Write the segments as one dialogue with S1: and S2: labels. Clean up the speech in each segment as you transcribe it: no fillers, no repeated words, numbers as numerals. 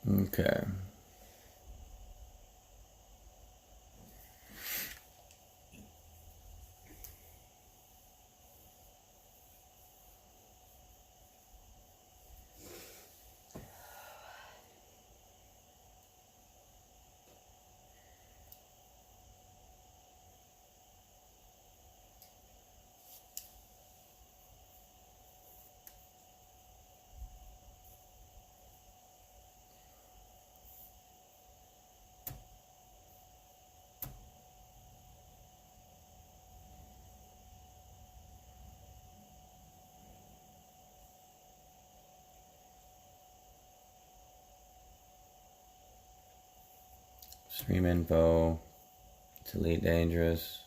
S1: Okay. Stream info. It's Elite Dangerous.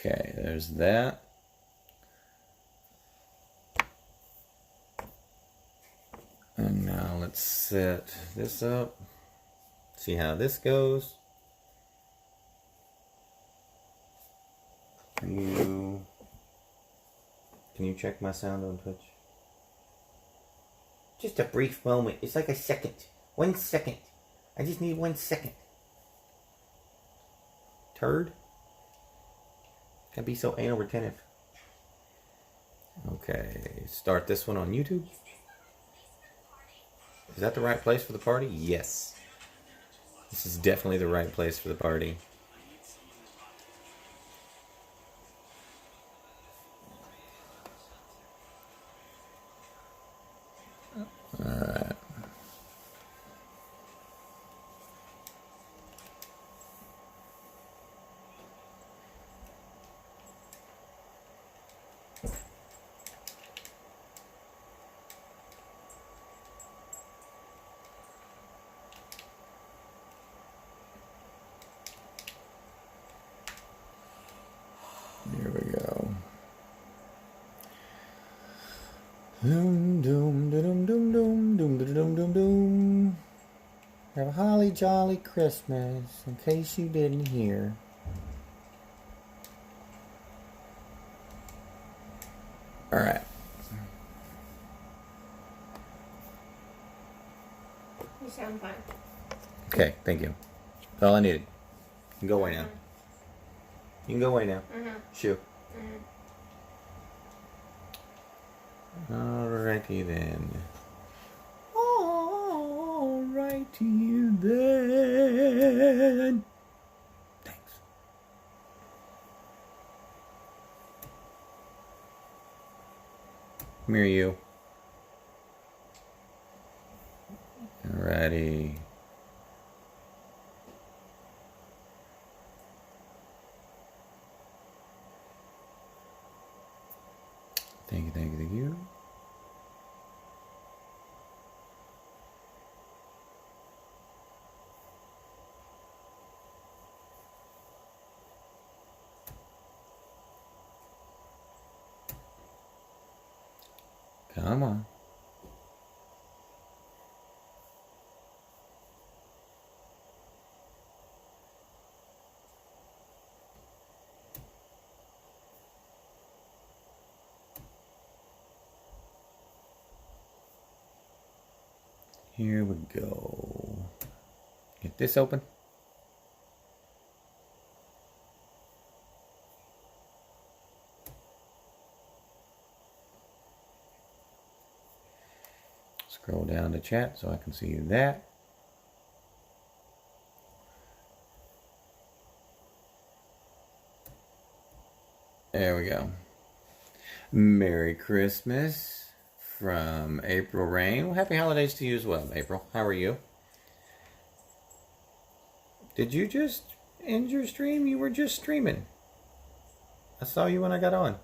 S1: Okay, there's that. And now let's set this up. See how this goes. Can you check my sound on Twitch? Just a brief moment. It's like a second. 1 second. I just need 1 second. Turd? Can't be so anal retentive. Okay, start this one on YouTube. Is that the right place for the party? Yes. This is definitely the right place for the party. Alright. Here we go. Doom doom doom doom doom doom doom doom doom. Have a holly jolly Christmas, in case you didn't hear. All right.
S2: You sound fine.
S1: Okay, thank you. That's all I needed. You can go away now. You can go away now. Shoo. Alrighty then. Alrighty then. Thanks. Come here, you. Alrighty. Thank you, thank you, thank you. Come on. Here we go. Get this open. Scroll down to chat so I can see that. There we go. Merry Christmas from April Rain. Well, happy holidays to you as well, April. How are you? Did you just end your stream? You were just streaming. I saw you when I got on.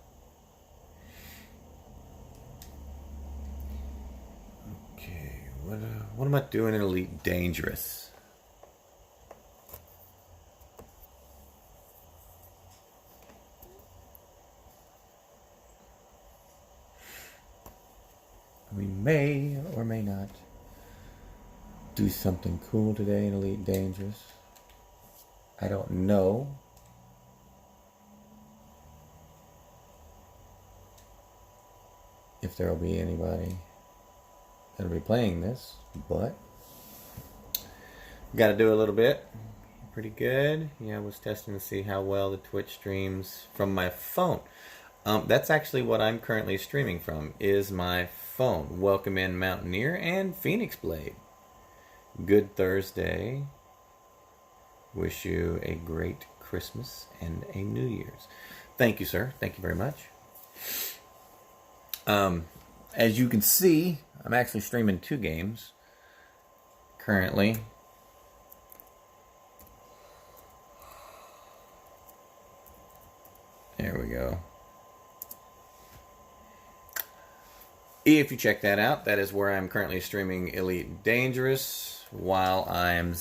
S1: Okay, what What am I doing in Elite Dangerous? We may or may not do something cool today in Elite Dangerous. I don't know. If there will be anybody that'll be playing this, but got to do a little bit. Pretty good. Yeah, I was testing to see how well the Twitch streams from my phone. That's actually what I'm currently streaming from, is my phone. Welcome in Mountaineer and Phoenix Blade. Good Thursday. Wish you a great Christmas and a New Year's. Thank you, sir. Thank you very much. As you can see, I'm actually streaming 2 games currently. There we go. If you check that out, that is where I'm currently streaming Elite Dangerous while I'm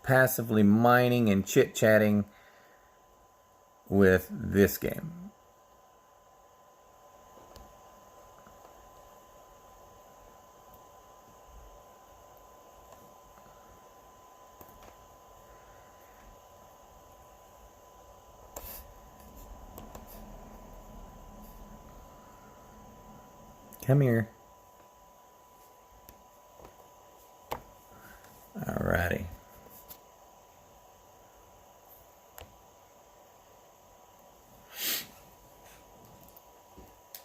S1: passively mining and chit-chatting with this game. Come here. Alrighty.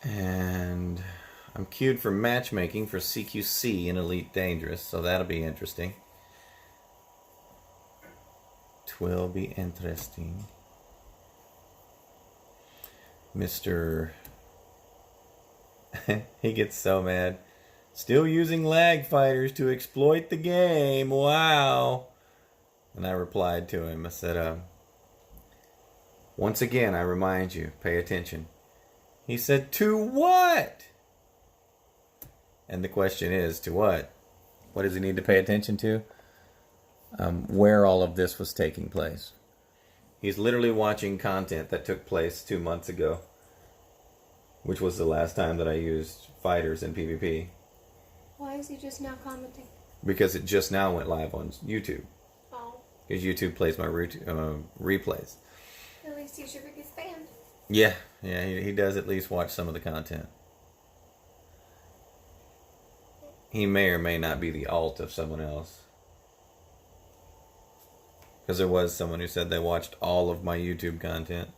S1: And I'm queued for matchmaking for CQC in Elite Dangerous, so that'll be interesting. 'Twill be interesting. Mr. He gets so mad. Still using lag fighters to exploit the game. Wow. And I replied to him. I said, once again, I remind you, pay attention. He said, to what? And the question is, to what? What does he need to pay attention to? Where all of this was taking place. He's literally watching content that took place 2 months ago, which was the last time that I used fighters in PvP.
S2: Why is he just now commenting?
S1: Because it just now went live on YouTube.
S2: Oh.
S1: Because YouTube plays my replays.
S2: At least he's your biggest fan.
S1: Yeah, he does at least watch some of the content. He may or may not be the alt of someone else. Because there was someone who said they watched all of my YouTube content.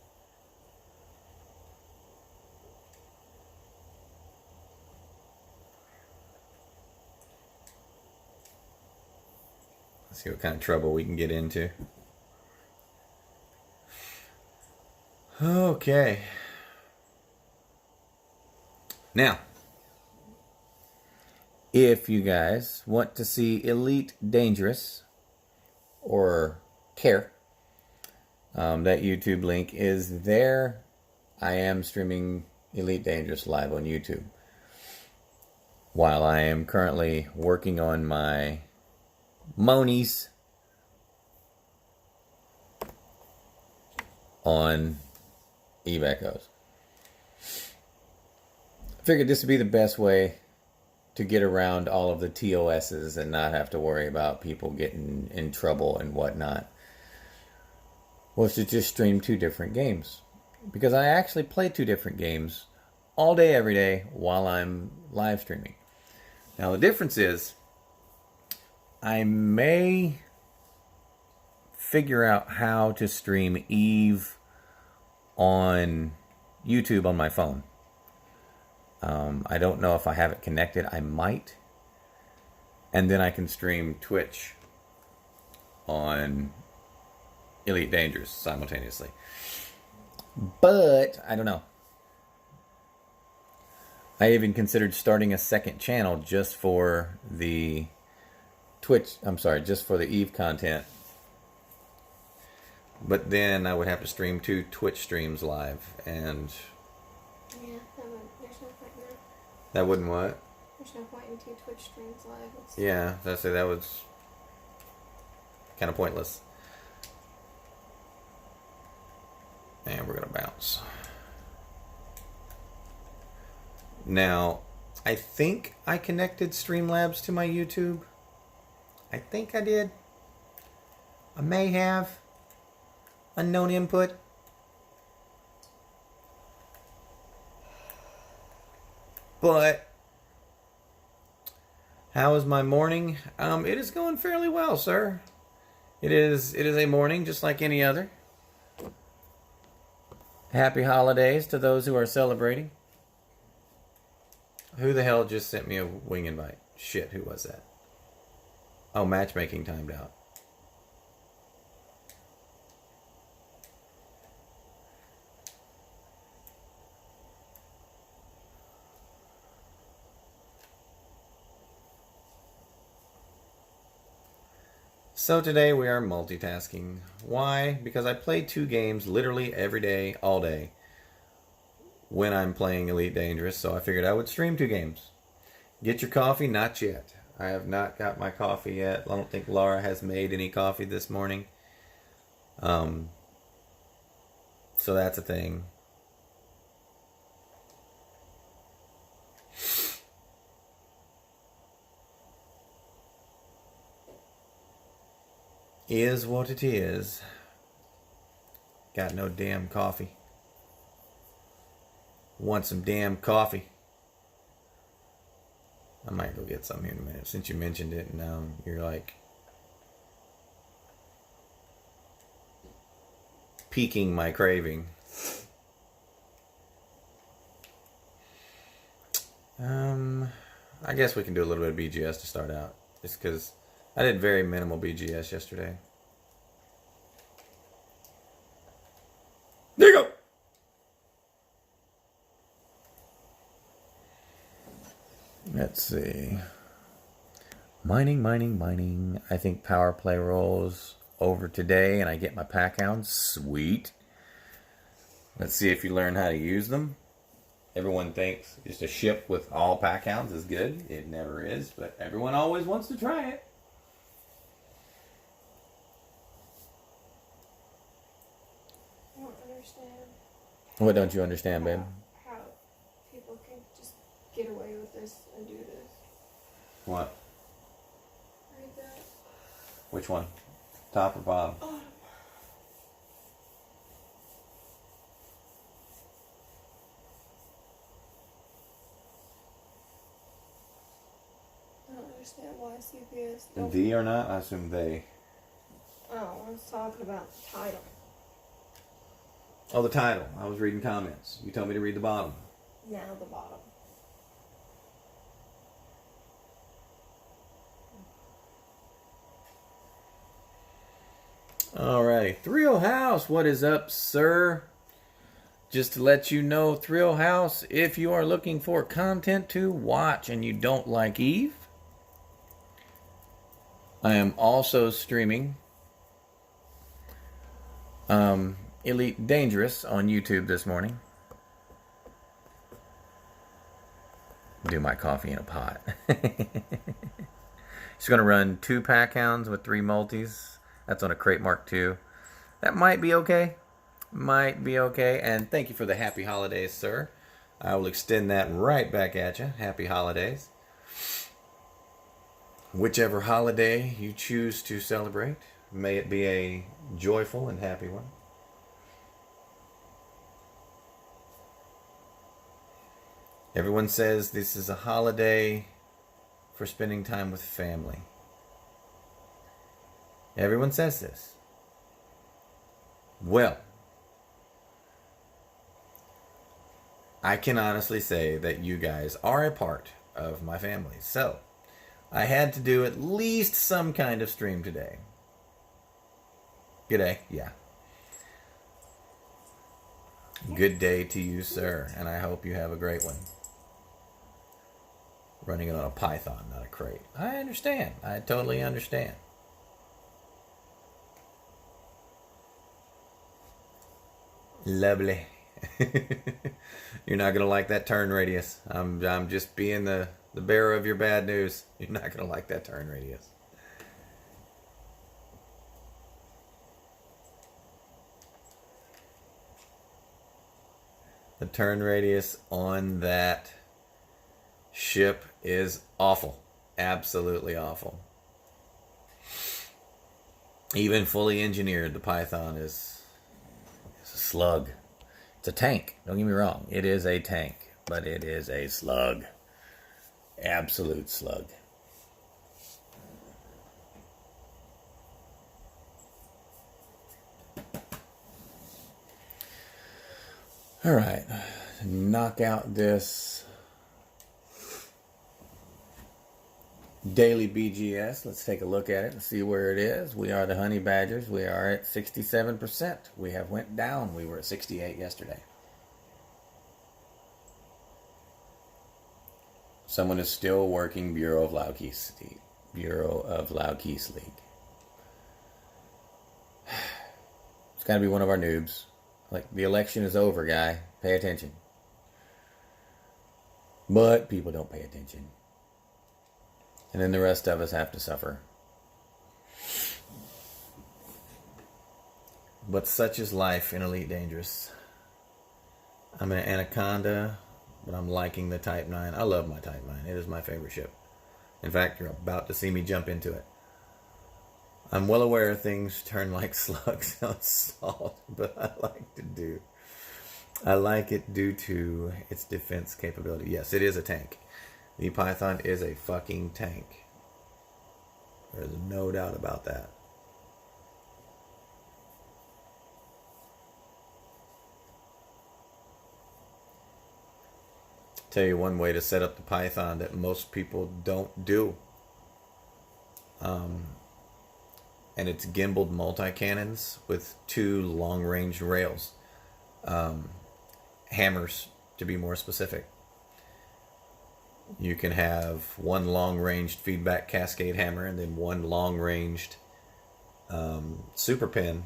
S1: Let's see what kind of trouble we can get into. Okay. Now, if you guys want to see Elite Dangerous or care, that YouTube link is there. I am streaming Elite Dangerous live on YouTube while I am currently working on my monies on Eve Echoes. I figured this would be the best way to get around all of the TOSs and not have to worry about people getting in trouble and whatnot. Was to just stream 2 different games. Because I actually play 2 different games all day, every day, while I'm live streaming. Now the difference is, I may figure out how to stream Eve on YouTube on my phone. I don't know if I have it connected. I might. And then I can stream Twitch on Elite Dangerous simultaneously. But I don't know. I even considered starting a second channel just for the just for the Eve content. But then I would have to stream 2 Twitch streams live, and
S2: Yeah, there's no point in that.
S1: that wouldn't what?
S2: There's no point in two Twitch streams live.
S1: Yeah, that was kind of pointless. And we're gonna bounce. Now, I think I connected Streamlabs to my YouTube. I think I did. I may have. Unknown input. But how is my morning? It is going fairly well, sir. It is a morning just like any other. Happy holidays to those who are celebrating. Who the hell just sent me a wing invite? Shit, who was that? Oh, matchmaking timed out. So today we are multitasking. Why? Because I play 2 games literally every day, all day, when I'm playing Elite Dangerous, so I figured I would stream 2 games. Get your coffee? Not yet. I have not got my coffee yet. I don't think Laura has made any coffee this morning. So that's a thing. Is what it is. Got no damn coffee. Want some damn coffee. I might go get some here in a minute. Since you mentioned it, now you're like piquing my craving. I guess we can do a little bit of BGS to start out. Just because I did very minimal BGS yesterday. There you go! Let's see. Mining. I think power play rolls over today and I get my pack hounds. Sweet. Let's see if you learn how to use them. Everyone thinks just a ship with all pack hounds is good. It never is, but everyone always wants to try it.
S2: I don't understand.
S1: What don't you understand, babe?
S2: How people can just get away with this and do this.
S1: What?
S2: Read that.
S1: Which one? Top or bottom?
S2: Oh. I don't understand why CPS don't...
S1: The or not? I assume they.
S2: Oh, I was talking about the title.
S1: Oh, the title. I was reading comments. You told me to read the bottom.
S2: Now the bottom.
S1: Alrighty. Thrill House, what is up, sir? Just to let you know, Thrill House, if you are looking for content to watch and you don't like Eve, I am also streaming Elite Dangerous on YouTube this morning. Do my coffee in a pot. Just going to run 2 pack hounds with 3 multis. That's on a Crate Mark II. That might be okay. Might be okay. And thank you for the happy holidays, sir. I will extend that right back at you. Happy holidays. Whichever holiday you choose to celebrate, may it be a joyful and happy one. Everyone says this is a holiday for spending time with family. Everyone says this. Well, I can honestly say that you guys are a part of my family. So, I had to do at least some kind of stream today. Good day, yeah. Good day to you, sir, and I hope you have a great one. Running it on a Python, not a crate. I understand. I totally understand. Lovely. You're not gonna like that turn radius. I'm just being the bearer of your bad news. You're not gonna like that turn radius. The turn radius on that ship is awful. Absolutely awful. Even fully engineered, the Python is a slug. It's a tank. Don't get me wrong. It is a tank, but it is a slug. Absolute slug. All right. Knock out this daily BGS. Let's take a look at it and see where it is. We are the Honey Badgers. We are at 67%. We have went down. We were at 68 yesterday. Someone is still working Bureau of Laukes League. It's got to be one of our noobs. Like, the election is over, guy. Pay attention. But people don't pay attention. And then the rest of us have to suffer. But such is life in Elite Dangerous. I'm an Anaconda, but I'm liking the Type 9. I love my Type 9. It is my favorite ship. In fact, you're about to see me jump into it. I'm well aware things turn like slugs on salt, but I like it due to its defense capability. Yes, it is a tank. The Python is a fucking tank. There's no doubt about that. Tell you one way to set up the Python that most people don't do. And it's gimbaled multi-cannons with 2 long-range rails. Hammers, to be more specific. You can have 1 long-ranged feedback cascade hammer and then 1 long-ranged super pin.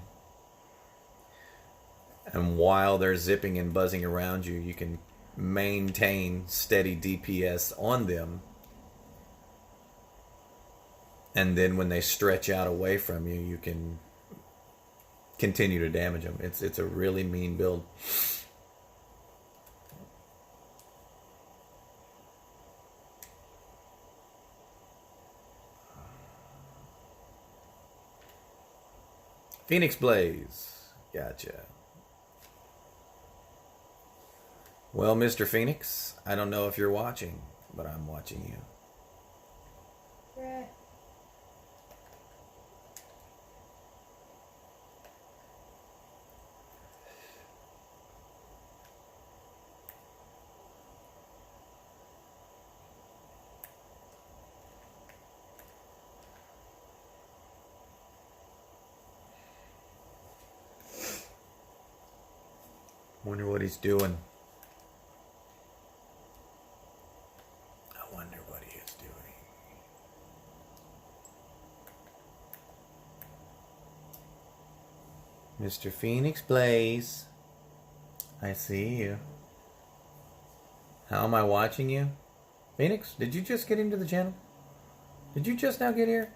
S1: And while they're zipping and buzzing around you, you can maintain steady DPS on them. And then when they stretch out away from you, you can continue to damage them. It's a really mean build. Phoenix Blaze. Gotcha. Well, Mr. Phoenix, I don't know if you're watching, but I'm watching you.
S2: Right.
S1: Wonder what he's doing. I wonder what he is doing. Mr. Phoenix Blaze. I see you. How am I watching you? Phoenix, did you just get into the channel? Did you just now get here?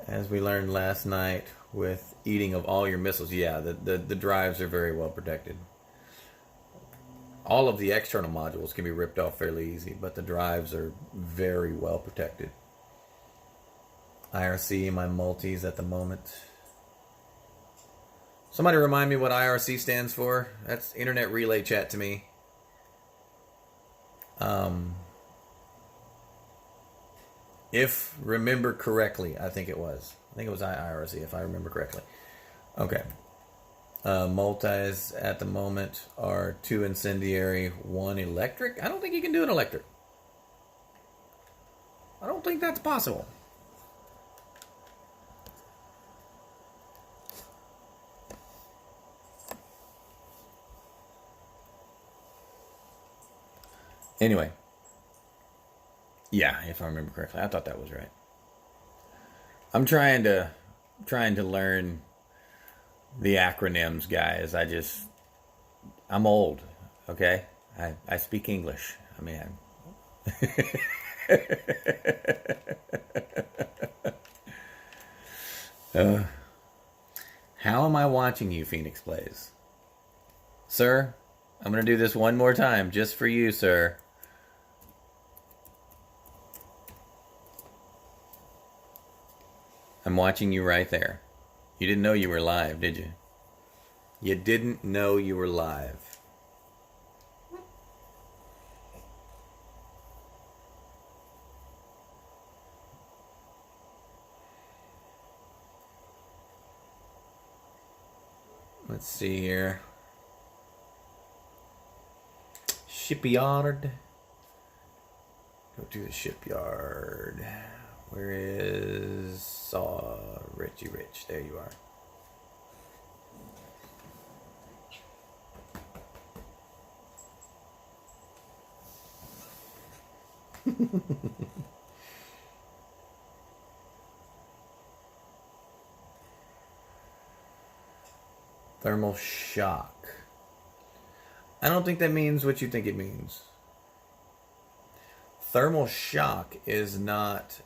S1: As we learned last night with eating of all your missiles, yeah, the drives are very well protected. All of the external modules can be ripped off fairly easy, but the drives are very well protected. IRC, my multis at the moment. Somebody remind me what IRC stands for. That's Internet Relay Chat to me. If remember correctly, I think it was IRC, if I remember correctly. Okay. Multis at the moment are 2 incendiary, 1 electric. I don't think you can do an electric. I don't think that's possible. Anyway. Yeah, if I remember correctly. I thought that was right. I'm trying to learn the acronyms, guys. I'm old, okay? I speak English. I mean, how am I watching you, Phoenix Plays? Sir, I'm going to do this one more time just for you, sir. I'm watching you right there. You didn't know you were live, did you? You didn't know you were live. Let's see here. Shipyard. Go to the shipyard. Where is Richie Rich? There you are. Thermal shock. I don't think that means what you think it means. Thermal shock is not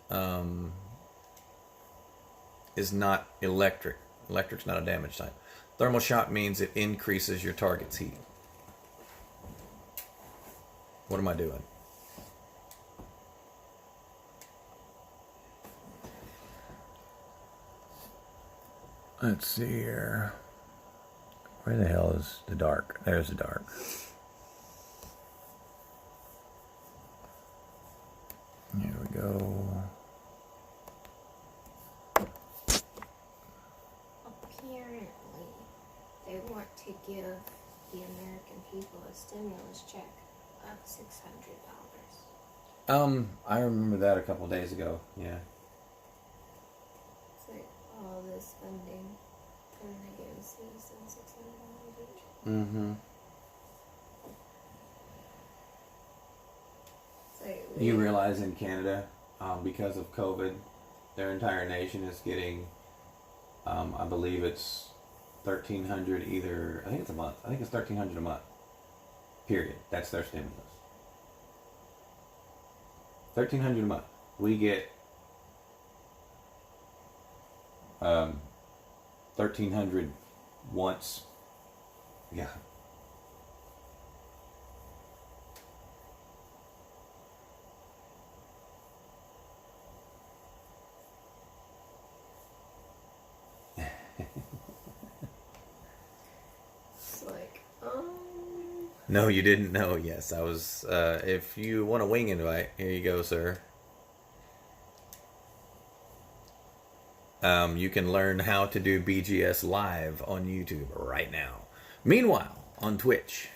S1: electric. Electric's not a damage type. Thermal shock means it increases your target's heat. What am I doing? Let's see here. Where the hell is the dark? There's the dark. Here we go.
S2: Apparently, they want to give the American people a stimulus check of $600.
S1: I remember that a couple days ago. Yeah.
S2: It's like all this funding, and they gave citizens $600 each.
S1: Mm-hmm.
S2: You
S1: realize in Canada, because of COVID, their entire nation is getting, I believe it's $1,300 either. I think it's a month. I think it's $1,300 a month. Period. That's their stimulus. $1,300 a month. We get $1,300 once. Yeah.
S2: It's like,
S1: No, you didn't know. Yes, I was. If you want a wing invite, here you go, sir. You can learn how to do BGS live on YouTube right now. Meanwhile, on Twitch,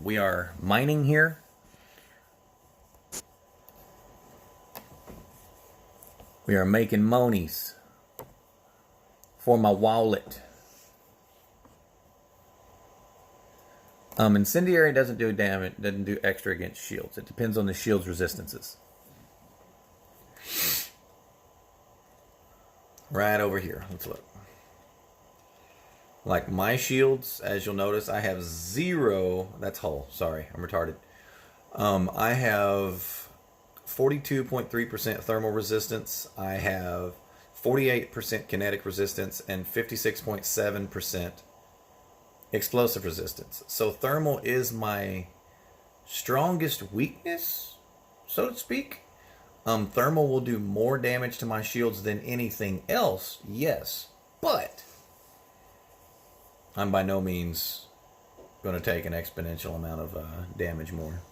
S1: we are mining here. We are making monies for my wallet. Incendiary doesn't do damage, doesn't do extra against shields. It depends on the shield's resistances. Right over here. Let's look. Like my shields, as you'll notice, I have 0. That's hull. Sorry, I'm retarded. I have 42.3% thermal resistance. I have 48% kinetic resistance and 56.7% explosive resistance. So thermal is my strongest weakness, so to speak. Thermal will do more damage to my shields than anything else, yes, but I'm by no means going to take an exponential amount of damage more.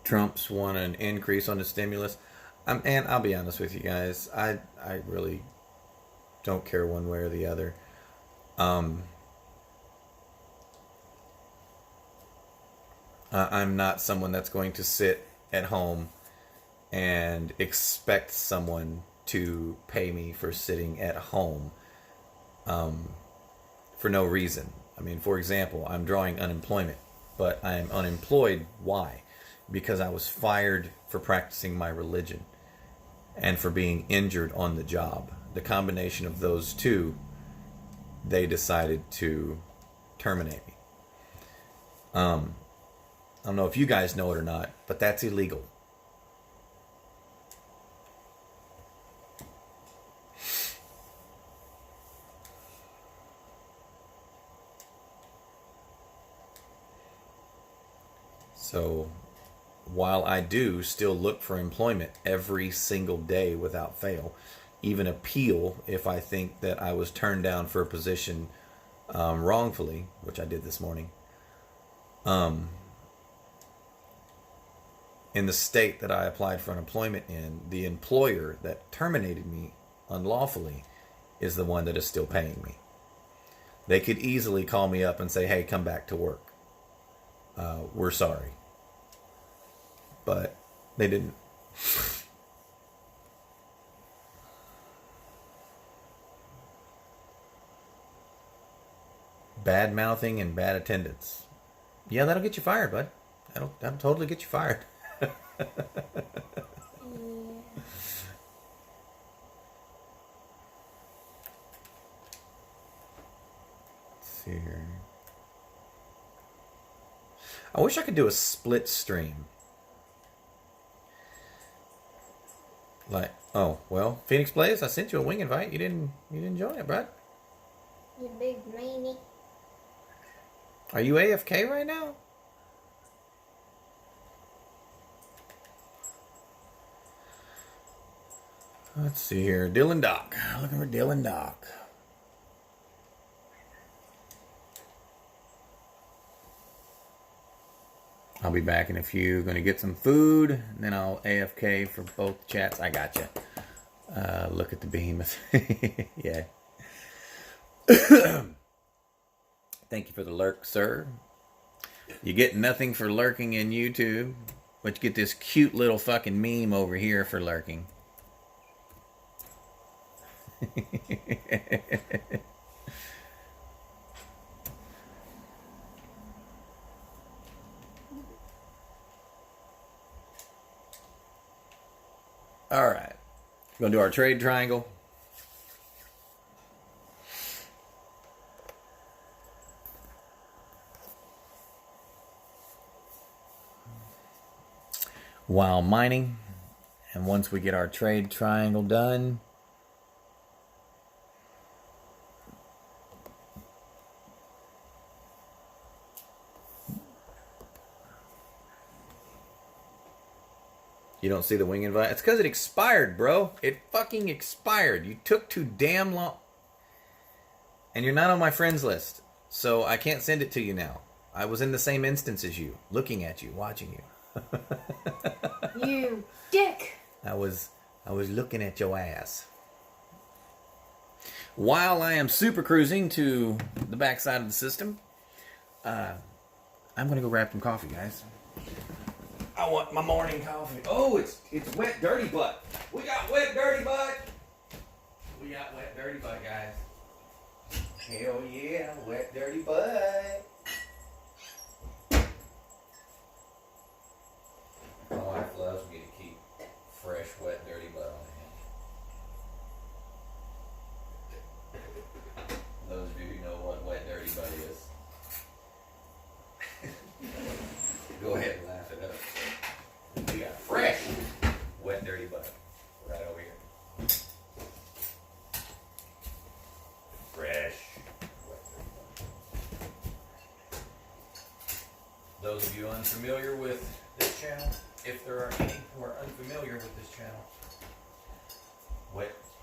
S1: Trump's won an increase on the stimulus. And I'll be honest with you guys, I really don't care one way or the other. I'm not someone that's going to sit at home and expect someone to pay me for sitting at home for no reason. I mean, for example, I'm drawing unemployment, but I'm unemployed. Why? Because I was fired for practicing my religion. and for being injured on the job. The combination of those two, they decided to terminate me. I don't know if you guys know it or not, but that's illegal. So while I do still look for employment every single day without fail, even appeal if I think that I was turned down for a position wrongfully, which I did this morning, in the state that I applied for unemployment in, the employer that terminated me unlawfully is the one that is still paying me. They could easily call me up and say, hey, come back to work. We're sorry. But they didn't. Bad mouthing and bad attendance. Yeah, that'll get you fired, bud. That'll totally get you fired.
S2: Yeah.
S1: Let's see here. I wish I could do a split stream. Like, oh, well, Phoenix Blaze, I sent you a wing invite. You didn't join it, bud.
S2: You big meanie.
S1: Are you AFK right now? Let's see here. Dylan Doc. Looking for Dylan Doc. I'll be back in a few. Going to get some food. And then I'll AFK for both chats. I got you. Look at the behemoth. Yeah. Thank you for the lurk, sir. You get nothing for lurking in YouTube, but you get this cute little fucking meme over here for lurking. All right. We're going to do our trade triangle. While mining, and once we get our trade triangle done, you don't see the wing invite? It's because it expired, bro. It fucking expired. You took too damn long. And you're not on my friends list, so I can't send it to you now. I was in the same instance as you, looking at you, watching you.
S2: You dick.
S1: I was looking at your ass. While I am super cruising to the backside of the system, I'm gonna go grab some coffee, guys. I want my morning coffee. Oh, it's wet dirty butt. We got wet dirty butt. We got wet dirty butt, guys. Hell yeah, wet dirty butt. My wife loves me to keep fresh, wet, dirty butt on hand. Those of you who know what wet, dirty butt is, go ahead and laugh it up. We got fresh, wet, dirty butt right over here. Fresh, wet, dirty butt. Those of you unfamiliar with this channel, if there are any who are unfamiliar with this channel,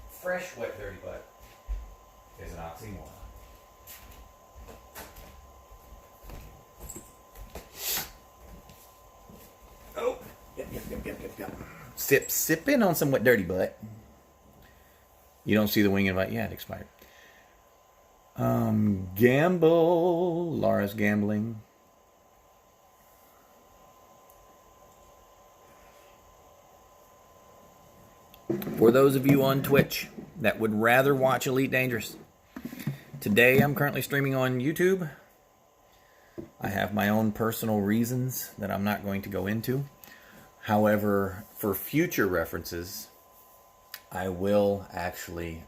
S1: fresh, wet, dirty butt is an oxymoron. Oh, yep. Sipping on some wet, dirty butt. You don't see the wing invite? Yeah, it expired. Gamble. Laura's gambling. For those of you on Twitch that would rather watch Elite Dangerous, today I'm currently streaming on YouTube. I have my own personal reasons that I'm not going to go into. However, for future references, I will actually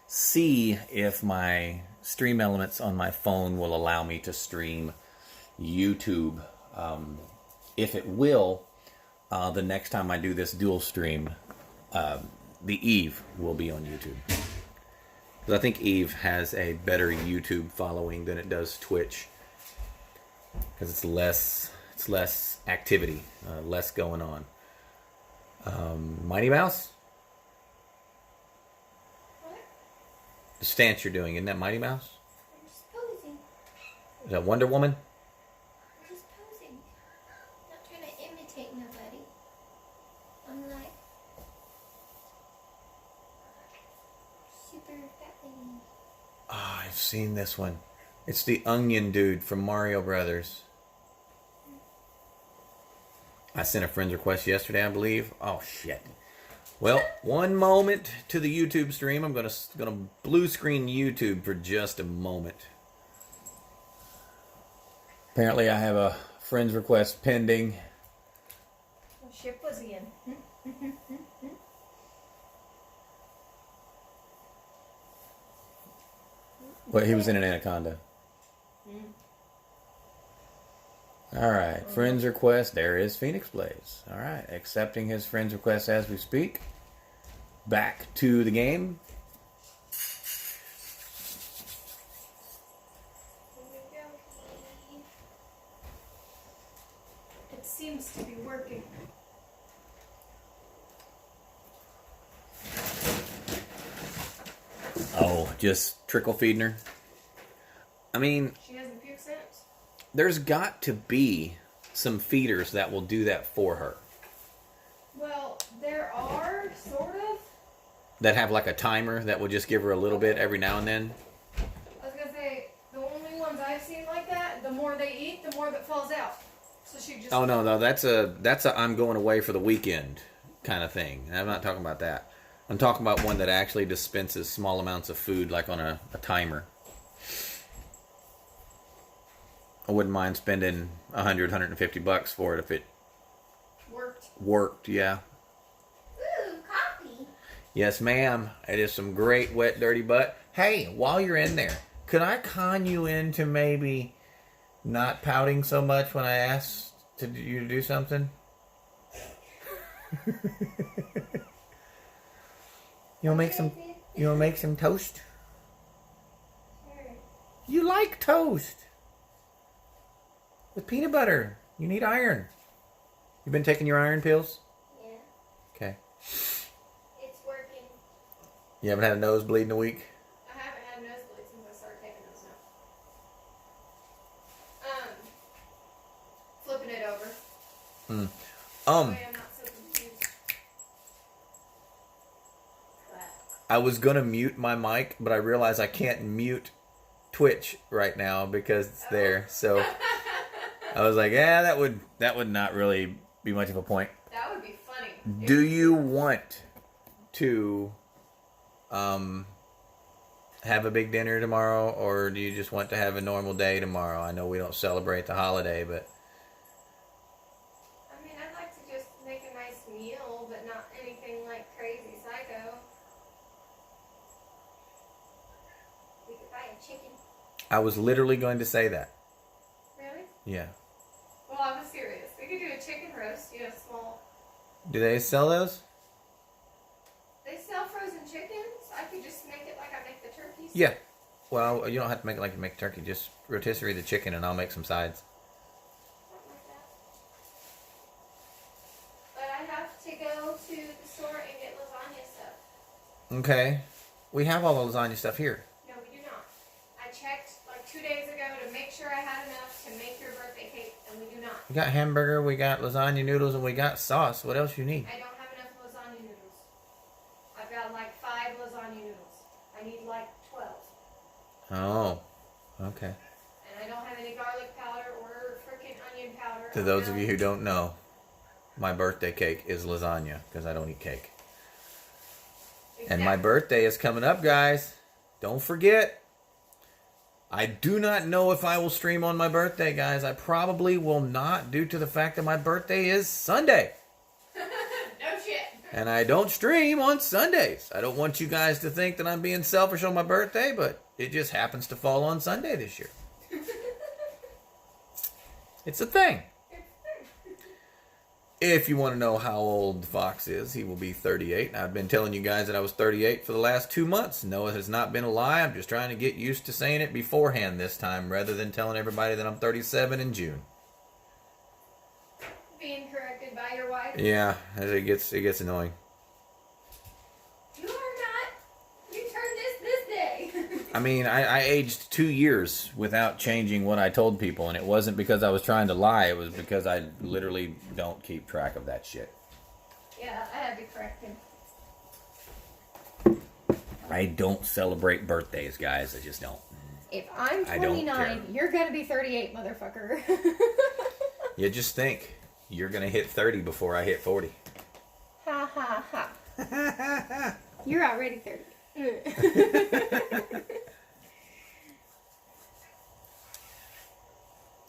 S1: see if my stream elements on my phone will allow me to stream YouTube. If it will, the next time I do this dual stream, the Eve will be on YouTube. Because I think Eve has a better YouTube following than it does Twitch. Because it's less activity, less going on. Mighty Mouse?
S2: What?
S1: The stance you're doing, isn't that Mighty Mouse?
S2: I'm just posing.
S1: Is that Wonder Woman?
S2: I'm just posing. Not trying to imitate nobody. I'm like super fat lady.
S1: Ah, I've seen this one. It's the onion dude from Mario Brothers. I sent a friend's request yesterday, I believe. Oh shit. Well, one moment to the YouTube stream. I'm gonna blue screen YouTube for just a moment. Apparently, I have a friend's request pending.
S2: What ship was he in?
S1: Well, he was in an anaconda. All right, friend's request. There is Phoenix Blaze. All right, accepting his friend's request as we speak. Back to the game.
S2: It seems to be working.
S1: Oh, just trickle feeding her. I mean,
S2: She hasn't puked since.
S1: there's got to be some feeders that will do that for her.
S2: Well, there are, sort of.
S1: That have like a timer that will just give her a little bit every now and then.
S2: I was gonna say, the only ones I've seen like that, the more they eat, the more that falls out. So she just...
S1: Oh no, that's a I'm going away for the weekend kind of thing. I'm not talking about that. I'm talking about one that actually dispenses small amounts of food, like on a timer. I wouldn't mind spending $150 for it if it worked. Yeah.
S2: Ooh, coffee.
S1: Yes, ma'am. It is some great wet, dirty butt. Hey, while you're in there, could I con you into maybe not pouting so much when I ask you to do something? You wanna make some toast?
S2: Sure.
S1: You like toast with peanut butter. You need iron. You been taking your iron pills?
S2: Yeah,
S1: Okay.
S2: it's working.
S1: You haven't had a nosebleed in a week?
S2: I haven't had a nosebleed since I started taking those now. Flipping it over. That way I'm not so confused.
S1: I was gonna mute my mic, but I realized I can't mute Twitch right now because it's there. So I was like, yeah, that would not really be much of a point.
S2: That would be funny.
S1: Do you want to have a big dinner tomorrow, or do you just want to have a normal day tomorrow? I know we don't celebrate the holiday, but
S2: I mean, I'd like to just make a nice meal, but not anything like crazy psycho. We could buy a chicken.
S1: I was literally going to say that.
S2: Really?
S1: Yeah.
S2: Well, I was serious. We could do a chicken roast, small.
S1: Do they sell those?
S2: They sell frozen chickens. I could just make it like I make the turkeys.
S1: Yeah. Well, you don't have to make it like you make turkey. Just rotisserie the chicken, and I'll make some sides.
S2: Something like that. But I have to go to the store and get lasagna stuff.
S1: Okay. We have all the lasagna stuff here.
S2: No, we do not. I checked like 2 days ago to make sure I had enough to make your birthday cake, and we do not.
S1: We got hamburger, we got lasagna noodles, and we got sauce. What else you need?
S2: I don't have enough lasagna noodles. I've got like 5 lasagna noodles. I need like 12.
S1: Oh. Okay.
S2: And I don't have any garlic powder or freaking onion powder.
S1: To those of you who don't know, my birthday cake is lasagna because I don't eat cake. And my birthday is coming up, guys. Don't forget. I do not know if I will stream on my birthday, guys. I probably will not, due to the fact that my birthday is Sunday.
S2: No shit.
S1: And I don't stream on Sundays. I don't want you guys to think that I'm being selfish on my birthday, but it just happens to fall on Sunday this year. It's a thing. If you want to know how old Fox is, he will be 38. And I've been telling you guys that I was 38 for the last 2 months. No, it has not been a lie. I'm just trying to get used to saying it beforehand this time rather than telling everybody that I'm 37 in June.
S2: Being corrected by your wife?
S1: Yeah, it gets annoying.
S2: You are not. You turned this day.
S1: I mean, I aged 2 years without changing what I told people, and it wasn't because I was trying to lie. It was because I literally don't keep track of that shit.
S2: Yeah, I had to correct him.
S1: I don't celebrate birthdays, guys. I just don't.
S2: If I'm 29, you're gonna be 38, motherfucker.
S1: Yeah, just think. You're going to hit 30 before I hit 40.
S2: Ha ha ha. You're already 30.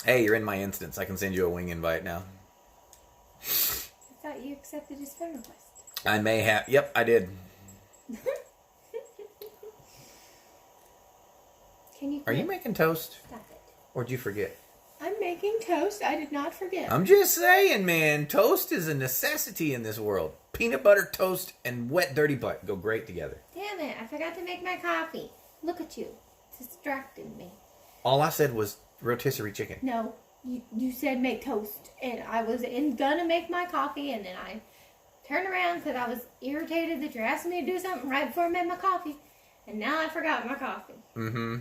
S1: Hey, you're in my instance. I can send you a wing invite now.
S2: I thought you accepted his friend request.
S1: I may have. Yep, I did. Are you making toast?
S2: Stop it.
S1: Or did you forget?
S2: I'm making toast. I did not forget.
S1: I'm just saying, man. Toast is a necessity in this world. Peanut butter toast and wet dirty butt go great together.
S2: Damn it. I forgot to make my coffee. Look at you. Distracting me.
S1: All I said was rotisserie chicken.
S2: No. You said make toast. And I was gonna make my coffee. And then I turned around because I was irritated that you're asking me to do something right before I made my coffee. And now I forgot my coffee.
S1: Mm-hmm.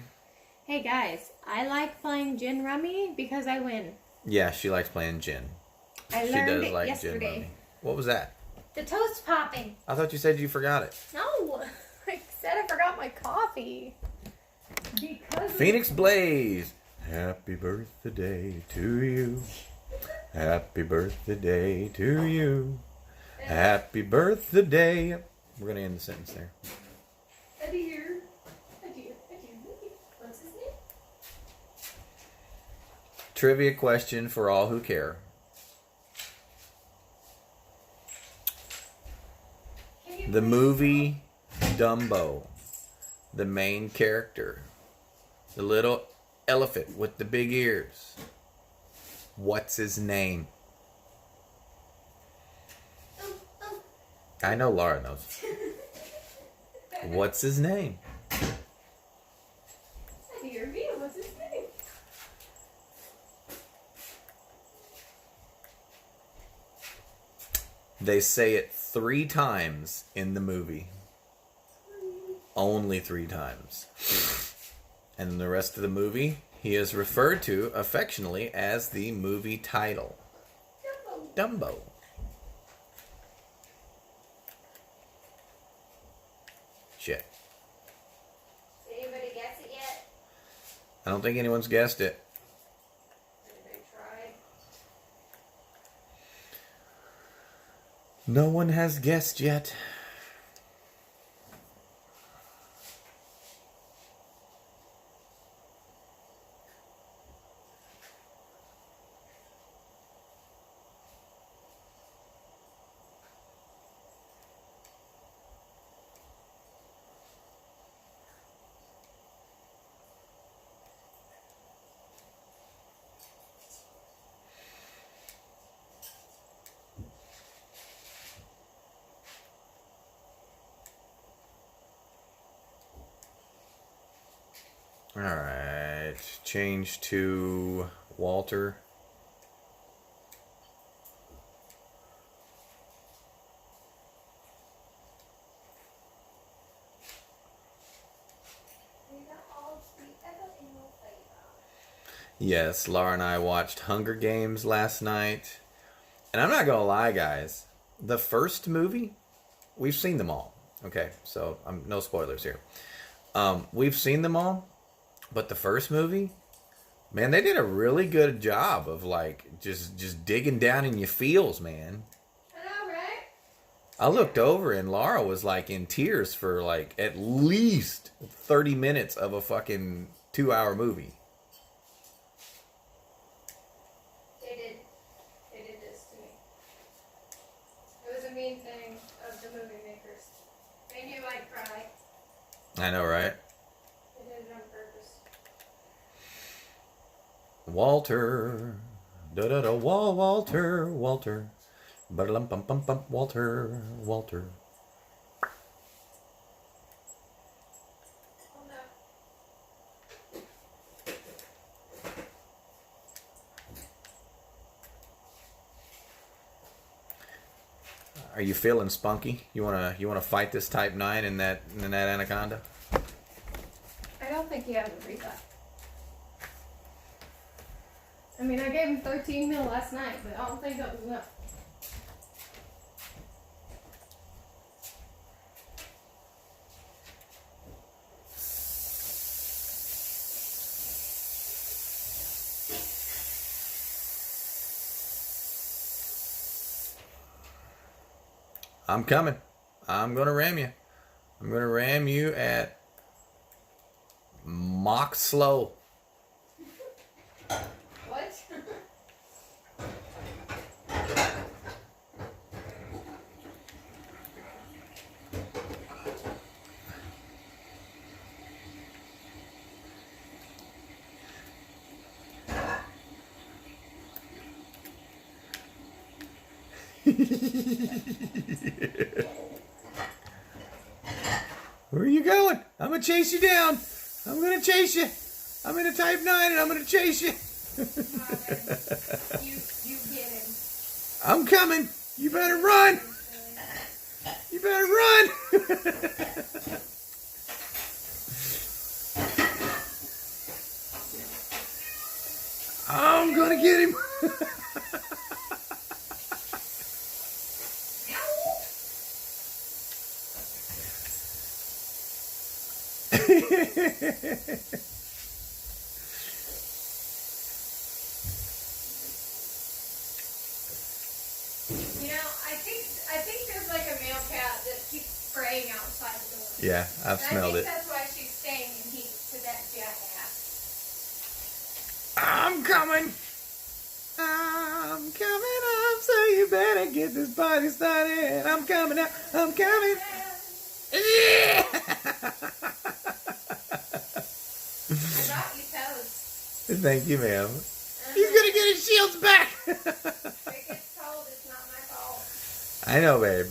S2: Hey guys, I like playing gin rummy because I win.
S1: Yeah, she likes playing gin.
S2: I learned it yesterday.
S1: Gin rummy. What was that?
S2: The toast popping.
S1: I thought you said you forgot it.
S2: No, I said I forgot my coffee.
S1: Phoenix Blaze. Happy birthday to you. Happy birthday to you. Happy birthday. We're going to end the sentence there.
S2: Adieu. What's his name?
S1: Trivia question for all who care. The movie Dumbo, the main character, the little elephant with the big ears. What's his name? I know Laura knows. What's his name?
S2: What's his name?
S1: They say it 3 times in the movie. Only 3 times. And in the rest of the movie, he is referred to affectionately as the movie title. Dumbo. Shit.
S2: Did anybody guess it yet?
S1: I don't think anyone's guessed it.
S2: Anybody tried?
S1: No one has guessed yet. Alright, change to Walter. Yes, Laura and I watched Hunger Games last night. And I'm not going to lie, guys. The first movie, we've seen them all. Okay, so no spoilers here. We've seen them all. But the first movie, man, they did a really good job of like just digging down in your feels, man.
S2: I know, right?
S1: I looked over and Laura was like in tears for like at least 30 minutes of a fucking 2-hour movie.
S2: They did this to me. It was a mean thing of might cry.
S1: I know, right?
S2: I did it on purpose.
S1: Walter. Da-da-da, Walter. Walter. Ba-da-lum-bum-bum-bum. Walter. Walter.
S2: Oh no.
S1: Are you feeling spunky? You wanna fight this Type 9 in that anaconda?
S2: I don't think he has a reset. I mean, I gave him 13 mil last night, but I don't think that was enough.
S1: I'm coming. I'm gonna ram you. I'm gonna ram you at Mach slow.
S2: What?
S1: Where are you going? I'm gonna chase you down. I'm gonna chase you. I'm in a Type 9 and I'm gonna chase you.
S2: You get him.
S1: I'm coming. You better run. You better run. I'm gonna get him.
S2: You know, I think there's like a male cat that keeps spraying outside the door.
S1: Yeah, I've
S2: And
S1: smelled
S2: I
S1: it.
S2: think that's why she's staying in heat, because that jackass.
S1: I'm coming. I'm coming up, so you better get this party started. I'm coming up. I'm coming. Yeah.
S2: I got you toast.
S1: Thank you, ma'am. He's gonna get his shields back.
S2: If it gets cold, it's not my fault.
S1: I know, babe.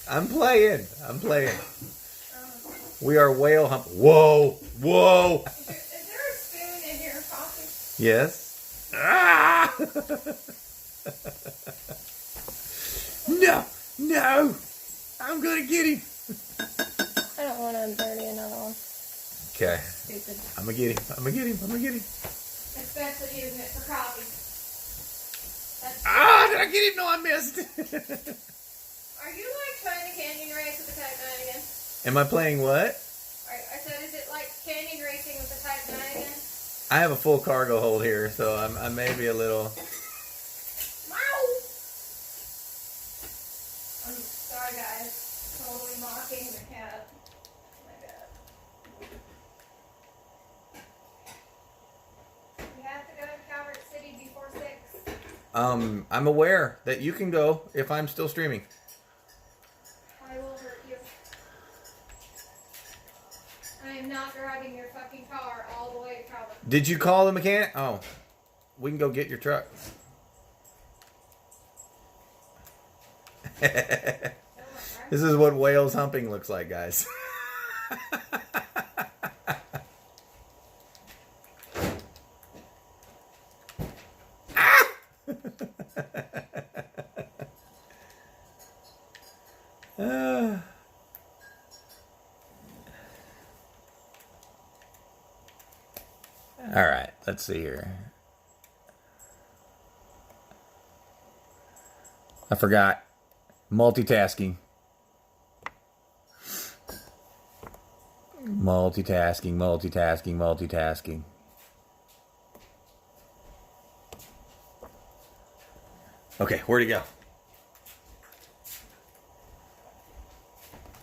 S1: I'm playing. I'm playing.
S2: Um,
S1: We are whale hump. Whoa, whoa.
S2: is there a spoon in your coffee?
S1: Yes. Ah! No, no. I'm gonna get him.
S2: I don't want to dirty another one.
S1: Okay.
S2: Stupid.
S1: I'm gonna get him. I'm gonna get him. I'm gonna get him.
S2: Especially using it for coffee. That's
S1: Ah, did I get him? No, I missed.
S2: Are you like trying to canyon race with the Type 9 again?
S1: Am I playing what?
S2: I said, is it like canyon racing with the Type 9 again?
S1: I have a full cargo hold here, so I may be a little.
S2: Wow! I'm sorry, guys. Totally mocking the cat. My bad. We have to go to Calvert City before 6.
S1: I'm aware that you can go if I'm still streaming.
S2: I will hurt you. I am not driving your fucking car all the way to Calvert.
S1: Did you call the mechanic? Oh, we can go get your truck. This is what whales humping looks like, guys. All right, let's see here. I forgot. Multitasking. Multitasking. Okay, where'd he go?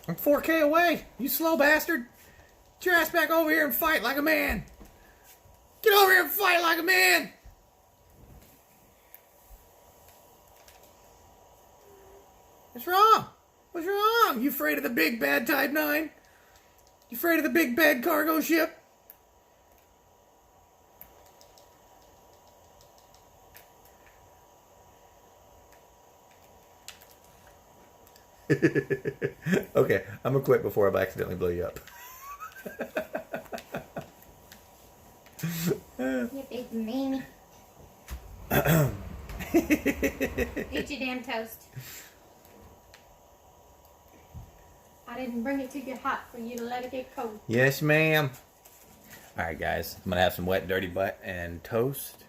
S1: I'm 4K away, you slow bastard. Get your ass back over here and fight like a man. Get over here and fight like a man. What's wrong? What's wrong? wrong? You afraid of the big bad Type 9? You afraid of the big bad cargo ship? Okay, I'm gonna quit before I accidentally blow you up.
S2: You big meanie. Eat your damn toast. I didn't bring it to get hot for you to let it get cold.
S1: Yes, ma'am. Alright, guys. I'm gonna have some wet, dirty butt and toast.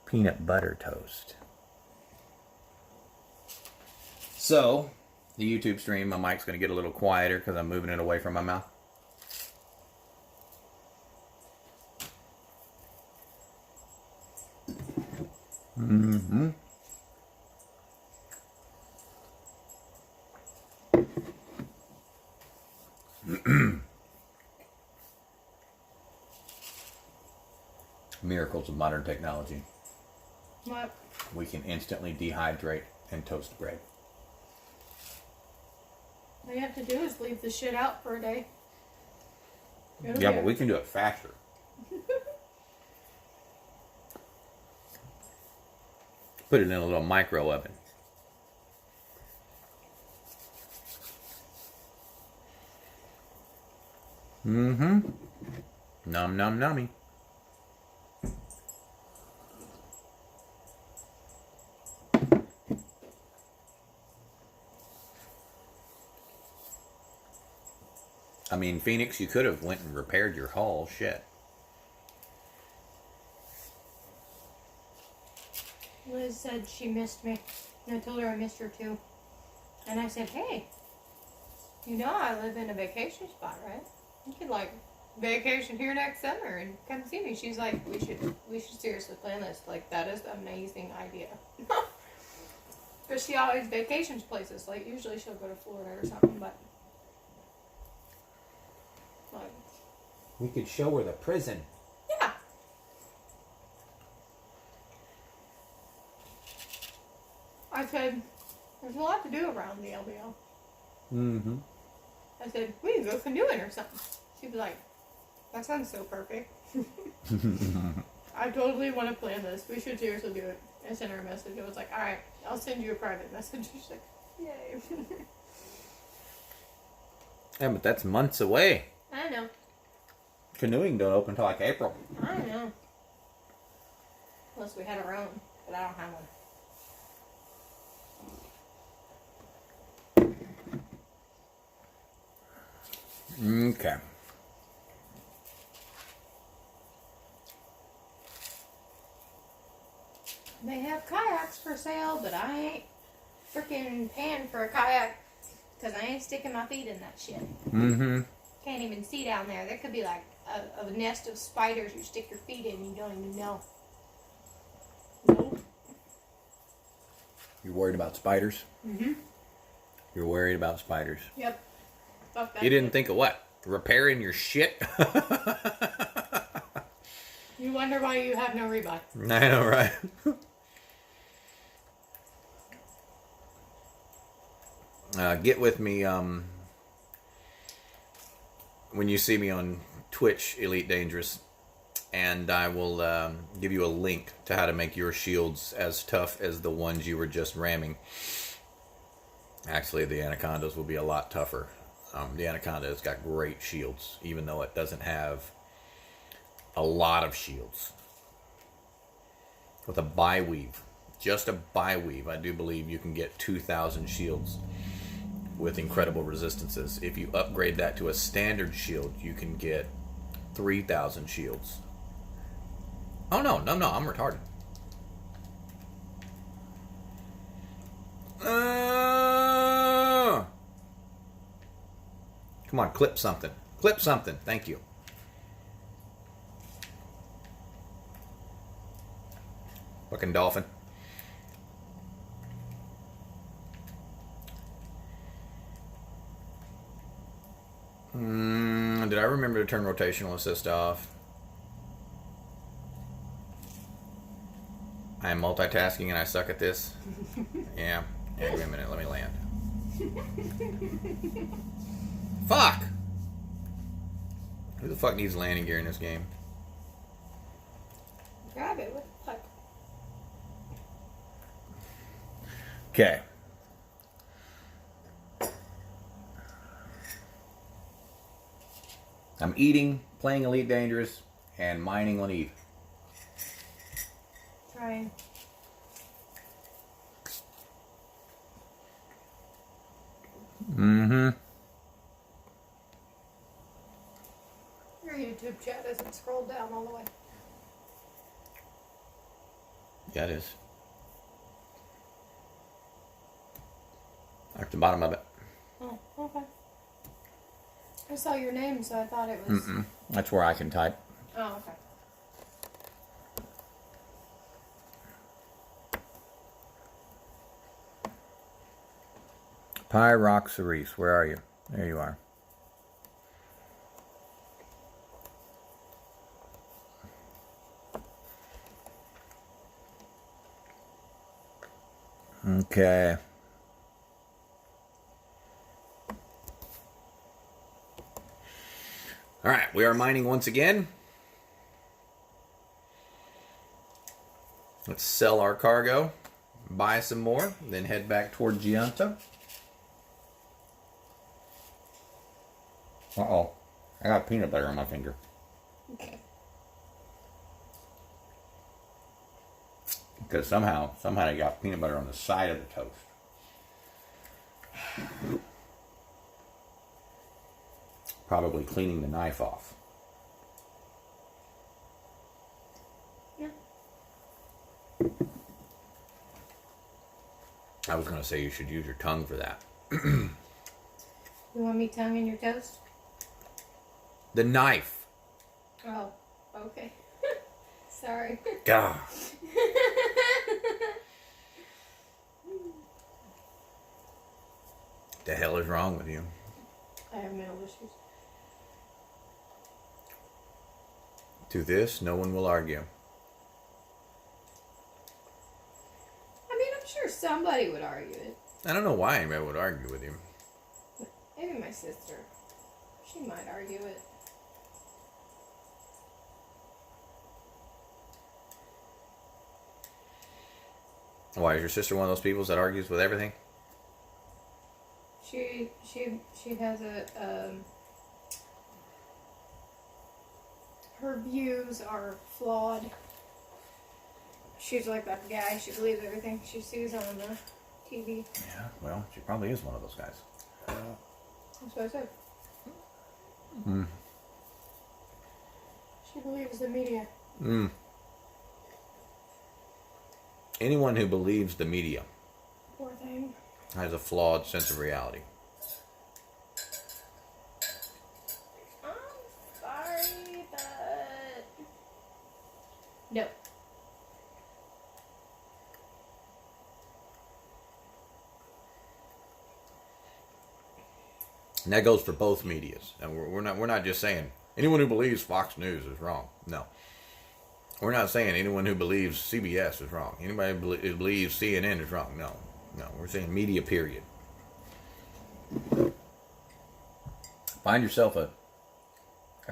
S1: Peanut butter toast. So, the YouTube stream, my mic's gonna get a little quieter because I'm moving it away from my mouth. Mm-hmm. Miracles of modern technology.
S2: What?
S1: We can instantly dehydrate and toast bread.
S2: All you have to do is leave the shit out for a day.
S1: Yeah, but we can do it faster. Put it in a little micro oven. Mm-hmm. Num num nummy. I mean, Phoenix, you could have went and repaired your hull. Shit.
S2: Liz said she missed me. And I told her I missed her too. And I said, hey, you know I live in a vacation spot, right? You could like vacation here next summer and come see me. She's like, we should seriously plan this. Like, that is an amazing idea. Because she always vacations places. Like, usually she'll go to Florida or something, but like,
S1: We could show her the prison.
S2: yeah. I said, there's a lot to do around the LBL.
S1: Mm-hmm.
S2: I said, we can go canoeing or something. She'd be like, that sounds so perfect. I totally want to plan this. We should seriously do it. I sent her a message. I was like, alright, I'll send you a private message. She's like, yay.
S1: Yeah, but that's months away.
S2: I know.
S1: Canoeing don't open until like April.
S2: I know. Unless we had our own, but I don't have one.
S1: Okay.
S2: They have kayaks for sale, but I ain't freaking paying for a kayak because I ain't sticking my feet in that shit.
S1: Mm-hmm.
S2: Can't even see down there. There could be like a nest of spiders you stick your feet in and you don't even know. Nope.
S1: You're worried about spiders?
S2: Mm-hmm.
S1: You're worried about spiders.
S2: Yep. Fuck that
S1: You didn't
S2: shit.
S1: think of what? Repairing your shit?
S2: You wonder why you have no rebuy.
S1: I know, right? Get with me when you see me on Twitch, Elite Dangerous, and I will give you a link to how to make your shields as tough as the ones you were just ramming. Actually, the Anacondas will be a lot tougher. The Anaconda has got great shields, even though it doesn't have a lot of shields. With a bi-weave, just a bi-weave, I do believe you can get 2,000 shields with incredible resistances. If you upgrade that to a standard shield, you can get 3,000 shields. Oh no, I'm retarded. Come on, clip something. Clip something. Thank you. Fucking dolphin. Did I remember to turn rotational assist off? I am multitasking and I suck at this. Yeah. Give me a minute. Let me land. Fuck! Who the fuck needs landing gear in this game?
S2: Grab it. What the fuck?
S1: Okay. I'm eating, playing Elite Dangerous, and mining on Eve.
S2: Trying.
S1: Mm-hmm.
S2: Your YouTube chat isn't scrolled down all the way.
S1: Yeah, it is. Like the bottom of it.
S2: Oh, okay. I saw your name, so I thought it was...
S1: That's where I can type.
S2: Oh, okay.
S1: Pyroxeres, where are you? There you are. Okay. All right, we are mining once again. Let's sell our cargo, buy some more, then head back toward Gianta. Uh-oh. I got peanut butter on my finger.
S2: Okay.
S1: Because somehow I got peanut butter on the side of the toast. Probably cleaning the knife off.
S2: Yeah.
S1: I was going to say you should use your tongue for that.
S2: You want me tongue in your toast?
S1: The knife.
S2: Oh, okay. Sorry.
S1: God. The hell is wrong with you?
S2: I have mental issues.
S1: To this, no one will argue.
S2: I mean, I'm sure somebody would argue it.
S1: I don't know why anybody would argue with you.
S2: Maybe my sister. She might argue it.
S1: Why, is your sister one of those people that argues with everything?
S2: She has her views are flawed. She's like that guy. She believes everything she sees on the TV.
S1: Yeah, well, she probably is one of those guys.
S2: That's what I said.
S1: Mm.
S2: She believes the media.
S1: Mm. Anyone who believes the media
S2: Poor thing.
S1: has a flawed sense of reality.
S2: I'm sorry, but... No.
S1: And that goes for both medias. And we're not just saying anyone who believes Fox News is wrong. No. We're not saying anyone who believes CBS is wrong. Anybody who believes CNN is wrong. No. No. We're saying media, period. Find yourself a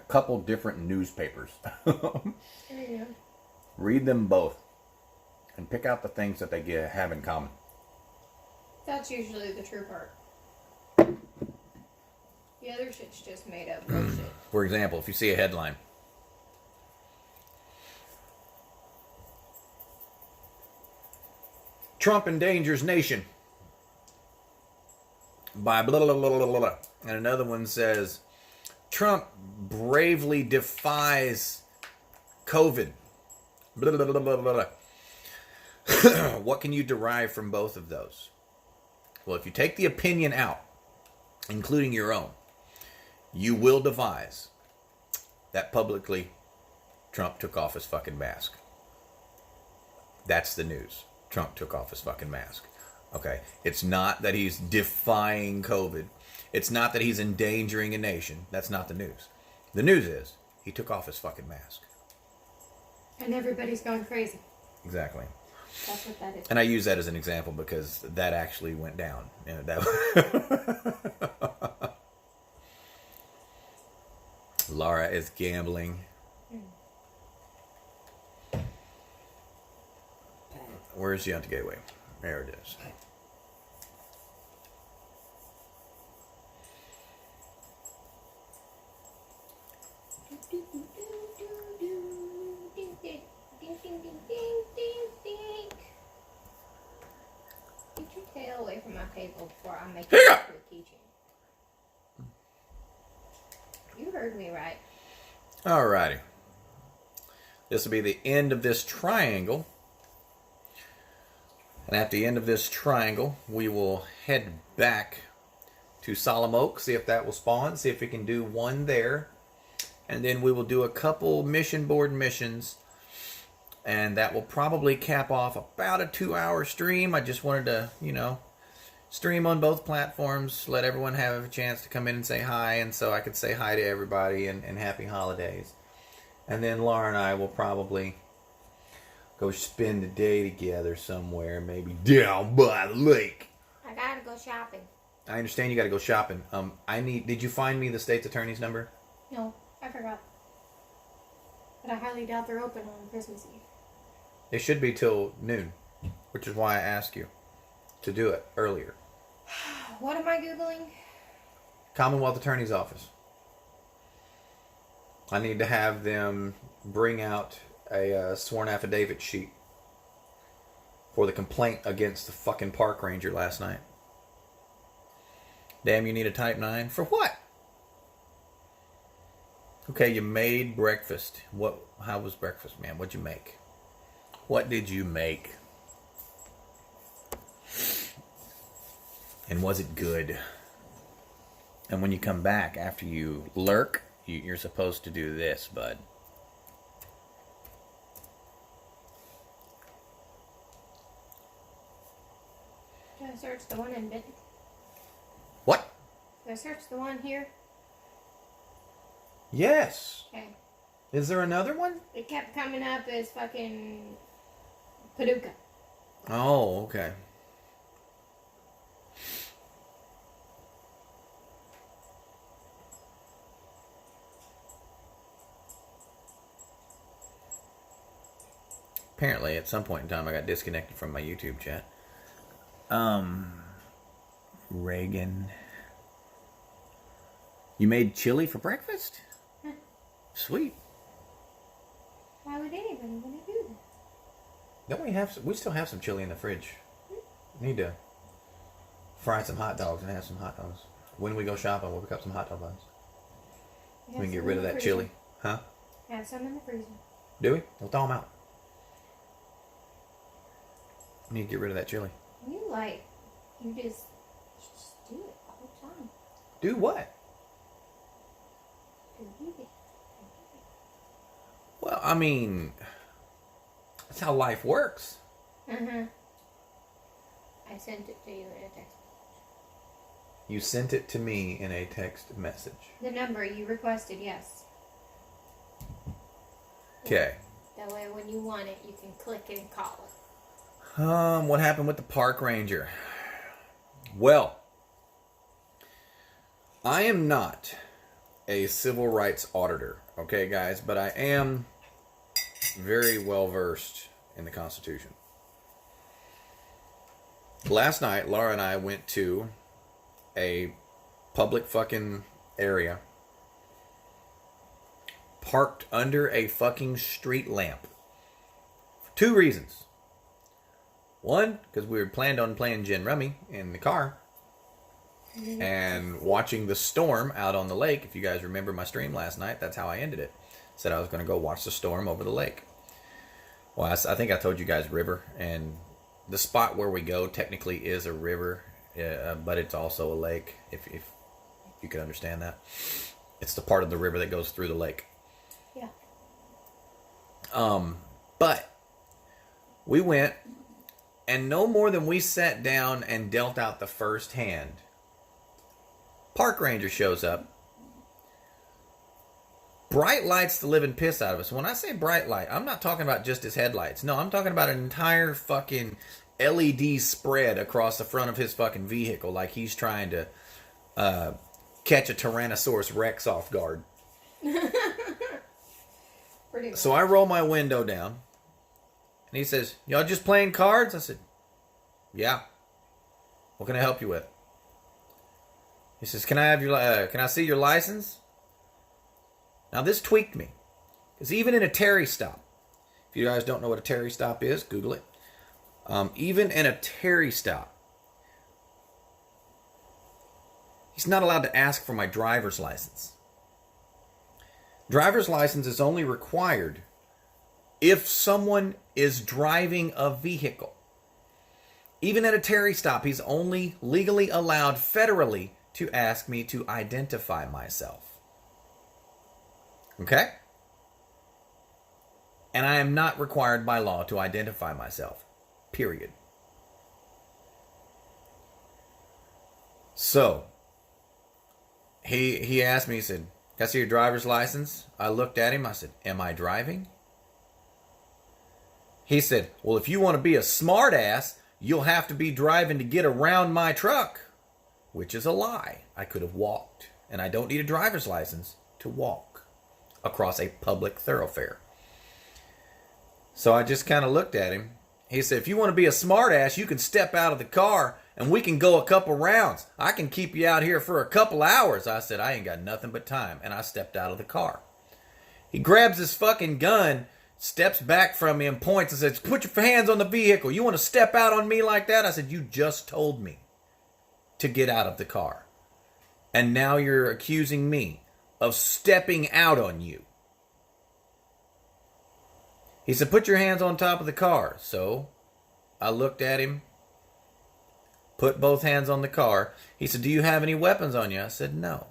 S1: couple different newspapers.
S2: There you go.
S1: Read them both. And pick out the things that they have in common.
S2: That's usually the true part. The other shit's just made up bullshit.
S1: For example, if you see a headline, Trump endangers nation by blah, blah, blah, blah, blah. And another one says, Trump bravely defies COVID. Blah, blah, blah, blah, blah, blah. What can you derive from both of those? Well, if you take the opinion out, including your own, you will devise that publicly Trump took off his fucking mask. That's the news. Trump took off his fucking mask. Okay? It's not that he's defying COVID. It's not that he's endangering a nation. That's not the news. The news is he took off his fucking mask.
S2: And everybody's going crazy.
S1: Exactly.
S2: That's what that is.
S1: And I use that as an example because that actually went down. You know, that Laura is gambling. Where's Yonta Gateway? There it is.
S2: Get your tail away from my table before I make
S1: Here you
S2: it
S1: go.
S2: into a keychain. You heard me right.
S1: Alrighty. This will be the end of this triangle. And at the end of this triangle, we will head back to Solemn Oak, see if that will spawn, see if we can do one there. And then we will do a couple mission board missions. And that will probably cap off about a 2-hour stream. I just wanted to, stream on both platforms, let everyone have a chance to come in and say hi, and so I could say hi to everybody and happy holidays. And then Laura and I will probably go spend the day together somewhere, maybe down by the lake.
S2: I gotta go shopping.
S1: I understand you got to go shopping. Did you find me the state's attorney's number?
S2: No, I forgot. But I highly doubt they're open on Christmas Eve.
S1: It should be till noon, which is why I asked you to do it earlier.
S2: What am I Googling?
S1: Commonwealth Attorney's Office. I need to have them bring out a sworn affidavit sheet for the complaint against the fucking park ranger last night. Damn, you need a type 9? For what? Okay, you made breakfast. How was breakfast, man? What'd you make? What did you make? And was it good? And when you come back after you lurk, you're supposed to do this, bud.
S2: Did I search the one in Benton?
S1: What?
S2: Did I search the one here?
S1: Yes.
S2: Okay.
S1: Is there another one?
S2: It kept coming up as fucking Paducah.
S1: Oh, okay. Apparently, at some point in time, I got disconnected from my YouTube chat. Reagan. You made chili for breakfast?
S2: Huh.
S1: Sweet.
S2: Why would anybody want to do that?
S1: Don't we have? We still have some chili in the fridge. Need to fry some hot dogs and have some hot dogs. When we go shopping, we'll pick up some hot dog buns. We can get rid of that chili, huh?
S2: Have some in the freezer.
S1: Do we? We'll thaw them out. We need to get rid of that chili.
S2: You just do it all the time.
S1: Do what? Well, I mean, that's how life works.
S2: I sent it to you in a text.
S1: You sent it to me in a text message.
S2: The number you requested, yes.
S1: Okay.
S2: That way when you want it, you can click it and call it.
S1: What happened with the park ranger? Well, I am not a civil rights auditor, okay, guys, but I am very well versed in the Constitution. Last night, Laura and I went to a public fucking area, parked under a fucking street lamp. For 2 reasons. One, because we were planned on playing gin rummy in the car and watching the storm out on the lake. If you guys remember my stream last night, that's how I ended it. Said I was going to go watch the storm over the lake. Well, I think I told you guys river, and the spot where we go technically is a river, but it's also a lake, if you can understand that. It's the part of the river that goes through the lake.
S2: Yeah.
S1: But we went, and no more than we sat down and dealt out the first hand, park ranger shows up, bright lights the living piss out of us. When I say bright light, I'm not talking about just his headlights. No, I'm talking about an entire fucking LED spread across the front of his fucking vehicle, like he's trying to catch a Tyrannosaurus Rex off guard. So I roll my window down, and he says, "Y'all just playing cards?" I said, "Yeah. What can I help you with?" He says, "Can I have your? Can I see your license?" Now this tweaked me, because even in a Terry stop, if you guys don't know what a Terry stop is, Google it. Even in a Terry stop, he's not allowed to ask for my driver's license. Driver's license is only required if someone is driving a vehicle. Even at a Terry stop, he's only legally allowed federally to ask me to identify myself. Okay? And I am not required by law to identify myself. Period. So, he asked me, he said, "Can I see your driver's license?" I looked at him, I said, "Am I driving?" He said, "Well, if you want to be a smart ass, you'll have to be driving to get around my truck." Which is a lie. I could have walked. And I don't need a driver's license to walk across a public thoroughfare. So I just kind of looked at him. He said, "If you want to be a smart ass, you can step out of the car and we can go a couple rounds. I can keep you out here for a couple hours." I said, "I ain't got nothing but time." And I stepped out of the car. He grabs his fucking gun, steps back from me and points and says, "Put your hands on the vehicle. You want to step out on me like that?" I said, "You just told me to get out of the car. And now you're accusing me of stepping out on you." He said, "Put your hands on top of the car." So I looked at him, put both hands on the car. He said, "Do you have any weapons on you?" I said, "No."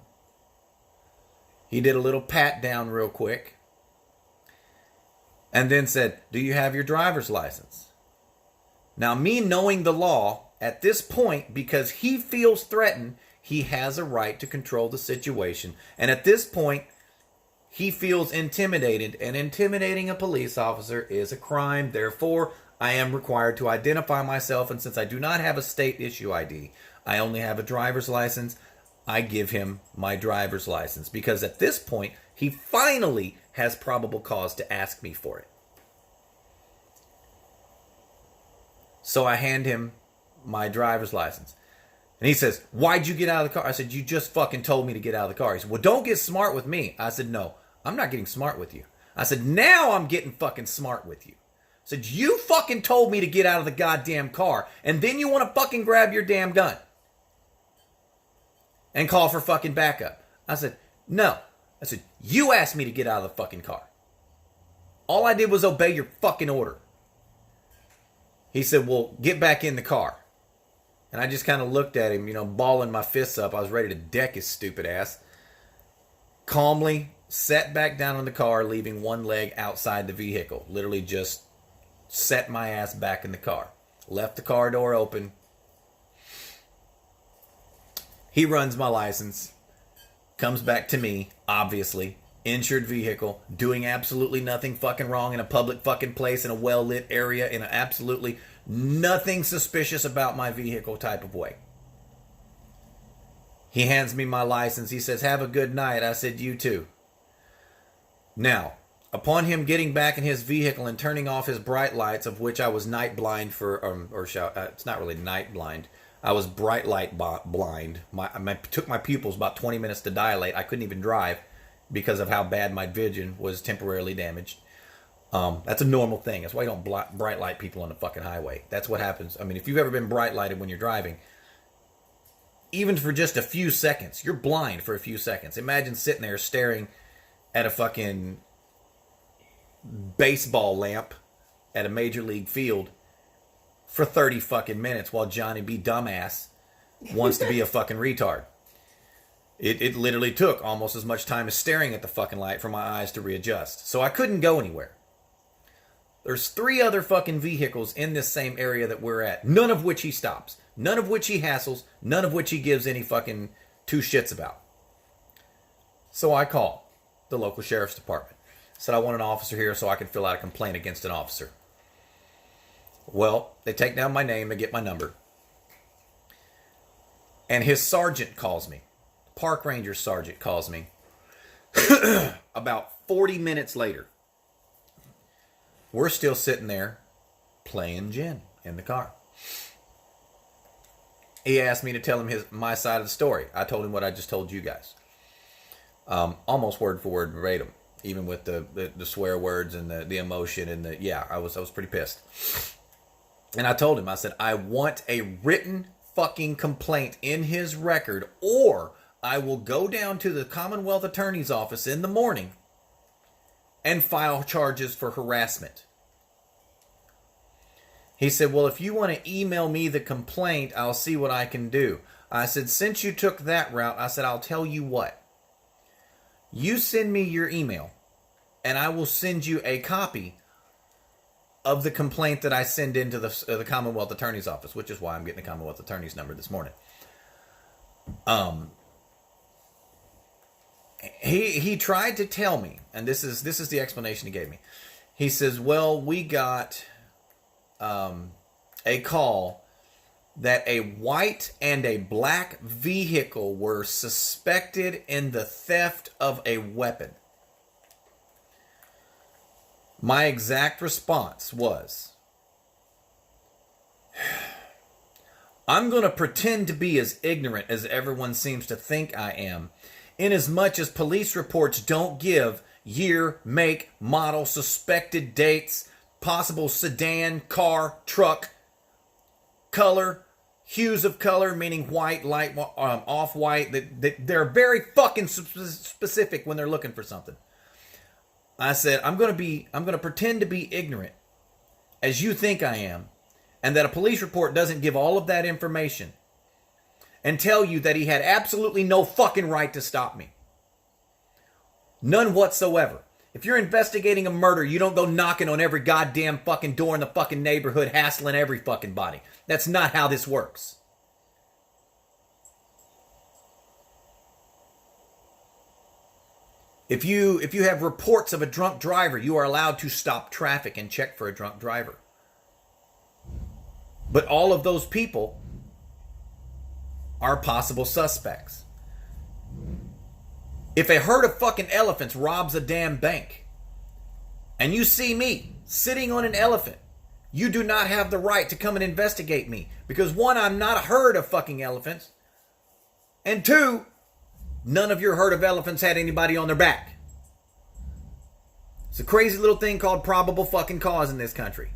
S1: He did a little pat down real quick and then said, "Do you have your driver's license?" Now, me knowing the law at this point, because he feels threatened, he has a right to control the situation. And at this point, he feels intimidated, and intimidating a police officer is a crime. Therefore, I am required to identify myself, and since I do not have a state issue ID, I only have a driver's license, I give him my driver's license, because at this point, he finally has probable cause to ask me for it. So I hand him my driver's license. And he says, "Why'd you get out of the car?" I said, "You just fucking told me to get out of the car." He said, "Well, don't get smart with me." I said, "No, I'm not getting smart with you." I said, "Now I'm getting fucking smart with you." I said, "You fucking told me to get out of the goddamn car, and then you want to fucking grab your damn gun and call for fucking backup." I said, "No." I said, "You asked me to get out of the fucking car. All I did was obey your fucking order." He said, "Well, get back in the car." And I just kind of looked at him, balling my fists up. I was ready to deck his stupid ass. Calmly sat back down in the car, leaving one leg outside the vehicle. Literally just set my ass back in the car. Left the car door open. He runs my license. Comes back to me, obviously. Insured vehicle. Doing absolutely nothing fucking wrong in a public fucking place, in a well-lit area, in an absolutely nothing suspicious about my vehicle type of way. He hands me my license. He says, "Have a good night." I said, "You too." Now, upon him getting back in his vehicle and turning off his bright lights, of which I was night blind for, it's not really night blind. I was bright light blind. Took my pupils about 20 minutes to dilate. I couldn't even drive because of how bad my vision was temporarily damaged. That's a normal thing. That's why you don't bright light people on the fucking highway. That's what happens. I mean, if you've ever been bright lighted when you're driving, even for just a few seconds, you're blind for a few seconds. Imagine sitting there staring at a fucking baseball lamp at a major league field for 30 fucking minutes while Johnny B. Dumbass wants to be a fucking retard. It literally took almost as much time as staring at the fucking light for my eyes to readjust. So I couldn't go anywhere. There's 3 other fucking vehicles in this same area that we're at, none of which he stops, none of which he hassles, none of which he gives any fucking 2 shits about. So I call the local sheriff's department. Said I want an officer here so I can fill out a complaint against an officer. Well, they take down my name, they get my number. And his sergeant calls me. Park ranger sergeant calls me. About 40 minutes later. We're still sitting there playing gin in the car. He asked me to tell him my side of the story. I told him what I just told you guys. Almost word for word verbatim. Even with the swear words and the emotion and I was pretty pissed. And I told him, I said, I want a written fucking complaint in his record, or I will go down to the Commonwealth Attorney's office in the morning and file charges for harassment. He said, well, if you want to email me the complaint, I'll see what I can do. I said, since you took that route, I said, I'll tell you what. You send me your email, and I will send you a copy of the complaint that I send into the Commonwealth Attorney's office, which is why I'm getting the Commonwealth Attorney's number this morning. He tried to tell me, and this is the explanation he gave me. He says, well, we got a call that a white and a black vehicle were suspected in the theft of a weapon. My exact response was, I'm going to pretend to be as ignorant as everyone seems to think I am, inasmuch as police reports don't give year, make, model, suspected dates, possible sedan, car, truck, color, hues of color, meaning white, light, off-white. They're very fucking specific when they're looking for something. I said, I'm going to pretend to be ignorant as you think I am, and that a police report doesn't give all of that information, and tell you that he had absolutely no fucking right to stop me. None whatsoever. If you're investigating a murder, you don't go knocking on every goddamn fucking door in the fucking neighborhood, hassling every fucking body. That's not how this works. If you have reports of a drunk driver, you are allowed to stop traffic and check for a drunk driver. But all of those people are possible suspects. If a herd of fucking elephants robs a damn bank, and you see me sitting on an elephant, you do not have the right to come and investigate me. Because one, I'm not a herd of fucking elephants. And two, none of your herd of elephants had anybody on their back. It's a crazy little thing called probable fucking cause in this country.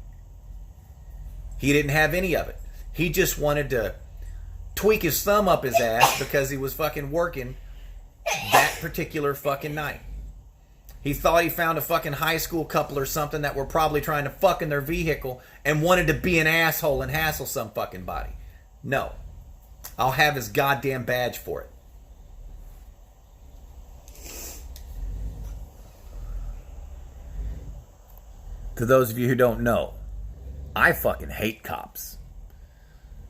S1: He didn't have any of it. He just wanted to tweak his thumb up his ass because he was fucking working that particular fucking night. He thought he found a fucking high school couple or something that were probably trying to fuck in their vehicle and wanted to be an asshole and hassle some fucking body. No. I'll have his goddamn badge for it. To those of you who don't know, I fucking hate cops.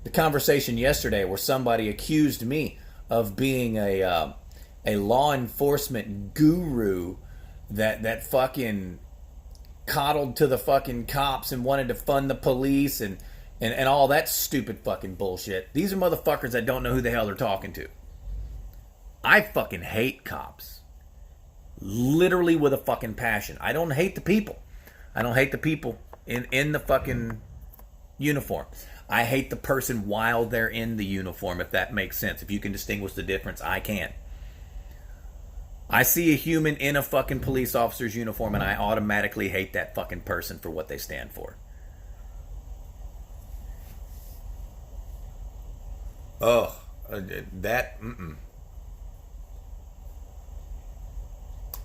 S1: The conversation yesterday where somebody accused me of being a law enforcement guru that fucking coddled to the fucking cops and wanted to fund the police and all that stupid fucking bullshit. These are motherfuckers that don't know who the hell they're talking to. I fucking hate cops. Literally with a fucking passion. I don't hate the people. I don't hate the people in the fucking uniform. I hate the person while they're in the uniform, if that makes sense. If you can distinguish the difference, I can. I see a human in a fucking police officer's uniform and I automatically hate that fucking person for what they stand for. Oh,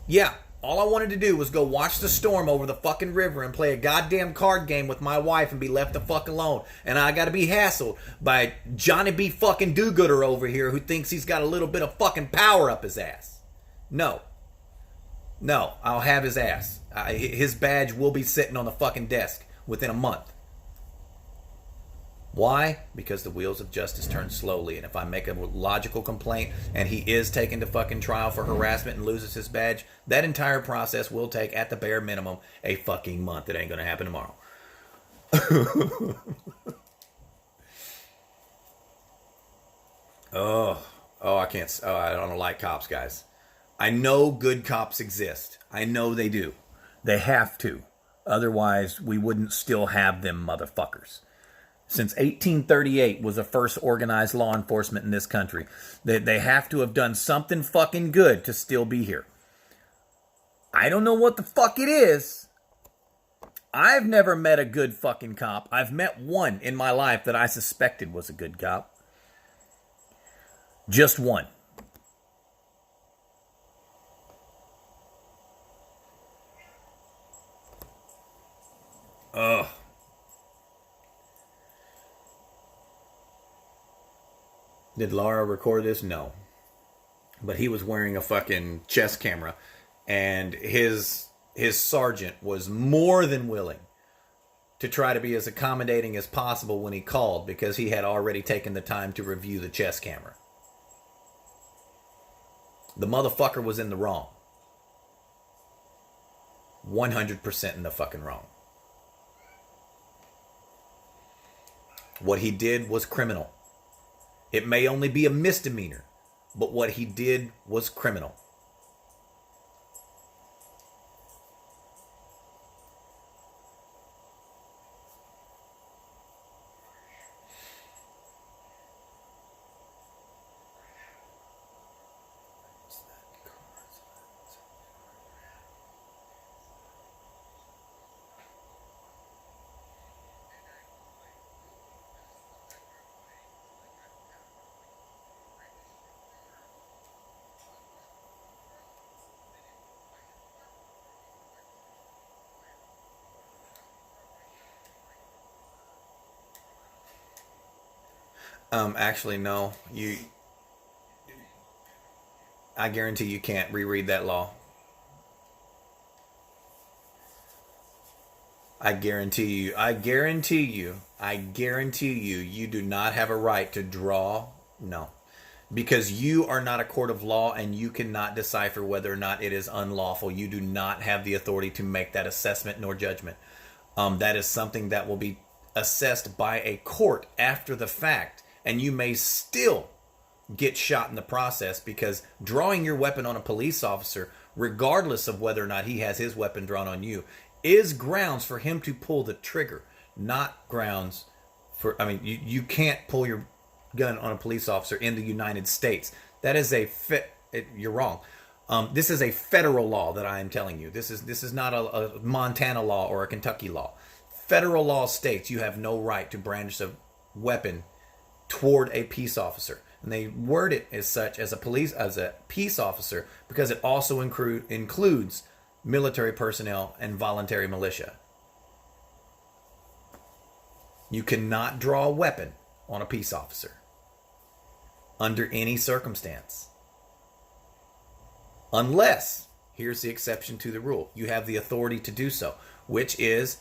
S1: Yeah, all I wanted to do was go watch the storm over the fucking river and play a goddamn card game with my wife and be left the fuck alone. And I gotta be hassled by Johnny B. fucking do-gooder over here who thinks he's got a little bit of fucking power up his ass. No, I'll have his ass. His badge will be sitting on the fucking desk within a month. Why? Because the wheels of justice turn slowly, and if I make a logical complaint and he is taken to fucking trial for harassment and loses his badge, that entire process will take, at the bare minimum, a fucking month. It ain't gonna happen tomorrow. I can't. Oh, I don't like cops, guys. I know good cops exist. I know they do. They have to. Otherwise, we wouldn't still have them motherfuckers. Since 1838 was the first organized law enforcement in this country. They have to have done something fucking good to still be here. I don't know what the fuck it is. I've never met a good fucking cop. I've met one in my life that I suspected was a good cop. Just one. Ugh. Did Laura record this? No. But he was wearing a fucking chest camera, and his sergeant was more than willing to try to be as accommodating as possible when he called, because he had already taken the time to review the chest camera. The motherfucker was in the wrong. 100% in the fucking wrong. What he did was criminal. It may only be a misdemeanor, but what he did was criminal. Actually, no. I guarantee you can't reread that law. I guarantee you, you do not have a right to draw. No. Because you are not a court of law and you cannot decipher whether or not it is unlawful. You do not have the authority to make that assessment nor judgment. That is something that will be assessed by a court after the fact, and you may still get shot in the process, because drawing your weapon on a police officer, regardless of whether or not he has his weapon drawn on you, is grounds for him to pull the trigger, not grounds for, you can't pull your gun on a police officer in the United States. That is you're wrong. This is a federal law that I am telling you. This is not a Montana law or a Kentucky law. Federal law states you have no right to brandish a weapon toward a peace officer. And they word it as such, as a peace officer, because it also includes military personnel and voluntary militia. You cannot draw a weapon on a peace officer under any circumstance. Unless, here's the exception to the rule, you have the authority to do so, which is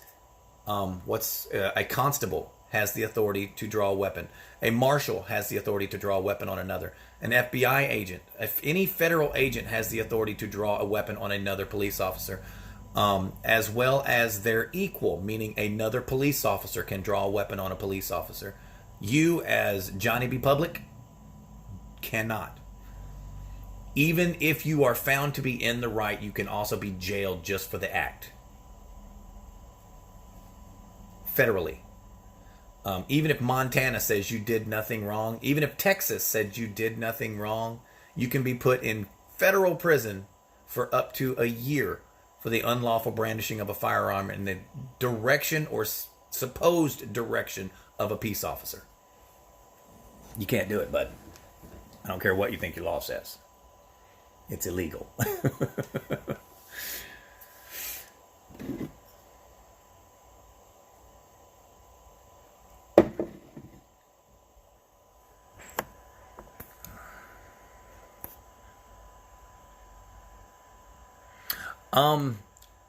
S1: a constable has the authority to draw a weapon. A marshal has the authority to draw a weapon on another. An FBI agent, if any federal agent, has the authority to draw a weapon on another police officer, as well as their equal, meaning another police officer can draw a weapon on a police officer. You, as Johnny B. Public, cannot. Even if you are found to be in the right, you can also be jailed just for the act. Federally. Even if Montana says you did nothing wrong, even if Texas said you did nothing wrong, you can be put in federal prison for up to a year for the unlawful brandishing of a firearm in the direction or supposed direction of a peace officer. You can't do it, bud. I don't care what you think your law says. It's illegal.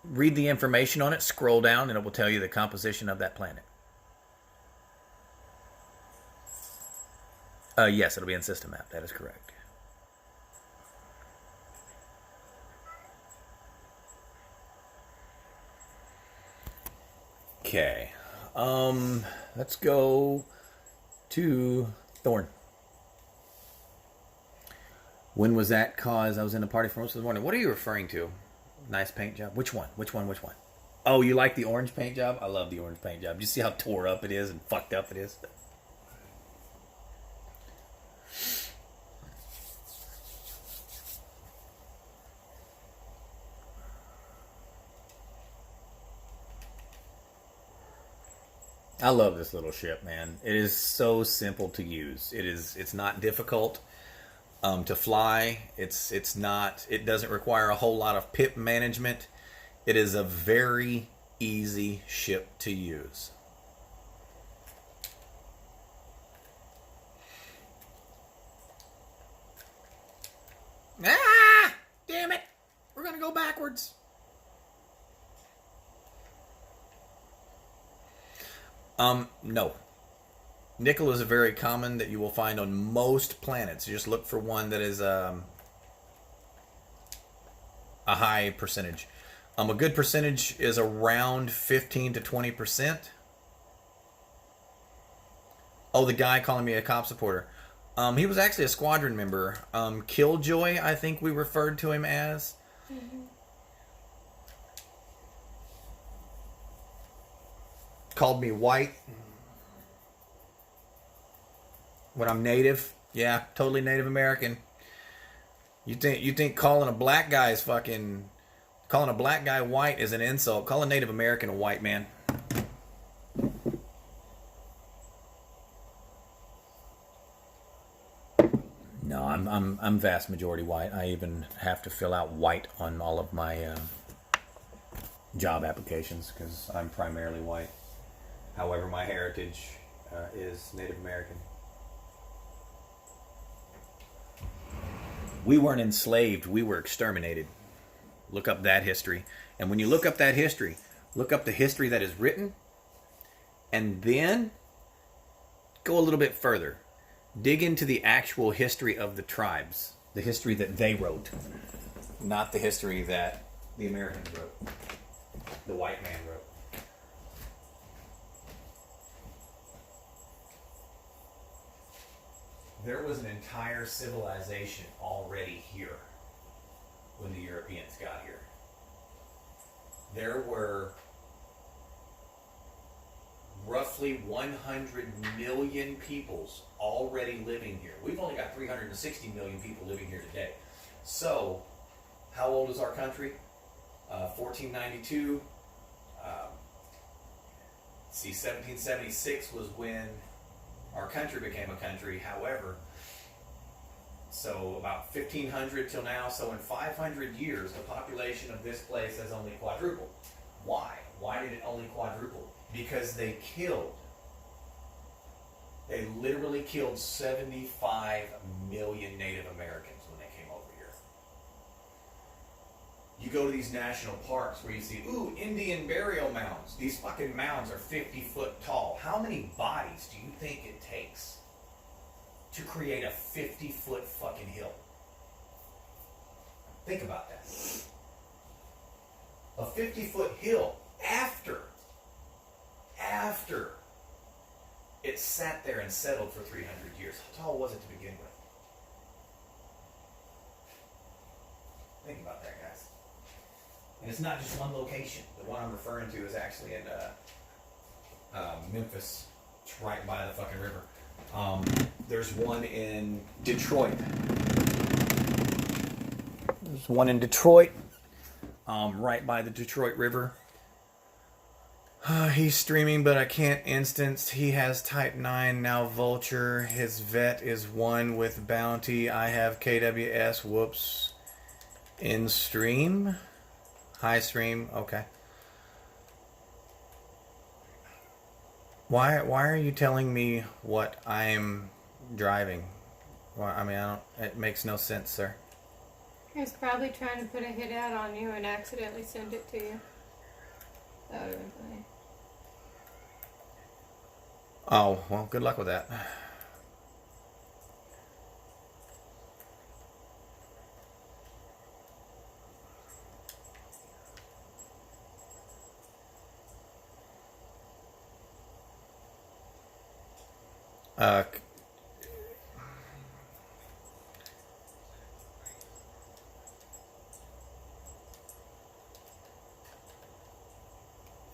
S1: Read the information on it, scroll down, and it will tell you the composition of that planet. Yes, it'll be in system map. That is correct. Okay. Let's go to Thorn. When was that? Cause I was in the party for most of the morning. What are you referring to? Nice paint job. Which one? Oh, you like the orange paint job? I love the orange paint job. You see how tore up it is and fucked up it is? I love this little ship, man. It is so simple to use. It's not difficult to fly. It's not. It doesn't require a whole lot of pip management. It is a very easy ship to use. Ah! Damn it! We're gonna go backwards. No. Nickel is a very common that you will find on most planets. You just look for one that is a high percentage. A good percentage is around 15 to 20%. Oh, the guy calling me a cop supporter. He was actually a squadron member. Killjoy, I think we referred to him as. Mm-hmm. Called me white when I'm native. Yeah, totally Native American. You think calling a black guy white is an insult? Call a Native American a white man. No, I'm vast majority white. I even have to fill out white on all of my job applications because I'm primarily white. However, my heritage is Native American. We weren't enslaved. We were exterminated. Look up that history. And when you look up that history, look up the history that is written, and then go a little bit further. Dig into the actual history of the tribes. The history that they wrote. Not the history that the Americans wrote. The white man wrote. There was an entire civilization already here when the Europeans got here. There were roughly 100 million peoples already living here. We've only got 360 million people living here today. So, how old is our country? 1492. 1776 was when our country became a country. However, so about 1500 till now, so in 500 years, the population of this place has only quadrupled. Why? Why did it only quadruple? Because they literally killed 75 million Native Americans when they came over here. You go to these national parks where you see, ooh, Indian burial mounds. These fucking mounds are 50 foot tall. How many bodies do you think it takes to create a 50 foot fucking hill? Think about that. A 50 foot hill after it sat there and settled for 300 years. How tall was it to begin with? Think about that, guys. And it's not just one location. The one I'm referring to is actually in Memphis. It's right by the fucking river. There's one in Detroit. There's one in Detroit, right by the Detroit River. He's streaming, but I can't instance. He has Type 9, now Vulture. His vet is 1 with Bounty. I have KWS, whoops. In stream. High stream, okay. Why are you telling me what I'm driving? Well, I mean, it makes no sense, sir.
S2: He's probably trying to put a hit out on you and accidentally send it to you. That would have been funny.
S1: Oh, well, good luck with that. Uh,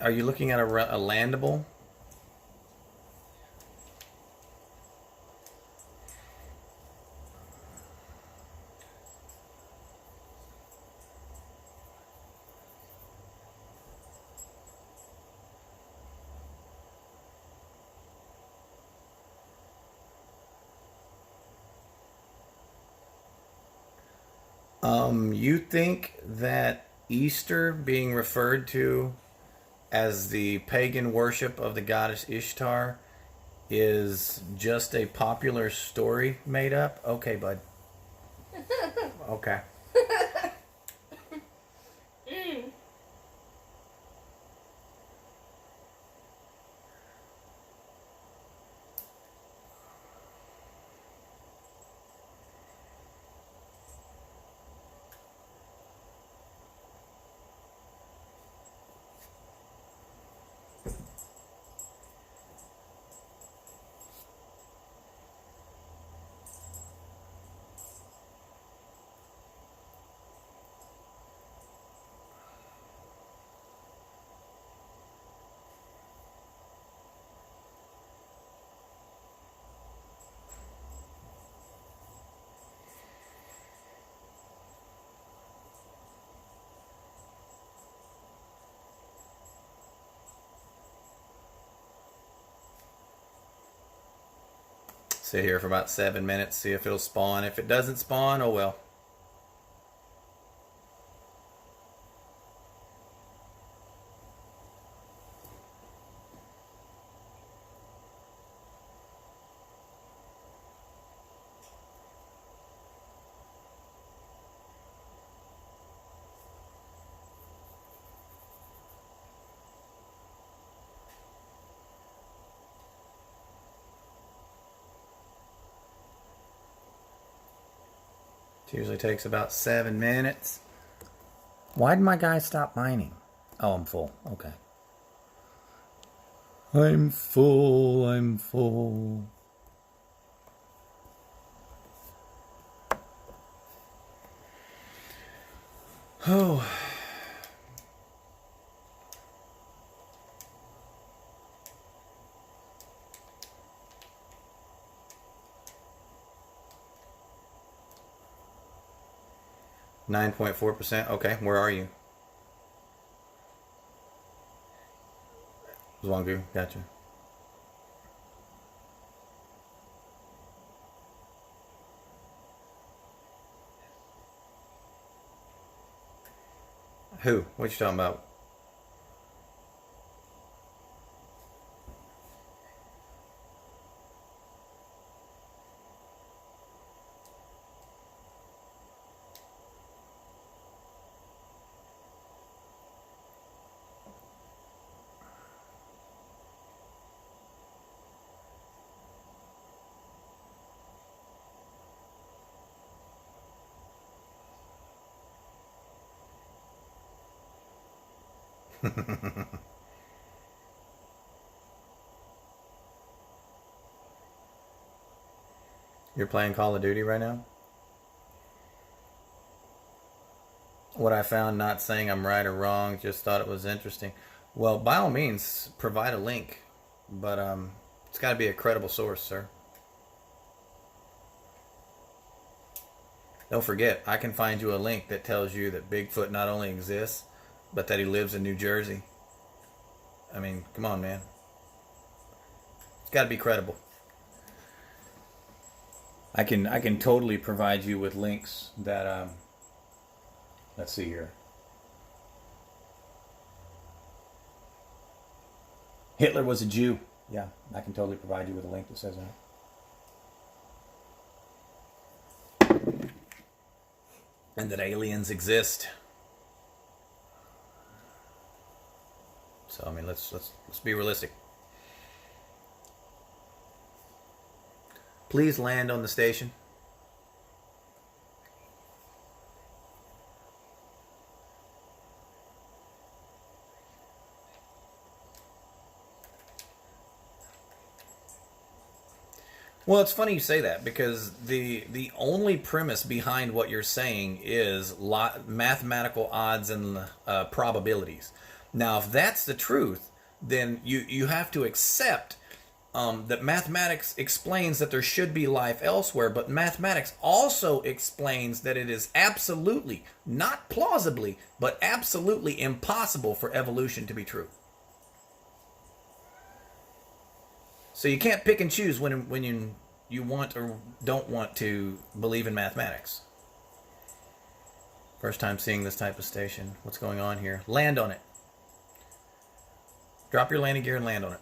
S1: are you looking at a landable? You think that Easter being referred to as the pagan worship of the goddess Ishtar is just a popular story made up? Okay, bud. Okay. Sit here for about 7 minutes, see if it'll spawn. If it doesn't spawn, oh well. It usually takes about 7 minutes. Why did my guy stop mining? Oh, I'm full. Okay. I'm full. I'm full. Oh. 9.4%. Okay, where are you? Zwangu, gotcha. Who? What you talking about? You're playing Call of Duty right now? What I found, not saying I'm right or wrong, just thought it was interesting. Well, by all means, provide a link, but it's got to be a credible source, sir. Don't forget, I can find you a link that tells you that Bigfoot not only exists, but that he lives in New Jersey. I mean, come on, man. It's got to be credible. I can totally provide you with links that let's see here. Hitler was a Jew. Yeah, I can totally provide you with a link that says that. And that aliens exist. So I mean, let's be realistic. Please land on the station. Well, it's funny you say that because the only premise behind what you're saying is mathematical odds and probabilities. Now, if that's the truth, then you have to accept that mathematics explains that there should be life elsewhere, but mathematics also explains that it is absolutely, not plausibly, but absolutely impossible for evolution to be true. So you can't pick and choose when you want or don't want to believe in mathematics. First time seeing this type of station. What's going on here? Land on it. Drop your landing gear and land on it.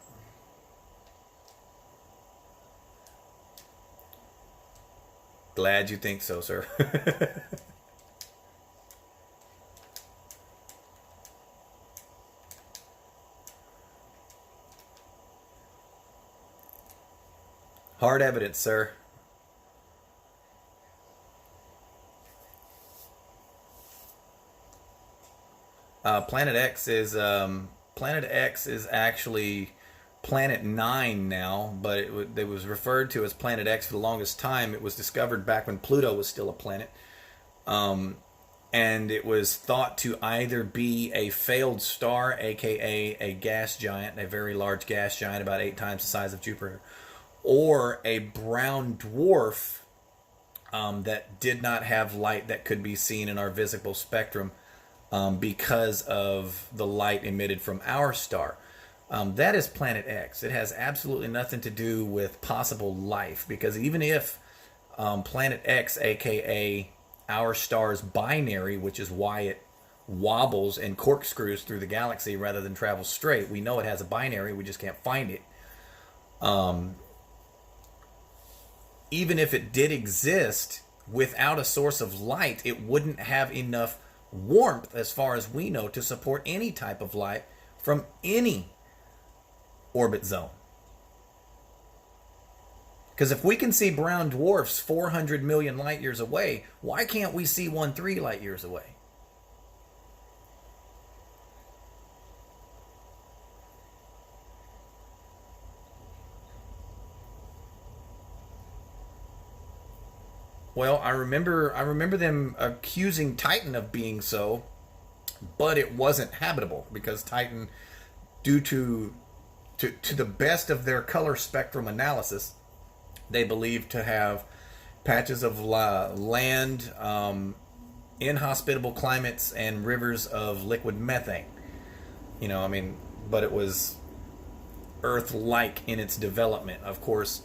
S1: Glad you think so, sir. Hard evidence, sir. Planet X is actually Planet 9 now, but it was referred to as Planet X for the longest time. It was discovered back when Pluto was still a planet. And it was thought to either be a failed star, aka a gas giant, a very large gas giant, about 8 times the size of Jupiter, or a brown dwarf that did not have light that could be seen in our visible spectrum because of the light emitted from our star. That is Planet X. It has absolutely nothing to do with possible life, because even if Planet X, aka our star's binary, which is why it wobbles and corkscrews through the galaxy rather than travel straight, we know it has a binary, we just can't find it. Even if it did exist without a source of light, it wouldn't have enough warmth, as far as we know, to support any type of light from any orbit zone. Because if we can see brown dwarfs 400 million light years away, why can't we see one 3 light years away? Well, I remember them accusing Titan of being so, but it wasn't habitable because Titan, due to the best of their color spectrum analysis, they believed to have patches of land, inhospitable climates, and rivers of liquid methane. But it was Earth-like in its development. Of course,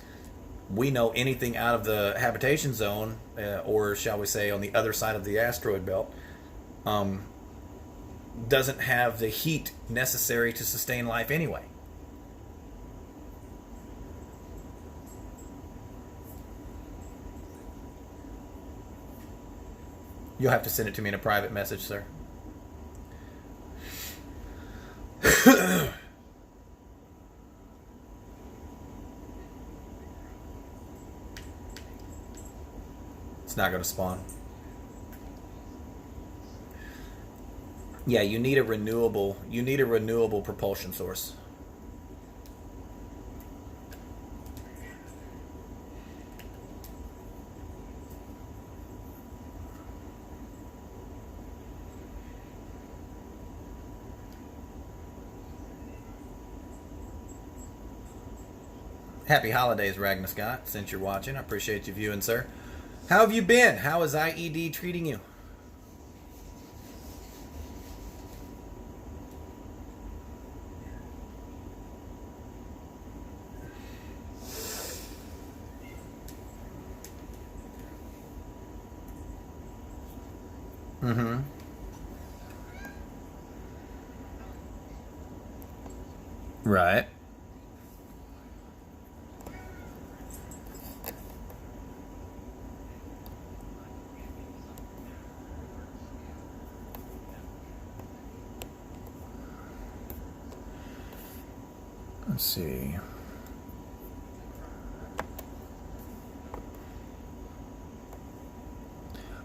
S1: we know anything out of the habitation zone, or shall we say on the other side of the asteroid belt, doesn't have the heat necessary to sustain life anyway. You'll have to send it to me in a private message, sir. It's not going to spawn. Yeah, you need a renewable propulsion source. Happy holidays, Ragnar Scott, since you're watching. I appreciate you viewing, sir. How have you been? How is IED treating you? Mm-hmm. Right. Let's see.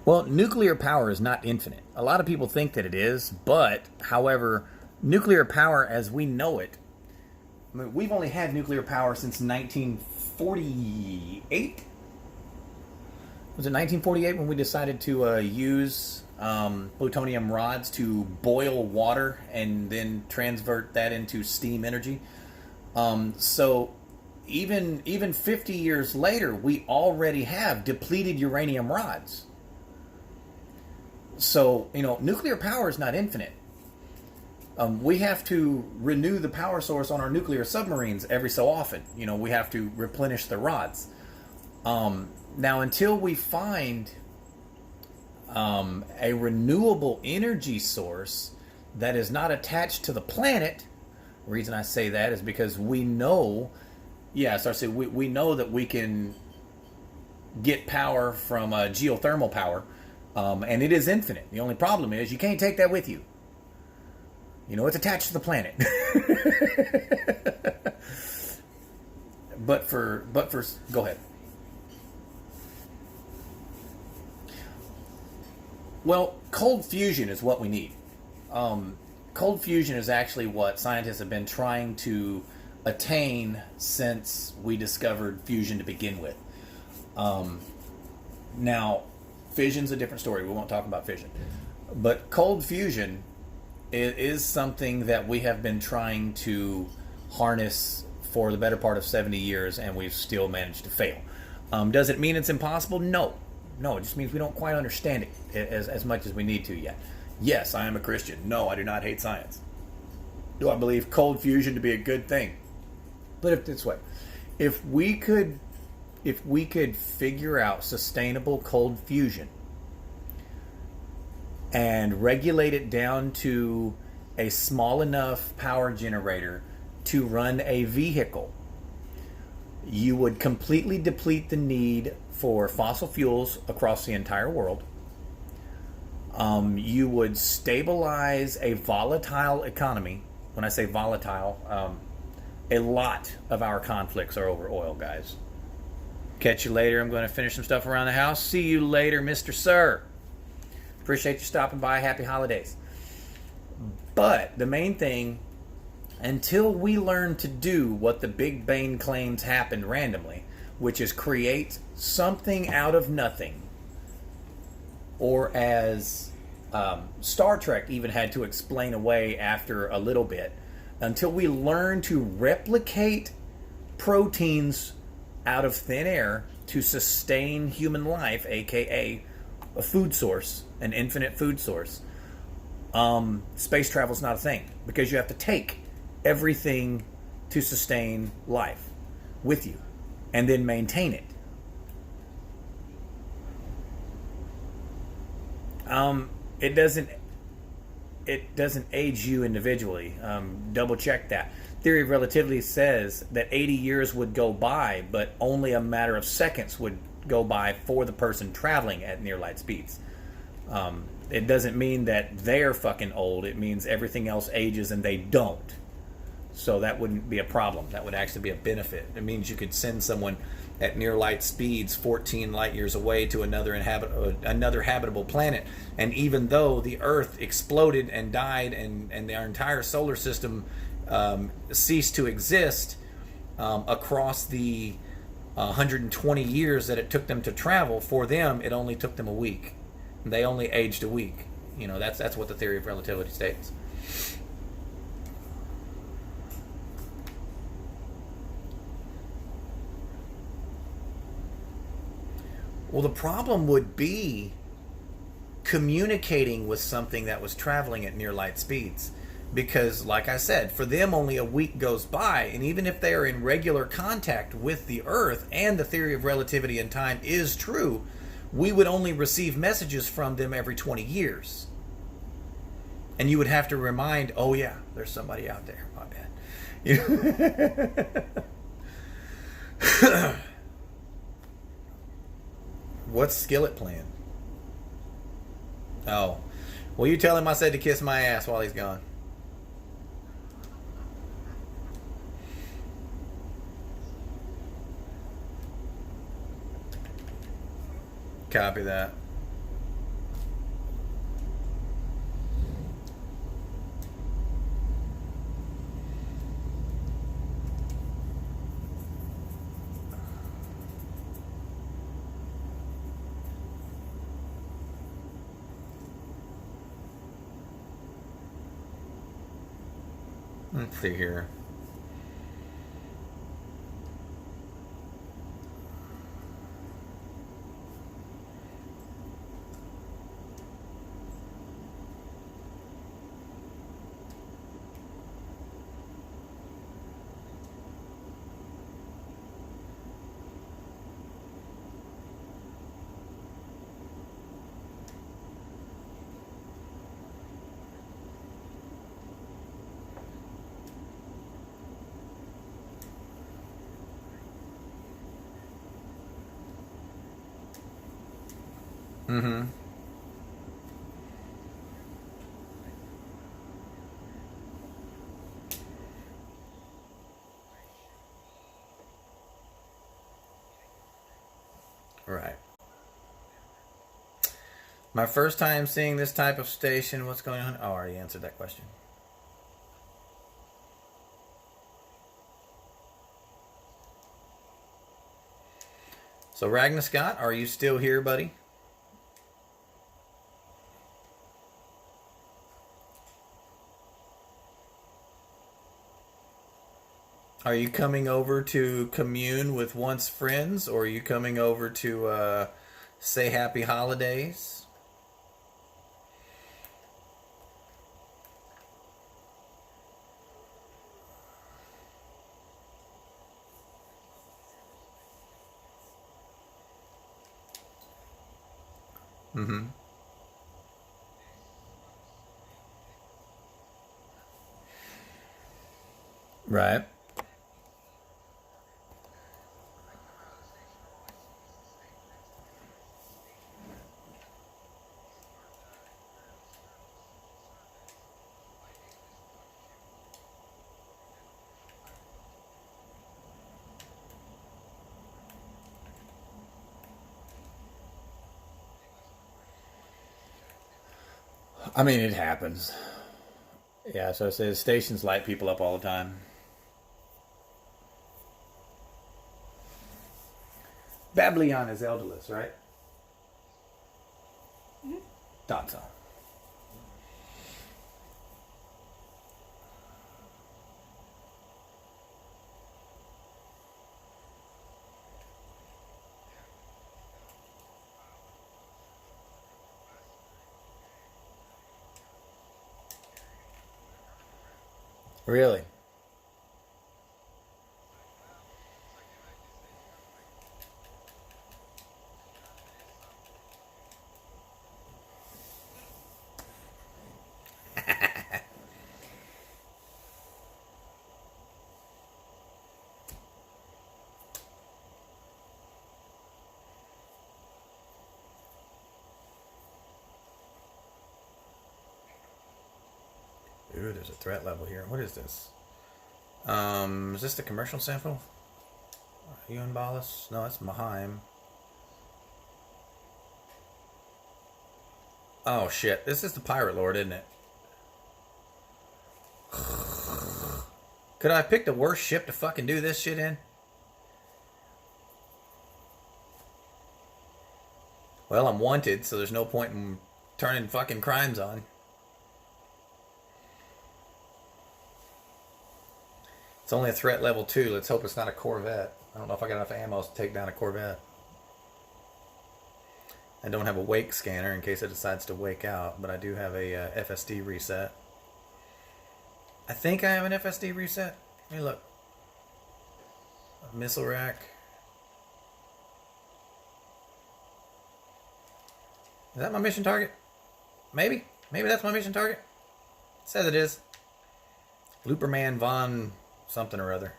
S1: Well, nuclear power is not infinite. A lot of people think that it is, but, however, nuclear power as we know it, I mean, we've only had nuclear power since 19
S3: 1948. Was it 1948 when we decided to use plutonium rods to boil water and then transvert that into steam energy? So even 50 years later, we already have depleted uranium rods. So, nuclear power is not infinite. We have to renew the power source on our nuclear submarines every so often. We have to replenish the rods. Now, until we find a renewable energy source that is not attached to the planet, the reason I say that is because we know, we know that we can get power from geothermal power, and it is infinite. The only problem is you can't take that with you. It's attached to the planet. but for go ahead. Well, cold fusion is what we need. Cold fusion is actually what scientists have been trying to attain since we discovered fusion to begin with. Now, fission's a different story. We won't talk about fission. But cold fusion is something that we have been trying to harness for the better part of 70 years, and we've still managed to fail. Does it mean it's impossible? No, it just means we don't quite understand it as much as we need to yet. Yes, I am a Christian. No, I do not hate science. Do I believe cold fusion to be a good thing? Put it this way. If we could figure out sustainable cold fusion and regulate it down to a small enough power generator to run a vehicle, you would completely deplete the need for fossil fuels across the entire world. You would stabilize a volatile economy. When I say volatile, a lot of our conflicts are over oil, guys. Catch you later. I'm going to finish some stuff around the house. See you later, Mr. Sir. Appreciate you stopping by. Happy holidays. But the main thing, until we learn to do what the Big Bang claims happened randomly, which is create something out of nothing, or as Star Trek even had to explain away after a little bit, until we learn to replicate proteins out of thin air to sustain human life, aka a food source, an infinite food source, space travel is not a thing, because you have to take everything to sustain life with you and then maintain it. It doesn't age you individually. Double check that. Theory of relativity says that 80 years would go by, but only a matter of seconds would go by for the person traveling at near light speeds. It doesn't mean that they're fucking old. It means everything else ages and they don't. So that wouldn't be a problem. That would actually be a benefit. It means you could send someone at near light speeds 14 light years away to another habitable planet, and even though the Earth exploded and died and our entire solar system ceased to exist across the 120 years that it took them to travel, for them it only took them a week. They only aged a week. That's what the theory of relativity states. Well, the problem would be communicating with something that was traveling at near light speeds. Because, like I said, for them only a week goes by, and even if they are in regular contact with the Earth and the theory of relativity and time is true, we would only receive messages from them every 20 years. And you would have to remind, oh yeah, there's somebody out there, my bad. What's Skillet playing? Oh. Well, you tell him I said to kiss my ass while he's gone. Copy that.
S1: Let's see here. Mm-hmm. Right. My first time seeing this type of station. What's going on? Oh, I already answered that question. So, Ragnar Scott, are you still here, buddy? Are you coming over to commune with once friends, or are you coming over to say happy holidays? Mm-hmm. Right. I mean, it happens. Yeah, so it says stations light people up all the time. Babylon is elderless, right?
S2: Mm-hmm.
S3: Thought so. Really? Ooh, there's a threat level here. What is this? Is this the commercial sample? Ewan Ballas? No, that's Maheim. Oh shit, this is the Pirate Lord, isn't it? Could I have picked a worse ship to fucking do this shit in? Well, I'm wanted, so there's no point in turning fucking crimes on. It's only a threat level 2. Let's hope it's not a Corvette. I don't know if I got enough ammo to take down a Corvette. I don't have a wake scanner in case it decides to wake out, but I do have a FSD reset. I think I have an FSD reset. Let me look. A missile rack. Is that my mission target? Maybe. Maybe that's my mission target. It says it is. Looperman von something or other.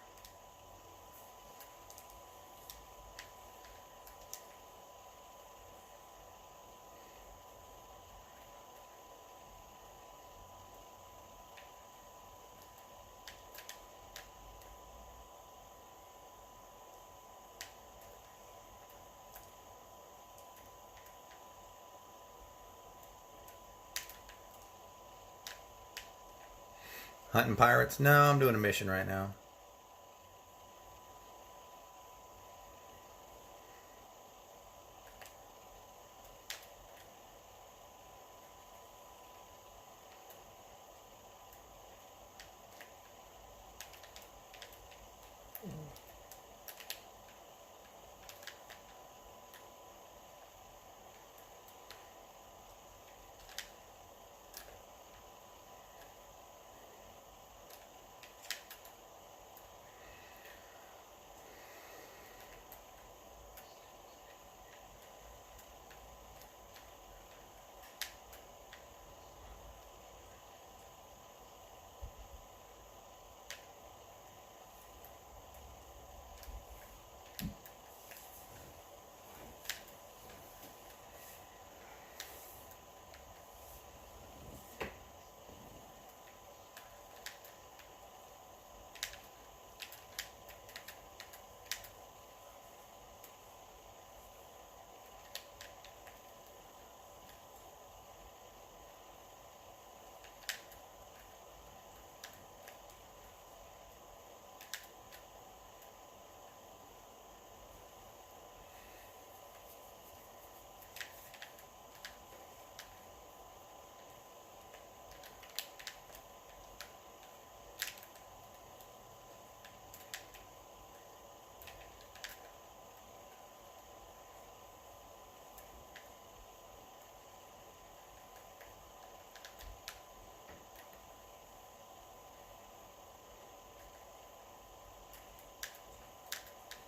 S3: Hunting pirates? No, I'm doing a mission right now.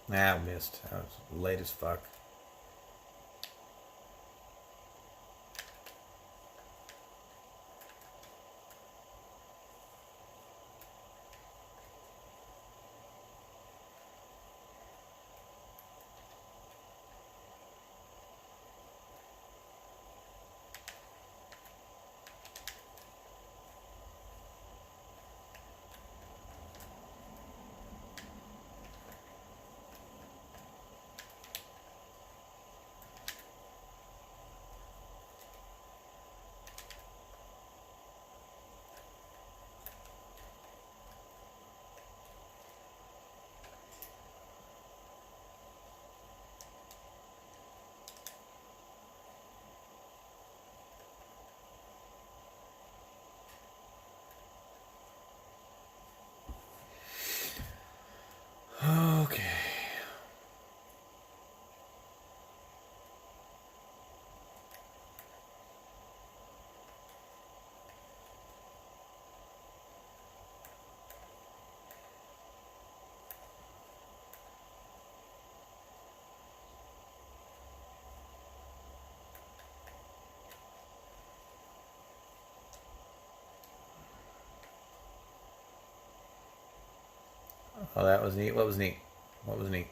S1: Nah, I missed. I was late as fuck. Okay. Oh, that was neat. What was neat? What was neat?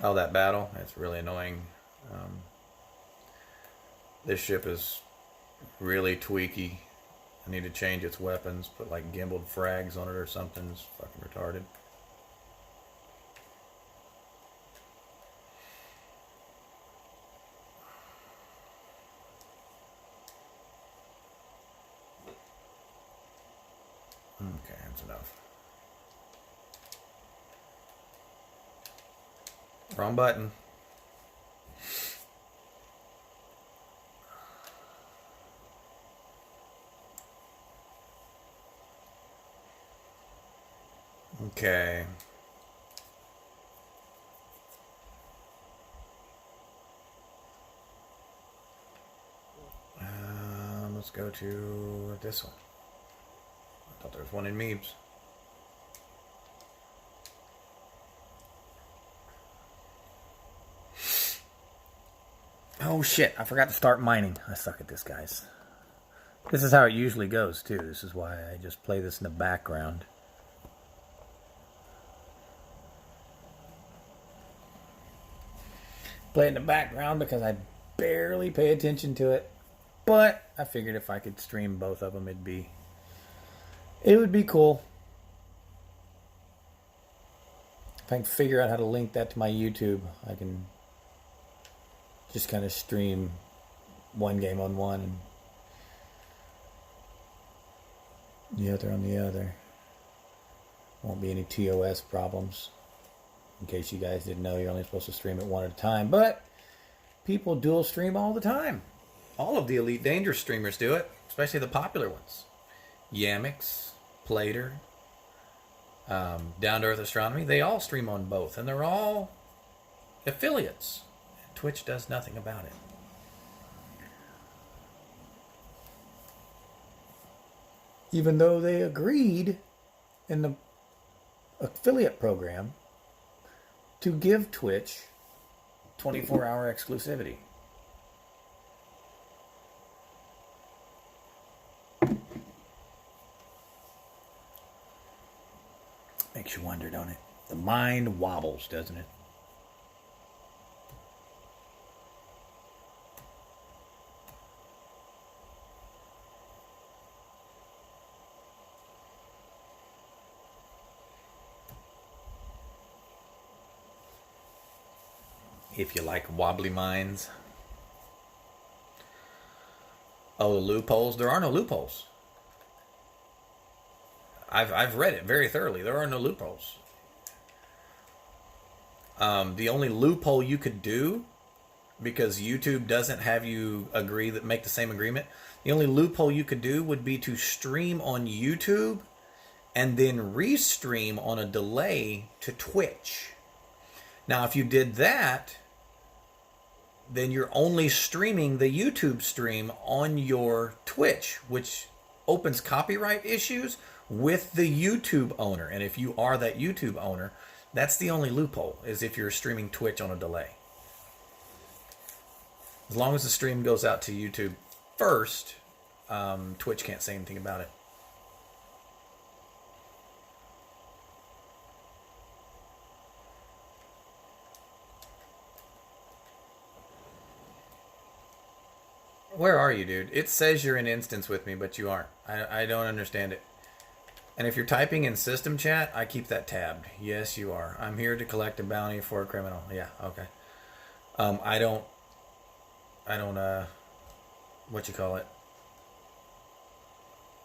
S1: Oh, that battle. It's really annoying. Um, this ship is really tweaky. I need to change its weapons. Put like gimbaled frags on it or something. It's fucking retarded. Okay, that's enough. Wrong button. Okay. Let's go to this one. I thought there was one in Meebs.
S3: Oh shit, I forgot to start mining. I suck at this, guys. This is how it usually goes, too. This is why I just play this in the background. Play it in the background because I barely pay attention to it. But I figured if I could stream both of them, it would be cool. If I can figure out how to link that to my YouTube, I can just kind of stream one game on one and the other on the other. Won't be any TOS problems. In case you guys didn't know, you're only supposed to stream it one at a time. But people dual stream all the time.
S1: All of the Elite Dangerous streamers do it, especially the popular ones. Yamix, Plater, Down to Earth Astronomy, they all stream on both, and they're all affiliates. Twitch does nothing about it.
S3: Even though they agreed in the affiliate program to give Twitch 24-hour exclusivity. Makes you wonder, don't it? The mind wobbles, doesn't it?
S1: If you like wobbly minds. Oh, the loopholes? There are no loopholes. I've read it very thoroughly. There are no loopholes. The only loophole you could do
S3: because YouTube doesn't have you make the same agreement. The only loophole you could do would be to stream on YouTube and then restream on a delay to Twitch. Now, if you did that, then you're only streaming the YouTube stream on your Twitch, which opens copyright issues with the YouTube owner. And if you are that YouTube owner, that's the only loophole, is if you're streaming Twitch on a delay. As long as the stream goes out to YouTube first, Twitch can't say anything about it. Where are you, dude? It says you're in instance with me, but you aren't. I don't understand it. And if you're typing in system chat, I keep that tabbed. Yes, you are. I'm here to collect a bounty for a criminal. Yeah, okay. I don't, what you call it?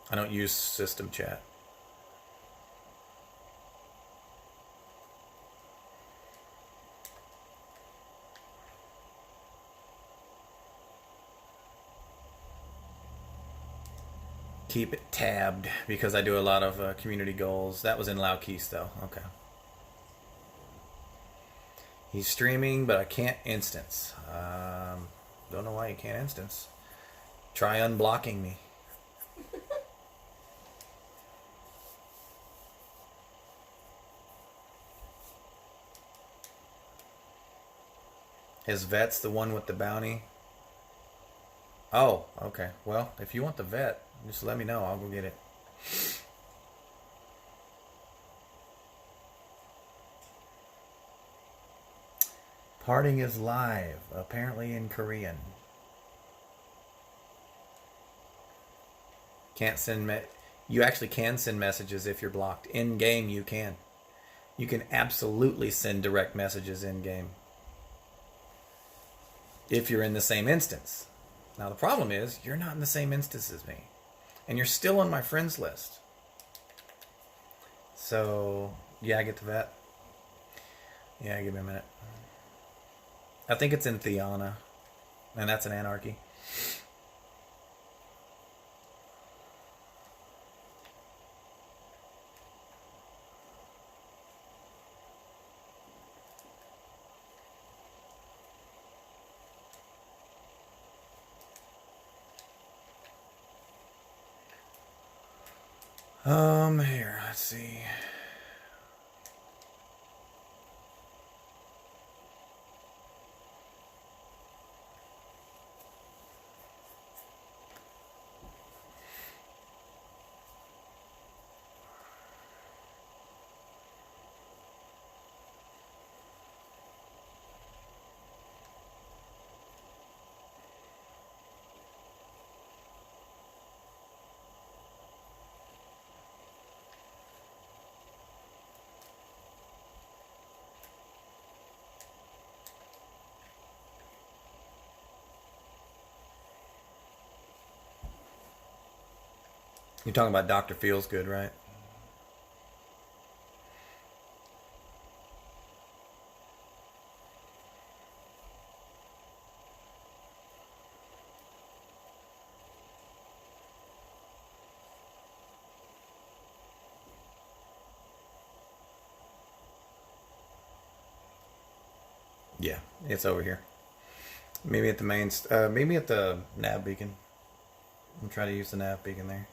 S3: I don't use system chat. Keep it tabbed because I do a lot of community goals. That was in Laukis though. Okay. He's streaming, but I can't instance. Don't know why you can't instance. Try unblocking me. His vet's the one with the bounty. Oh, okay. Well, if you want the vet, just let me know. I'll go get it. Parting is live, apparently in Korean. Can't send you actually can send messages if you're blocked. In game you can. You can absolutely send direct messages in game. If you're in the same instance. Now the problem is you're not in the same instance as me. And you're still on my friends list. So, yeah, I get the vet. Yeah, give me a minute. I think it's in Theana. And that's an anarchy. Here, let's see. You're talking about Dr. Feels Good, right? Yeah, it's over here. Maybe at the main, maybe at the nav beacon. I'm trying to use the nav beacon there.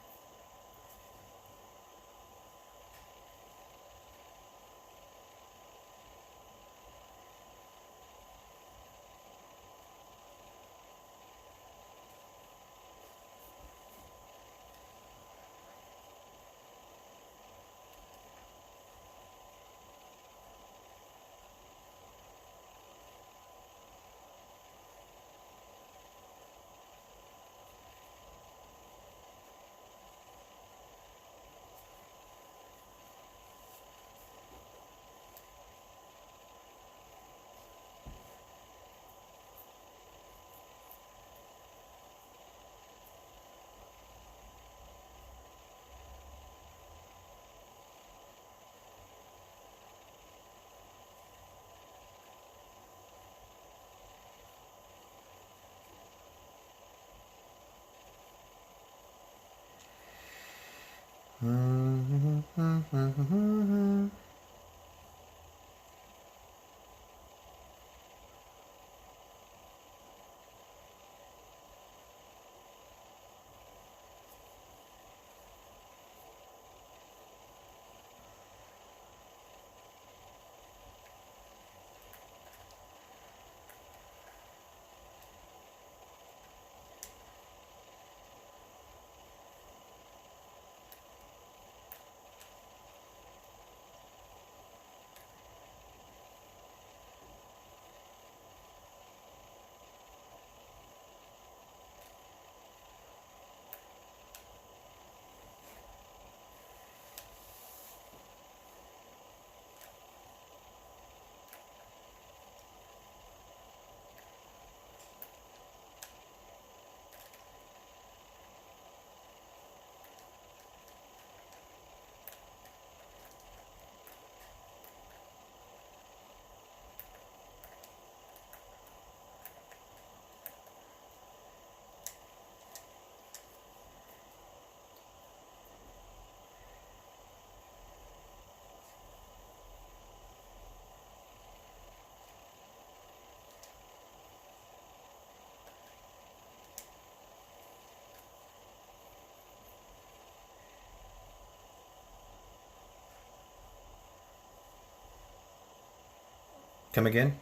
S1: Come again?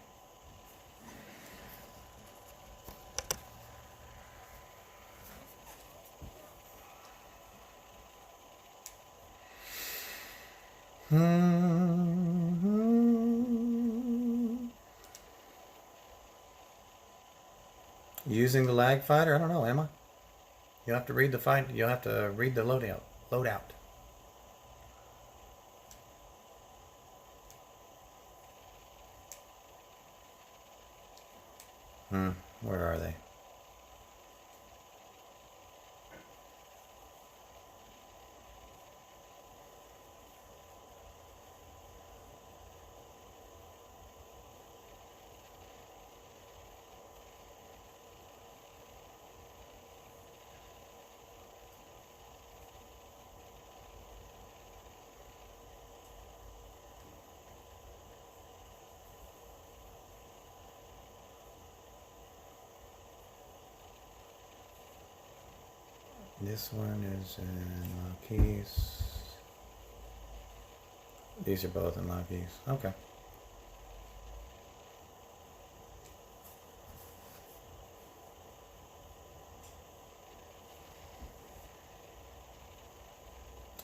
S1: Using the lag fighter? I don't know, am I? You'll have to read the fight. You'll have to read the loadout. Where are they? This one is in Marquise. These are both in Marquise. Okay.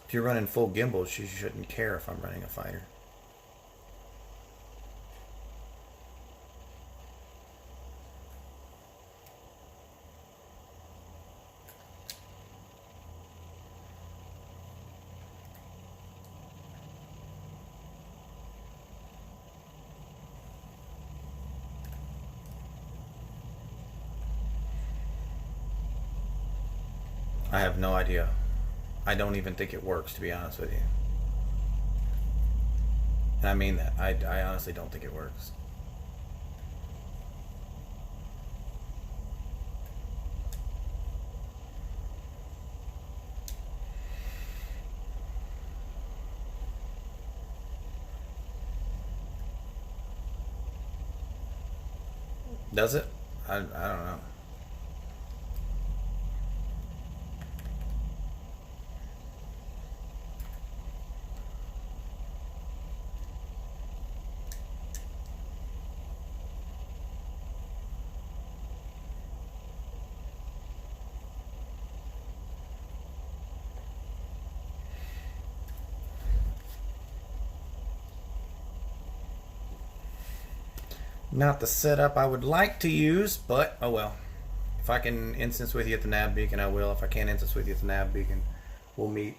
S1: If you're running full gimbals, you shouldn't care if I'm running a fighter. I have no idea. I don't even think it works, to be honest with you. And I mean that. I honestly don't think it works. Does it? I don't know. Not the setup I would like to use, but oh well. If I can instance with you at the nav beacon, I will. If I can't instance with you at the nav beacon, we'll meet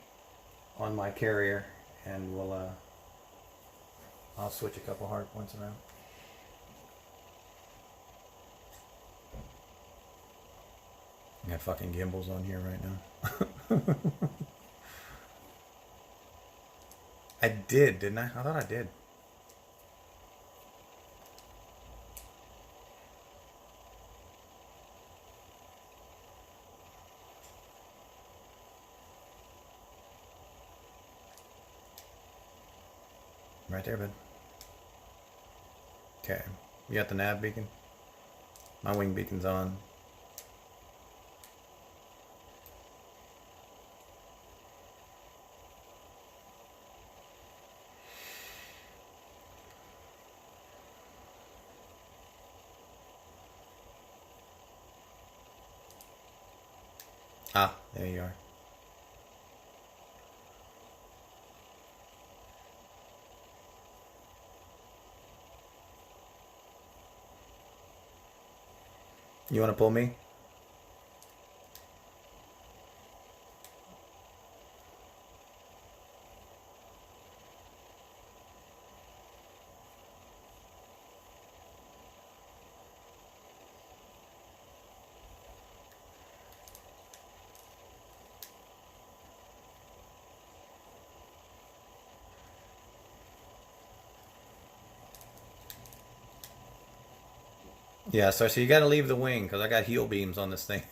S1: on my carrier and I'll switch a couple hard points around. I got fucking gimbals on here right now. I did, didn't I? I thought I did. Right there, bud. Okay. You got the nav beacon? My wing beacon's on. Ah, there you are. You want to pull me? Yeah, so you got to leave the wing because I got heal beams on this thing.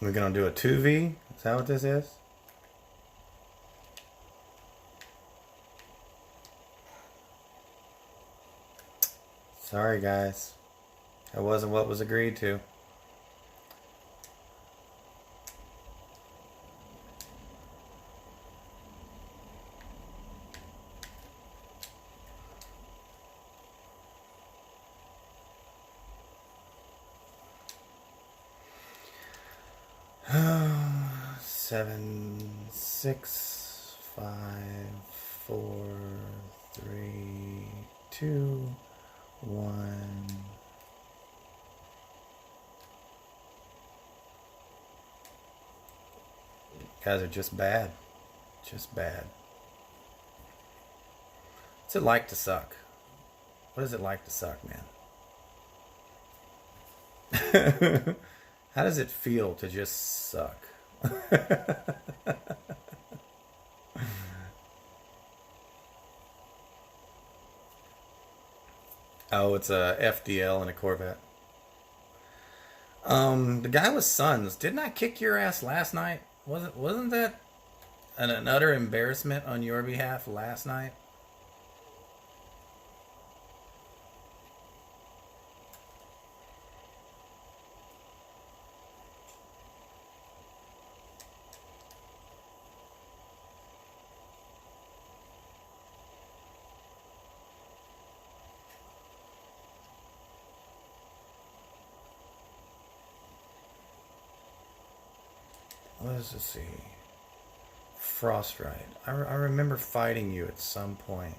S1: We're going to do a 2v? Is that what this is? Sorry, guys. That wasn't what was agreed to. Seven, 6, 5, 4, 3, 2, 1. You guys are just bad. Just bad. What's it like to suck? What is it like to suck, man? How does it feel to just suck? Oh, it's a FDL and a Corvette. The guy with sons. Didn't I kick your ass last night? Wasn't that an utter embarrassment on your behalf last night? What does this see? Frostride. I remember fighting you at some point.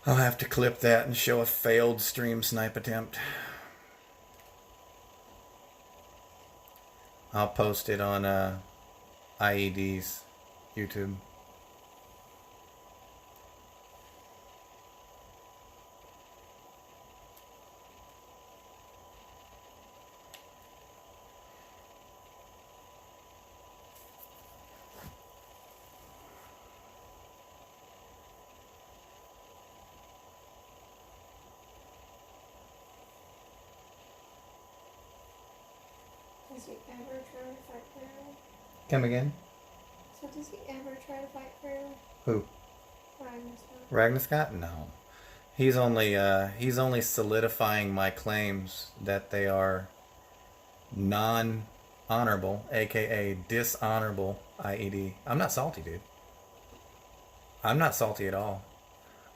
S1: I'll have to clip that and show a failed stream snipe attempt. I'll post it on IED's YouTube.
S2: Does he ever try to fight fairly?
S1: Come again?
S2: So does he ever try to fight fairly?
S1: Who?
S2: Ragnar.
S1: Ragnar Scott? No. He's only solidifying my claims that they are non-honorable, aka dishonorable IED. I'm not salty, dude. I'm not salty at all.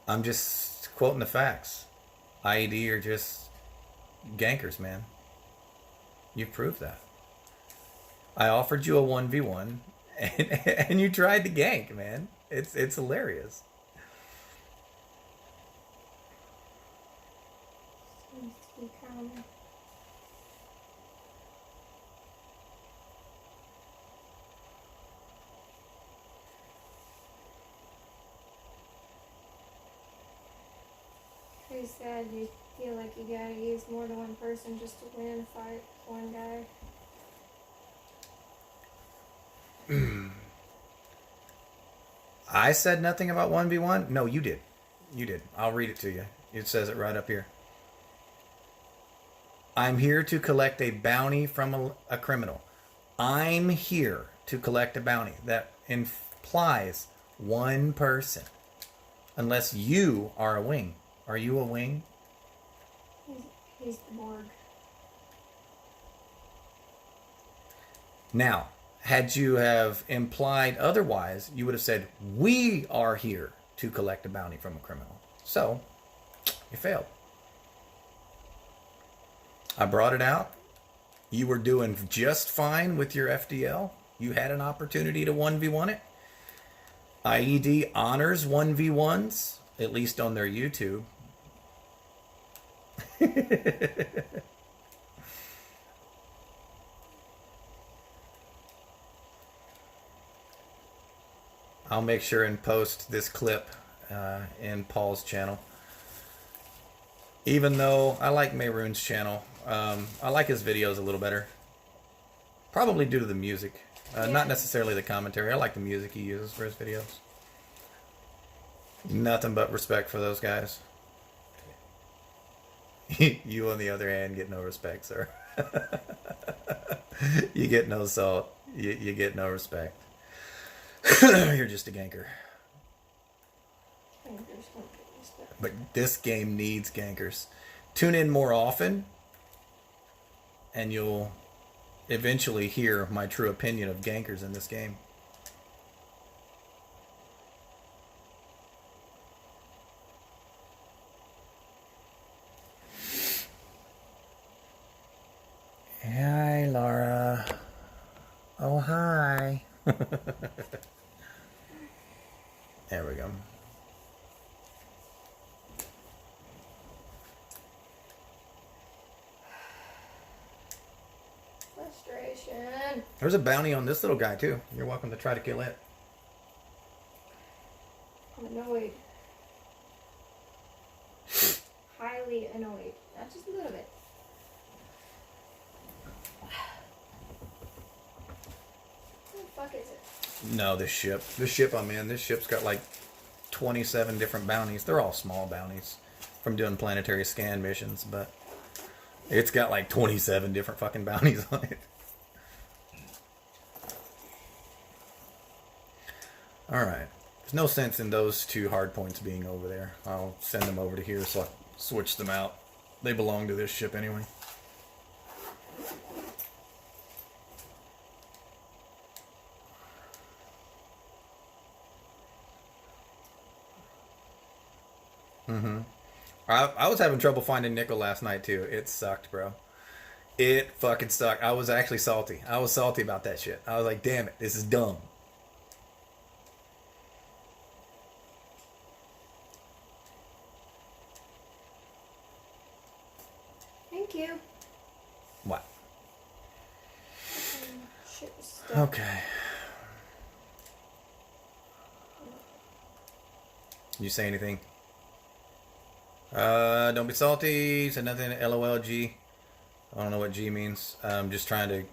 S1: I'm just quoting the facts. IED are just gankers, man. You've proved that. I offered you a 1v1 and you tried to gank, man. It's hilarious.
S2: Seems to be common. Pretty sad you feel like you gotta use more than one person just to win a fight with one guy.
S1: I said nothing about 1v1? No, you did. You did. I'll read it to you. It says it right up here. I'm here to collect a bounty from a criminal. I'm here to collect a bounty. That implies one person. Unless you are a wing. Are you a wing?
S2: He's the Borg.
S1: Now, had you have implied otherwise, you would have said, we are here to collect a bounty from a criminal. So, you failed. I brought it out. You were doing just fine with your FDL. You had an opportunity to 1v1 it. IED honors 1v1s, at least on their YouTube. I'll make sure and post this clip in Paul's channel. Even though I like Mayroon's channel, I like his videos a little better. Probably due to the music. Not necessarily the commentary. I like the music he uses for his videos. Nothing but respect for those guys. You, on the other hand, get no respect, sir. You get no salt. You get no respect. You're just a ganker. But this game needs gankers. Tune in more often, and you'll eventually hear my true opinion of gankers in this game. Hi, Laura. Oh, hi. There we go.
S2: Frustration.
S1: There's a bounty on this little guy, too. You're welcome to try to kill it.
S2: I'm annoyed. Highly annoyed. Not just a little bit. Who the fuck is it?
S1: No, this ship. This ship I'm in, this ship's got like 27 different bounties. They're all small bounties from doing planetary scan missions, but it's got like 27 different fucking bounties on it. Alright. There's no sense in those two hard points being over there. I'll send them over to here so I switch them out. They belong to this ship anyway. I was having trouble finding nickel last night too. It sucked, bro. It fucking sucked. I was actually salty. I was salty about that shit. I was like, damn it, this is dumb.
S3: You say anything? Don't be salty. Said nothing. LOLG. I don't know what G means. I'm just trying to.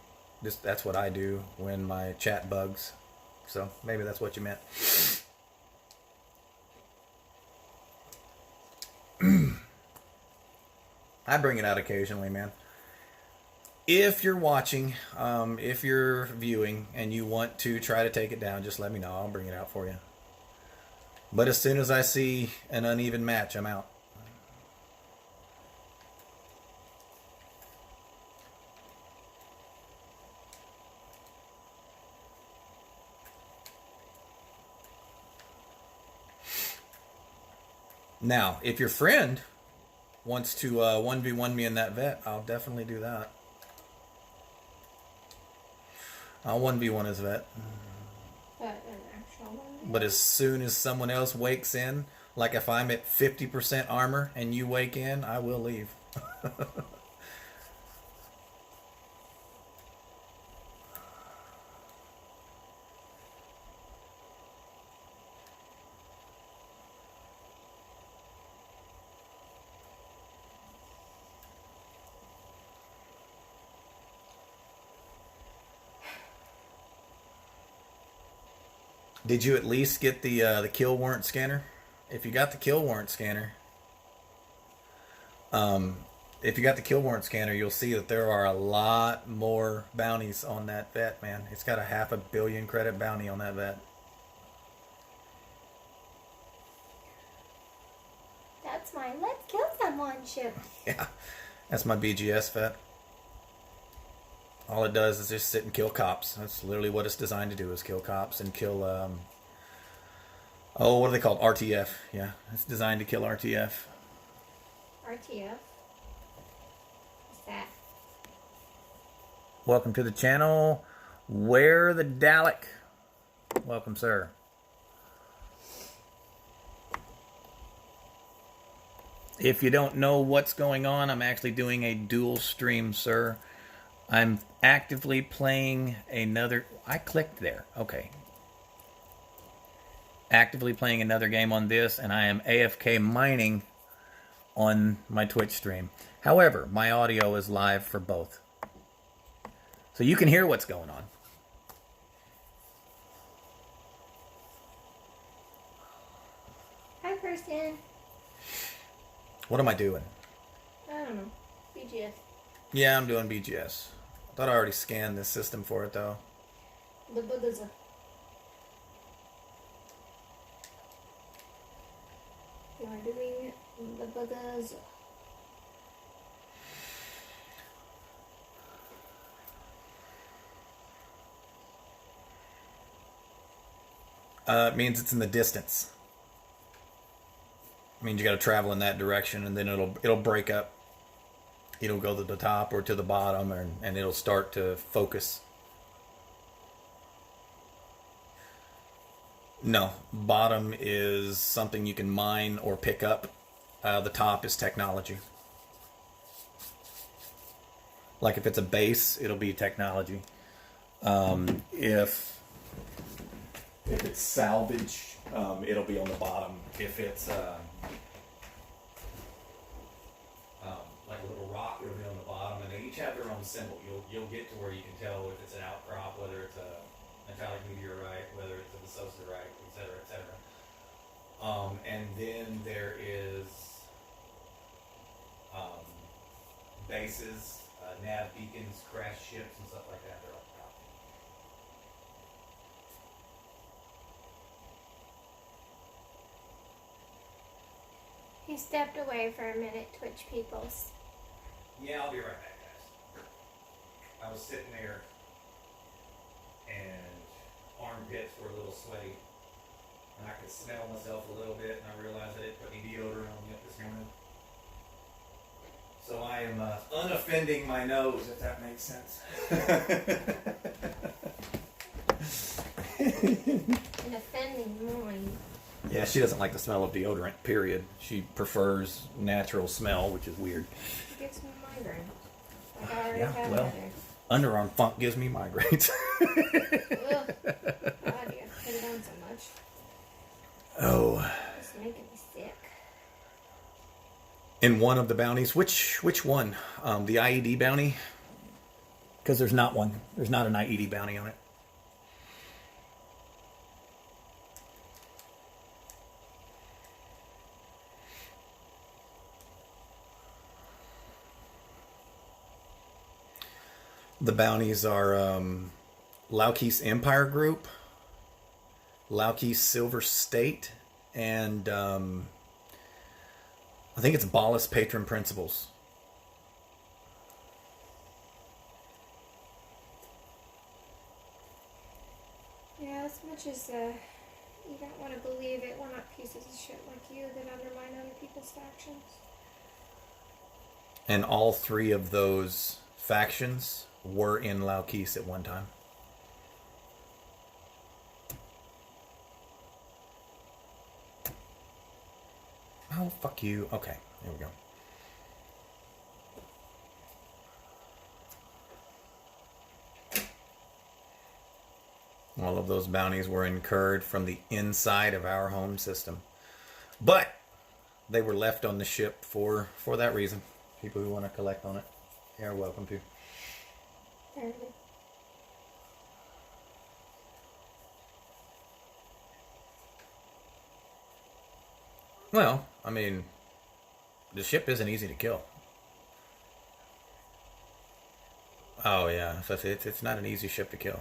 S3: That's what I do when my chat bugs. So maybe that's what you meant. I bring it out occasionally, man. If you're watching, if you're viewing, and you want to try to take it down, just let me know. I'll bring it out for you. But as soon as I see an uneven match, I'm out. Now, if your friend wants to 1v1 me in that vet, I'll definitely do that. I'll 1v1 his vet.
S2: But an actual one.
S3: But as soon as someone else wakes in, like if I'm at 50% armor and you wake in, I will leave. Did you at least get the kill warrant scanner? If you got the kill warrant scanner, you'll see that there are a lot more bounties on that vet, man. It's got a 500 million credit bounty on that vet.
S2: That's my let's kill someone ship.
S3: Yeah, that's my BGS vet. All it does is just sit and kill cops. That's literally what it's designed to do, is kill cops and kill, what are they called? RTF. Yeah, it's designed to kill RTF.
S2: RTF? What's that?
S3: Welcome to the channel. Where the Dalek? Welcome, sir. If you don't know what's going on, I'm actually doing a dual stream, sir. I'm actively playing another... I clicked there. Okay. Actively playing another game on this, and I am AFK mining on my Twitch stream. However, my audio is live for both. So you can hear what's going on.
S2: Hi, person.
S3: What am I doing?
S2: I don't know. BGS.
S3: Yeah, I'm doing BGS. I thought I already scanned this system for it, though.
S2: The buggers. You are doing the buggers.
S3: It means it's in the distance. It means you got to travel in that direction, and then it'll break up. It'll go to the top or to the bottom, and it'll start to focus. No, bottom is something you can mine or pick up. The top is technology. Like if it's a base, it'll be technology. If it's salvage, it'll be on the bottom. If it's like a little rock, it'll be on the bottom, and they each have their own symbol. You'll get to where you can tell if it's an outcrop, whether it's a metallic meteorite, whether it's a basosterite, etc., etc. And then there is bases, nav beacons, crash ships, and stuff like that. They're on top.
S2: He stepped away for a minute, Twitch peoples.
S3: Yeah, I'll be right back, guys. I was sitting there, and armpits were a little sweaty, and I could smell myself a little bit, and I realized I didn't put any deodorant on yet this morning. So I am unoffending my nose, if that makes sense.
S2: An offending mine.
S3: Yeah, she doesn't like the smell of deodorant, period. She prefers natural smell, which is weird.
S2: It gives me migraine. Like I already
S3: Yeah,
S2: have
S3: well, underarm funk gives me migraines.
S2: Ugh. God, you put it on so much.
S3: Oh.
S2: Just make it
S3: in one of the bounties. Which one? The IED bounty? Because there's not one. There's not an IED bounty on it. The bounties are Laukis Empire Group, Laukis Silver State, and I think it's Ballas Patron Principles.
S2: Yeah, as much as you don't want to believe it, we're not pieces of shit like you that undermine other people's factions.
S3: And all three of those factions were in Laukis at one time. Oh, fuck you. Okay, there we go. All of those bounties were incurred from the inside of our home system. But they were left on the ship for that reason. People who want to collect on it, they are welcome to.
S2: Apparently.
S3: Well, I mean, the ship isn't easy to kill. Oh, yeah. So it's not an easy ship to kill.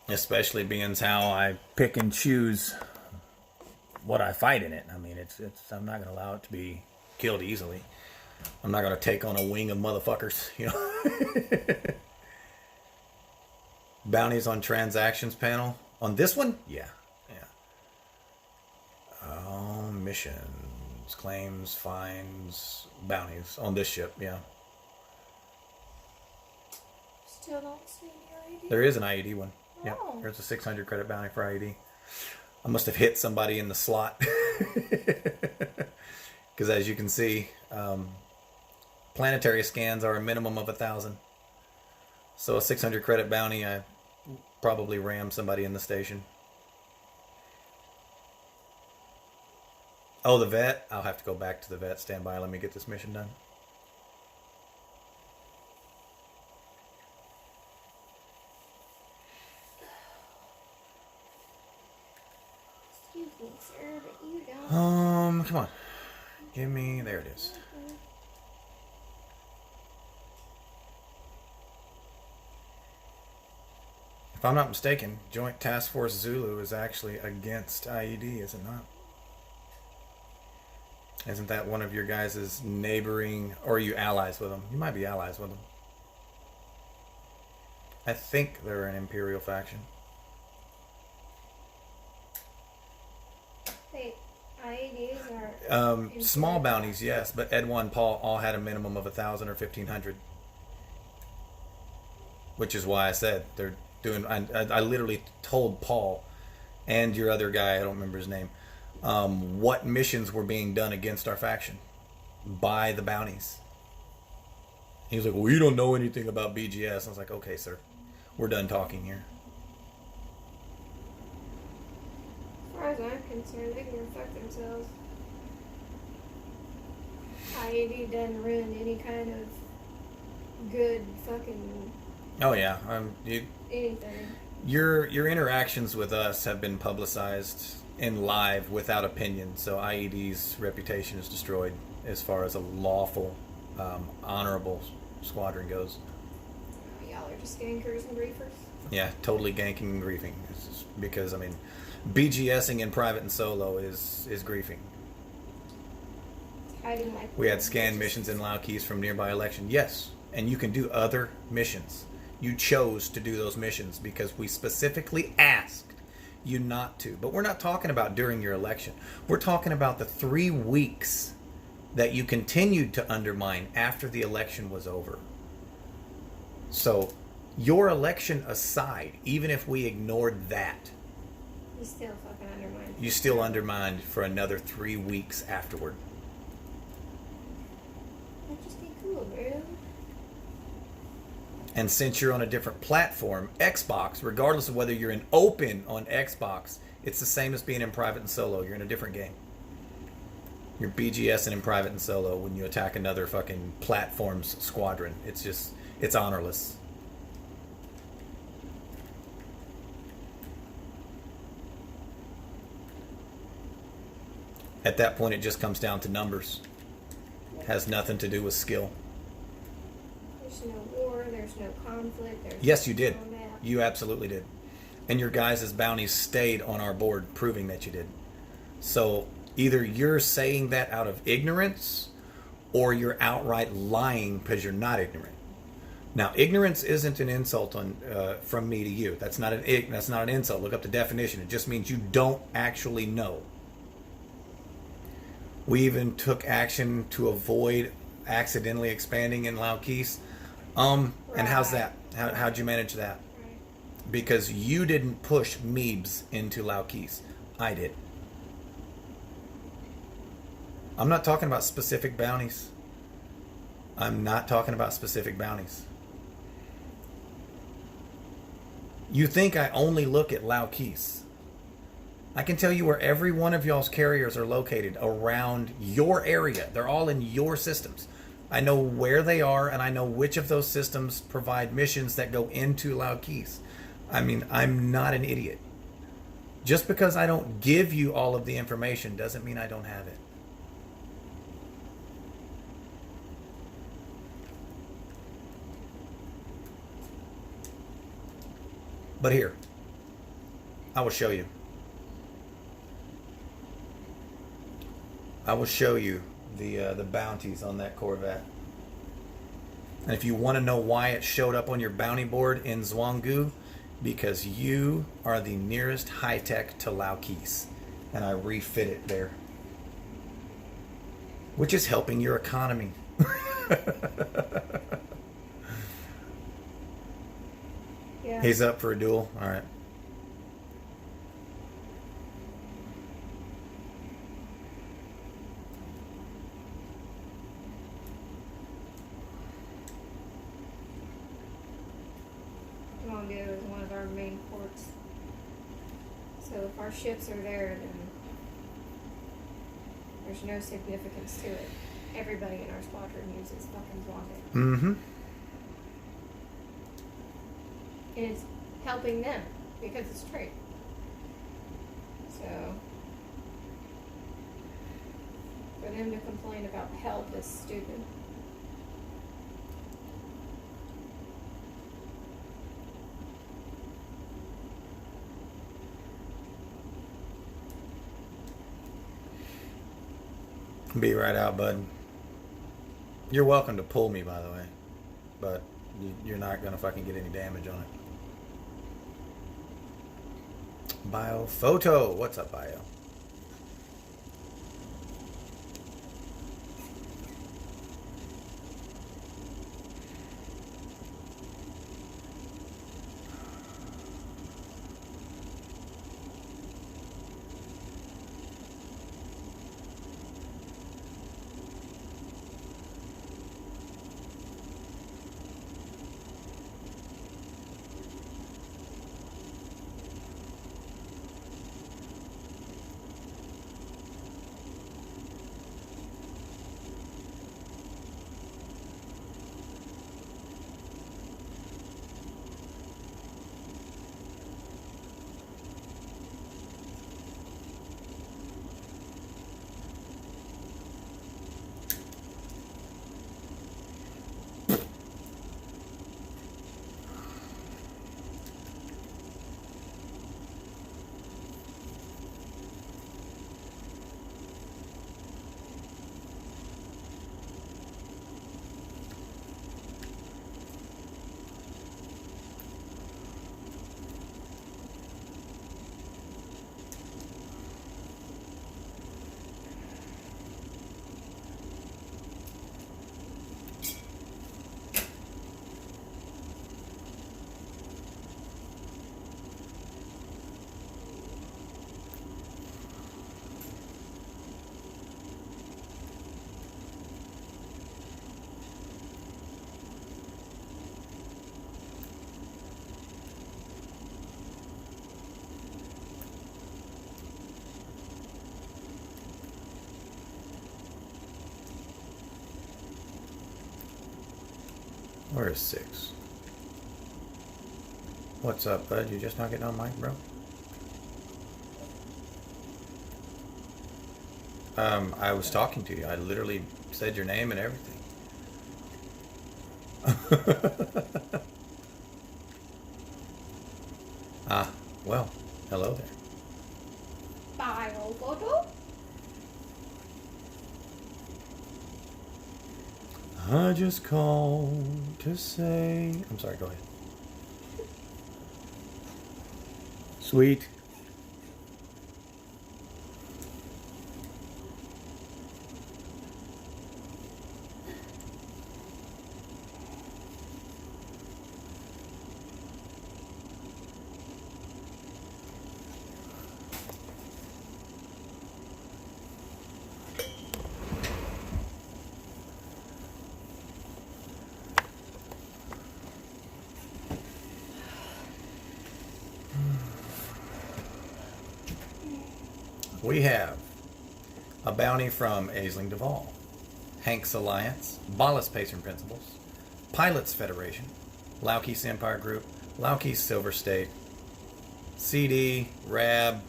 S3: Especially being how I pick and choose what I fight in it. I mean, I'm not going to allow it to be killed easily. I'm not going to take on a wing of motherfuckers, you know. Bounties on transactions panel. On this one? Yeah. Oh, missions, claims, fines, bounties. On this ship, yeah.
S2: Still don't see any IED.
S3: There is an IED one.
S2: Oh.
S3: Yeah, there's a 600 credit bounty for IED. I must have hit somebody in the slot. Because as you can see, planetary scans are a minimum of 1,000. So a 600 credit bounty, I probably rammed somebody in the station. Oh, the vet. I'll have to go back to the vet. Stand by. Let me get this mission done.
S2: Excuse me, sir, but you don't.
S3: Come on. Give me. There it is. If I'm not mistaken, Joint Task Force Zulu is actually against IED, is it not? Isn't that one of your guys' neighboring, or are you allies with them? You might be allies with them. I think they're an Imperial faction.
S2: Wait, IEDs are...
S3: Small bounties, yes, but Ed1 and Paul all had a minimum of 1,000 or 1,500. Which is why I said they're doing... I literally told Paul and your other guy, I don't remember his name, what missions were being done against our faction by the bounties. He was like, well, you don't know anything about BGS. I was like, okay, sir, we're done talking here.
S2: As far as I'm concerned, they can go fuck themselves. IED doesn't ruin any kind of good fucking
S3: Oh yeah,
S2: anything.
S3: your interactions with us have been publicized in live without opinion, so IED's reputation is destroyed as far as a lawful, honorable squadron goes.
S2: Y'all are just gankers and griefers.
S3: Yeah, totally ganking and griefing. It's just because, I mean, BGSing in private and solo is griefing.
S2: Hiding like
S3: We had scan missions in Laukis from nearby election. Yes, and you can do other missions. You chose to do those missions because we specifically asked you not to. But we're not talking about during your election. We're talking about the 3 weeks that you continued to undermine after the election was over. So, your election aside, even if we ignored that,
S2: You still fucking undermine.
S3: you still undermined for another 3 weeks afterward.
S2: That'd just be cool, bro.
S3: And since you're on a different platform, Xbox, regardless of whether you're in open on Xbox, it's the same as being in private and solo. You're in a different game. You're BGSing in private and solo when you attack another fucking platform's squadron. It's just, it's honorless. At that point, it just comes down to numbers. Has nothing to do with skill.
S2: There's no war, there's no conflict, there's
S3: Yes,
S2: no
S3: you did.
S2: combat.
S3: You absolutely did. And your guys' bounties stayed on our board, proving that you did. So either you're saying that out of ignorance, or you're outright lying because you're not ignorant. Now, ignorance isn't an insult from me to you. That's not an insult. Look up the definition. It just means you don't actually know. We even took action to avoid accidentally expanding in Laukis. And how's that? How'd you manage that?
S2: Right.
S3: Because you didn't push Meebs into Laukis. I did. I'm not talking about specific bounties. I'm not talking about specific bounties. You think I only look at Laukis. I can tell you where every one of y'all's carriers are located around your area. They're all in your systems. I know where they are, and I know which of those systems provide missions that go into Laukis. I mean, I'm not an idiot. Just because I don't give you all of the information doesn't mean I don't have it. But here, I will show you. I will show you the bounties on that Corvette. And if you want to know why it showed up on your bounty board in Zhuanggu, because you are the nearest HighTec to Laukis, and I refit it there, which is helping your economy.
S2: Yeah.
S3: He's up for a duel. All right.
S2: Zhuanggu is one of our main ports. So if our ships are there, then there's no significance to it. Everybody in our squadron uses fucking Zhuanggu.
S3: Mm-hmm.
S2: And it's helping them because it's trade. So for them to complain about help is stupid.
S3: Be right out, bud. You're welcome to pull me, by the way, but you're not gonna fucking get any damage on it. Bio Photo. What's up, Bio?
S1: Where is 6? What's up, bud? You just not getting on mic, bro? I was talking to you. I literally said your name and everything. Ah, well, hello there.
S2: Bio photo?
S1: I just called to say... I'm sorry, go ahead. Sweet. We have a bounty from Aisling Duvall, Hank's Alliance, Ballas Patron Principles, Pilots Federation, Laukey's Empire Group, Laukey's Silver State, CD, RAB,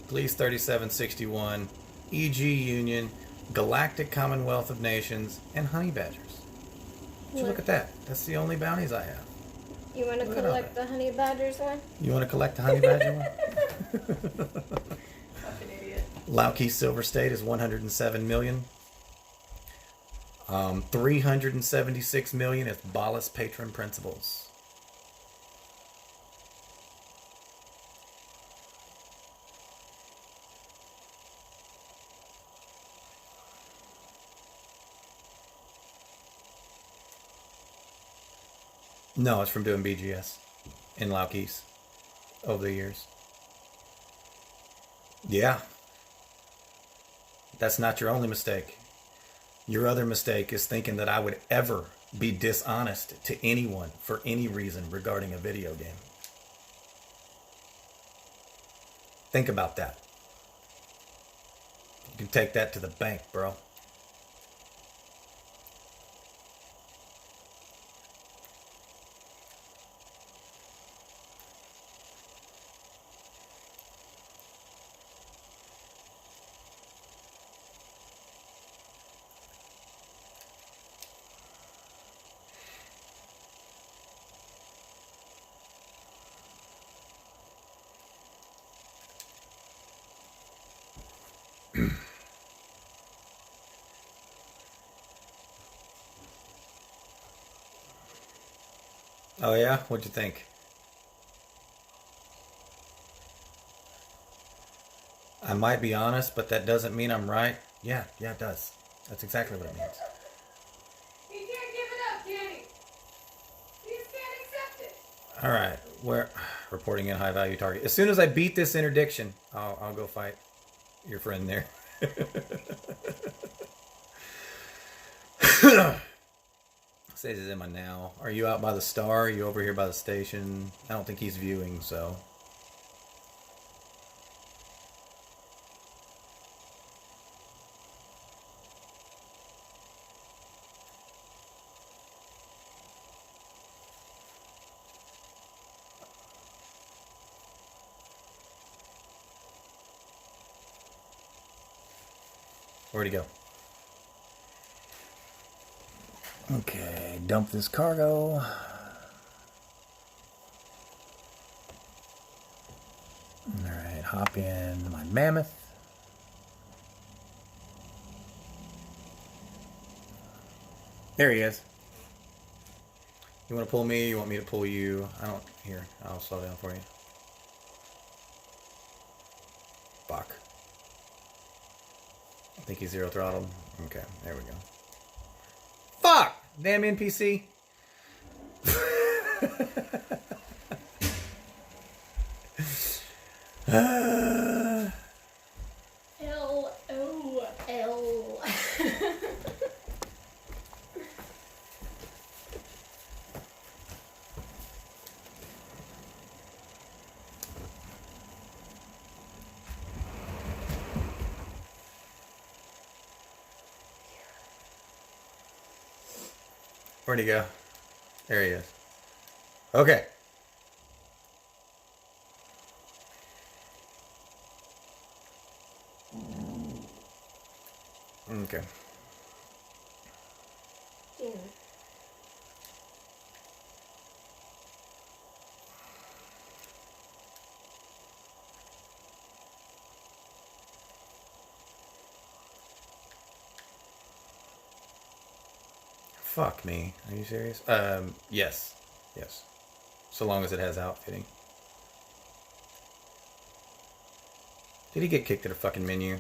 S1: Police 3761, EG Union, Galactic Commonwealth of Nations, and Honey Badgers. Would you look at that? That's the only bounties I have.
S2: You want to collect the honey badgers one?
S1: You want to collect the Honey Badger one?
S2: Fucking idiot.
S1: Laukey Silver State is 107 million. 376 million is Ballas Patron Principles. No, it's from doing BGS in Laukey's over the years. Yeah. That's not your only mistake. Your other mistake is thinking that I would ever be dishonest to anyone for any reason regarding a video game. Think about that. You can take that to the bank, bro. Oh yeah? What'd you think? I might be honest, but that doesn't mean I'm right. Yeah, it does. That's exactly what it means.
S2: You can't give it up, Kenny. You just can't accept it.
S1: Alright, we're reporting in high value target. As soon as I beat this interdiction, I'll go fight your friend there. Says it's in my now. Are you out by the star? Are you over here by the station? I don't think he's viewing, so. Where'd he go? Okay, dump this cargo. Alright, hop in my mammoth. There he is. You want to pull me? You want me to pull you? I don't. Here, I'll slow down for you. Fuck. I think he's zero throttled. Okay, there we go. Fuck! Damn NPC.
S2: L-O-L.
S1: Where'd he go? There he is. Okay. Okay.
S2: Yeah.
S1: Fuck me. Are you serious? Yes. Yes. So long as it has outfitting. Did he get kicked to the fucking menu?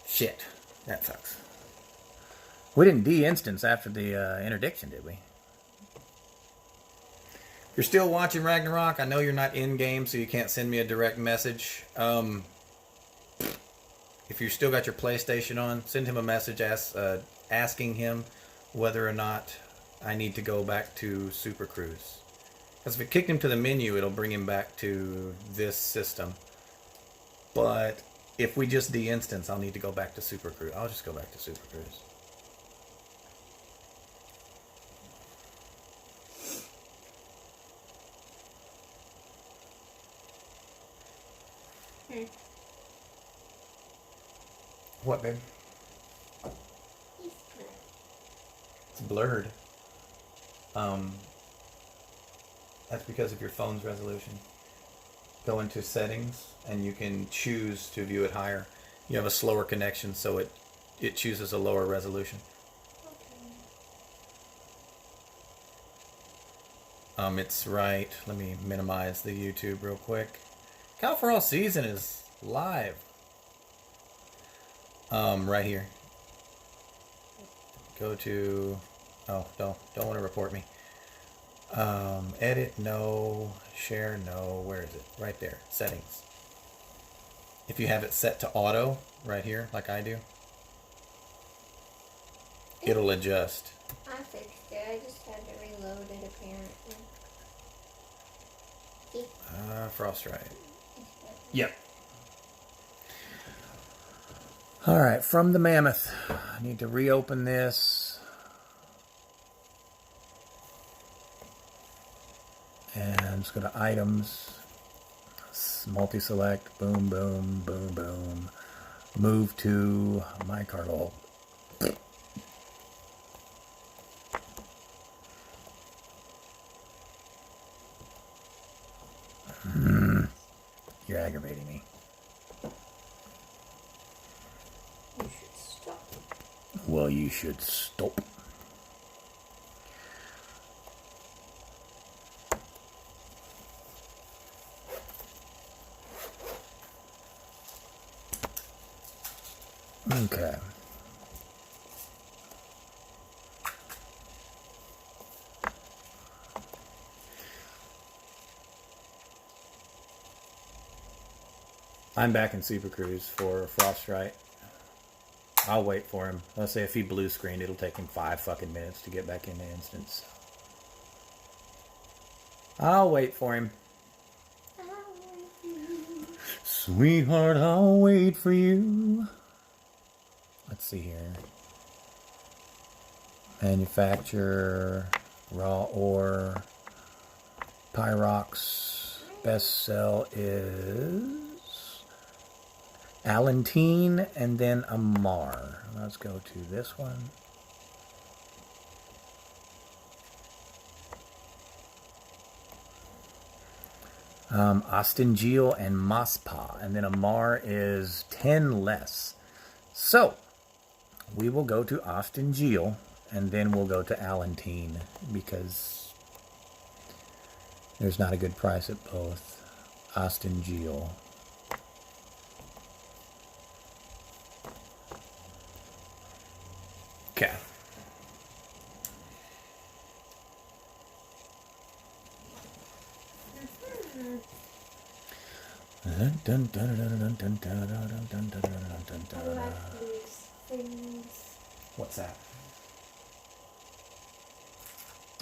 S1: Shit. That sucks.
S3: We didn't de-instance after the interdiction, did we?
S1: If you're still watching Ragnarok, I know you're not in-game, so you can't send me a direct message. If you still got your PlayStation on, send him a message asking him whether or not I need to go back to Super Cruise. Because if it kicked him to the menu, it'll bring him back to this system. But if we just de-instance, I'll need to go back to Super Cruise. I'll just go back to Super Cruise. What, babe? It's blurred. That's because of your phone's resolution. Go into settings and you can choose to view it higher. You have a slower connection, so it chooses a lower resolution. It's right. Let me minimize the YouTube real quick. Count for All Season is live. Right here. Go to. Oh, don't want to report me. Edit, no. Share, no. Where is it? Right there. Settings. If you have it set to auto, right here, like I do, it'll adjust.
S2: I fixed it. I just had to reload it apparently.
S1: Frostbite. Yep.
S3: All right, from the Mammoth. I need to reopen this. And just go to items, multi-select, boom, boom, boom, boom. Move to my card all. You're aggravating me.
S2: You should stop.
S3: Well, you should stop. Okay. I'm back in Super Cruise for Frostbite. I'll wait for him. Let's say if he blue screened, it'll take him 5 fucking minutes to get back into instance. I'll wait for him. Sweetheart, I'll wait for you. Let's see here. Manufacture, raw ore, Pyrox. Best sell is Alantine and then Amar. Let's go to this one. Austingeal and Maspa. And then Amar is 10 less. So, we will go to Austingeal and then we'll go to Alantine because there's not a good price at both. Austingeal. Okay.
S2: I like these things.
S1: What's that?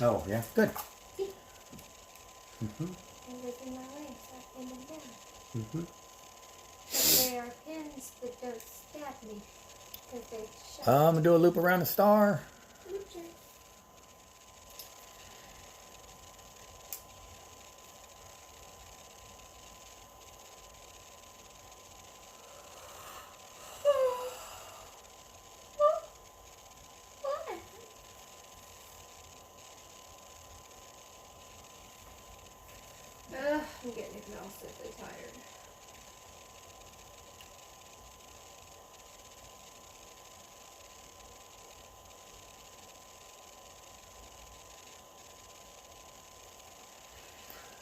S3: Oh, yeah. Good.
S2: See? It was in my way, so I pulled them down. But they are pins that don't stab me. Because they shut.
S3: I'm going to do a loop around the star.
S2: Oops. I'm getting exhaustively tired.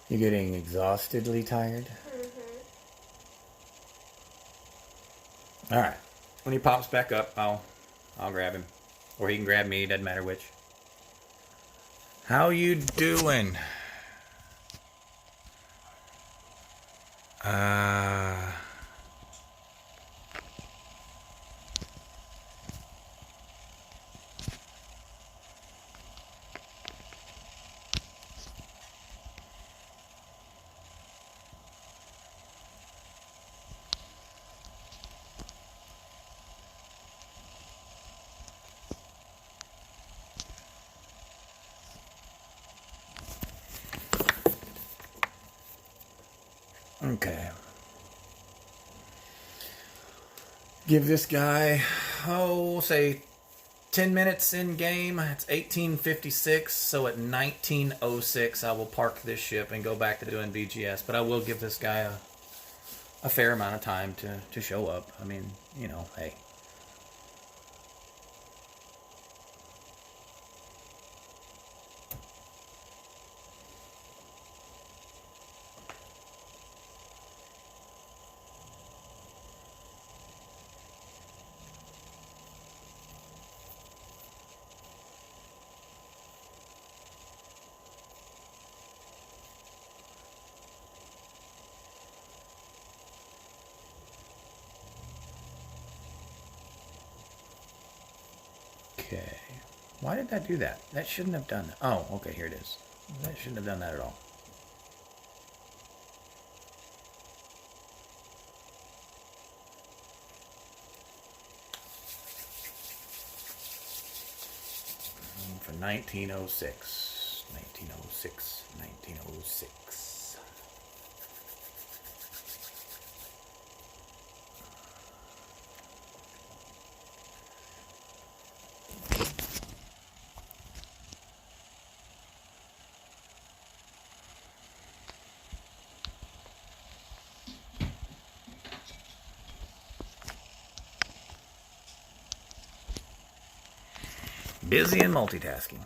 S3: You're getting exhaustedly tired? All right. When he pops back up, I'll grab him. Or he can grab me, doesn't matter which. How you doing? Okay. Give this guy, we'll say 10 minutes in game. It's 1856, so at 1906 I will park this ship and go back to doing BGS. But I will give this guy a fair amount of time to show up. I mean, you know, hey. Okay. Why did that do that? That shouldn't have done that. Oh, okay, here it is. That shouldn't have done that at all. For 1906. 1906. 1906. Busy and multitasking.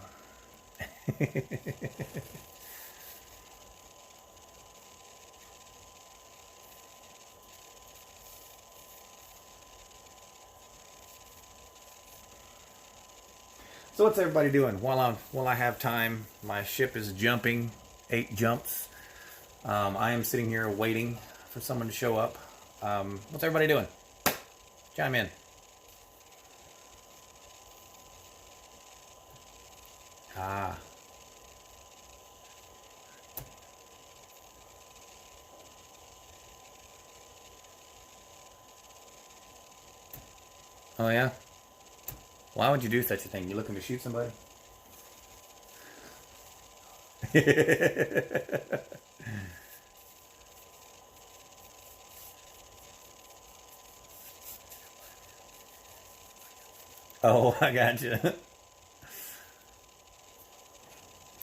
S3: So what's everybody doing? While I have time, my ship is jumping 8 jumps. I am sitting here waiting for someone to show up. What's everybody doing? Chime in. Ah. Oh yeah? Why would you do such a thing? You looking to shoot somebody? Oh, I got you.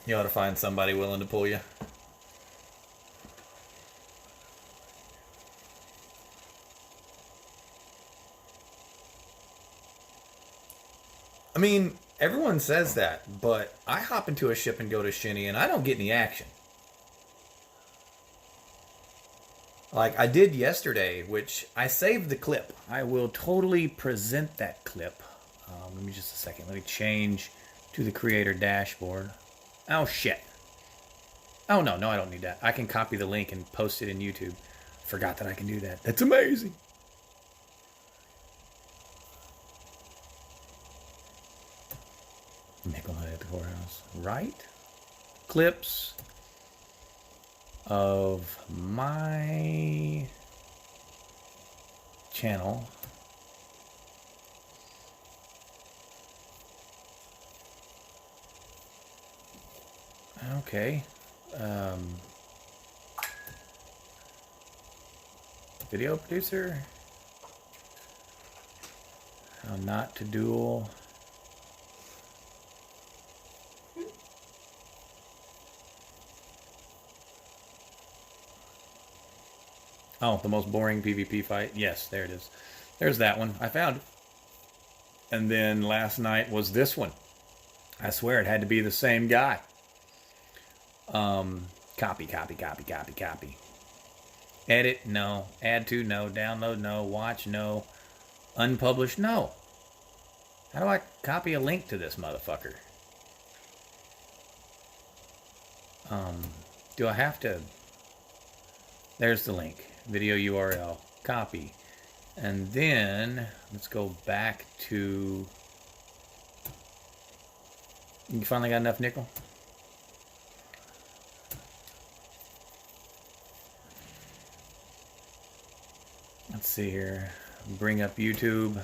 S3: You ought to find somebody willing to pull you. I mean, everyone says that, but I hop into a ship and go to Shinny and I don't get any action. Like I did yesterday, which I saved the clip. I will totally present that clip. Let me just a second. Let me change to the creator dashboard. Oh, shit. Oh, no, I don't need that. I can copy the link and post it in YouTube. Forgot that I can do that. That's amazing. Nickel at the courthouse. Right? clips of my channel. Okay. Video producer. How not to duel. Oh, the most boring PvP fight. Yes, there it is. There's that one. I found it. And then last night was this one. I swear it had to be the same guy. Copy. Edit, no. Add to, no. Download, no. Watch, no. Unpublished, no. How do I copy a link to this motherfucker? Do I have to? There's the link. Video URL. Copy. And then, let's go back to... You finally got enough nickel? Let's see here. Bring up YouTube.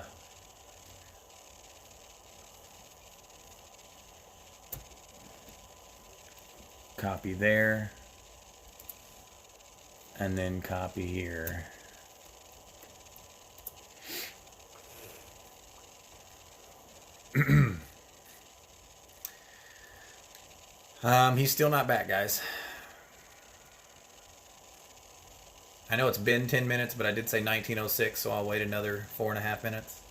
S3: Copy there. And then copy here. He's still not back, guys. I know it's been 10 minutes, but I did say 1906, so I'll wait another 4.5 minutes.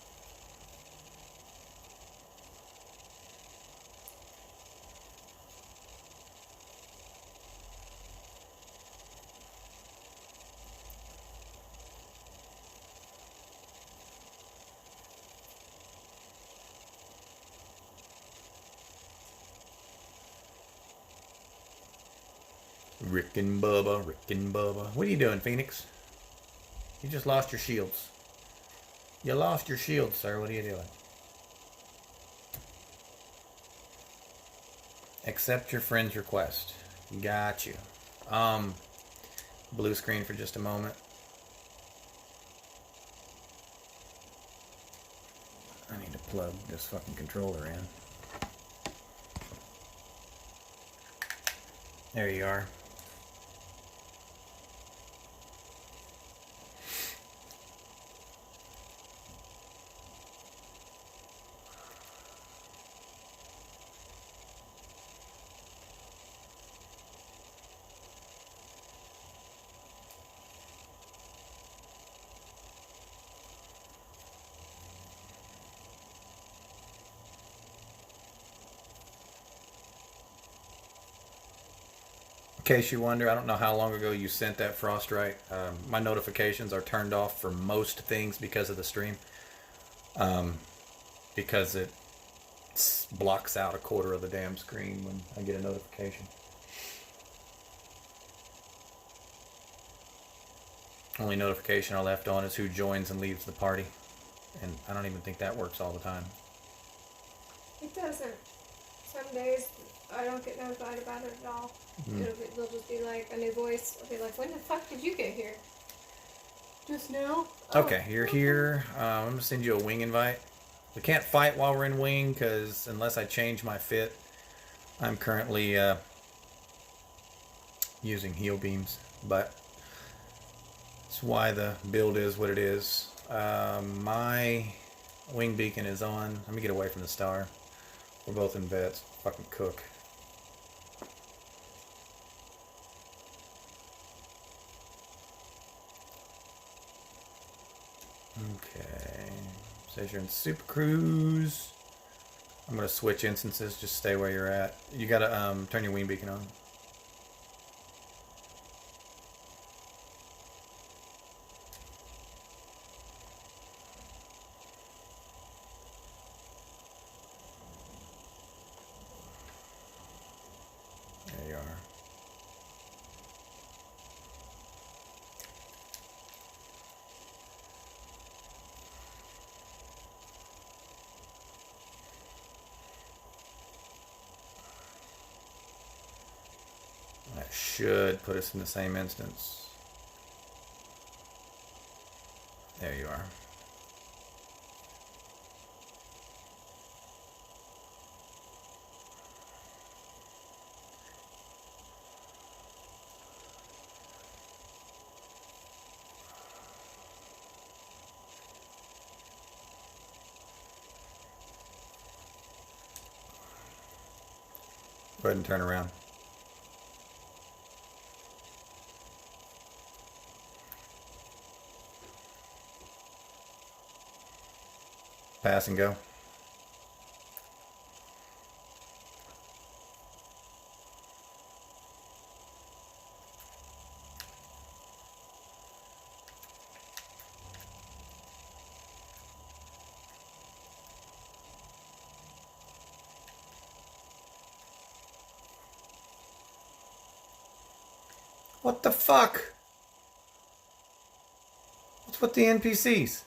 S3: Rick and Bubba. What are you doing, Phoenix? You just lost your shields. You lost your shields, sir. What are you doing? Accept your friend's request. Got you. Blue screen for just a moment. I need to plug this fucking controller in. There you are. In case you wonder, I don't know how long ago you sent that Frostwrite. My notifications are turned off for most things because of the stream. Because it blocks out a quarter of the damn screen when I get a notification. Only notification I left on is who joins and leaves the party. And I don't even think that works all the time.
S2: It doesn't. Some days I don't get notified about it at all. They'll just be like a new voice. I'll be like, when the fuck did you get here? Just now? Oh.
S3: Okay, you're here. I'm going to send you a wing invite. We can't fight while we're in wing because unless I change my fit, I'm currently using heal beams. But that's why the build is what it is. My wing beacon is on. Let me get away from the star. We're both in vets. Fucking cook. Okay. Says you're in Super Cruise. I'm gonna switch instances. Just stay where you're at. You gotta turn your wing beacon on. There you are.
S1: should put us in the same instance. There you are. Go ahead and turn around. Pass and go. What the fuck? What's with the NPCs?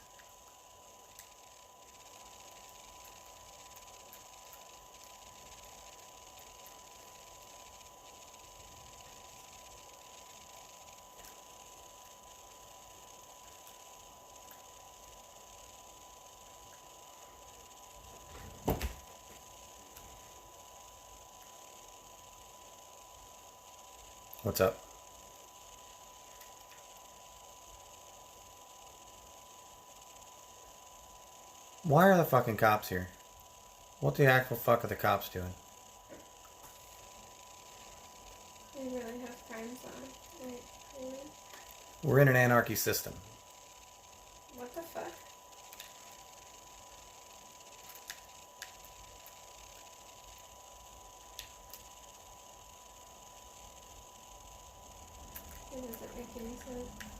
S1: What's up? Why are the fucking cops here? What the actual fuck are the cops doing?
S2: They really have crimes on. Like, really?
S1: We're in an anarchy system.
S2: What the fuck? It doesn't make any sense.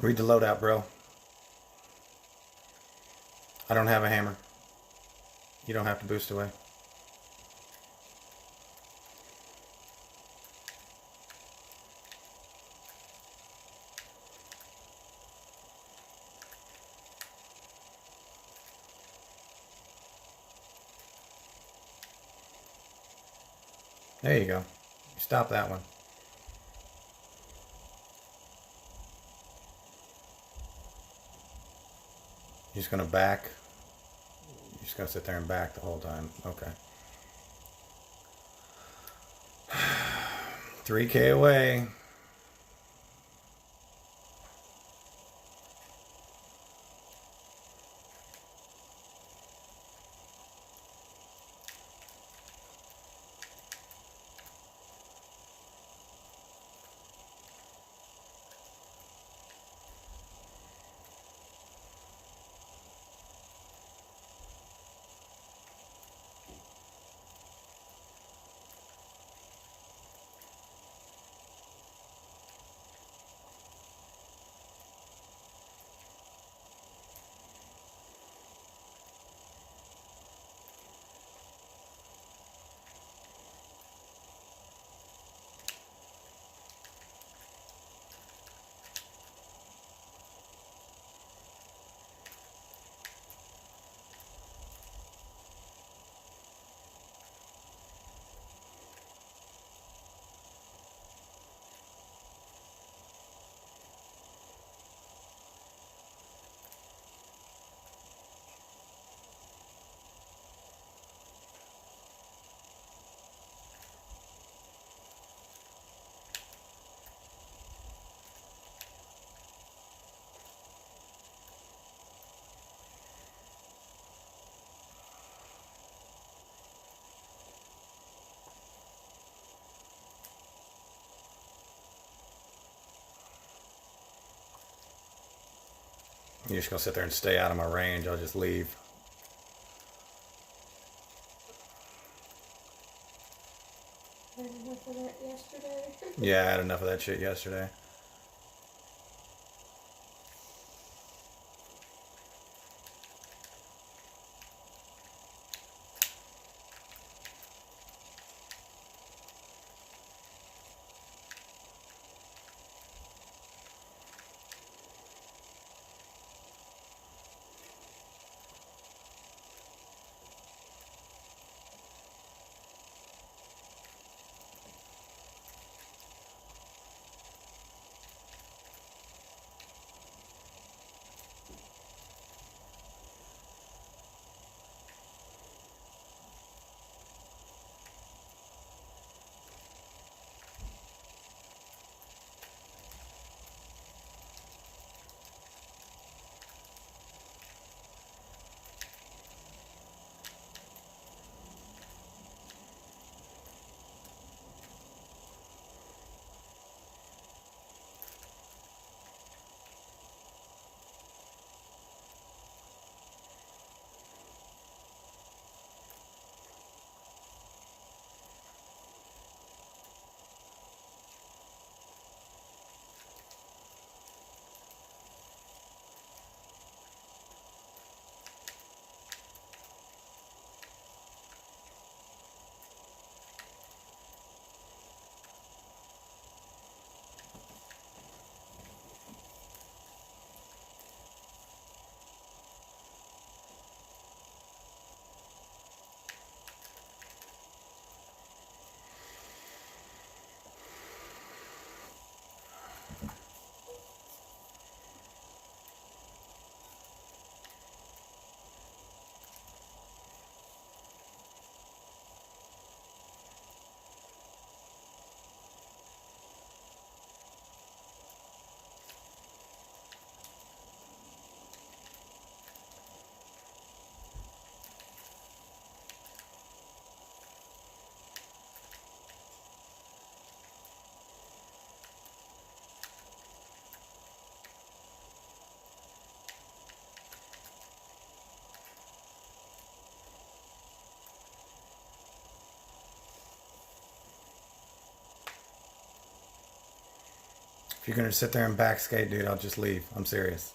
S1: Read the loadout, bro. I don't have a hammer. You don't have to boost away. There you go. Stop that one. You're just gonna back. You're just gonna sit there and back the whole time. Okay. 3K away. You're just gonna sit there and stay out of my range. I'll just leave.
S2: I had enough of that yesterday.
S1: Yeah, I had enough of that shit yesterday. If you're gonna sit there and backskate, dude, I'll just leave. I'm serious.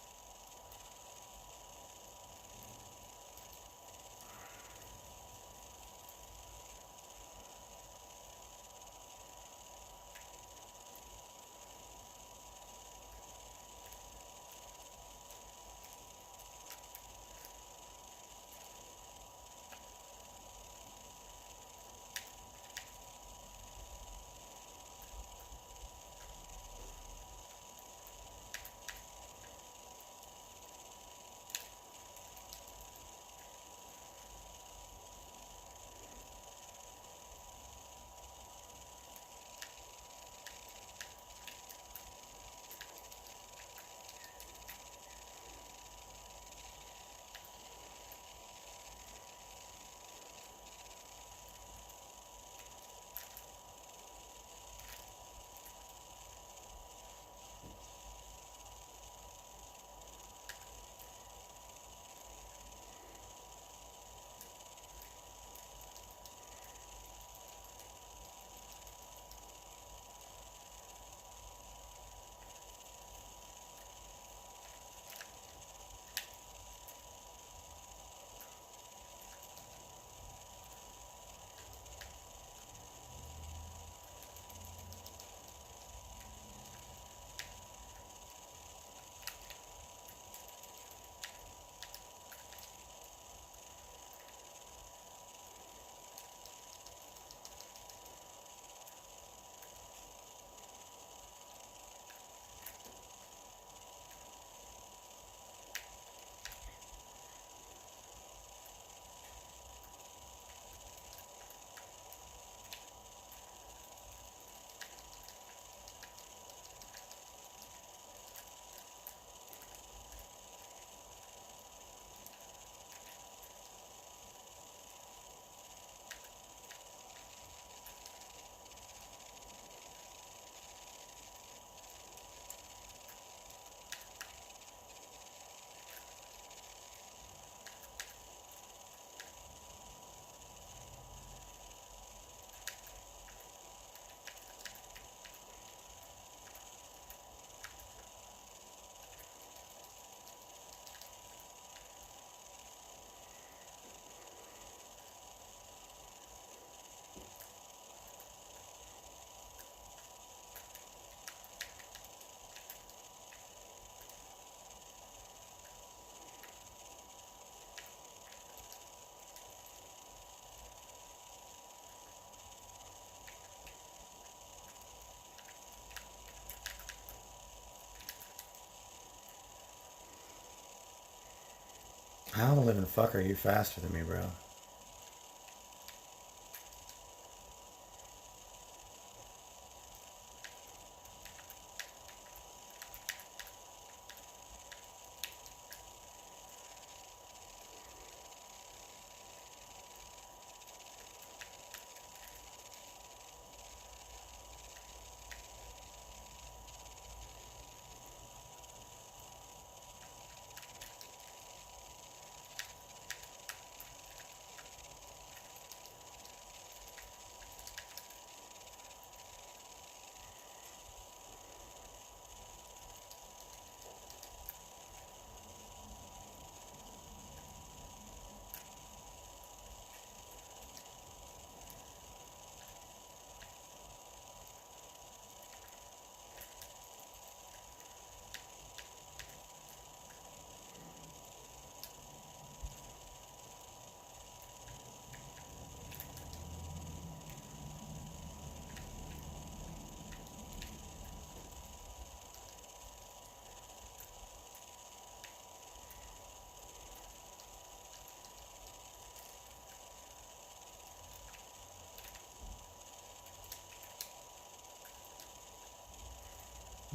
S1: How the living fuck are you faster than me, bro?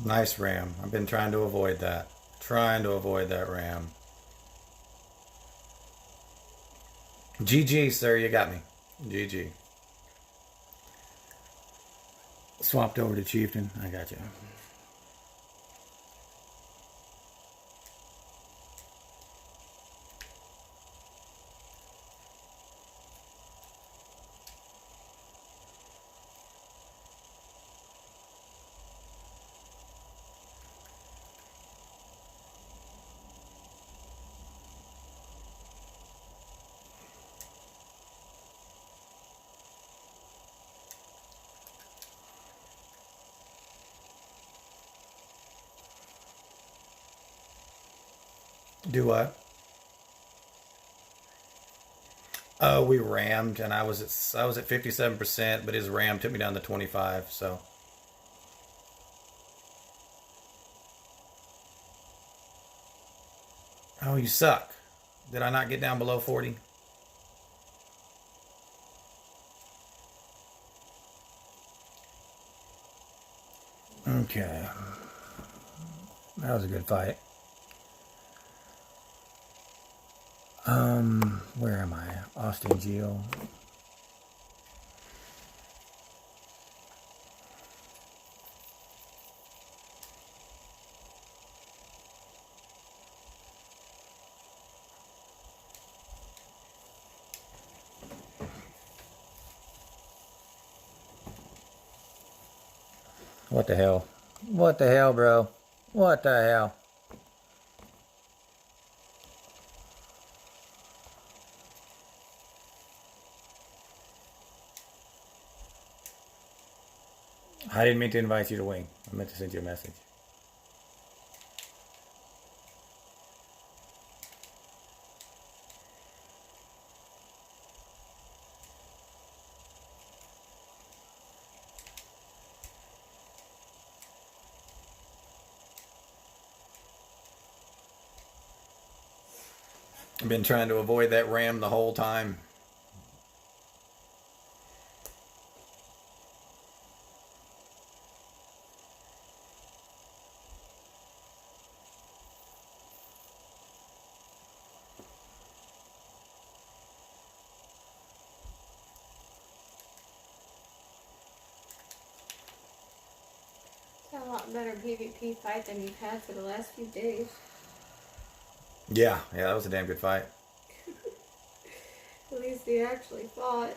S1: Nice RAM. I've been trying to avoid that. Trying to avoid that RAM. GG, sir. You got me. GG. Swapped over to Chieftain. I got you. Do what? Oh, we rammed, and I was at 57%, but his RAM took me down to 25. So. Oh, you suck. Did I not get down below 40? Okay. That was a good fight. Where am I? Austin Geo. What the hell? What the hell, bro? What the hell? I didn't mean to invite you to wing. I meant to send you a message. I've been trying to avoid that RAM the whole time.
S2: It's a lot better PvP fight than you've had for the last few days.
S1: Yeah, that was a damn good fight.
S2: At least you actually fought.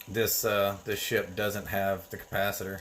S1: this ship doesn't have the capacitor.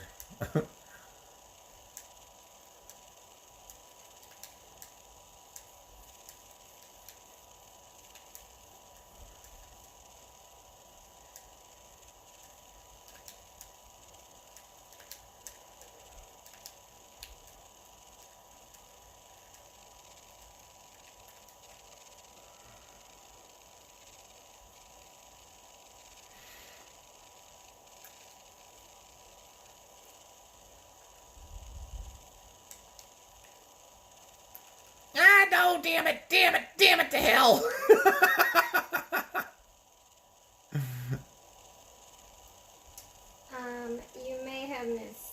S1: Ah, no, damn it to hell.
S2: You may have missed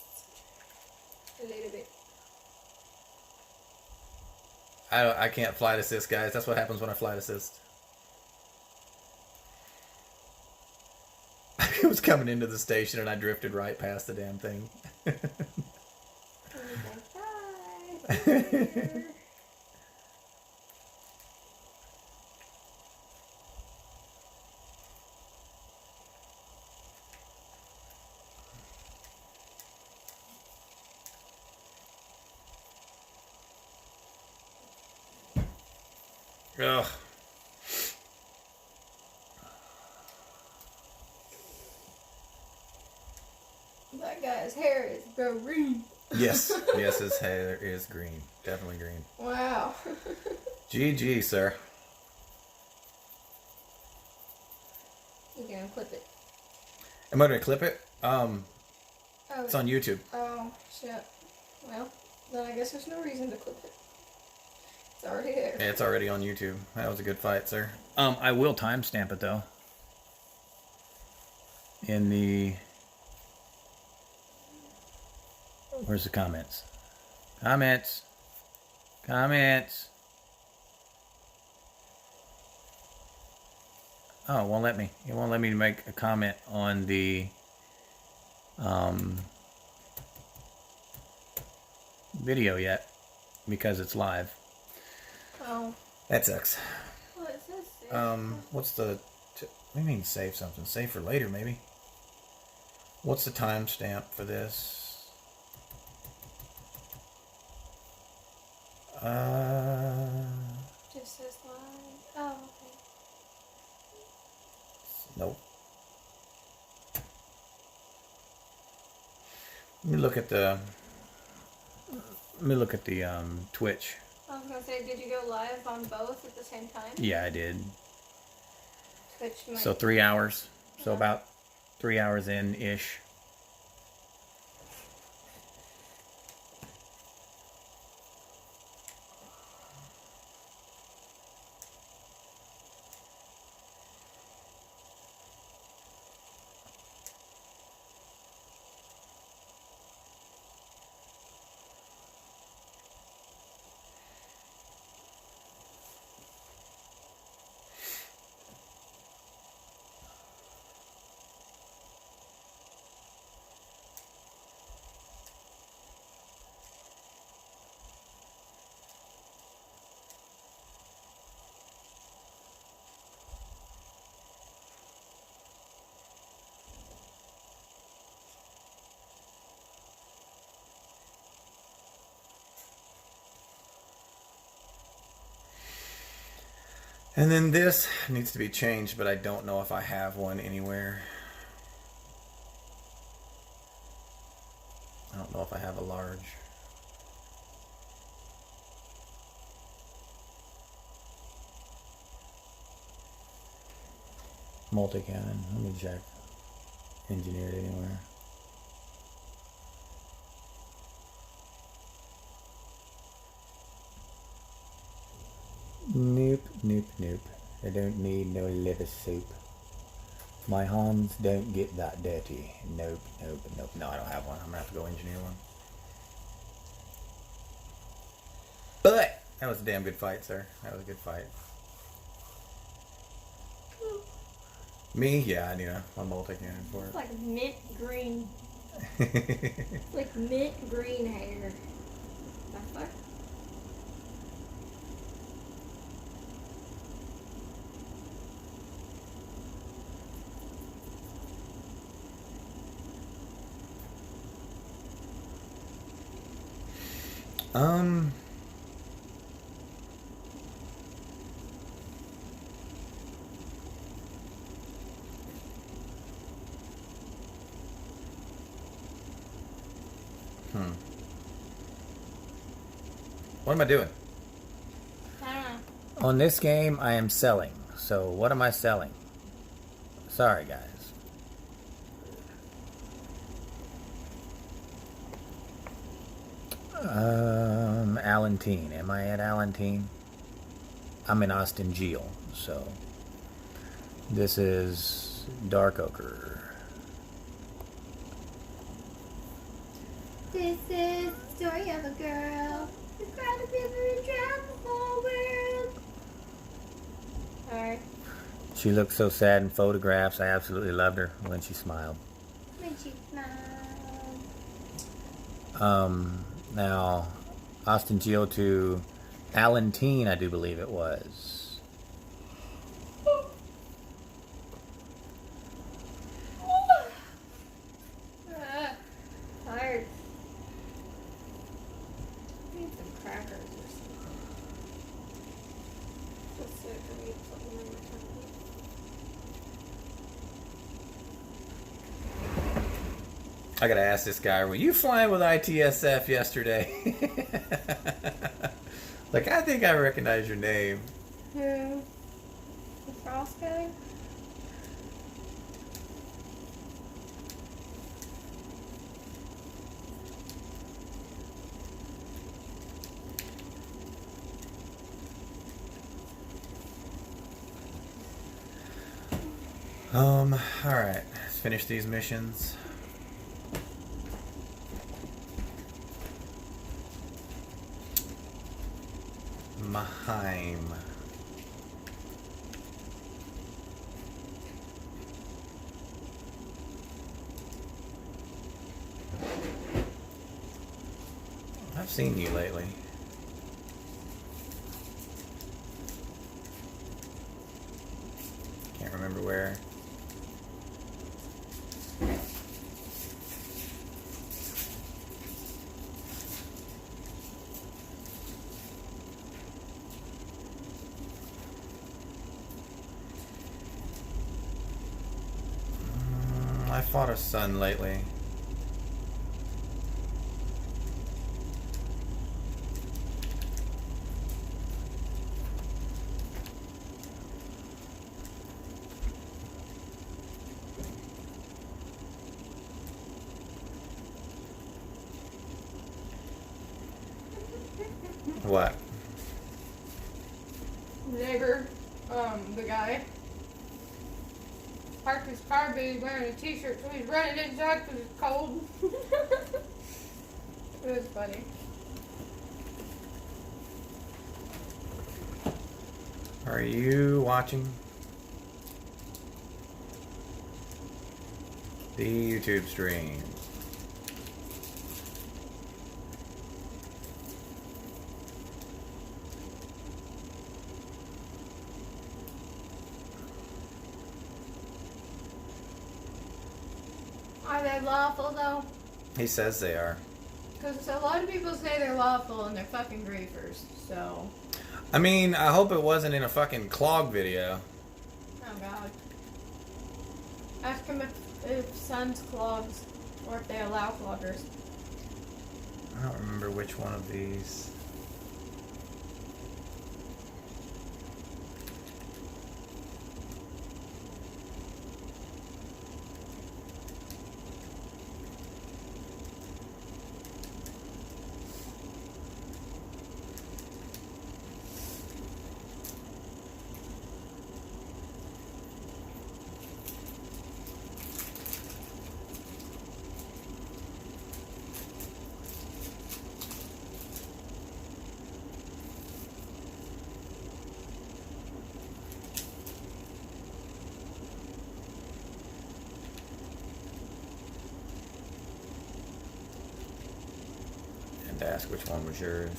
S2: a little bit.
S1: I can't flight assist, guys. That's what happens when I flight assist. I was coming into the station and I drifted right past the damn thing.
S2: Bye.
S1: Ugh.
S2: That guy's hair is green.
S1: Yes, his hair is green. Definitely green.
S2: Wow.
S1: GG, sir.
S2: You gonna clip it?
S1: Am I gonna clip it?
S2: Oh,
S1: It's on YouTube.
S2: oh, shit. Well, then I guess there's no reason to clip it. It's already there.
S1: Yeah, it's already on YouTube. That was a good fight, sir.
S3: I will timestamp it though. In the where's the comments? Comments. Oh, it won't let me. It won't let me make a comment on the video yet because it's live.
S2: Oh.
S1: That sucks.
S2: Well, it says save.
S1: What's the... What do you mean save something? Save for later, maybe? What's the timestamp for this?
S2: Just says live. Oh, okay.
S1: Nope. Let me look at the Twitch.
S2: I was gonna say, did you go live on both at the same time?
S3: Yeah, I did.
S2: Twitch might...
S3: So 3 hours. So about 3 hours in-ish.
S1: And then this needs to be changed, but I don't know if I have one anywhere. I don't know if I have a large. Multi-cannon. Let me check. Engineered anywhere. Nope. I don't need no liver soup. My hands don't get that dirty. Nope. No, I don't have one. I'm gonna have to go engineer one. But that was a damn good fight, sir. That was a good fight. Me? Yeah, I need a multi-cannon for it.
S2: It's like mint green. It's like mint green hair. The fuck?
S1: Um. What am I doing?
S2: I don't know.
S3: On this game, I am selling. So what am I selling? Sorry, guys. Allentine. Am I at Allentine? I'm in Austin Geel, so this is Dark Ochre.
S2: This is the story of a girl who cried a river and drowned the whole world. Sorry.
S3: She looked so sad in photographs. I absolutely loved her when she smiled.
S2: When she smiled.
S3: Now, Austin Geel to Allentine, I do believe it was.
S2: Tired. I need some crackers or something. Just so I can eat something in my tummy.
S1: I gotta ask this guy, were you flying with ITSF yesterday? Like, I think I recognize your name.
S2: Who? The Frost guy?
S1: Alright, let's finish these missions. Maheim. I've seen you lately. Can't remember where. I fought a son lately. What?
S2: Neighbor, the guy, parked his car, but he's wearing a t-shirt, so he's running inside because it's cold. It was funny.
S1: Are you watching the YouTube stream?
S2: Are they lawful though?
S1: He says they are.
S2: Because a lot of people say they're lawful and they're fucking griefers, so.
S1: I mean, I hope it wasn't in a fucking clog video.
S2: Oh god. Ask him if Sun's clogs or if they allow cloggers.
S1: I don't remember which one of these. And ask which one was yours.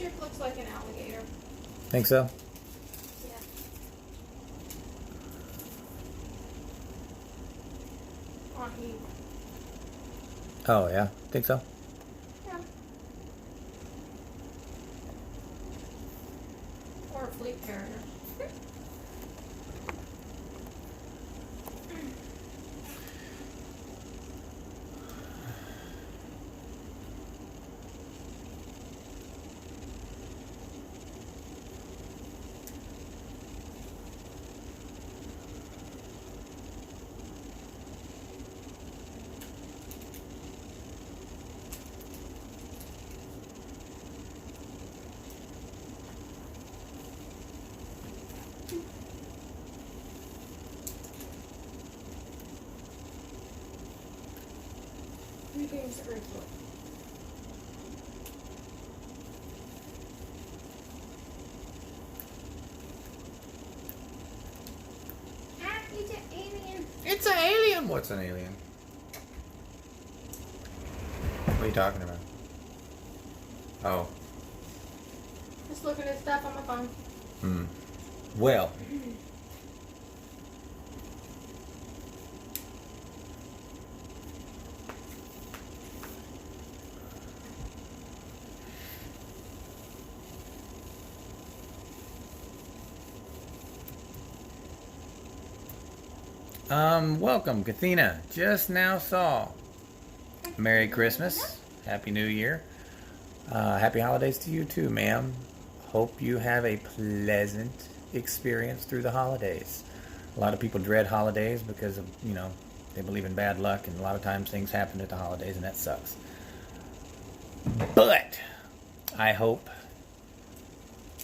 S2: ship looks like an alligator.
S3: Think so?
S2: Yeah. On heat.
S3: Oh, yeah. Think so?
S2: Yeah. Or a fleet carrier. Greetings, Earthwood. Ah, it's an alien.
S1: It's an alien. What's an alien? What are you talking about? Oh.
S2: Just looking at stuff on my phone.
S1: Well. Welcome, Kathina. Just now saw. Merry Christmas. Happy New Year. Happy holidays to you too, ma'am. Hope you have a pleasant experience through the holidays. A lot of people dread holidays because of, they believe in bad luck, and a lot of times things happen at the holidays, and that sucks. But I hope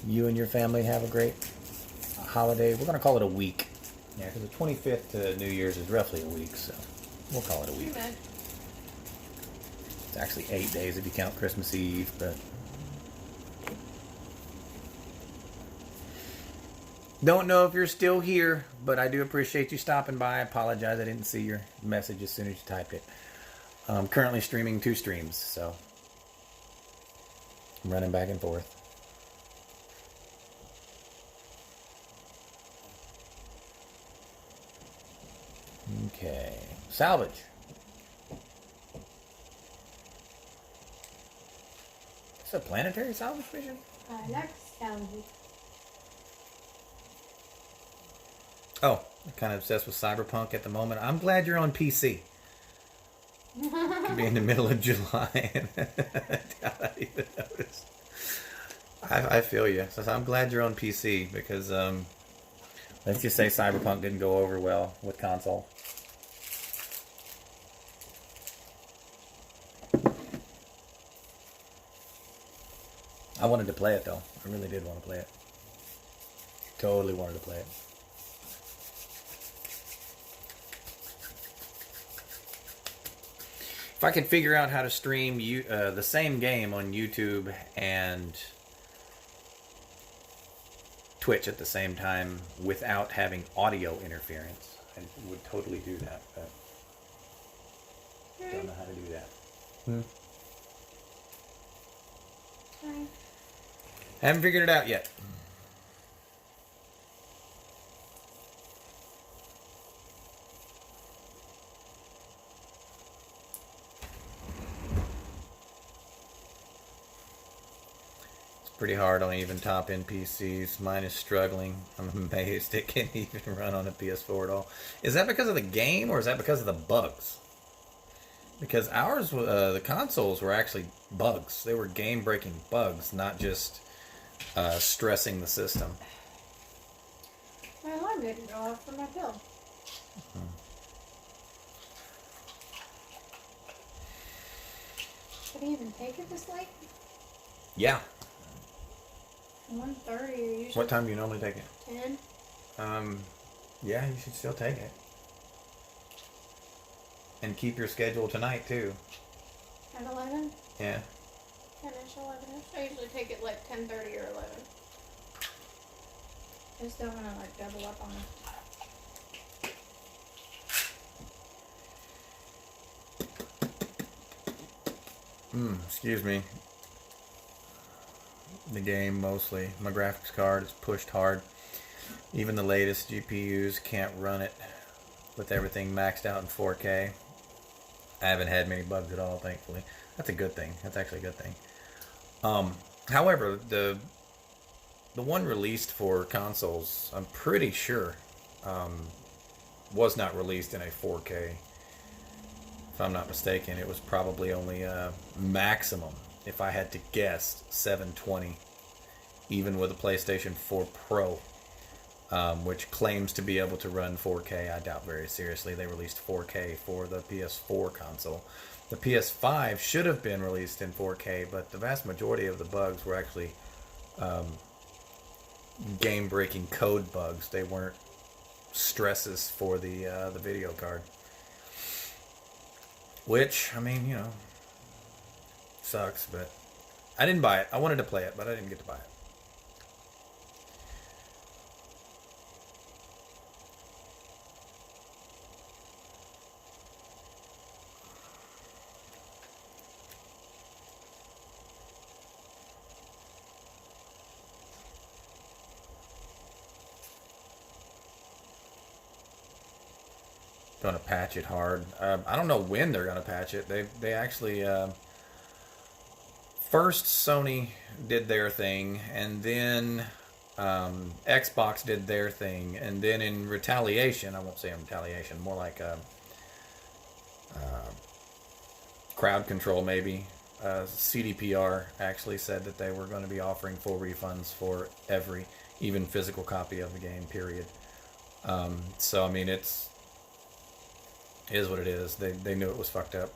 S1: you and your family have a great holiday. We're going to call it a week. Yeah, because the 25th to New Year's is roughly a week, so we'll call it a week.
S2: Amen.
S1: It's actually 8 days if you count Christmas Eve, but... Don't know if you're still here, but I do appreciate you stopping by. I apologize, I didn't see your message as soon as you typed it. I'm currently streaming 2 streams, so... I'm running back and forth. Okay. Salvage. It's a planetary salvage mission?
S2: I like salvage.
S1: Oh, I'm kind of obsessed with Cyberpunk at the moment. I'm glad you're on PC. Could be in the middle of July and doubt I even noticed. I feel you. So I'm glad you're on PC because let's just say Cyberpunk didn't go over well with console. I wanted to play it though. I really did want to play it. Totally wanted to play it. If I could figure out how to stream the same game on YouTube and Twitch at the same time without having audio interference, I would totally do that, but don't know how to do that.
S2: Hi.
S1: Haven't figured it out yet. Pretty hard on even top end PCs. Mine is struggling. I'm amazed it can even run on a PS4 at all. Is that because of the game or is that because of the bugs? Because ours, the consoles were actually bugs. They were game-breaking bugs, not just stressing the system.
S2: My alarm didn't go off for my pill. Should I even take it this late?
S1: Yeah.
S2: 1:30 usually.
S1: What time do you normally take it?
S2: 10.
S1: Yeah, you should still take it. And keep your schedule tonight, too.
S2: At 11?
S1: Yeah.
S2: 10ish, 11ish. I usually take it like 10:30 or 11. I just don't want to like double up on it.
S1: Excuse me.
S3: the game mostly. My graphics card is pushed hard. Even the latest GPUs can't run it with everything maxed out in 4K. I haven't had many bugs at all, thankfully. That's a good thing. That's actually a good thing. However, the one released for consoles, I'm pretty sure, was not released in a 4K. If I'm not mistaken, it was probably only a maximum, if I had to guess, 720, even with a PlayStation 4 Pro, which claims to be able to run 4K. I doubt very seriously they released 4K for the PS4 console. The PS5 should have been released in 4K, but the vast majority of the bugs were actually game-breaking code bugs. They weren't stresses for the video card. Which, I mean, sucks, but I didn't buy it. I wanted to play it, but I didn't get to buy it. Going to patch it hard. I don't know when they're going to patch it. They actually first Sony did their thing, and then Xbox did their thing, and then in retaliation, I won't say in retaliation, more like crowd control maybe. CDPR actually said that they were going to be offering full refunds for every, even physical copy of the game. Period. So I mean, it is what it is. They knew it was fucked up.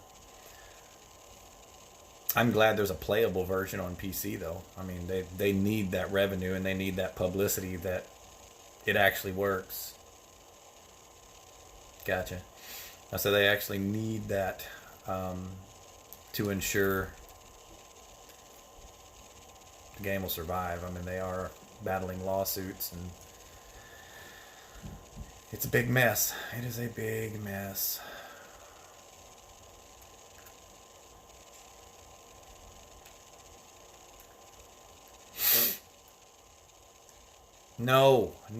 S3: I'm glad there's a playable version on PC though. I mean, they need that revenue and they need that publicity that it actually works. Gotcha. So they actually need that to ensure the game will survive. I mean, they are battling lawsuits and it's a big mess. It is a big mess. No. I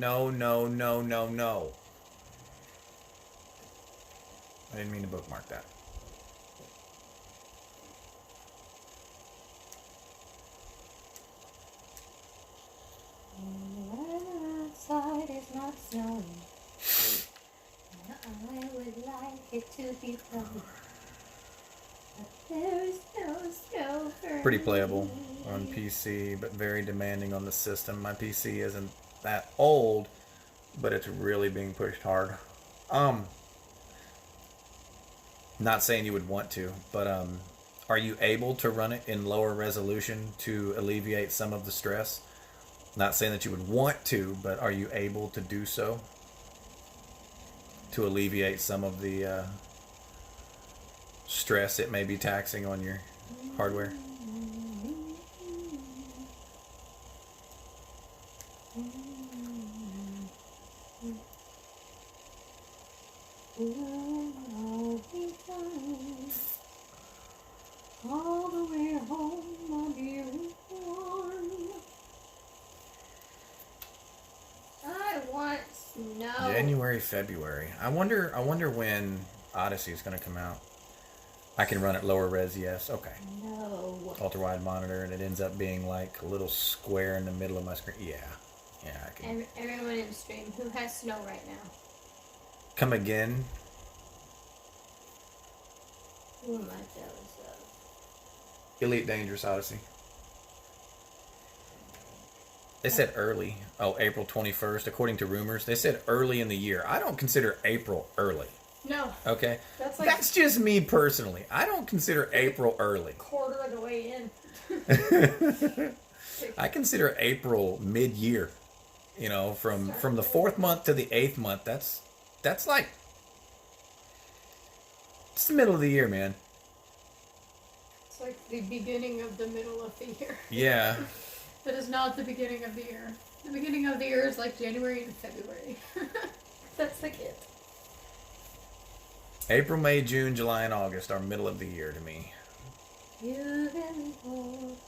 S3: didn't mean to bookmark that.
S2: Outside is not snowing. I would like it to be snowing. But there is no snow for
S3: Pretty playable
S2: me.
S3: on PC, but very demanding on the system. My PC isn't that old, but it's really being pushed hard. Not saying you would want to, but are you able to run it in lower resolution to alleviate some of the stress? Not saying that you would want to, but are you able to do so to alleviate some of the stress it may be taxing on your hardware?
S2: All the way home, my dear one. I want snow.
S3: January, February. I wonder when Odyssey is going to come out. I can run at lower res, yes. Okay.
S2: No.
S3: Ultra wide monitor, and it ends up being like a little square in the middle of my screen. Yeah, I can.
S2: Everyone in the stream who has snow right now.
S3: Come again.
S2: Who am I jealous of?
S3: Elite Dangerous Odyssey. They said early. Oh, April 21st, according to rumors. They said early in the year. I don't consider April early.
S2: No.
S3: Okay?
S2: That's
S3: That's just me personally. I don't consider April early.
S2: quarter of the way in.
S3: I consider April mid-year. You know, from the 4th month to the 8th month. That's like, it's the middle of the year, man.
S2: It's like the beginning of the middle of the year.
S3: Yeah.
S2: That is not the beginning of the year. The beginning of the year is like January and February. That's like it.
S3: April, May, June, July, and August are middle of the year to me.
S2: You've been holding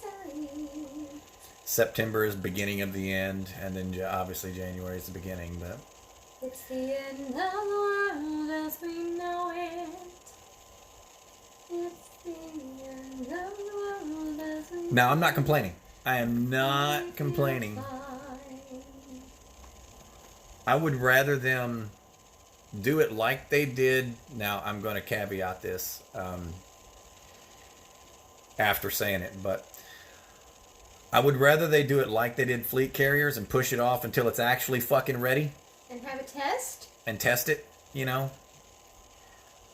S2: tight.
S3: September is beginning of the end, and then obviously January is the beginning. But
S2: it's the end of the world as we know it. It's the end of the world as we know it.
S3: now I'm not complaining. I am not complaining. I would rather them do it like they did. Now, I'm going to caveat this after saying it, but I would rather they do it like they did fleet carriers and push it off until it's actually fucking ready.
S2: And have a test?
S3: And test it, you know.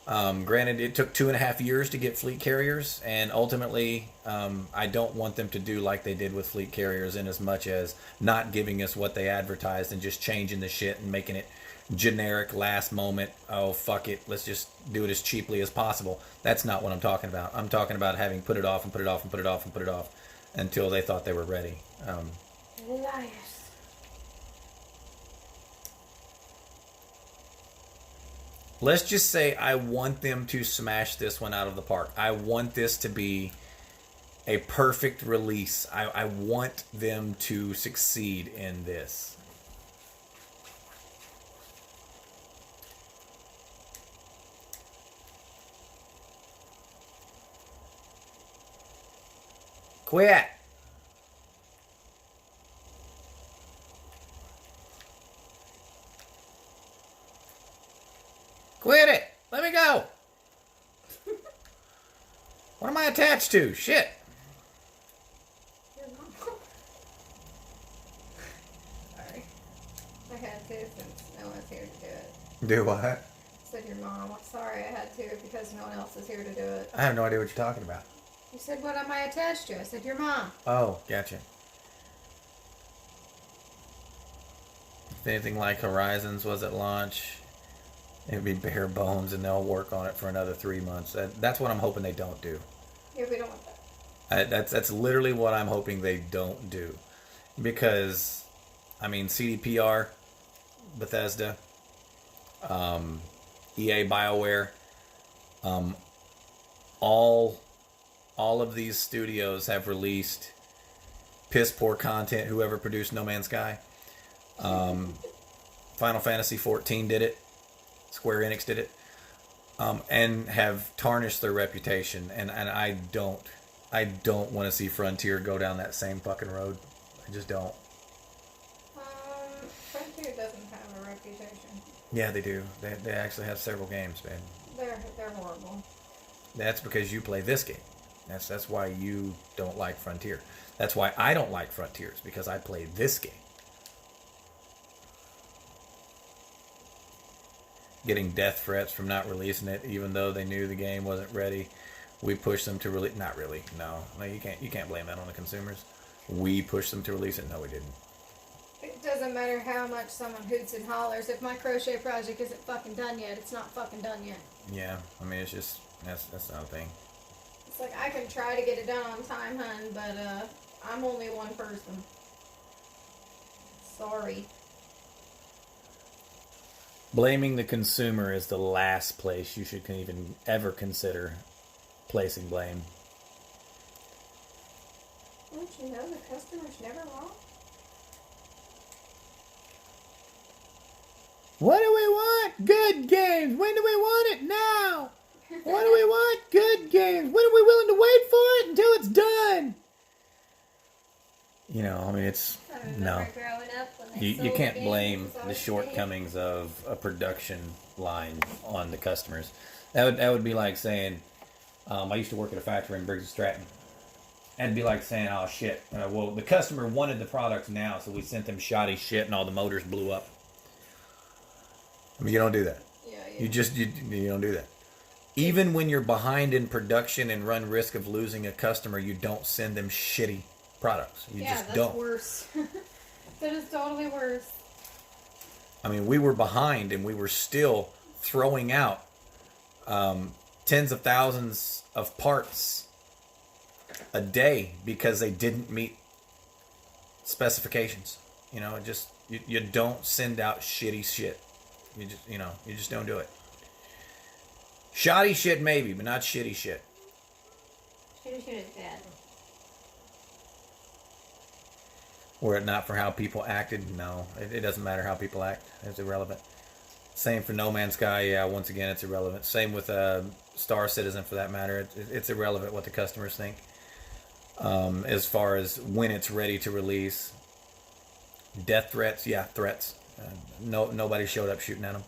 S3: Granted, it took 2.5 years to get fleet carriers, and ultimately, I don't want them to do like they did with fleet carriers in as much as not giving us what they advertised and just changing the shit and making it generic last moment. Oh, fuck it. Let's just do it as cheaply as possible. That's not what I'm talking about. I'm talking about having put it off and put it off and put it off and put it off until they thought they were ready.
S2: Liars.
S3: Let's just say I want them to smash this one out of the park. I want this to be a perfect release. I want them to succeed in this. Quit. Quit it. Let me go. What am I attached to? Shit.
S2: Your mom. Sorry. I had to since no one's here to do it.
S3: Do what?
S2: I said your mom. I'm sorry I had to because no one else is here to do it.
S3: I have no idea what you're talking about.
S2: You said, what am I attached to? I said, your mom.
S3: Oh, gotcha. If anything like Horizons was at launch, it would be bare bones, and they'll work on it for another 3 months. That's what I'm hoping they don't do.
S2: Yeah, we don't want that.
S3: That's literally what I'm hoping they don't do, because, I mean, CDPR, Bethesda, EA, BioWare, all of these studios have released piss poor content. Whoever produced No Man's Sky, Final Fantasy XIV did it. Square Enix did it, and have tarnished their reputation. And I don't want to see Frontier go down that same fucking road. I just don't.
S2: Frontier doesn't have a reputation.
S3: Yeah, they do. They actually have several games, man.
S2: They're horrible.
S3: That's because you play this game. That's why you don't like Frontier. That's why I don't like Frontiers, because I play this game. Getting death threats from not releasing it, even though they knew the game wasn't ready. We pushed them to release. Not really. No, you can't blame that on the consumers. We pushed them to release it. No, we didn't.
S2: It doesn't matter how much someone hoots and hollers. If my crochet project isn't fucking done yet, it's not fucking done yet.
S3: Yeah, I mean, it's just that's not a thing.
S2: It's like I can try to get it done on time, hun, but I'm only one person. Sorry.
S3: Blaming the consumer is the last place you should even ever consider placing blame.
S2: Don't you know the customer's never wrong?
S3: What do we want? Good games. When do we want it? Now. What do we want? Good games. When are we willing to wait for it until it's done? You know, I mean, it's no. You can't blame the shortcomings of a production line on the customers. That would be like saying, I used to work at a factory in Briggs and Stratton. That'd be like saying, oh shit, well the customer wanted the products now, so we sent them shoddy shit and all the motors blew up. I mean, you don't do that.
S2: Yeah.
S3: You don't do that. Even when you're behind in production and run risk of losing a customer, you don't send them shitty products. You just
S2: that's
S3: don't.
S2: Worse. That is totally worse.
S3: I mean, we were behind and we were still throwing out tens of thousands of parts a day because they didn't meet specifications. You know, you don't send out shitty shit. You just don't do it. Shoddy shit maybe, but not shitty shit.
S2: Shitty shit is bad.
S3: Were it not for how people acted, no, it doesn't matter how people act. It's irrelevant. Same for No Man's Sky. Yeah, once again, it's irrelevant. Same with Star Citizen, for that matter. It's irrelevant what the customers think. As far as when it's ready to release. Death threats, yeah, threats. Nobody showed up shooting at them.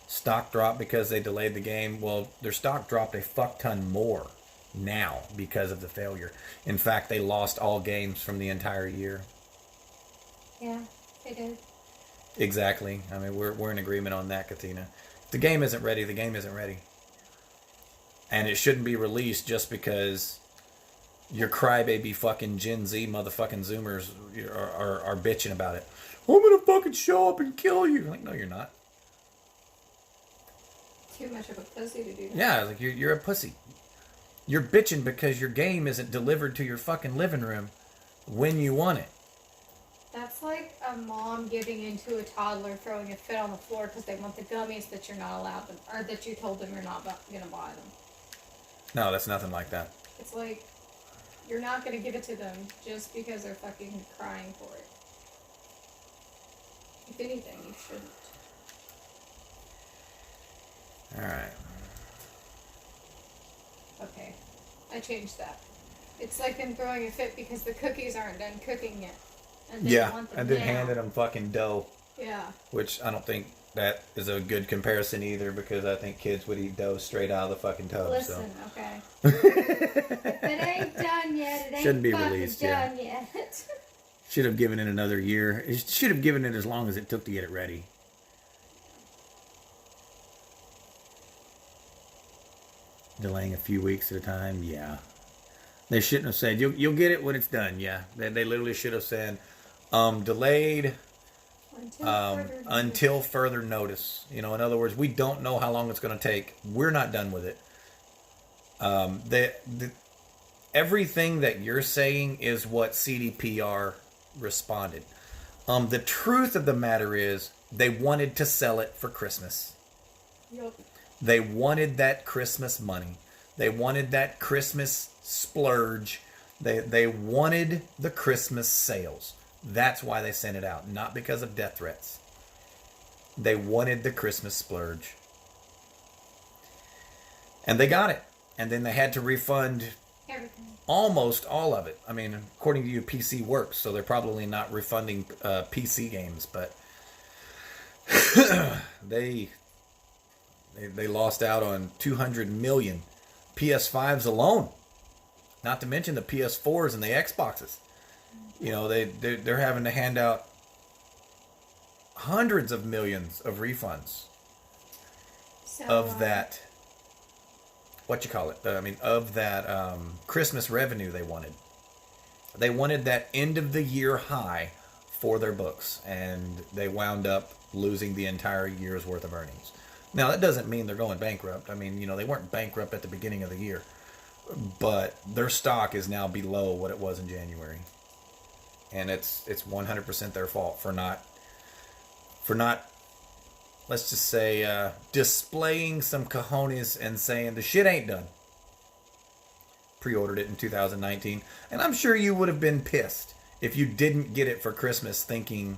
S3: Stock dropped because they delayed the game. Well, their stock dropped a fuck ton more now because of the failure. In fact, they lost all games from the entire year.
S2: Yeah, they did.
S3: Exactly. I mean, we're in agreement on that, Katina. If the game isn't ready, the game isn't ready. And it shouldn't be released just because your crybaby fucking Gen Z motherfucking Zoomers are bitching about it. I'm gonna fucking show up and kill you. Like, no, you're not.
S2: Too much of a pussy to do that.
S3: Yeah, like you're a pussy. You're bitching because your game isn't delivered to your fucking living room when you want it.
S2: That's like a mom giving into a toddler throwing a fit on the floor because they want the gummies that you're not allowed them, or that you told them you're not going to buy them.
S3: No, that's nothing like that.
S2: It's like you're not going to give it to them just because they're fucking crying for it. If anything, you shouldn't.
S3: Alright.
S2: Okay, I changed that. It's like them throwing a fit because the cookies aren't done cooking yet. And they want them
S3: and then
S2: now.
S3: handed them fucking dough.
S2: Yeah.
S3: Which I don't think that is a good comparison either, because I think kids would eat dough straight out of the fucking tub.
S2: Listen,
S3: so.
S2: okay. If it ain't done yet, it ain't
S3: Shouldn't be
S2: fucking
S3: released,
S2: done yet.
S3: Should have given it another year. It should have given it as long as it took to get it ready. Delaying a few weeks at a time, yeah. They shouldn't have said, you'll get it when it's done, yeah. They literally should have said, delayed until further notice. You know, in other words, we don't know how long it's going to take. We're not done with it. Everything that you're saying is what CDPR responded. The truth of the matter is they wanted to sell it for Christmas.
S2: Yep.
S3: They wanted that Christmas money. They wanted that Christmas splurge. They wanted the Christmas sales. That's why they sent it out, not because of death threats. They wanted the Christmas splurge. And they got it. And then they had to refund
S2: Everything.
S3: almost all of it. I mean, according to you, PC works, so they're probably not refunding PC games, but they lost out on 200 million PS5s alone. Not to mention the PS4s and the Xboxes. You know, they're having to hand out hundreds of millions of refunds of that. What you call it? Of that Christmas revenue they wanted. They wanted that end of the year high for their books, and they wound up losing the entire year's worth of earnings. Now, that doesn't mean they're going bankrupt. I mean, you know, they weren't bankrupt at the beginning of the year, but their stock is now below what it was in January, and it's 100% their fault for not. Let's just say, displaying some cojones and saying the shit ain't done. Pre-ordered it in 2019. And I'm sure you would have been pissed if you didn't get it for Christmas thinking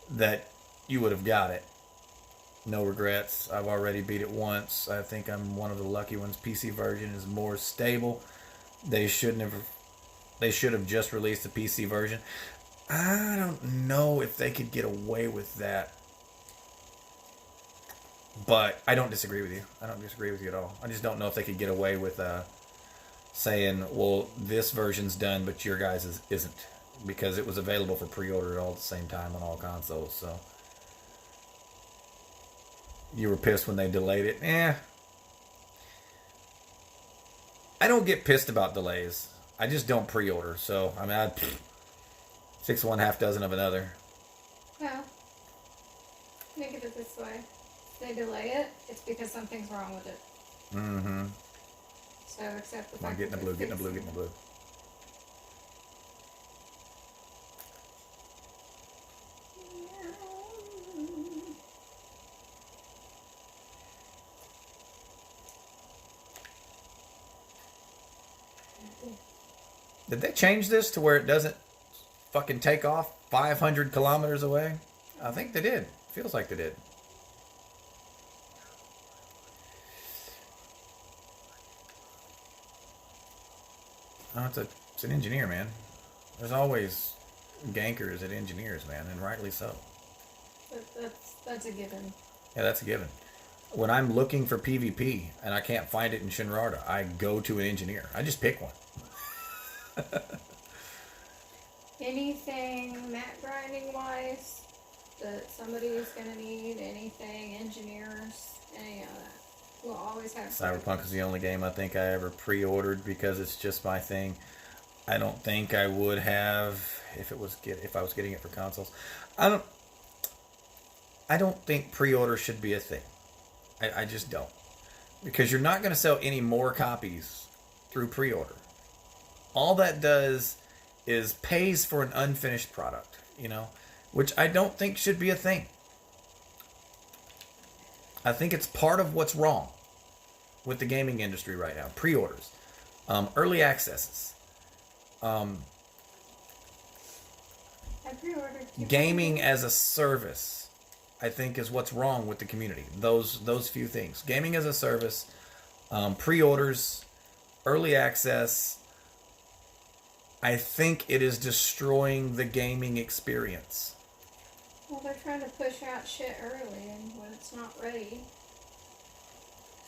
S3: that you would have got it. No regrets. I've already beat it once. I think I'm one of the lucky ones. PC version is more stable. They should have just released the PC version. I don't know if they could get away with that. But I don't disagree with you. I don't disagree with you at all. I just don't know if they could get away with saying, well, this version's done, but your guys' isn't. Because it was available for pre-order all at the same time on all consoles. So you were pissed when they delayed it. I don't get pissed about delays. I just don't pre-order. So, I mean, 6 of one, half dozen of another.
S2: Well, think of it this way. If they delay it, it's because something's wrong with it.
S3: Mm-hmm.
S2: So accept the
S3: Come on,
S2: fact
S3: get in the
S2: that
S3: blue,
S2: they're
S3: get in the blue, get in
S2: fixing
S3: the blue. Did they change this to where it doesn't fucking take off 500 kilometers away? I think they did. Feels like they did. Oh, it's an engineer, man. There's always gankers at engineers, man, and rightly so.
S2: That's a given.
S3: Yeah, that's a given. When I'm looking for PvP and I can't find it in Shinrarta, I go to an engineer. I just pick one.
S2: Anything map grinding wise that somebody's gonna need, anything, engineers, any of that. We'll always have
S1: Cyberpunk is the only game I think I ever pre-ordered because it's just my thing. I don't think I would have if I was getting it for consoles. I don't think pre-order should be a thing. I just don't. Because you're not going to sell any more copies through pre-order. All that does is pays for an unfinished product, which I don't think should be a thing. I think it's part of what's wrong with the gaming industry right now. Pre-orders, early accesses,
S2: I pre-ordered
S3: gaming as a service, I think is what's wrong with the community. Those few things. Gaming as a service, pre-orders, early access. I think it is destroying the gaming experience.
S2: Well, they're trying to push out shit early and when it's not ready.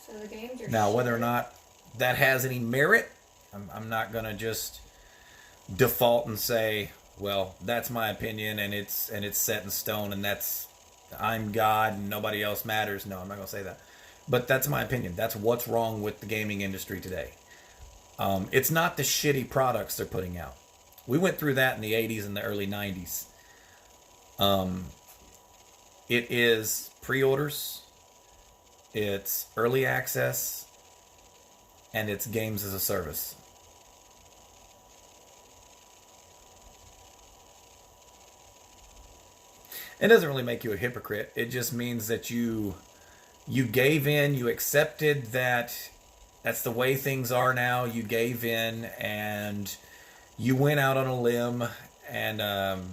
S2: So the games are
S3: Now, whether or
S2: shit.
S3: not that has any merit, I'm not going to just default and say, well, that's my opinion and it's set in stone and I'm God and nobody else matters. No, I'm not going to say that. But that's my opinion. That's what's wrong with the gaming industry today. It's not the shitty products they're putting out. We went through that in the 80s and the early 90s. It is pre-orders, it's early access, and it's games as a service. It doesn't really make you a hypocrite. It just means that you gave in, you accepted that that's the way things are now. You gave in and you went out on a limb, and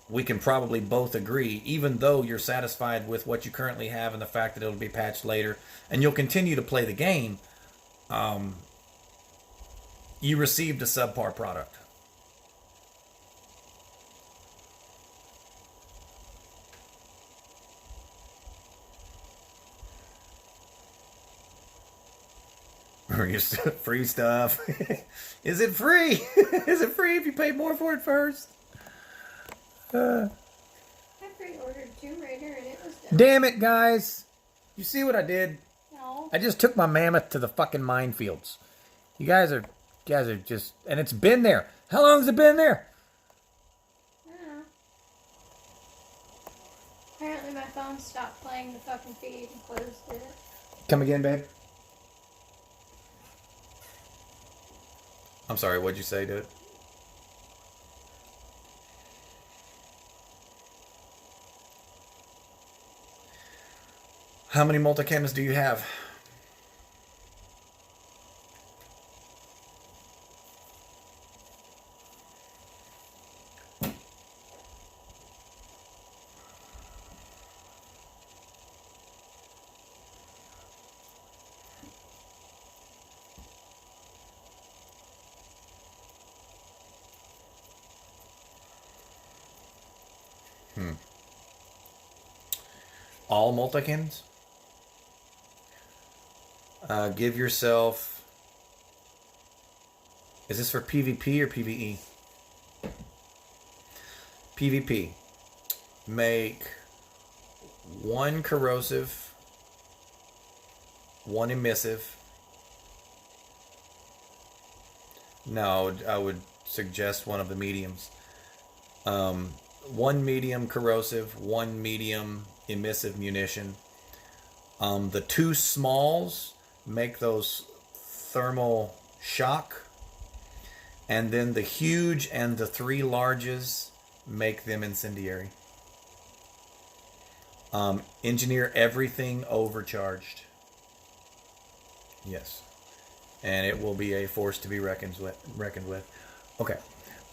S3: we can probably both agree, even though you're satisfied with what you currently have and the fact that it'll be patched later and you'll continue to play the game, you received a subpar product. Free stuff. Is it free? Is it free if you pay more for it first?
S2: I pre-ordered Tomb Raider and it was done.
S3: Damn it, guys. You see what I did?
S2: No.
S3: I just took my mammoth to the fucking minefields. You guys are just... And it's been there. How long has it been there?
S2: I don't know. Apparently my phone stopped playing the fucking feed and closed it.
S3: Come again, babe? I'm sorry, what'd you say, dude? How many multi-cams do you have? All multi-cams? Give yourself... Is this for PvP or PvE? PvP. Make one corrosive, one emissive. No, I would suggest one of the mediums. One medium corrosive, one medium emissive munition. The two smalls make those thermal shock, and then the huge and the three larges make them incendiary. Engineer everything overcharged. Yes. And it will be a force to be reckoned with. Okay.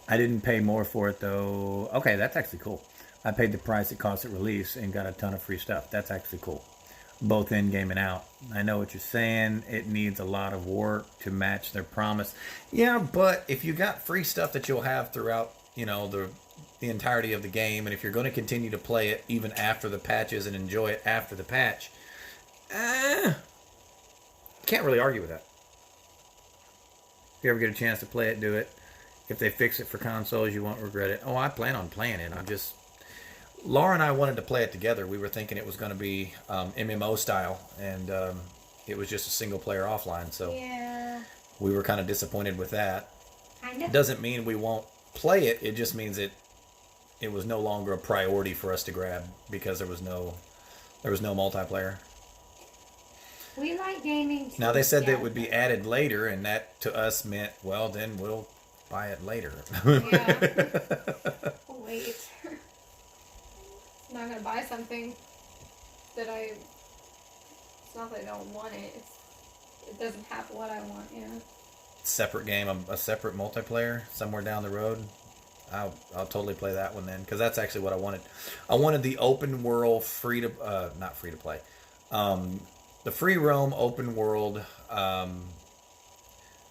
S3: I didn't pay more for it though. Okay, that's actually cool. I paid the price it cost at release and got a ton of free stuff. That's actually cool. Both in game and out. I know what you're saying. It needs a lot of work to match their promise. Yeah, but if you got free stuff that you'll have throughout, the entirety of the game, and if you're going to continue to play it even after the patches and enjoy it after the patch, can't really argue with that. If you ever get a chance to play it, do it. If they fix it for consoles, you won't regret it. Oh, I plan on playing it. Laura and I wanted to play it together. We were thinking it was going to be MMO style, and it was just a single player offline. So
S2: yeah,
S3: we were kind of disappointed with that.
S2: kind of.
S3: Doesn't mean we won't play it. It just means it was no longer a priority for us to grab because there was no multiplayer.
S2: We like gaming.
S3: Now they said that it would be added later, and that to us meant, well, then we'll buy it later.
S2: Yeah. Wait. I'm not gonna buy something that it's not that I don't want it. It doesn't have what I want. Yeah.
S3: Separate game, a separate multiplayer somewhere down the road. I'll totally play that one then, because that's actually what I wanted. I wanted the open world not free to play, the free roam open world,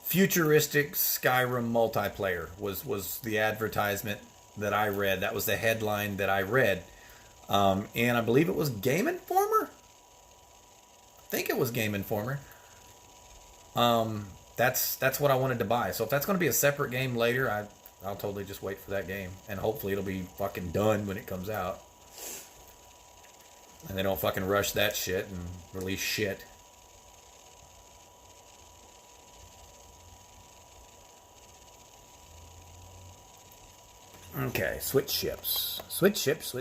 S3: futuristic Skyrim multiplayer was the advertisement that I read. That was the headline that I read, and I believe it was Game Informer. I think it was Game Informer. That's what I wanted to buy. So if that's going to be a separate game later, I'll totally just wait for that game. And hopefully it'll be fucking done when it comes out. And they don't fucking rush that shit and release shit. Okay, switch ships. Switch ships.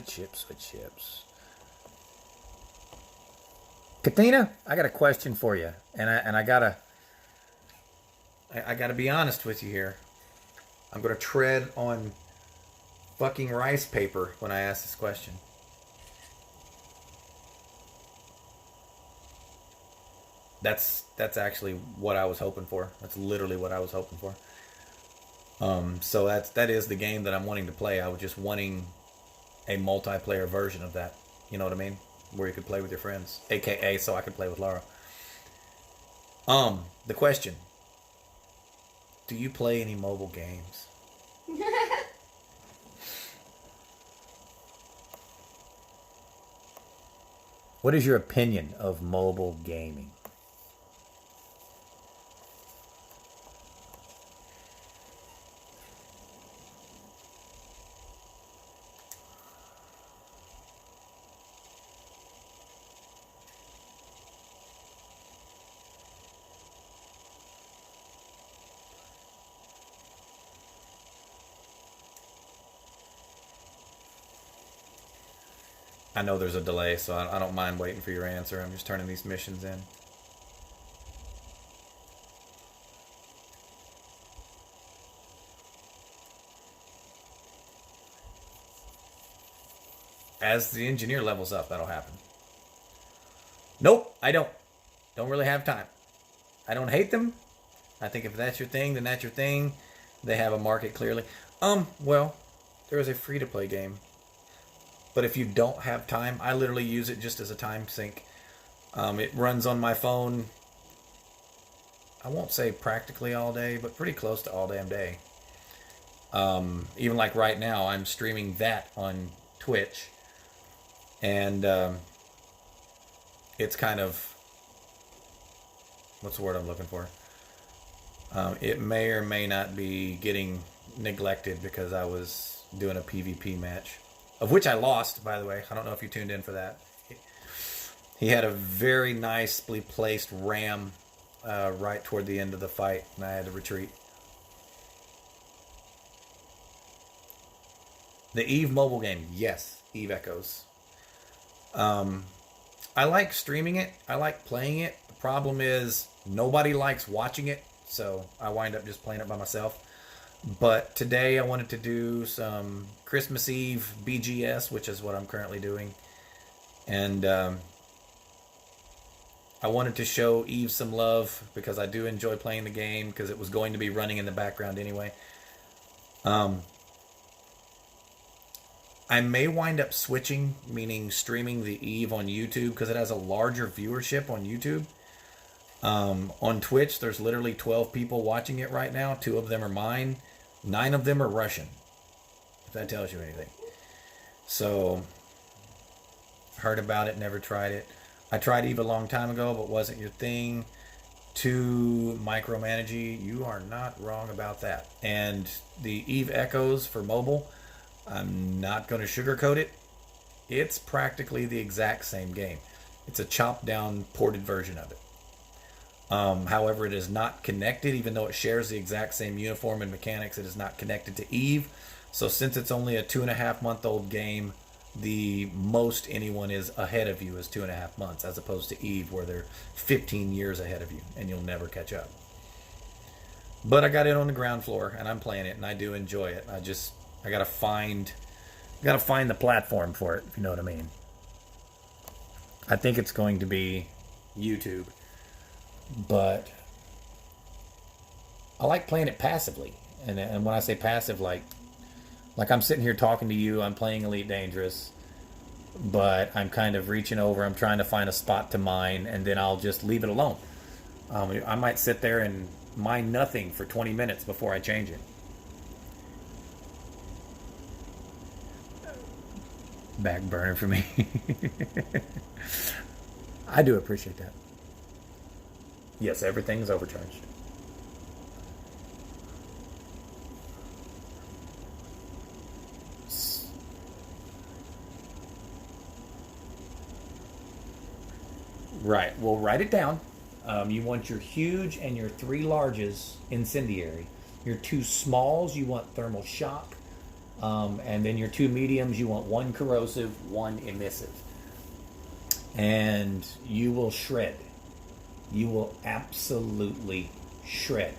S3: Katina, I got a question for you. And I gotta be honest with you here. I'm going to tread on fucking rice paper when I ask this question. That's actually what I was hoping for. That's literally what I was hoping for. So that is the game that I'm wanting to play. I was just wanting a multiplayer version of that. You know what I mean? Where you could play with your friends, aka so I could play with Laura. The question. Do you play any mobile games? What is your opinion of mobile gaming? I know there's a delay, so I don't mind waiting for your answer. I'm just turning these missions in. As the engineer levels up, that'll happen. Nope, I don't. Don't really have time. I don't hate them. I think if that's your thing, then that's your thing. They have a market clearly. Well, there is a free-to-play game. But if you don't have time, I literally use it just as a time sink. It runs on my phone, I won't say practically all day, but pretty close to all damn day. Even like right now, I'm streaming that on Twitch. And it's kind of, what's the word I'm looking for? It may or may not be getting neglected because I was doing a PvP match. Of which I lost, by the way. I don't know if you tuned in for that. He had a very nicely placed ram right toward the end of the fight, and I had to retreat. The Eve mobile game. Yes, Eve Echoes. I like streaming it. I like playing it. The problem is nobody likes watching it, so I wind up just playing it by myself. But today I wanted to do some Christmas Eve BGS, which is what I'm currently doing. And I wanted to show Eve some love because I do enjoy playing the game because it was going to be running in the background anyway. I may wind up switching, meaning streaming the Eve on YouTube because it has a larger viewership on YouTube. On Twitch, there's literally 12 people watching it right now. 2 of them are mine. 9 of them are Russian. If that tells you anything. So, heard about it, never tried it. I tried Eve a long time ago, but wasn't your thing. To micromanage, you are not wrong about that. And the Eve Echoes for mobile, I'm not going to sugarcoat it. It's practically the exact same game. It's a chopped down, ported version of it. However, it is not connected, even though it shares the exact same uniform and mechanics. It is not connected to Eve. So since it's only a 2.5-month-old game, the most anyone is ahead of you is 2.5 months, as opposed to Eve, where they're 15 years ahead of you, and you'll never catch up. But I got it on the ground floor, and I'm playing it, and I do enjoy it. I gotta find the platform for it, if you know what I mean. I think it's going to be YouTube, but I like playing it passively. And when I say passive, like I'm sitting here talking to you, I'm playing Elite Dangerous, but I'm kind of reaching over, I'm trying to find a spot to mine, and then I'll just leave it alone. I might sit there and mine nothing for 20 minutes before I change it. Back burner for me. I do appreciate that. Yes, everything's overcharged. Right. Well, write it down. You want your huge and your 3 larges incendiary. Your 2 smalls, you want thermal shock. And then your 2 mediums, you want 1 corrosive, 1 emissive. And you will shred. You will absolutely shred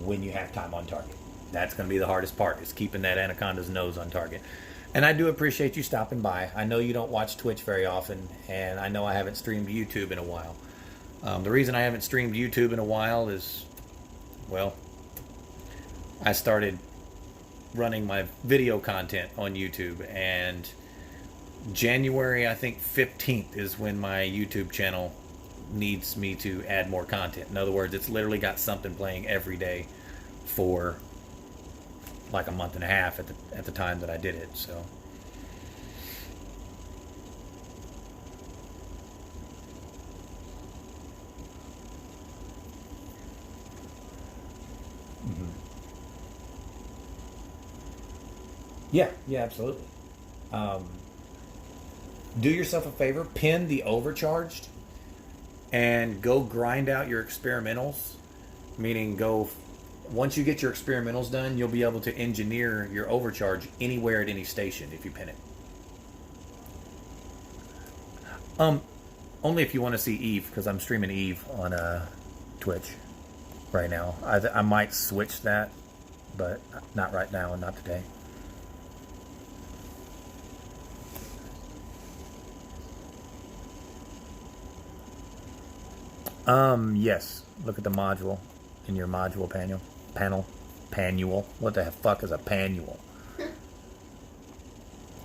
S3: when you have time on target. That's going to be the hardest part, is keeping that anaconda's nose on target. And I do appreciate you stopping by. I know you don't watch Twitch very often, and I know I haven't streamed YouTube in a while. The reason I haven't streamed YouTube in a while is, well, I started running my video content on YouTube, and January, I think 15th is when my YouTube channel needs me to add more content. In other words, it's literally got something playing every day for like a month and a half at the time that I did it. So yeah, absolutely. Do yourself a favor, pin the overcharged, and go grind out your experimentals. Meaning, once you get your experimentals done, you'll be able to engineer your overcharge anywhere at any station if you pin it. Only if you want to see Eve, because I'm streaming Eve on Twitch right now. I might switch that, but not right now and not today. Yes. Look at the module in your module panel. What the fuck is a panel?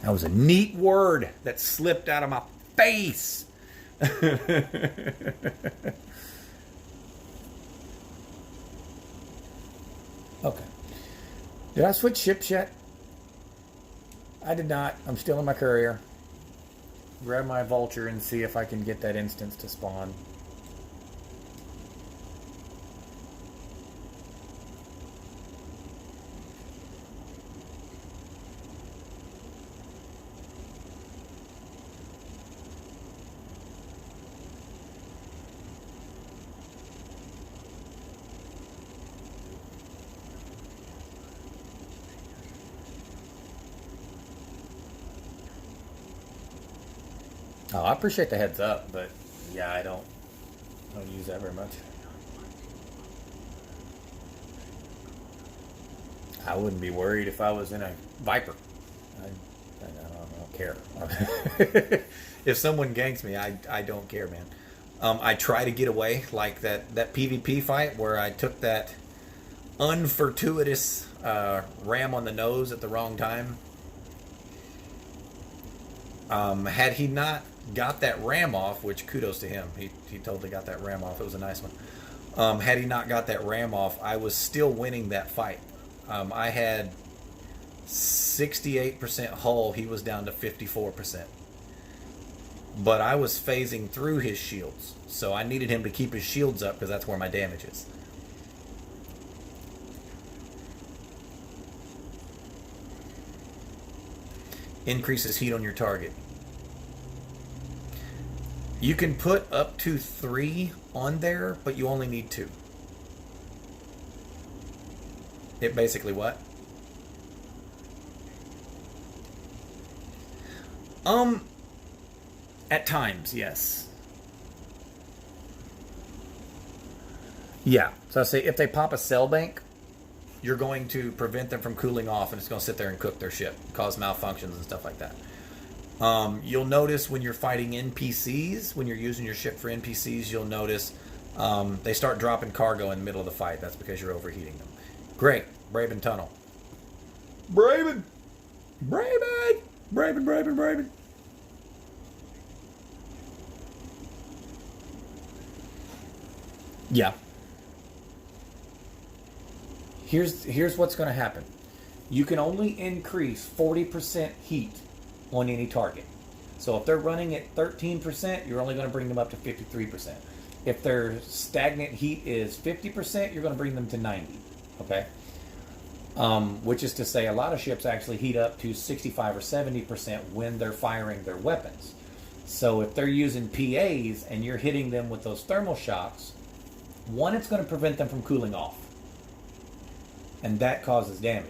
S3: That was a neat word that slipped out of my face. Okay. Did I switch ships yet? I did not. I'm still in my courier. Grab my vulture and see if I can get that instance to spawn. Oh, I appreciate the heads up, but yeah, I don't use that very much. I wouldn't be worried if I was in a Viper. I don't care. If someone ganks me, I don't care, man. I try to get away, like that PvP fight where I took that unfortuitous ram on the nose at the wrong time. Had he not got that ram off, which kudos to him, he totally got that ram off. It was a nice one. Had he not got that ram off, I was still winning that fight. I had 68% hull. He was down to 54%. But I was phasing through his shields, so I needed him to keep his shields up because that's where my damage is. Increases heat on your target. You can put up to 3 on there, but you only need 2. It basically what? At times, yes. Yeah. So I say if they pop a cell bank, you're going to prevent them from cooling off, and it's going to sit there and cook their ship, cause malfunctions and stuff like that. You'll notice when you're fighting NPCs, when you're using your ship for NPCs, you'll notice they start dropping cargo in the middle of the fight. That's because you're overheating them. Great. Braven Tunnel. Braven! Braven! Braven, Braven, Braven. Yeah. Here's what's going to happen. You can only increase 40% heat on any target. So if they're running at 13%, you're only going to bring them up to 53%. If their stagnant heat is 50%, you're going to bring them to 90. Okay? Which is to say a lot of ships actually heat up to 65 or 70% when they're firing their weapons. So if they're using PAs and you're hitting them with those thermal shocks, one, it's going to prevent them from cooling off. And that causes damage.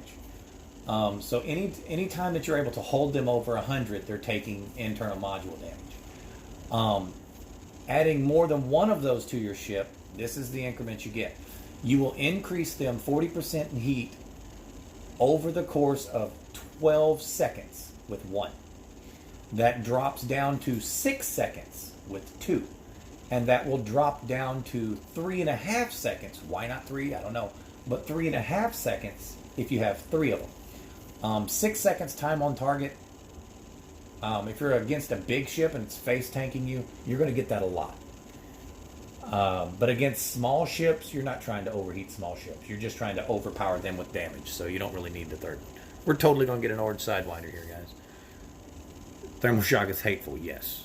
S3: So any time that you're able to hold them over 100, they're taking internal module damage. Adding more than one of those to your ship, this is the increment you get. You will increase them 40% in heat over the course of 12 seconds with 1. That drops down to 6 seconds with 2. And that will drop down to 3.5 seconds. Why not 3? I don't know. But 3.5 seconds if you have 3 of them. 6 seconds time on target. If you're against a big ship and it's face tanking you, you're going to get that a lot. But against small ships, you're not trying to overheat small ships. You're just trying to overpower them with damage. So you don't really need the third one. We're totally going to get an orange Sidewinder here, guys. Thermal shock is hateful, yes.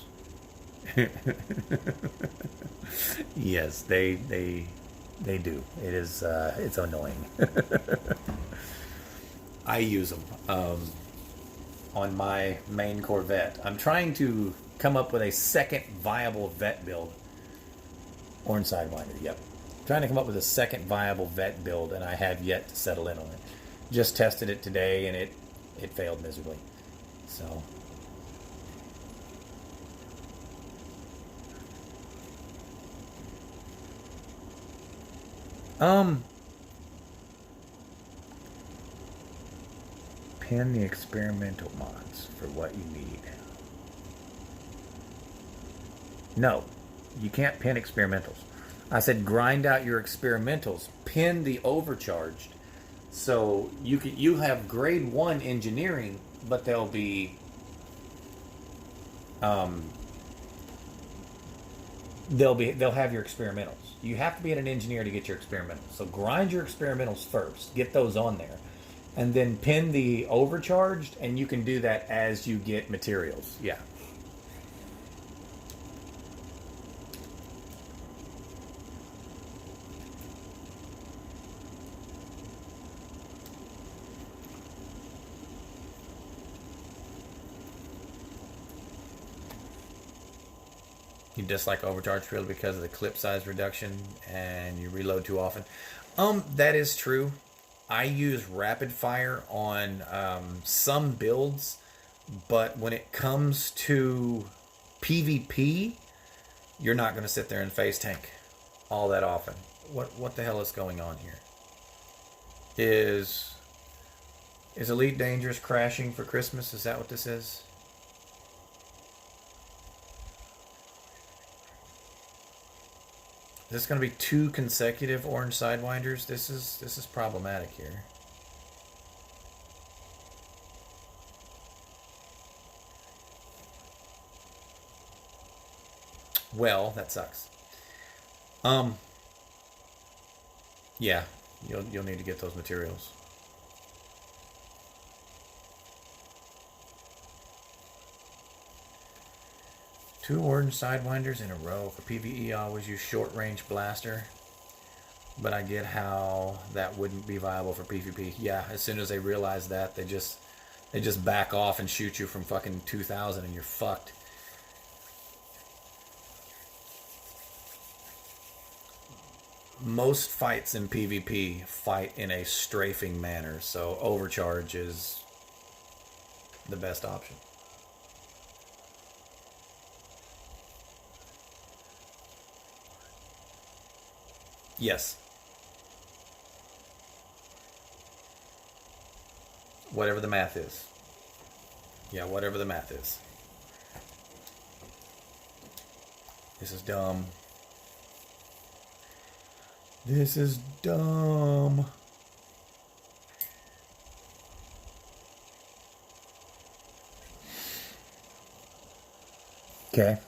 S3: Yes, they do. It is. It's annoying. I use them on my main Corvette. I'm trying to come up with a second viable vet build. Orange Sidewinder. Yep. Trying to come up with a second viable vet build, and I have yet to settle in on it. Just tested it today, and it failed miserably. So. Pin the experimental mods for what you need. No, you can't pin experimentals. I said grind out your experimentals. Pin the overcharged. So you have grade 1 engineering, but they'll have your experimentals. You have to be an engineer to get your experimentals. So grind your experimentals first. Get those on there. And then pin the overcharged, and you can do that as you get materials. Yeah. You dislike overcharge field because of the clip size reduction and you reload too often. That is true. I use rapid fire on some builds, but when it comes to PvP, you're not going to sit there and face tank all that often. What the hell is going on here? Is Elite Dangerous crashing for Christmas? Is that what this is? Is this going to be 2 consecutive orange sidewinders? This is problematic here. Well, that sucks. Yeah, you'll need to get those materials. Two orange sidewinders in a row. For PvE, I always use short range blaster, but I get how that wouldn't be viable for PvP. Yeah, as soon as they realize that, they just back off and shoot you from fucking 2,000, and you're fucked. Most fights in PvP fight in a strafing manner, so overcharge is the best option. Yes. Whatever the math is. Yeah, whatever the math is. This is dumb. This is dumb. Okay.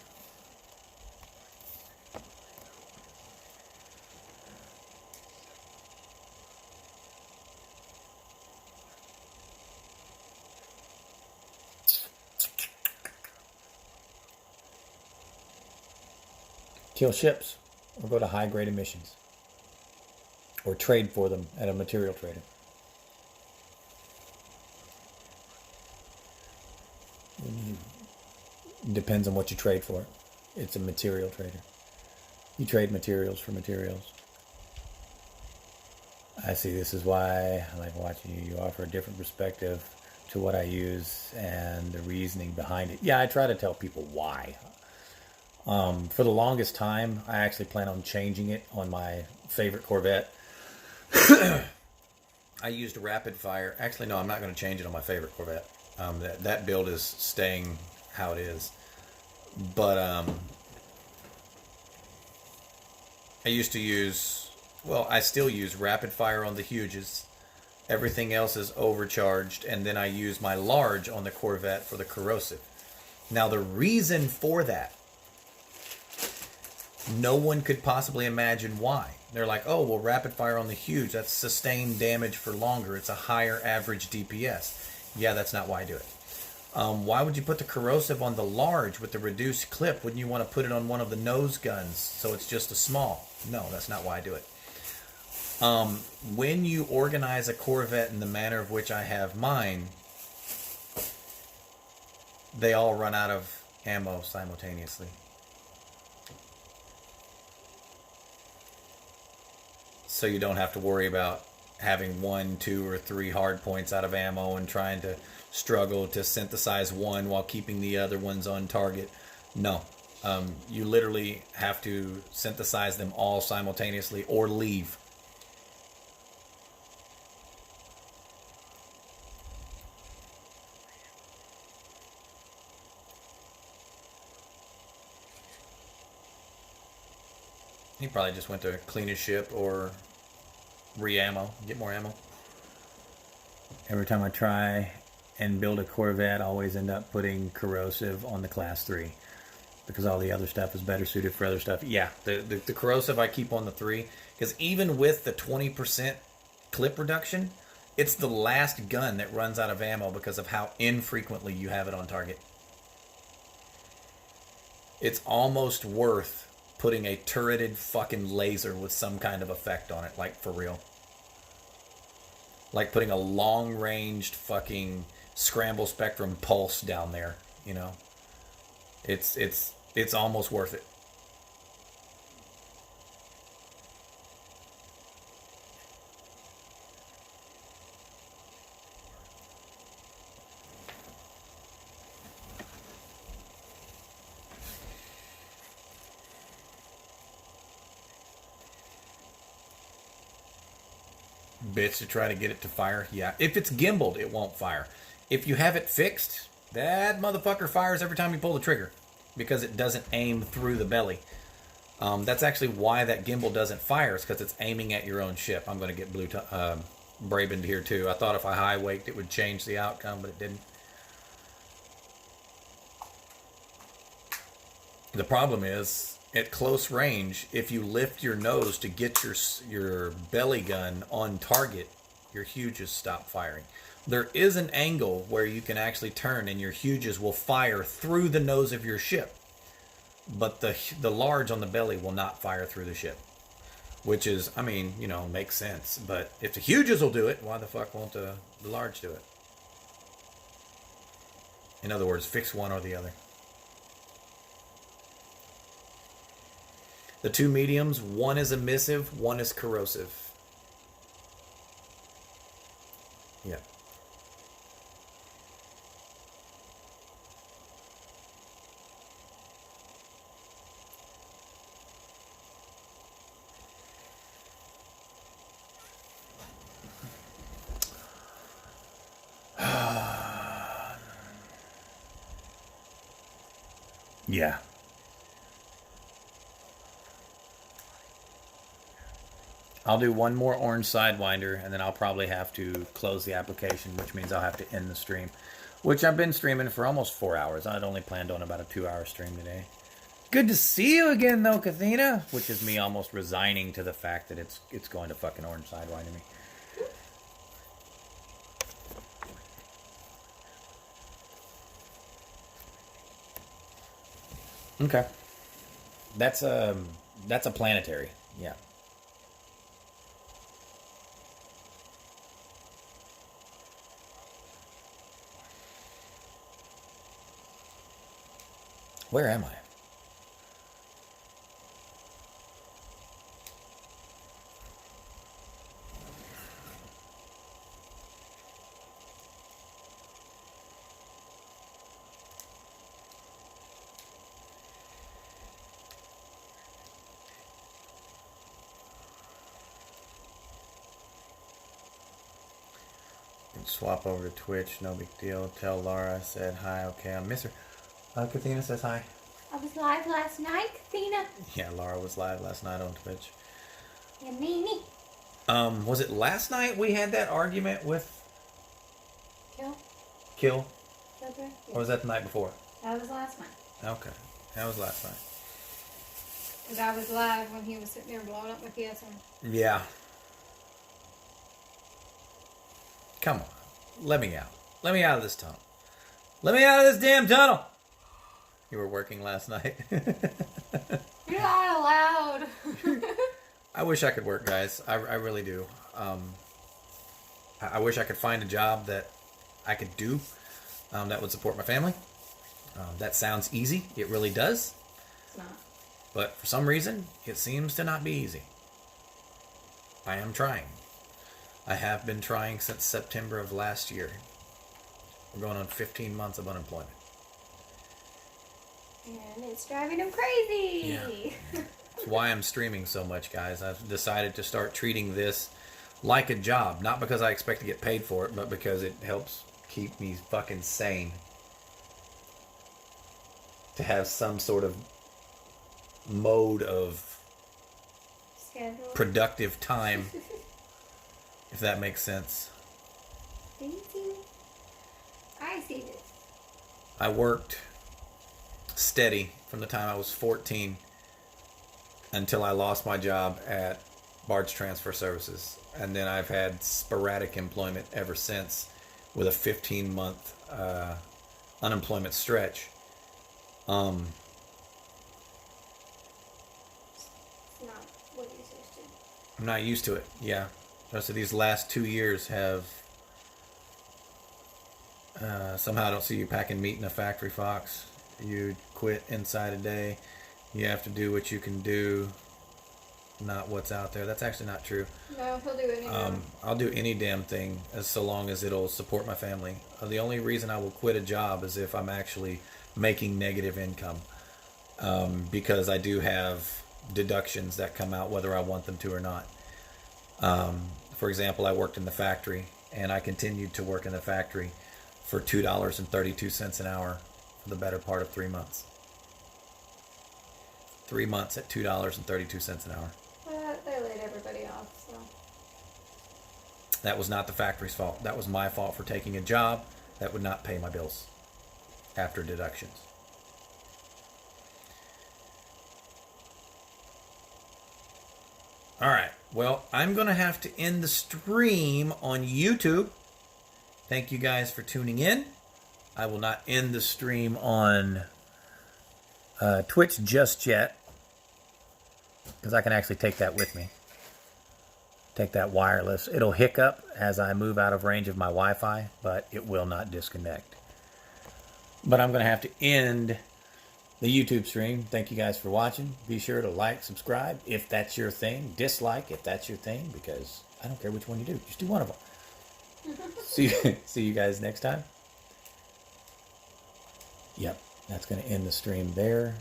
S3: Kill ships or go to high grade emissions. Or trade for them at a material trader. Depends on what you trade for. It's a material trader. You trade materials for materials. I see. This is why I like watching you. You offer a different perspective to what I use and the reasoning behind it. Yeah, I try to tell people why. For the longest time, I actually plan on changing it on my favorite Corvette. I used rapid fire. Actually, no, I'm not going to change it on my favorite Corvette. That build is staying how it is. But I used to use, well, I still use rapid fire on the Huges. Everything else is overcharged, and then I use my large on the Corvette for the corrosive. Now, the reason for that, no one could possibly imagine why. They're like, oh, well, rapid fire on the Huge, that's sustained damage for longer. It's a higher average DPS. Yeah, that's not why I do it. Why would you put the corrosive on the large with the reduced clip? Wouldn't you want to put it on one of the nose guns so it's just a small? No, that's not why I do it. When you organize a Corvette in the manner of which I have mine, they all run out of ammo simultaneously. So you don't have to worry about having 1, 2, or 3 hard points out of ammo and trying to struggle to synthesize one while keeping the other ones on target. No. You literally have to synthesize them all simultaneously or leave. He probably just went to clean his ship or re-ammo, get more ammo. Every time I try and build a Corvette, I always end up putting corrosive on the class 3 because all the other stuff is better suited for other stuff. Yeah, the corrosive I keep on the 3 because even with the 20% clip reduction, it's the last gun that runs out of ammo because of how infrequently you have it on target. It's almost worth putting a turreted fucking laser with some kind of effect on it, like for real. Like putting a long-ranged fucking scramble spectrum pulse down there, you know. It's almost worth it. Bits to try to get it to fire. Yeah, if it's gimbaled, it won't fire. If you have it fixed, that motherfucker fires every time you pull the trigger because it doesn't aim through the belly. That's actually why that gimbal doesn't fire. It's because it's aiming at your own ship. I'm going to get Brabin here too. I thought if I high waked it would change the outcome, but it didn't. The problem is, at close range, if you lift your nose to get your belly gun on target, your huges stop firing. There is an angle where you can actually turn and your huges will fire through the nose of your ship. But the large on the belly will not fire through the ship. Which is, I mean, you know, makes sense. But if the huges will do it, why the fuck won't the large do it? In other words, fix one or the other. The two mediums, one is emissive, one is corrosive. Yeah. Yeah. I'll do one more orange Sidewinder, and then I'll probably have to close the application, which means I'll have to end the stream. Which I've been streaming for almost 4 hours. I'd only planned on about a 2-hour stream today. Good to see you again, though, Kathina. Which is me almost resigning to the fact that it's going to fucking orange Sidewinder me. Okay. That's a planetary. Yeah. Where am I? Swap over to Twitch, no big deal. Tell Laura I said hi. Okay, I miss her. Kathina says hi.
S2: I was live last night, Kathina.
S3: Yeah, Laura was live last night on Twitch.
S2: Yeah, me.
S3: Was it last night we had that argument with Kill?
S2: Children?
S3: Or was that the night before?
S2: That was last night.
S3: Okay, that was last night.
S2: Because I was live when he was sitting there blowing up with the S1.
S3: Yeah. Come on. Let me out. Let me out of this tunnel. Let me out of this damn tunnel. You were working last night.
S2: You're not allowed.
S3: I wish I could work, guys. I really do. I wish I could find a job that I could do that would support my family. That sounds easy. It really does.
S2: It's not.
S3: But for some reason, it seems to not be easy. I am trying. I have been trying since September of last year. We're going on 15 months of unemployment.
S2: And it's driving him crazy.
S3: Yeah. That's why I'm streaming so much, guys. I've decided to start treating this like a job. Not because I expect to get paid for it, but because it helps keep me fucking sane. To have some sort of mode of
S2: Schedule.
S3: Productive time. If that makes sense.
S2: Thank you. I see this.
S3: I worked steady from the time I was 14 until I lost my job at Barge Transfer Services. And then I've had sporadic employment ever since with a 15-month unemployment stretch.
S2: It's not what you're supposed to.
S3: I'm not used to it, yeah. So these last 2 years have somehow I don't see you packing meat in a factory, Fox. You quit inside a day. You have to do what you can do, not what's out there. That's actually not true.
S2: No, he'll do anything.
S3: I'll do any damn thing so long as it'll support my family. The only reason I will quit a job is if I'm actually making negative income, because I do have deductions that come out whether I want them to or not. For example, I worked in the factory, and I continued to work in the factory for $2.32 an hour for the better part of 3 months. 3 months at $2.32 an hour.
S2: They laid everybody off, so.
S3: That was not the factory's fault. That was my fault for taking a job that would not pay my bills after deductions. All right. Well, I'm going to have to end the stream on YouTube. Thank you guys for tuning in. I will not end the stream on Twitch just yet, because I can actually take that with me. Take that wireless. It'll hiccup as I move out of range of my Wi-Fi, but it will not disconnect. But I'm going to have to end the YouTube stream. Thank you guys for watching. Be sure to like, subscribe if that's your thing. Dislike if that's your thing, because I don't care which one you do. Just do one of them. See you guys next time. Yep, that's going to end the stream there.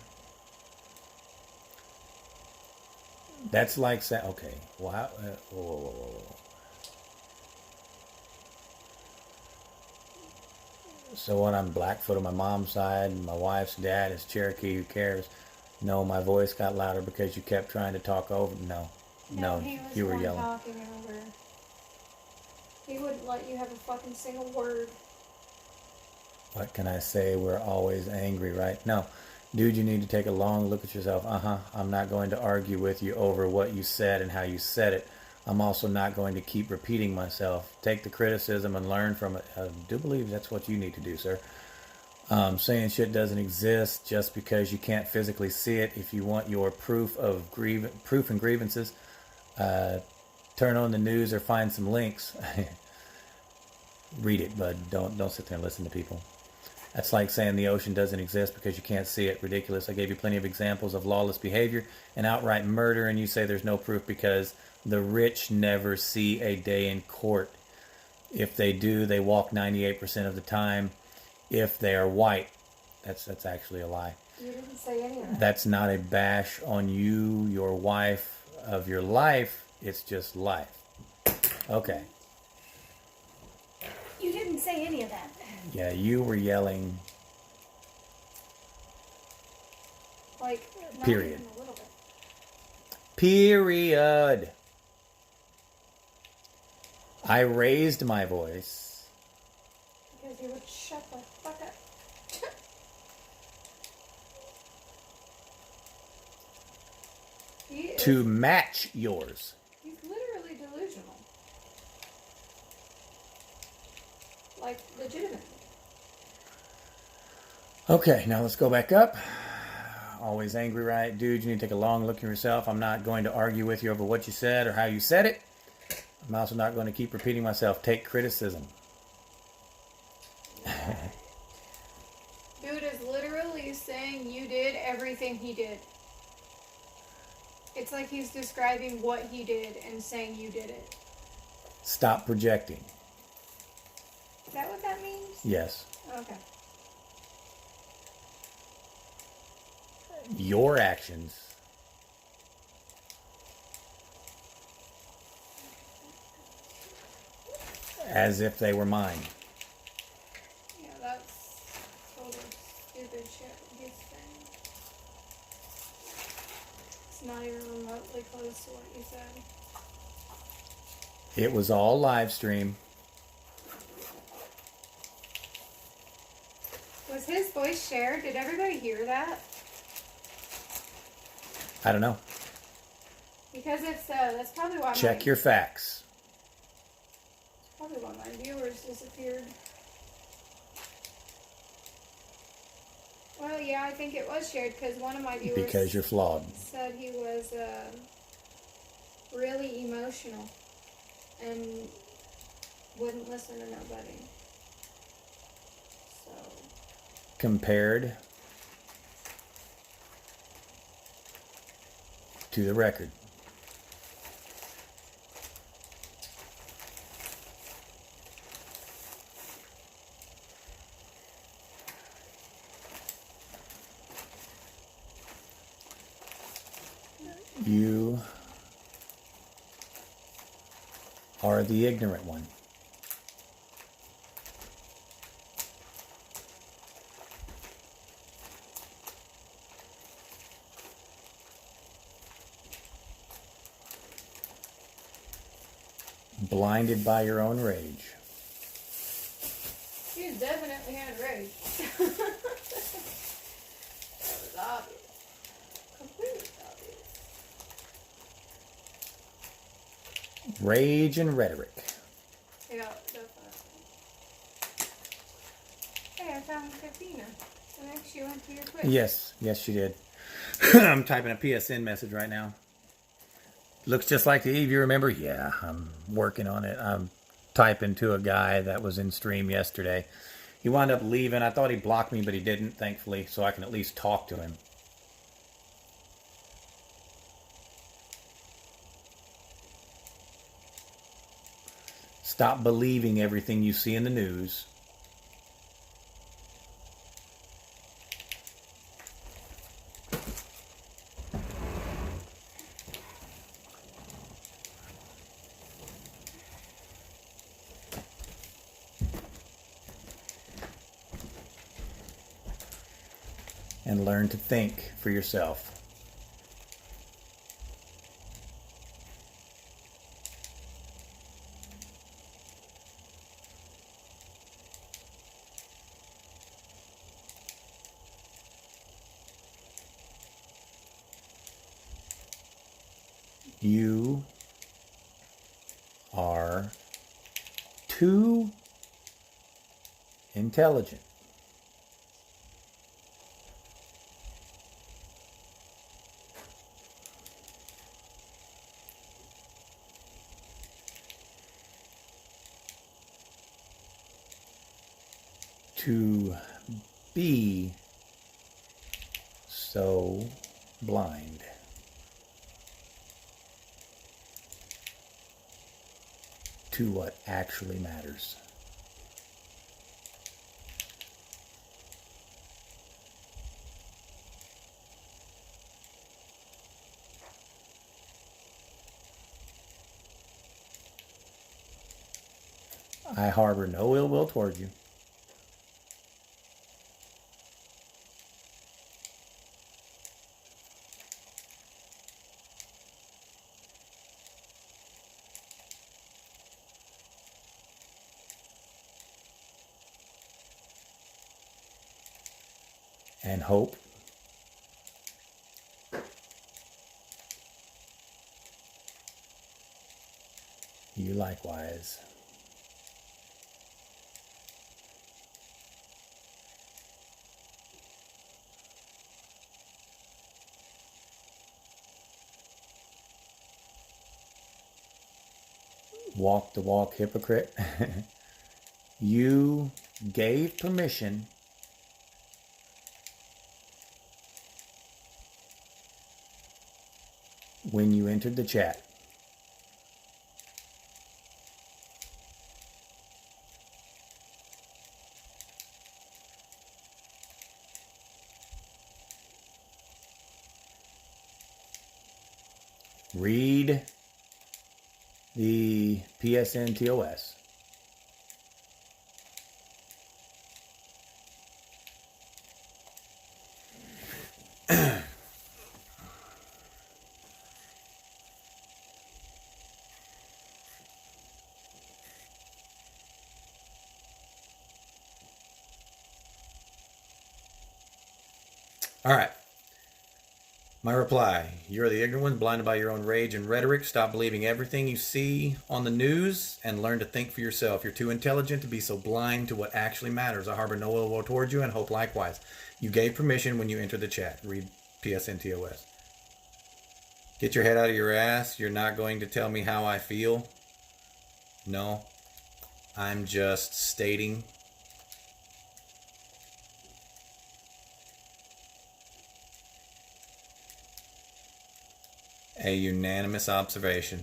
S3: That's like saying, okay, wow. Whoa. So when I'm Blackfoot on my mom's side and my wife's dad is Cherokee, who cares? No, my voice got louder because you kept trying to talk over. No, you were yelling.
S2: Talking over. He wouldn't let you have a fucking single word.
S3: What can I say? We're always angry, right? No. Dude, you need to take a long look at yourself. I'm not going to argue with you over what you said and how you said it. I'm also not going to keep repeating myself. Take the criticism and learn from it. I do believe that's what you need to do, sir. Saying shit doesn't exist just because you can't physically see it. If you want your proof and grievances, turn on the news or find some links. Read it, bud. Don't sit there and listen to people. That's like saying the ocean doesn't exist because you can't see it. Ridiculous. I gave you plenty of examples of lawless behavior and outright murder, and you say there's no proof because the rich never see a day in court. If they do, they walk 98% of the time. If they are white, that's actually a lie.
S2: You didn't say any of that.
S3: That's not a bash on you, your wife, of your life. It's just life. Okay.
S2: You didn't say any of that.
S3: Yeah, you were yelling.
S2: Like, not
S3: Period.
S2: even a little bit.
S3: Period. I raised my voice.
S2: Because you would shut the fuck up.
S3: To match yours.
S2: He's literally delusional. Like, legitimately.
S3: Okay, now let's go back up. Always angry, right? Dude, you need to take a long look at yourself. I'm not going to argue with you over what you said or how you said it. I'm also not going to keep repeating myself. Take criticism.
S2: Dude is literally saying you did everything he did. It's like he's describing what he did and saying you did it.
S3: Stop projecting.
S2: Is that what that means?
S3: Yes.
S2: Okay.
S3: Your actions. As if they were mine.
S2: Yeah, that's total stupid shit he's saying. It's not even remotely close to what you said.
S3: It was all live stream.
S2: Was his voice shared? Did everybody hear that?
S3: I don't know.
S2: Because if so, that's probably why
S3: Check your facts.
S2: probably why my viewers disappeared. Well, yeah, I think it was shared because one of my viewers
S3: Because you're flawed.
S2: said he was really emotional and wouldn't listen to nobody. So,
S3: Compared to the record. You are the ignorant one. Blinded by your own rage.
S2: She's definitely had rage. That was obvious. Completely obvious.
S3: Rage and rhetoric.
S2: Yeah, definitely. Hey, I found Katina. I think she went to your quiz.
S3: Yes, she did. I'm typing a PSN message right now. Looks just like the Eve, you remember? Yeah, I'm working on it. I'm typing to a guy that was in stream yesterday. He wound up leaving. I thought he blocked me, but he didn't, thankfully, so I can at least talk to him. Stop believing everything you see in the news. And learn to think for yourself. You are too intelligent. To be so blind. To what actually matters. I harbor no ill will toward you. And hope you likewise. Walk the walk, hypocrite. You gave permission when you entered the chat. Read the PSN TOS. All right. My reply, you're the ignorant one, blinded by your own rage and rhetoric. Stop believing everything you see on the news and learn to think for yourself. You're too intelligent to be so blind to what actually matters. I harbor no ill will towards you and hope likewise. You gave permission when you entered the chat. Read PSN TOS. Get your head out of your ass. You're not going to tell me how I feel. No. I'm just stating a unanimous observation.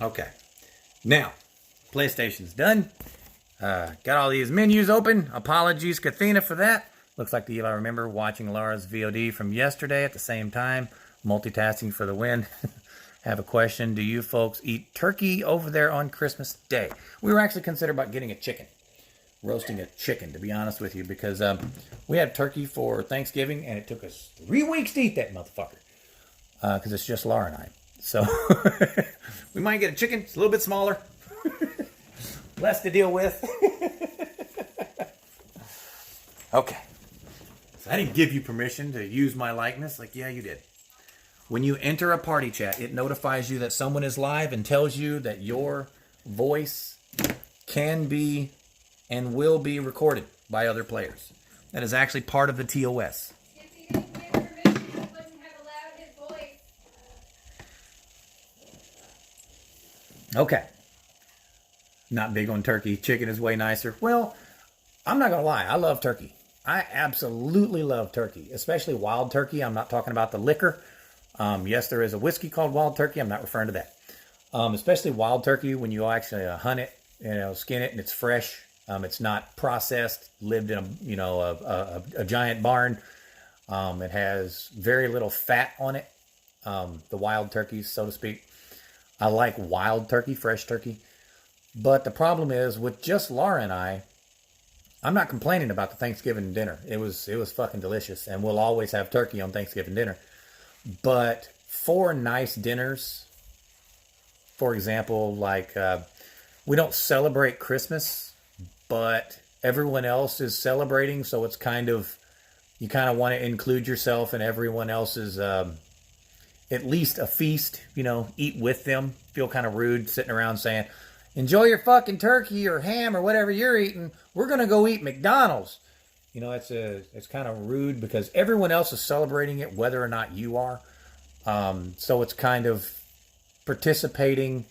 S3: Okay. Now, PlayStation's done. Got all these menus open. Apologies, Kathina, for that. Looks like the Eve I remember watching Laura's VOD from yesterday at the same time. Multitasking for the win. Have a question. Do you folks eat turkey over there on Christmas Day? We were actually considering about getting a chicken. Roasting a chicken, to be honest with you, because we had turkey for Thanksgiving, and it took us 3 weeks to eat that motherfucker. Because it's just Laura and I. So, we might get a chicken. It's a little bit smaller. Less to deal with. Okay. So I didn't give you permission to use my likeness. Like, yeah, you did. When you enter a party chat, it notifies you that someone is live and tells you that your voice can be and will be recorded by other players. That is actually part of the TOS.
S2: If he didn't give permission, I wouldn't have allowed his voice.
S3: Okay. Not big on turkey. Chicken is way nicer. Well, I'm not going to lie. I love turkey. I absolutely love turkey, especially wild turkey. I'm not talking about the liquor. Yes, there is a whiskey called wild turkey. I'm not referring to that. Especially wild turkey when you actually hunt it, skin it, and it's fresh. It's not processed, lived in a giant barn. It has very little fat on it. The wild turkeys, so to speak. I like wild turkey, fresh turkey. But the problem is with just Laura and I'm not complaining about the Thanksgiving dinner. It was fucking delicious, and we'll always have turkey on Thanksgiving dinner. But for nice dinners, for example, like we don't celebrate Christmas, but everyone else is celebrating, so it's you kind of want to include yourself in everyone else's at least a feast, eat with them. Feel kind of rude sitting around saying, enjoy your fucking turkey or ham or whatever you're eating. We're going to go eat McDonald's. It's kind of rude because everyone else is celebrating it, whether or not you are. So it's kind of participating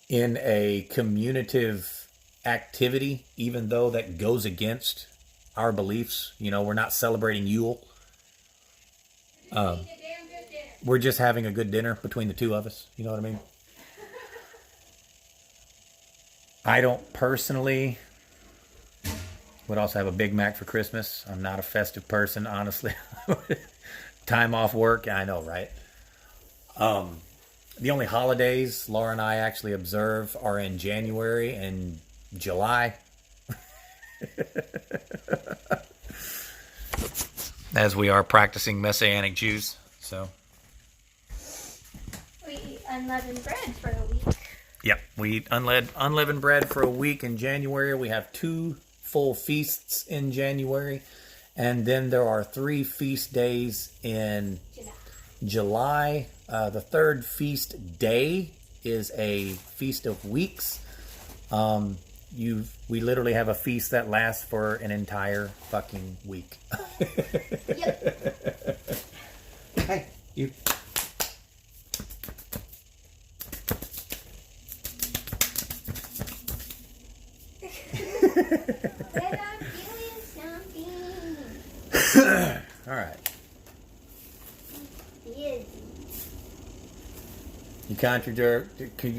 S3: in a communicative activity, even though that goes against our beliefs. We're not celebrating Yule. We're just having a good dinner between the two of us. You know what I mean? I don't personally would also have a Big Mac for Christmas. I'm not a festive person, honestly. Time off work, I know, right? The only holidays Laura and I actually observe are in January and July. As we are practicing Messianic Jews, so.
S2: We eat unleavened bread for a week.
S3: Yep, we eat unleavened bread for a week in January. We have 2 full feasts in January. And then there are 3 feast days in July. The 3rd feast day is a feast of weeks. We literally have a feast that lasts for an entire fucking week.
S2: Yep.
S3: Hey, you.
S2: But I'm doing something.
S3: All right.
S2: Busy.
S3: You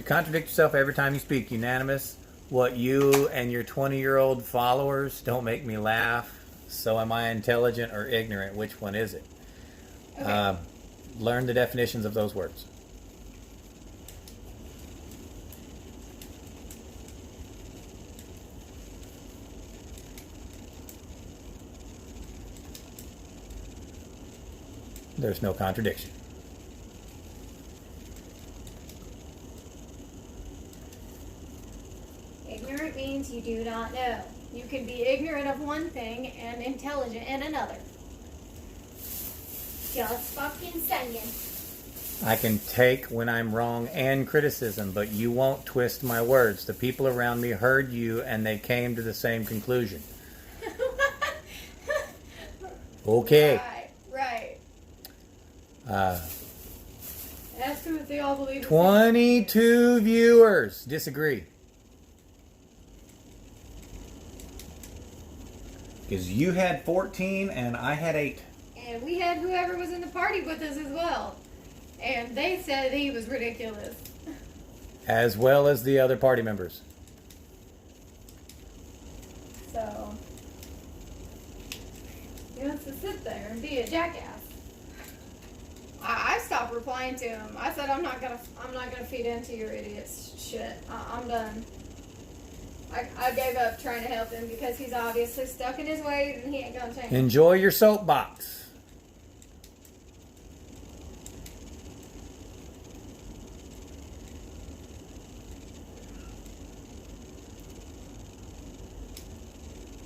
S3: contradict yourself every time you speak. Unanimous. What you and your 20-year-old followers don't make me laugh. So am I intelligent or ignorant? Which one is it?
S2: Okay.
S3: Learn the definitions of those words. There's no contradiction.
S2: Ignorant means you do not know. You can be ignorant of one thing and intelligent in another. Just fucking saying.
S3: I can take when I'm wrong and criticism, but you won't twist my words. The people around me heard you and they came to the same conclusion. Okay.
S2: Right. Ask them if they all believe
S3: 22 viewers disagree. Because you had 14 and I had 8.
S2: And we had whoever was in the party with us as well. And they said he was ridiculous.
S3: As well as the other party members.
S2: So, he wants to sit there and be a jackass. replying to him. I said I'm not gonna feed into your idiot's shit. I'm done. I gave up trying to help him because he's obviously stuck in his ways and he ain't gonna change.
S3: Enjoy your soapbox.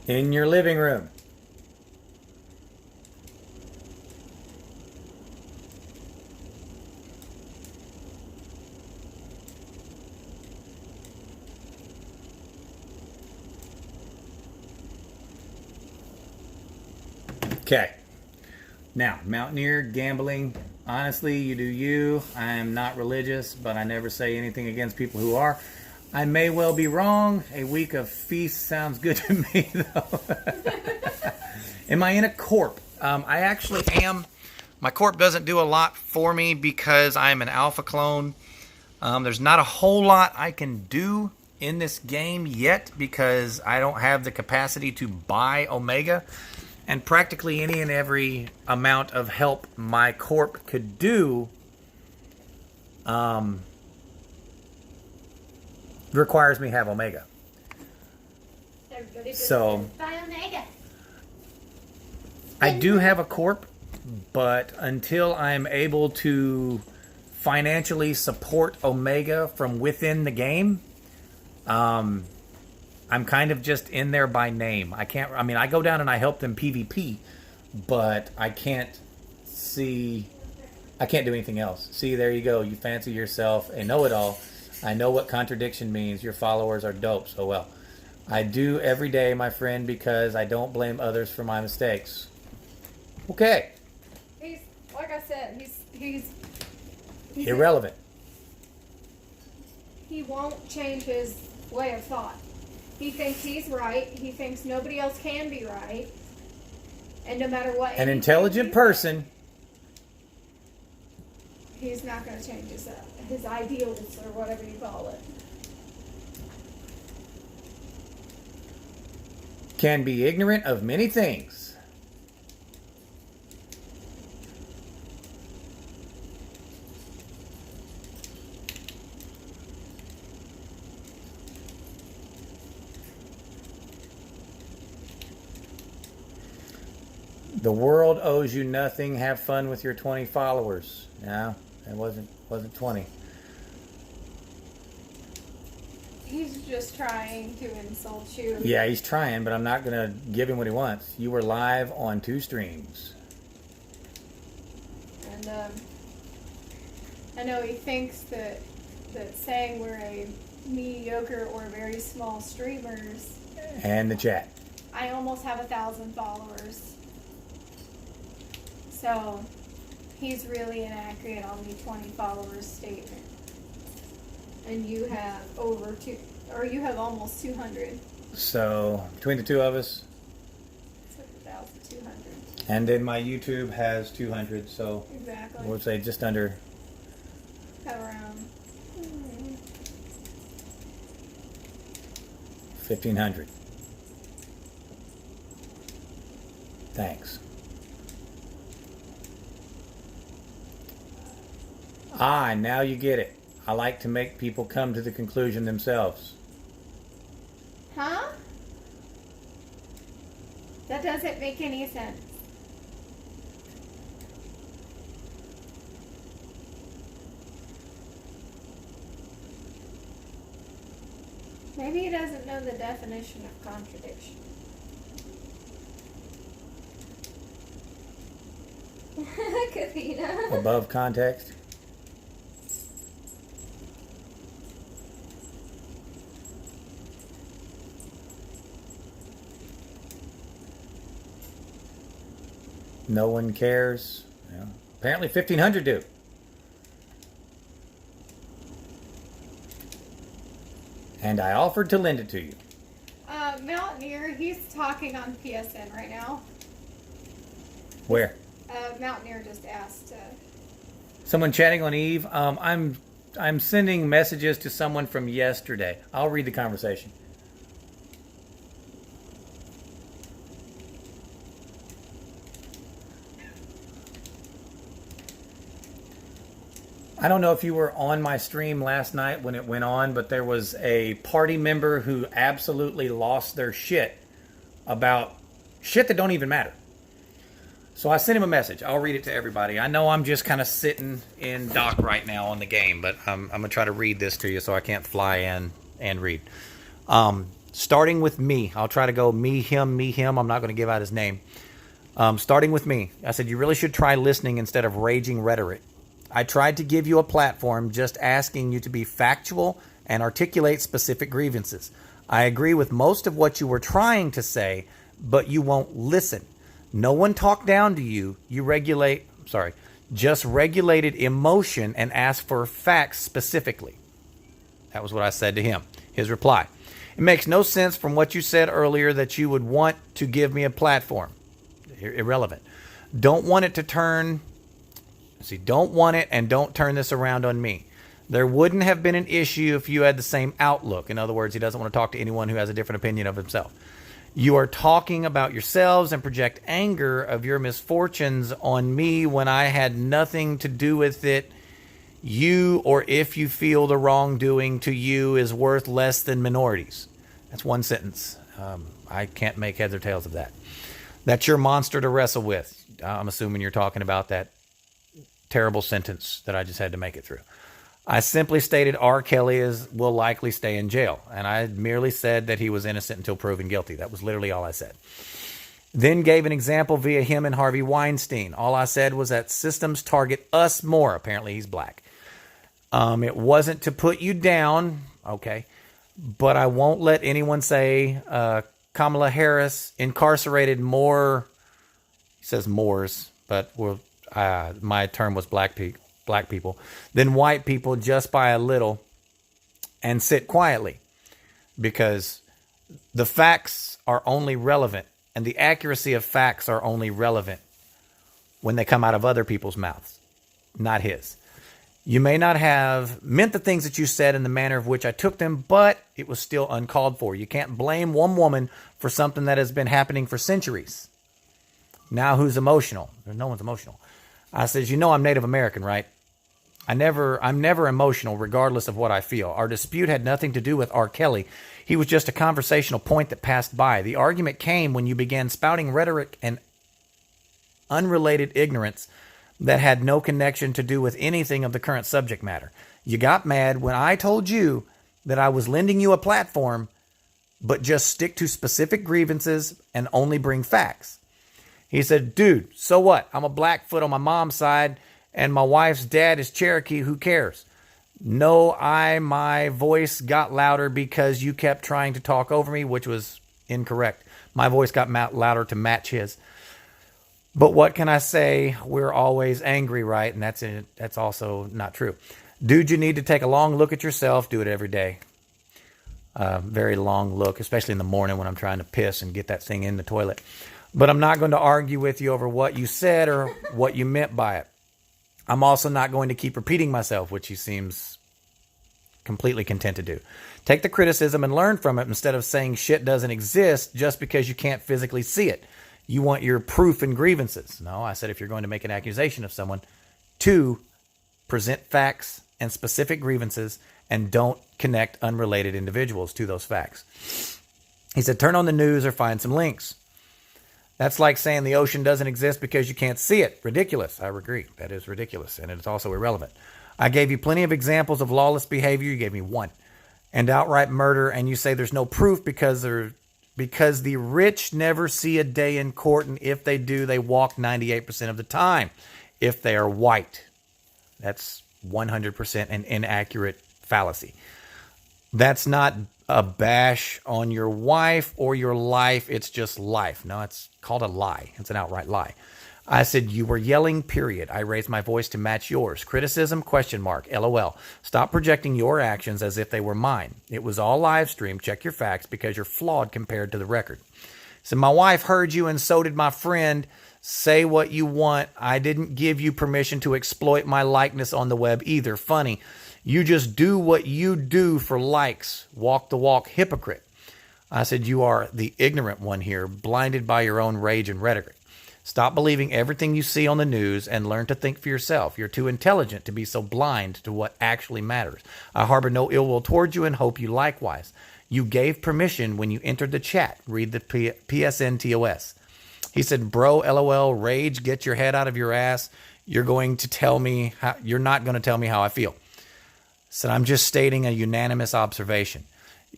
S3: In your living room. Okay. Now, Mountaineer, gambling. Honestly, you do you. I am not religious, but I never say anything against people who are. I may well be wrong. A week of feast sounds good to me, though. Am I in a corp? I actually am. My corp doesn't do a lot for me because I'm an alpha clone. There's not a whole lot I can do in this game yet because I don't have the capacity to buy Omega. And practically any and every amount of help my corp could do requires me to have Omega. So
S2: Buy Omega.
S3: I do have a corp, but until I'm able to financially support Omega from within the game, I'm kind of just in there by name. I go down and I help them PvP, but I can't do anything else. See, there you go. You fancy yourself a know-it-all. I know what contradiction means. Your followers are dope, so well. I do every day, my friend, because I don't blame others for my mistakes. Okay.
S2: He's, like I said, he's
S3: Irrelevant.
S2: He won't change his way of thought. He thinks he's right. He thinks nobody else can be right. And no matter what...
S3: An intelligent person.
S2: He's not going to change his ideals or whatever you call it.
S3: Can be ignorant of many things. The world owes you nothing. Have fun with your 20 followers. No, it wasn't 20.
S2: He's just trying to insult you.
S3: Yeah, he's trying, but I'm not going to give him what he wants. You were live on 2 streams.
S2: And I know he thinks that saying we're a mediocre or very small streamers.
S3: And the chat.
S2: I almost have 1,000 followers. So he's really inaccurate on the 20 followers statement. And you have you have almost 200.
S3: So between the two of us.
S2: It's like 1,200.
S3: And then my YouTube has 200, so
S2: Exactly.
S3: we'll say just under.
S2: Around
S3: 1,500. Thanks. Ah, now you get it. I like to make people come to the conclusion themselves.
S2: Huh? That doesn't make any sense. Maybe he doesn't know the definition of contradiction. Kathina.
S3: Above context. No one cares. Yeah. Apparently 1,500 do. And I offered to lend it to you.
S2: Mountaineer, he's talking on PSN right now.
S3: Where?
S2: Mountaineer just asked.
S3: Someone chatting on Eve. I'm sending messages to someone from yesterday. I'll read the conversation. I don't know if you were on my stream last night when it went on, but there was a party member who absolutely lost their shit about shit that don't even matter. So I sent him a message. I'll read it to everybody. I know I'm just kind of sitting in dock right now on the game, but I'm going to try to read this to you so I can't fly in and read. Starting with me. I'll try to go me, him, me, him. I'm not going to give out his name. Starting with me. I said, you really should try listening instead of raging rhetoric. I tried to give you a platform just asking you to be factual and articulate specific grievances. I agree with most of what you were trying to say, but you won't listen. No one talked down to you. You just regulated emotion and asked for facts specifically. That was what I said to him. His reply. It makes no sense from what you said earlier that you would want to give me a platform. Irrelevant. Don't want it and don't turn this around on me. There wouldn't have been an issue if you had the same outlook. In other words, he doesn't want to talk to anyone who has a different opinion of himself. You are talking about yourselves and project anger of your misfortunes on me when I had nothing to do with it. You, or if you feel the wrongdoing to you is worth less than minorities. That's one sentence. I can't make heads or tails of that. That's your monster to wrestle with. I'm assuming you're talking about that terrible sentence that I just had to make it through. I simply stated R. Kelly will likely stay in jail, and I merely said that he was innocent until proven guilty. That was literally all I said. Then gave an example via him and Harvey Weinstein. All I said was that systems target us more. Apparently he's black. It wasn't to put you down, okay, but I won't let anyone say Kamala Harris incarcerated more, he says Moors, but my term was black people, than white people just by a little, and sit quietly, because the facts are only relevant and the accuracy of facts are only relevant when they come out of other people's mouths, not his. You may not have meant the things that you said in the manner of which I took them, but it was still uncalled for. You can't blame one woman for something that has been happening for centuries. Now who's emotional? No one's emotional. I says, you know I'm Native American, right? I'm never emotional regardless of what I feel. Our dispute had nothing to do with R. Kelly. He was just a conversational point that passed by. The argument came when you began spouting rhetoric and unrelated ignorance that had no connection to do with anything of the current subject matter. You got mad when I told you that I was lending you a platform, but just stick to specific grievances and only bring facts. He said, dude, so what? I'm a Blackfoot on my mom's side, and my wife's dad is Cherokee. Who cares? No, my voice got louder because you kept trying to talk over me, which was incorrect. My voice got louder to match his. But what can I say? We're always angry, right? And that's also not true. Dude, you need to take a long look at yourself. Do it every day. Very long look, especially in the morning when I'm trying to piss and get that thing in the toilet. But I'm not going to argue with you over what you said or what you meant by it. I'm also not going to keep repeating myself, which he seems completely content to do. Take the criticism and learn from it instead of saying shit doesn't exist just because you can't physically see it. You want your proof and grievances. No, I said if you're going to make an accusation of someone, to present facts and specific grievances and don't connect unrelated individuals to those facts. He said turn on the news or find some links. That's like saying the ocean doesn't exist because you can't see it. Ridiculous. I agree. That is ridiculous. And it's also irrelevant. I gave you plenty of examples of lawless behavior. You gave me one. And outright murder. And you say there's no proof because the rich never see a day in court. And if they do, they walk 98% of the time. If they are white. That's 100% an inaccurate fallacy. That's not a bash on your wife or your life. It's just life. No, it's called a lie. It's an outright lie. I said, you were yelling, period. I raised my voice to match yours. Criticism, ? LOL. Stop projecting your actions as if they were mine. It was all live stream. Check your facts because you're flawed compared to the record. So my wife heard you and so did my friend. Say what you want. I didn't give you permission to exploit my likeness on the web either. Funny. You just do what you do for likes. Walk the walk, hypocrite. I said, you are the ignorant one here, blinded by your own rage and rhetoric. Stop believing everything you see on the news and learn to think for yourself. You're too intelligent to be so blind to what actually matters. I harbor no ill will towards you and hope you likewise. You gave permission when you entered the chat. Read the PSN TOS. He said, bro, LOL, rage, get your head out of your ass. You're not going to tell me how I feel. Said, I'm just stating a unanimous observation.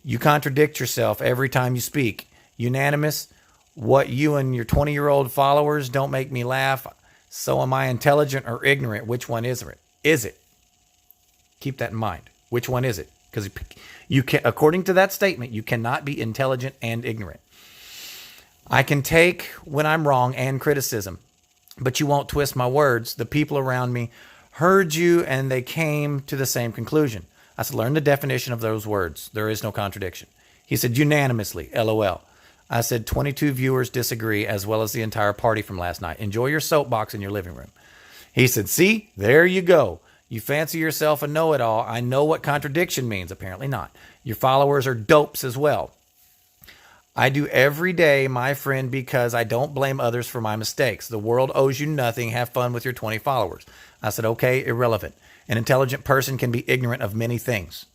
S3: You contradict yourself every time you speak. Unanimous. What you and your 20-year-old followers don't make me laugh. So am I intelligent or ignorant? Which one is it? Keep that in mind. Which one is it? Because you can, according to that statement, you cannot be intelligent and ignorant. I can take when I'm wrong and criticism, but you won't twist my words. The people around me heard you and they came to the same conclusion. I said, learn the definition of those words. There is no contradiction. He said, unanimously, LOL. I said, 22 viewers disagree, as well as the entire party from last night. Enjoy your soapbox in your living room. He said, see, there you go. You fancy yourself a know-it-all. I know what contradiction means. Apparently not. Your followers are dopes as well. I do every day, my friend, because I don't blame others for my mistakes. The world owes you nothing. Have fun with your 20 followers. I said, okay, irrelevant. An intelligent person can be ignorant of many things.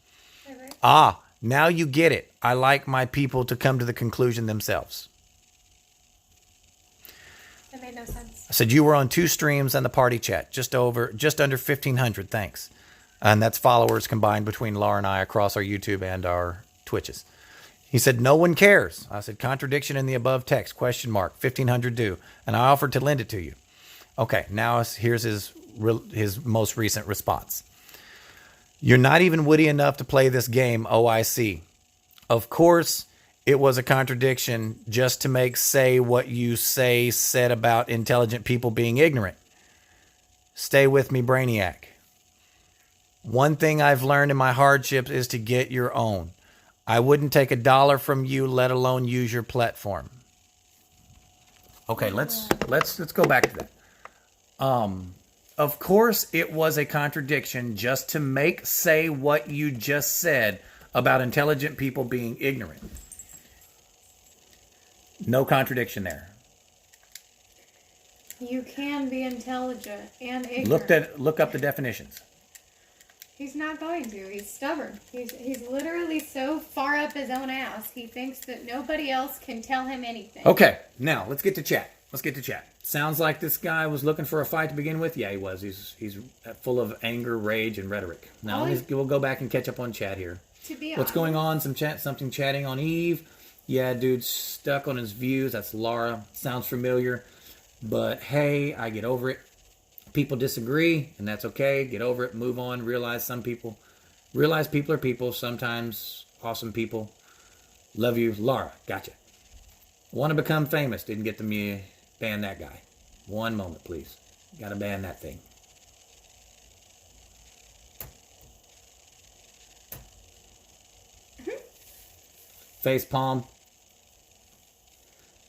S2: Okay.
S3: Ah, now you get it. I like my people to come to the conclusion themselves.
S2: That made no sense.
S3: I said, you were on 2 streams and the party chat, just under 1,500. Thanks. And that's followers combined between Laura and I across our YouTube and our Twitches. He said, no one cares. I said, contradiction in the above text, ? 1,500 do. And I offered to lend it to you. Okay, now here's his most recent response. You're not even witty enough to play this game, OIC. Of course, it was a contradiction just to say what you said about intelligent people being ignorant. Stay with me, Brainiac. One thing I've learned in my hardships is to get your own. I wouldn't take $1 from you, let alone use your platform. Okay, let's go back to that. Of course, it was a contradiction just to say what you just said about intelligent people being ignorant. No contradiction there.
S2: You can be intelligent and ignorant.
S3: Look up the definitions.
S2: He's not going to. He's stubborn. He's literally so far up his own ass. He thinks that nobody else can tell him anything.
S3: Okay, now let's get to chat. Sounds like this guy was looking for a fight to begin with. Yeah, he was. He's full of anger, rage, and rhetoric. Now we'll go back and catch up on chat here.
S2: To be
S3: What's going on? Something chatting on Eve. Yeah, dude's stuck on his views. That's Laura. Sounds familiar. But hey, I get over it. People disagree, and that's okay. Get over it. Move on. Realize people are people. Sometimes awesome people. Love you, Laura. Gotcha. Want to become famous. Didn't get to ban that guy. One moment, please. Got to ban that thing. Face palm.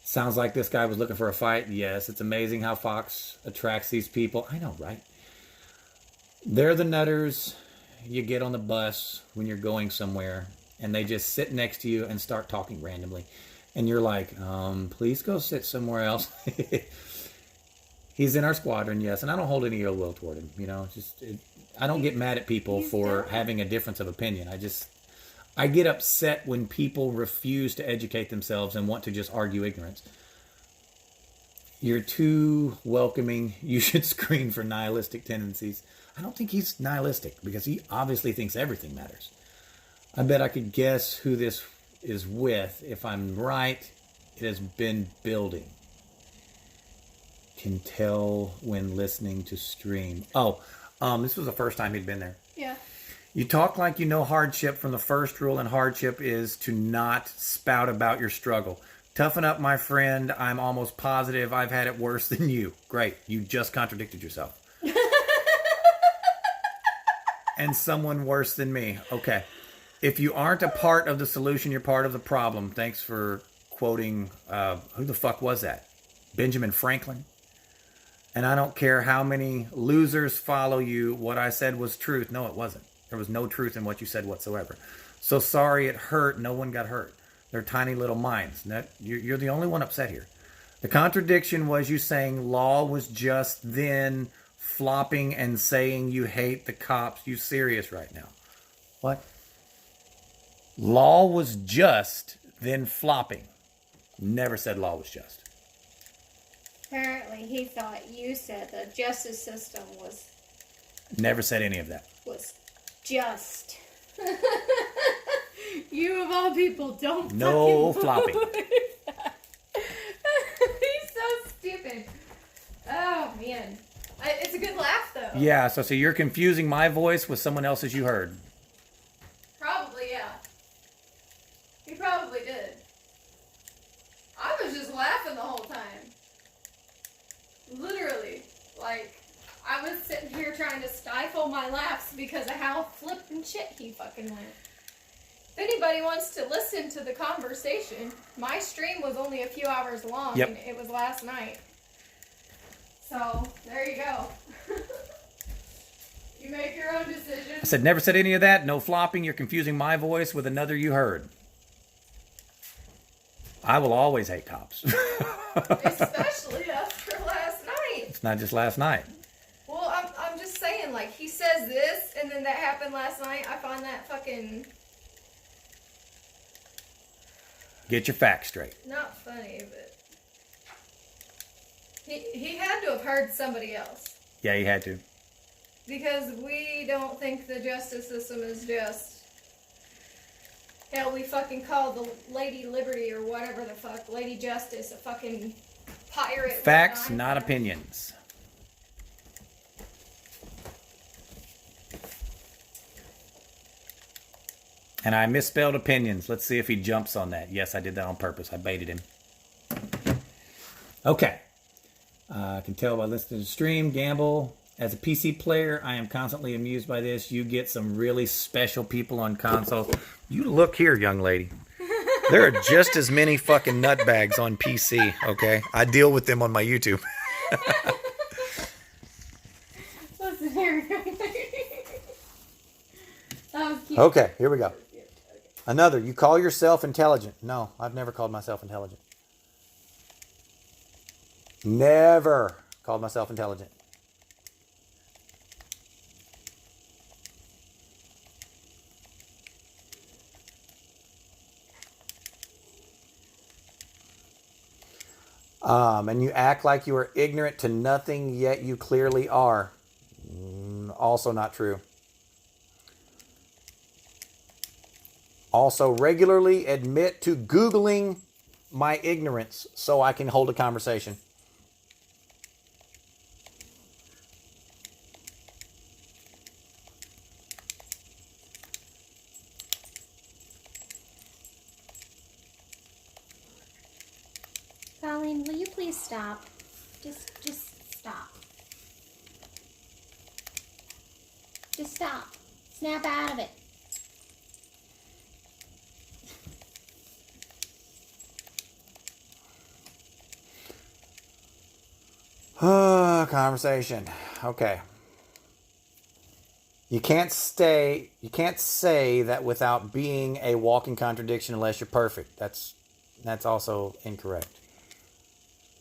S3: Sounds like this guy was looking for a fight. Yes, it's amazing how Fox attracts these people. I know, right? They're the nutters you get on the bus when you're going somewhere, and they just sit next to you and start talking randomly. And you're like, please go sit somewhere else. He's in our squadron, yes, and I don't hold any ill will toward him. I don't get mad at people for having a difference of opinion. I get upset when people refuse to educate themselves and want to just argue ignorance. You're too welcoming. You should screen for nihilistic tendencies. I don't think he's nihilistic because he obviously thinks everything matters. I bet I could guess who this is with. If I'm right, it has been building. Can tell when listening to stream. This was the first time he'd been there.
S2: Yeah.
S3: You talk like you know hardship from the first rule, and hardship is to not spout about your struggle. Toughen up, my friend. I'm almost positive I've had it worse than you. Great. You just contradicted yourself. And someone worse than me. Okay. If you aren't a part of the solution, you're part of the problem. Thanks for quoting, who the fuck was that? Benjamin Franklin. And I don't care how many losers follow you. What I said was truth. No, it wasn't. There was no truth in what you said whatsoever. So sorry it hurt. No one got hurt. They're tiny little minds. You're the only one upset here. The contradiction was you saying law was just then flopping and saying you hate the cops. You serious right now? What? Law was just then flopping. Never said law was just.
S2: Apparently, he thought you said the justice system was
S3: Never said any of that.
S2: just. You of all people don't
S3: No
S2: fucking
S3: flopping.
S2: believe that. He's so stupid. Oh man, it's a good laugh though.
S3: Yeah, so you're confusing my voice with someone else's you heard.
S2: Probably, yeah. He probably did. I was just laughing the whole time. Literally. Like, I was sitting here trying to stifle my laughs because of how flippin' shit he fucking went. If anybody wants to listen to the conversation, my stream was only a few hours long.
S3: Yep.
S2: And it was last night. So, there you go. You make your own decision.
S3: I said never said any of that. No flopping. You're confusing my voice with another you heard. I will always hate cops.
S2: Especially after last night.
S3: It's not just last night.
S2: Well, I'm just saying, like, he says this, and then that happened last night. I find that fucking
S3: Get your facts straight.
S2: not funny, but he had to have heard somebody else.
S3: Yeah, you had to.
S2: Because we don't think the justice system is just. Hell, we fucking call the Lady Liberty or whatever the fuck, Lady Justice, a fucking pirate.
S3: Facts,
S2: with
S3: not
S2: knives.
S3: opinions. And I misspelled opinions. Let's see if he jumps on that. Yes, I did that on purpose. I baited him. Okay. I can tell by listening to the stream. Gamble. As a PC player, I am constantly amused by this. You get some really special people on consoles. You look here, young lady. There are just as many fucking nutbags on PC, okay? I deal with them on my YouTube.
S2: Listen here. That was cute.
S3: Okay, here we go. Another, you call yourself intelligent. No, I've never called myself intelligent. Never called myself intelligent. And you act like you are ignorant to nothing, yet you clearly are. Also not true. Also, regularly admit to Googling my ignorance so I can hold a conversation.
S2: Colleen, will you please stop? Just stop. Just stop. Snap out of it.
S3: Conversation. Okay. You can't say that without being a walking
S4: contradiction unless you're perfect. That's also incorrect.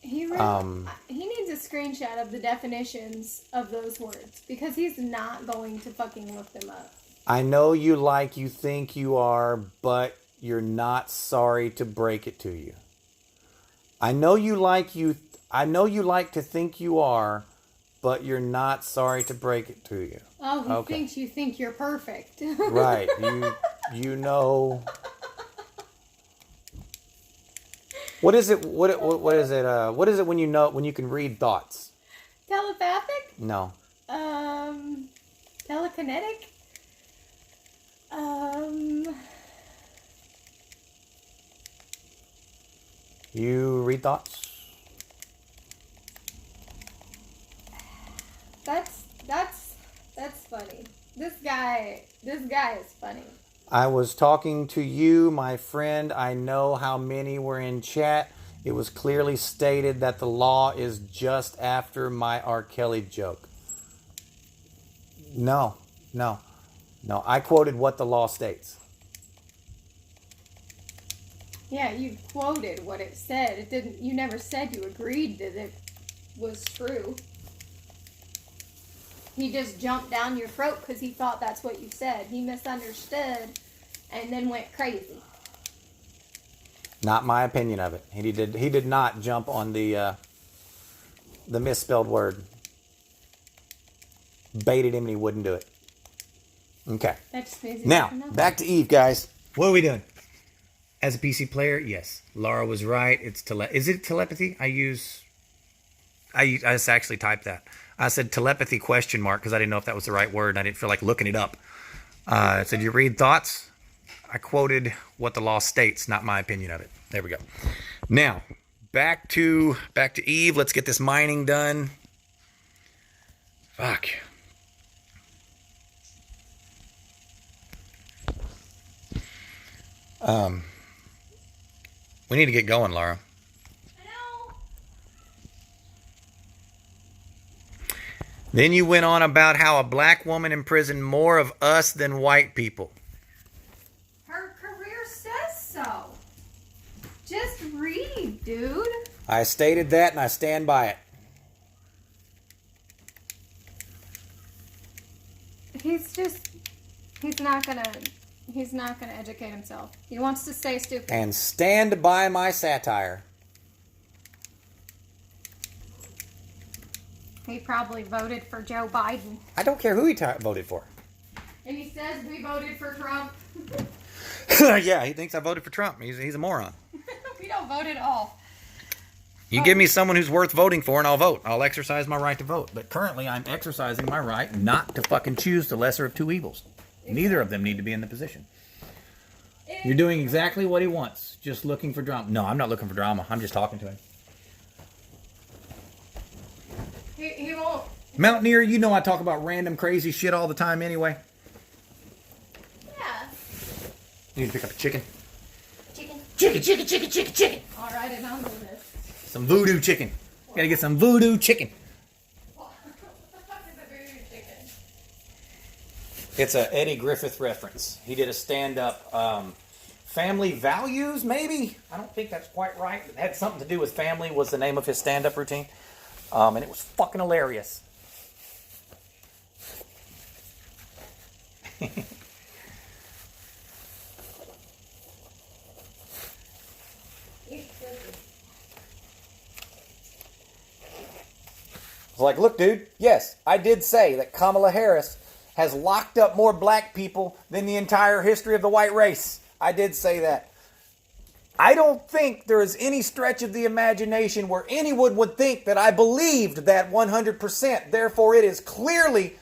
S2: He needs a screenshot of the definitions of those words because he's not going to fucking look them up.
S4: I know you think you are, but you're not sorry to break it to you. I know you like to think you are, but you're not sorry to break it to you.
S2: Oh, he
S4: Okay.
S2: thinks you think you're perfect.
S4: Right. You know. What is it? What is it? What is it when you can read thoughts?
S2: Telepathic?
S4: No.
S2: Telekinetic?
S4: You read thoughts?
S2: That's funny. This guy is funny.
S4: I was talking to you, my friend. I know how many were in chat. It was clearly stated that the law is just after my R. Kelly joke. No. I quoted what the law states.
S2: Yeah, you quoted what it said. It didn't. You never said you agreed that it was true. He just jumped down your throat because he thought that's what you said. He misunderstood and then went crazy.
S4: Not my opinion of it. He did not jump on the misspelled word. Baited him and he wouldn't do it. Okay.
S2: That just means
S4: Now, back to Eve, guys. What are we doing? As a PC player, yes. Laura was right. It's is it telepathy? I just actually typed that. I said telepathy question mark because I didn't know if that was the right word. I didn't feel like looking it up. It said, you read thoughts? I quoted what the law states, not my opinion of it. There we go. Now, back to Eve. Let's get this mining done. Fuck. We need to get going, Laura.
S2: I know.
S4: Then you went on about how a black woman imprisoned more of us than white people.
S2: Her career says so. Just read, dude.
S4: I stated that and I stand by it.
S2: He's not gonna educate himself. He wants to stay stupid.
S4: And stand by my satire.
S2: He probably voted for Joe Biden.
S4: I don't care who he voted for.
S2: And he says we voted for Trump.
S4: Yeah, he thinks I voted for Trump. He's a moron.
S2: We don't vote at all.
S4: You give me someone who's worth voting for and I'll vote. I'll exercise my right to vote. But currently I'm exercising my right not to fucking choose the lesser of two evils. Neither of them need to be in the position. You're doing exactly what he wants. Just looking for drama. No, I'm not looking for drama. I'm just talking to him.
S2: He won't.
S4: Mountaineer, you know I talk about random crazy shit all the time anyway.
S2: Yeah.
S4: You need to pick up a chicken.
S2: Chicken. All right, and I'm doing this.
S4: Some voodoo chicken. Gotta get some voodoo chicken.
S2: What the fuck is a voodoo chicken?
S4: It's a Eddie Griffith reference. He did a stand-up Family Values, maybe? I don't think that's quite right. It had something to do with family was the name of his stand-up routine. And it was fucking hilarious. It's like, look, dude, yes, I did say that Kamala Harris has locked up more black people than the entire history of the white race. I did say that. I don't think there is any stretch of the imagination where anyone would think that I believed that 100%. Therefore, it is clearly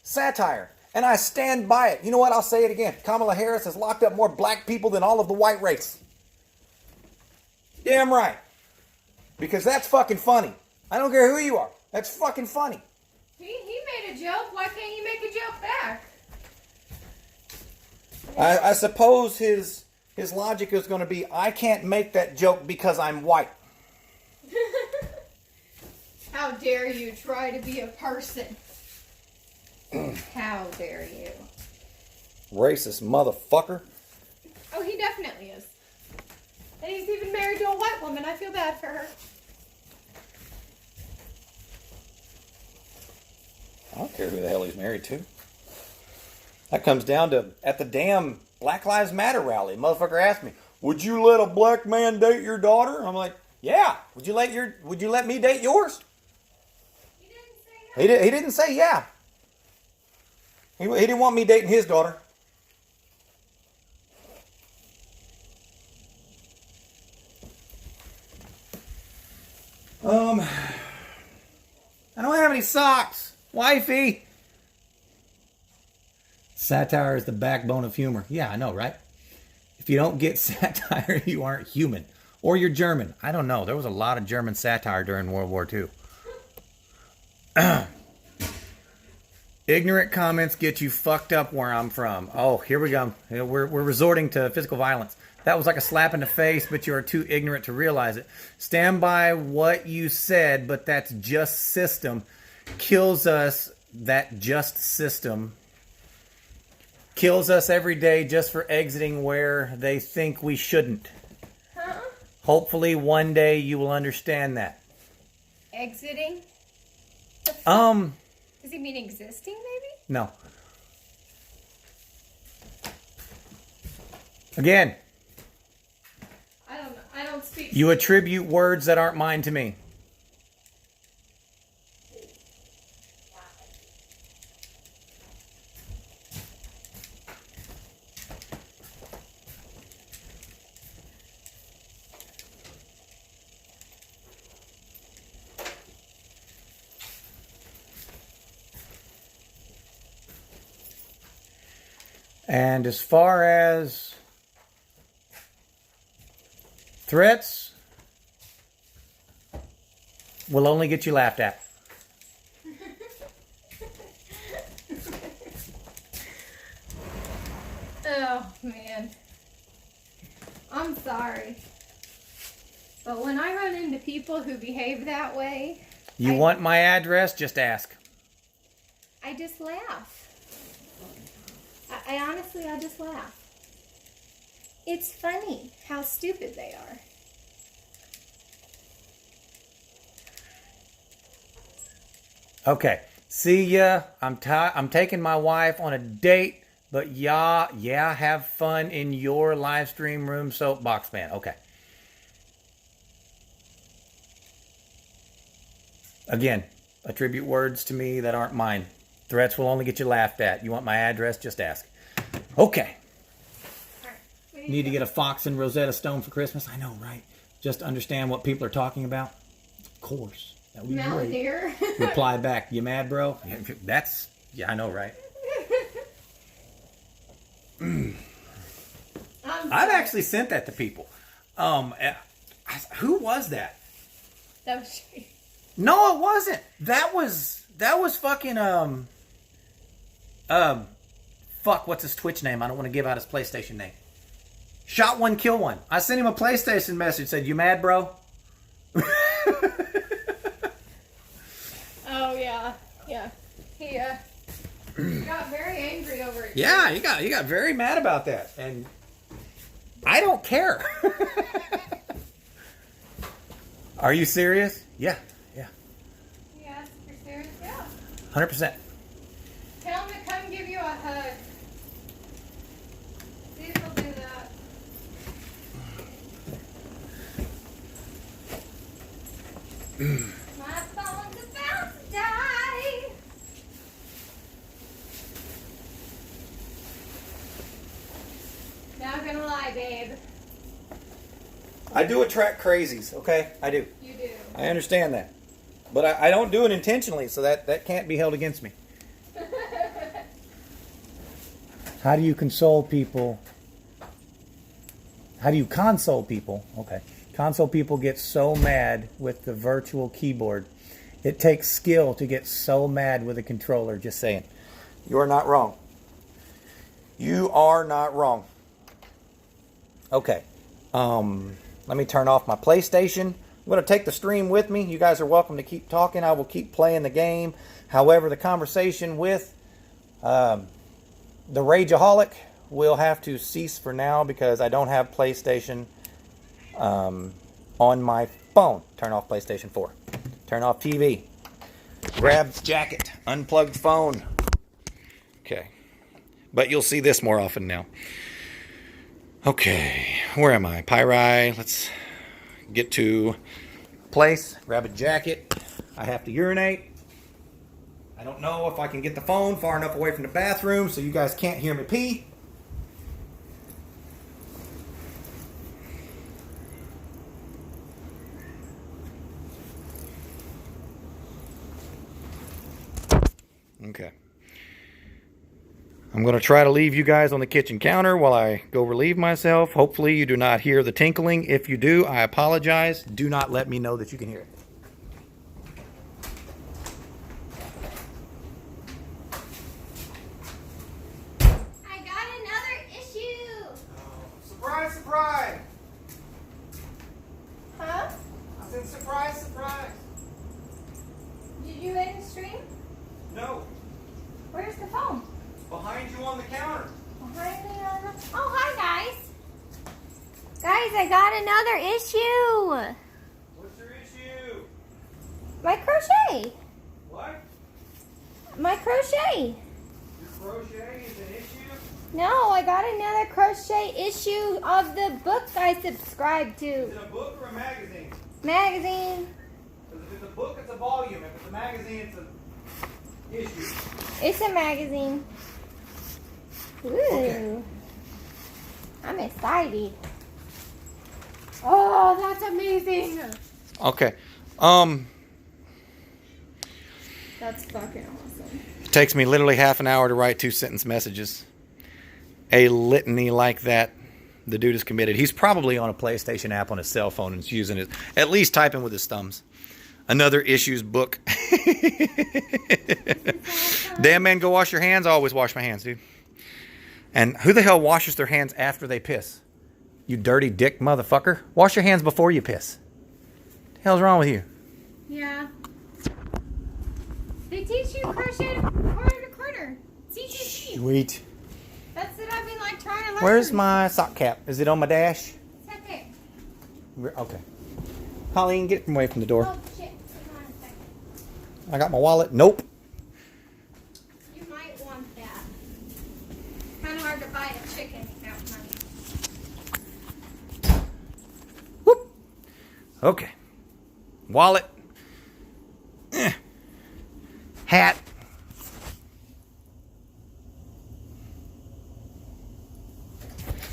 S4: satire. And I stand by it. You know what? I'll say it again. Kamala Harris has locked up more black people than all of the white race. Damn right. Because that's fucking funny. I don't care who you are. That's fucking funny.
S2: He made a joke. Why can't you make a joke back?
S4: I suppose his logic is going to be, I can't make that joke because I'm white.
S2: How dare you try to be a person? How dare you?
S4: Racist motherfucker.
S2: Oh, he definitely is. And he's even married to a white woman. I feel bad for her.
S4: I don't care who the hell he's married to. That comes down to, at the damn Black Lives Matter rally, motherfucker asked me, would you let a black man date your daughter? I'm like, yeah. Would you let me date yours?
S2: He didn't say no.
S4: He didn't say yeah. He didn't want me dating his daughter. I don't have any socks. Wifey. Satire is the backbone of humor. Yeah, I know, right? If you don't get satire, you aren't human. Or you're German. I don't know. There was a lot of German satire during World War II. Ignorant comments get you fucked up where I'm from. Oh, here we go. We're resorting to physical violence. That was like a slap in the face, but you are too ignorant to realize it. Stand by what you said, but that's just system. Kills us, that just system. Kills us every day just for exiting where they think we shouldn't.
S3: Hopefully one day you will understand that.
S2: Exiting?
S3: Um,
S2: Does he mean existing, maybe?
S3: no. Again,
S2: I don't speak.
S3: you attribute words that aren't mine to me. And as far as threats, will only get you laughed at.
S2: Oh, man. I'm sorry. But when I run into people who behave that way,
S3: You want my address? Just ask.
S2: I just laugh. I honestly, I just laugh. It's funny how stupid they are.
S3: Okay. See ya. I'm taking my wife on a date, but yeah, have fun in your live stream room, soapbox man. Okay. Again, attribute words to me that aren't mine. Threats will only get you laughed at. You want my address? Just ask. Okay. Need to get a fox and Rosetta Stone for Christmas? I know, right? Just to understand what people are talking about? Of course. That would be
S2: Mountain
S3: great.
S2: Deer.
S3: Reply back. You mad, bro? Yeah, I know, right? I've actually sent that to people. Who was that?
S2: That was she.
S3: No, it wasn't. That was fucking fuck, what's his Twitch name? I don't want to give out his PlayStation name. Shot one, kill one. I sent him a PlayStation message, said, "You mad, bro?"
S2: Oh yeah. He got very angry over it.
S3: Yeah, he got very mad about that, and I don't care. Are you serious? Yeah.
S2: Yes, you're serious? Yeah.
S3: 100%.
S2: Tell him to come give you a hug. See if he'll do that. My phone's about to die. Not gonna lie, babe.
S3: I do attract crazies, okay? I do.
S2: You do.
S3: I understand that. But I don't do it intentionally, so that can't be held against me. How do you console people? How do you console people? Okay. Console people get so mad with the virtual keyboard. It takes skill to get so mad with a controller, just saying. You are not wrong. You are not wrong. Okay. Let me turn off my PlayStation. I'm going to take the stream with me. You guys are welcome to keep talking. I will keep playing the game. However, the conversation with the Rageaholic will have to cease for now because I don't have PlayStation on my phone. Turn off PlayStation 4. Turn off TV. Grab jacket. Unplugged phone. Okay. But you'll see this more often now. Okay. Where am I? Pyri. Let's get to place. Grab a jacket. I have to urinate. I don't know if I can get the phone far enough away from the bathroom so you guys can't hear me pee. Okay. I'm going to try to leave you guys on the kitchen counter while I go relieve myself. Hopefully you do not hear the tinkling. If you do, I apologize. Do not let me know that you can hear it.
S2: I got another issue.
S3: Surprise, surprise!
S2: Huh?
S3: I said surprise, surprise.
S2: Did you end the stream?
S3: No,
S2: Where's the phone?
S3: behind you on the counter.
S2: Behind me on the... Oh, hi, guys. Guys, I got another issue.
S1: What's your issue?
S2: My crochet.
S1: What?
S2: My crochet.
S1: Your crochet is an issue?
S2: No, I got another crochet issue of the book I subscribed to.
S1: Is it a book or a magazine?
S2: Magazine.
S1: Because if it's a book, it's a volume. If it's a magazine, it's an issue.
S2: It's a magazine. Ooh.
S1: Okay.
S2: I'm excited. Oh, that's amazing.
S4: Okay.
S2: That's fucking awesome.
S4: It takes me literally half an hour to write 2-sentence messages. A litany like that, the dude is committed. He's probably on a PlayStation app on his cell phone and is using it, at least typing with his thumbs. Another issues book. Damn, man, go wash your hands. I always wash my hands, dude. And who the hell washes their hands after they piss? You dirty dick motherfucker. Wash your hands before you piss. What the hell's wrong with you?
S2: Yeah. They teach you crochet corner to corner. CCC.
S4: Sweet.
S2: That's what I've been like trying to learn.
S4: Where's my sock cap? Is it on my dash?
S2: It's right there.
S4: Okay. Colleen, get away from the door.
S2: Oh shit. Hang on a second.
S4: I got my wallet. Nope.
S2: You might want that. Kind of hard to buy a chicken without money.
S4: Whoop. Okay. Wallet. Hat.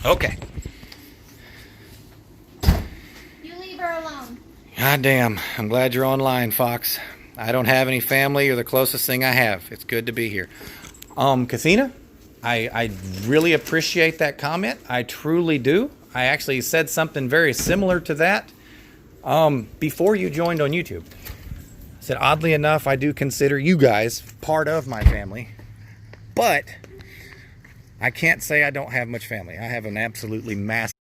S4: Okay.
S2: You leave her alone.
S4: God damn. I'm glad you're online, Fox. I don't have any family. You're the closest thing I have. It's good to be here. Kathina, I really appreciate that comment. I truly do. I actually said something very similar to that before you joined on YouTube. I said, oddly enough, I do consider you guys part of my family, but I can't say I don't have much family. I have an absolutely massive.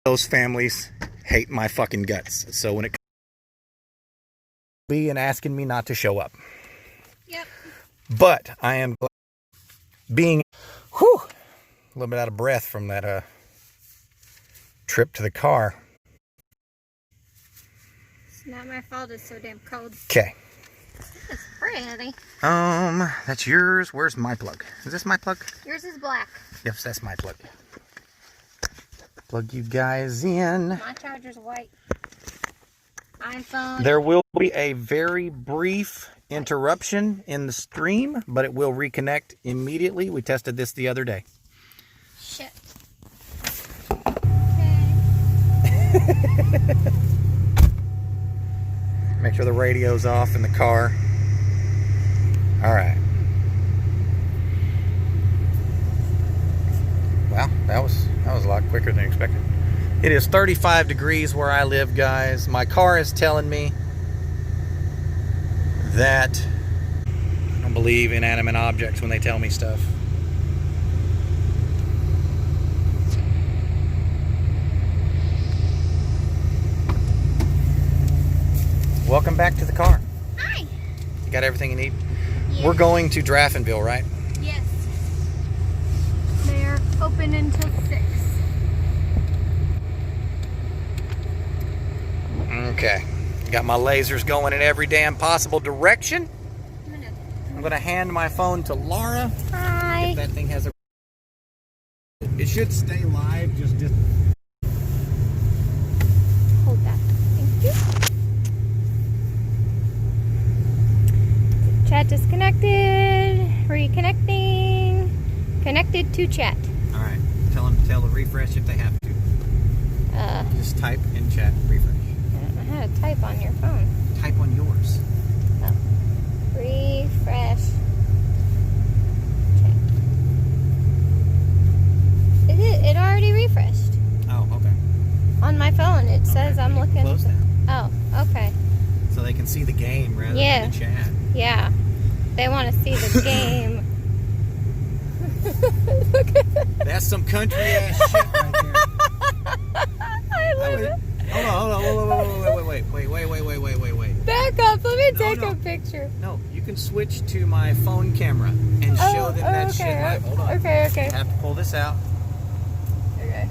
S4: Those families hate my fucking guts. So when it comes to me and asking me not to show up.
S2: Yep.
S4: But I am being a little bit out of breath from that trip to the car.
S2: It's not my fault it's so damn cold.
S4: Okay.
S2: It's pretty.
S4: That's yours. Where's my plug? Is this my plug?
S2: Yours is black.
S4: Yes, that's my plug. Plug you guys in.
S2: My charger's white. iPhone.
S4: There will be a very brief interruption in the stream, but it will reconnect immediately. We tested this the other day.
S2: Shit. Okay.
S4: Make sure the radio's off in the car. All right. Well, that was a lot quicker than expected. It is 35 degrees where I live, guys. My car is telling me that I don't believe inanimate objects when they tell me stuff. Welcome back to the car.
S2: Hi.
S4: You got everything you need?
S2: Yes.
S4: We're going to Draffinville, right?
S2: Yes. They're open until 6.
S4: Okay. Got my lasers going in every damn possible direction. I'm going to hand my phone to Laura.
S2: Hi.
S4: If that thing has a... It should stay live, just...
S2: Hold that. Thank you. Chat disconnected. Reconnecting. Connected to chat.
S4: All right. Tell the refresh if they have to. Just type in chat, refresh.
S2: I don't know how to type on your phone.
S4: Type on yours.
S2: Oh. Refresh. Chat. It already refreshed.
S4: Oh, okay.
S2: On my phone, it says I'm looking.
S4: Close that.
S2: Oh, okay.
S4: So they can see the game rather
S2: Yeah.
S4: than the chat.
S2: Yeah. They want to see the game. Look at that.
S4: That's some country ass shit right there.
S2: I love it.
S4: Hold on. Wait.
S2: Back up. Let me take
S4: no.
S2: a picture.
S4: No, you can switch to my phone camera and show them that shit live. Hold on.
S2: Okay.
S4: I have to pull this out.
S2: Okay.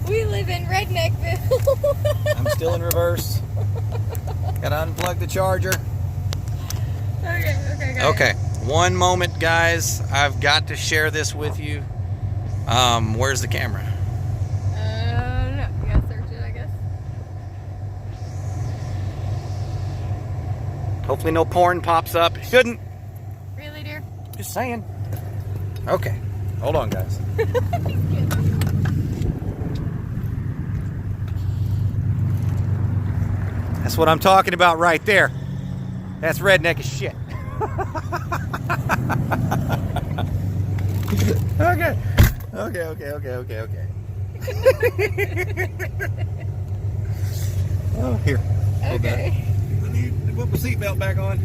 S2: We live in Redneckville.
S3: I'm still in reverse. Gotta unplug the charger.
S2: Okay.
S3: Okay, one moment, guys. I've got to share this with you. Where's the camera?
S2: No. You gotta search it, I guess.
S3: Hopefully no porn pops up. It shouldn't.
S2: Really, dear?
S3: Just saying. Okay, hold on, guys. That's what I'm talking about right there. That's redneck as shit. Okay. Oh, here. Hold that.
S2: Okay.
S3: I need to put my seatbelt back on.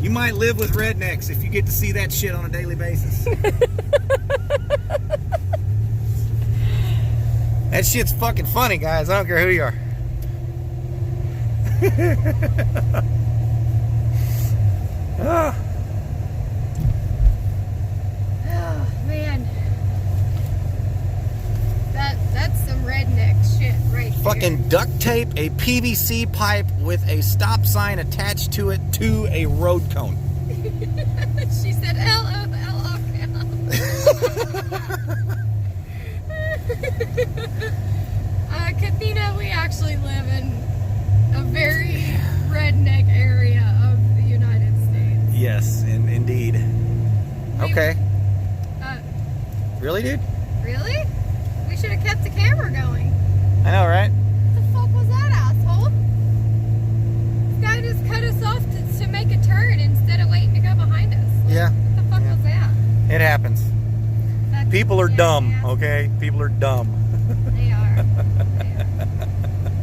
S3: You might live with rednecks if you get to see that shit on a daily basis. That shit's fucking funny, guys. I don't care who you are. Ah.
S2: Oh, man. That's some redneck shit right there.
S3: Fucking duct tape a PVC pipe with a stop sign attached to it to a road cone.
S2: She said LOL. Kathina, we actually live in a very redneck area of the United States.
S3: Yes, indeed. Okay. Really, dude?
S2: Really? We should have kept the camera going.
S3: I know, right?
S2: What the fuck was that, asshole? This guy just cut us off to make a turn instead of waiting to go behind us.
S3: Yeah.
S2: What the fuck was that?
S3: It happens.
S2: That
S3: People are
S2: yeah,
S3: dumb,
S2: yeah.
S3: okay? People are dumb.
S2: They are.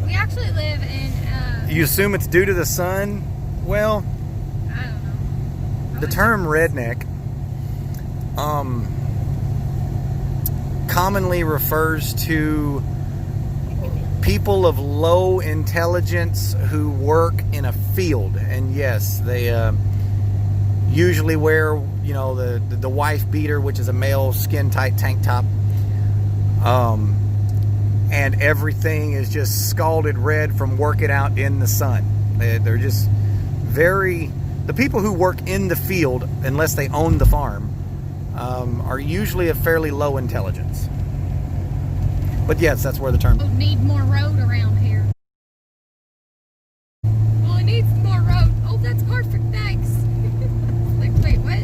S2: We actually live in.
S3: You assume it's due to the sun? Well,
S2: I don't know.
S3: the term redneck commonly refers to people of low intelligence who work in a field. And yes, they usually wear, you know, the wife beater, which is a male skin tight tank top. And everything is just scalded red from working out in the sun. They're just the people who work in the field, unless they own the farm, are usually of fairly low intelligence. But yes, that's where the term...
S2: Oh, need more road around here. Well, it needs more road. Oh, that's perfect, thanks. Like, wait, what?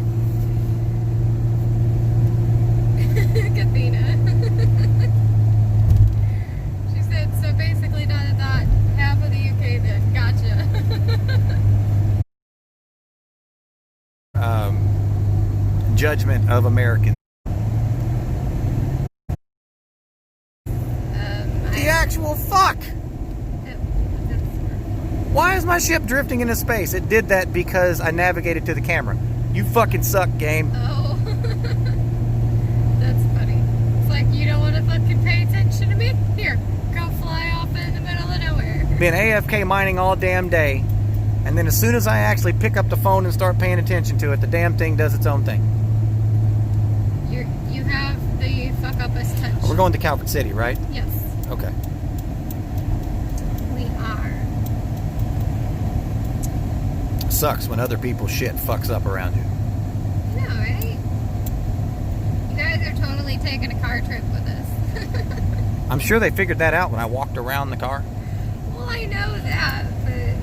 S2: Kathina. She said, so basically not half of the UK then. Gotcha.
S3: Judgment of Americans. The actual fuck! Why is my ship drifting into space? It did that because I navigated to the camera. You fucking suck, game.
S2: Oh. That's funny. It's like, you don't want to fucking pay attention to me? Here, go fly off in the middle of nowhere.
S3: Been AFK mining all damn day, and then as soon as I actually pick up the phone and start paying attention to it, the damn thing does its own thing.
S2: You have the fuck up us touch.
S3: We're going to Calvert City, right?
S2: Yes,
S3: Okay.
S2: we are.
S3: Sucks when other people's shit fucks up around you.
S2: I know, right? You guys are totally taking a car trip with us.
S3: I'm sure they figured that out when I walked around the car.
S2: Well, I know that, but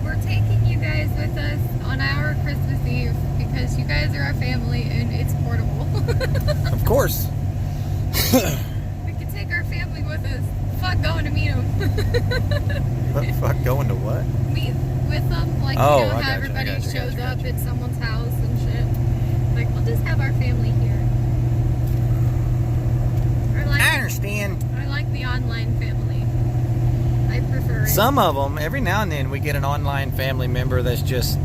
S2: we're taking you guys with us on our Christmas Eve because you guys are our family and it's portable.
S3: Of course.
S2: We can take our family with us. Fuck going to meet them.
S3: What the fuck, going to what?
S2: Meet with them. Like,
S3: Oh,
S2: you know
S3: I
S2: how
S3: gotcha,
S2: everybody
S3: I gotcha,
S2: shows
S3: gotcha,
S2: up at someone's house and shit. Like, we'll just have our family here.
S3: I understand.
S2: I like the online family. I prefer it.
S3: Some of them, every now and then, we get an online family member that's just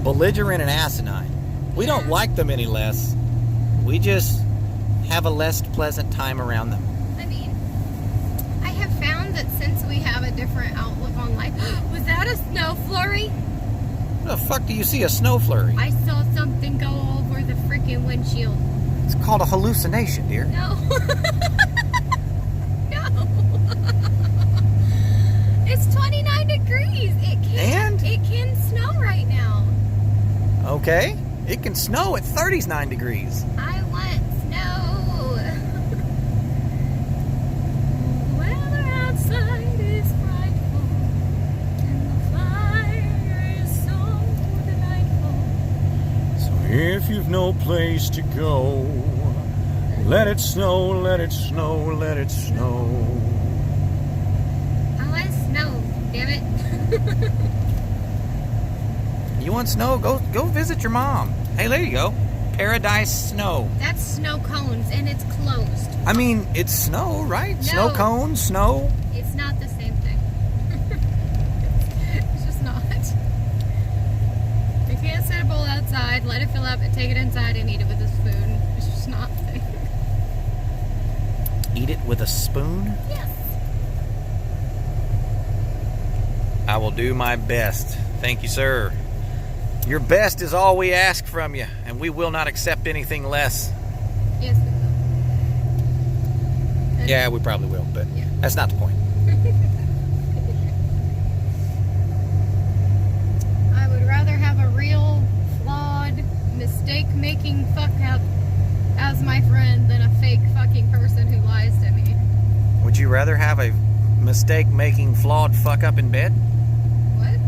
S3: belligerent and asinine. We don't like them any less. We just have a less pleasant time around them.
S2: I mean, I have found that since we have a different outlook on life, was that a snow flurry?
S3: What the fuck do you see a snow flurry?
S2: I saw something go over the freaking fucking windshield.
S3: It's called a hallucination, dear.
S2: No. No. It's 29 degrees. It can snow right now.
S3: Okay. It can snow at 39 degrees.
S2: I want snow. The weather outside is frightful, and the fire is so delightful.
S1: So if you've no place to go, let it snow, let it snow, let it snow.
S2: I want snow, damn it.
S3: You want snow? Go visit your mom. Hey, there you go. Paradise Snow.
S2: That's snow cones, and it's closed.
S3: I mean, it's snow, right?
S2: No.
S3: Snow cones, snow.
S2: It's not the same thing. It's just not. You can't set a bowl outside, let it fill up, and take it inside and eat it with a spoon. It's just not a thing.
S3: Eat it with a spoon?
S2: Yes.
S3: I will do my best. Thank you, sir. Your best is all we ask from you, and we will not accept anything less.
S2: Yes, we will. And
S3: Yeah, we probably will, but
S2: Yeah.
S3: that's not the point.
S2: I would rather have a real, flawed, mistake-making fuck-up as my friend than a fake fucking person who lies to me.
S3: Would you rather have a mistake-making, flawed fuck-up in bed?
S2: What?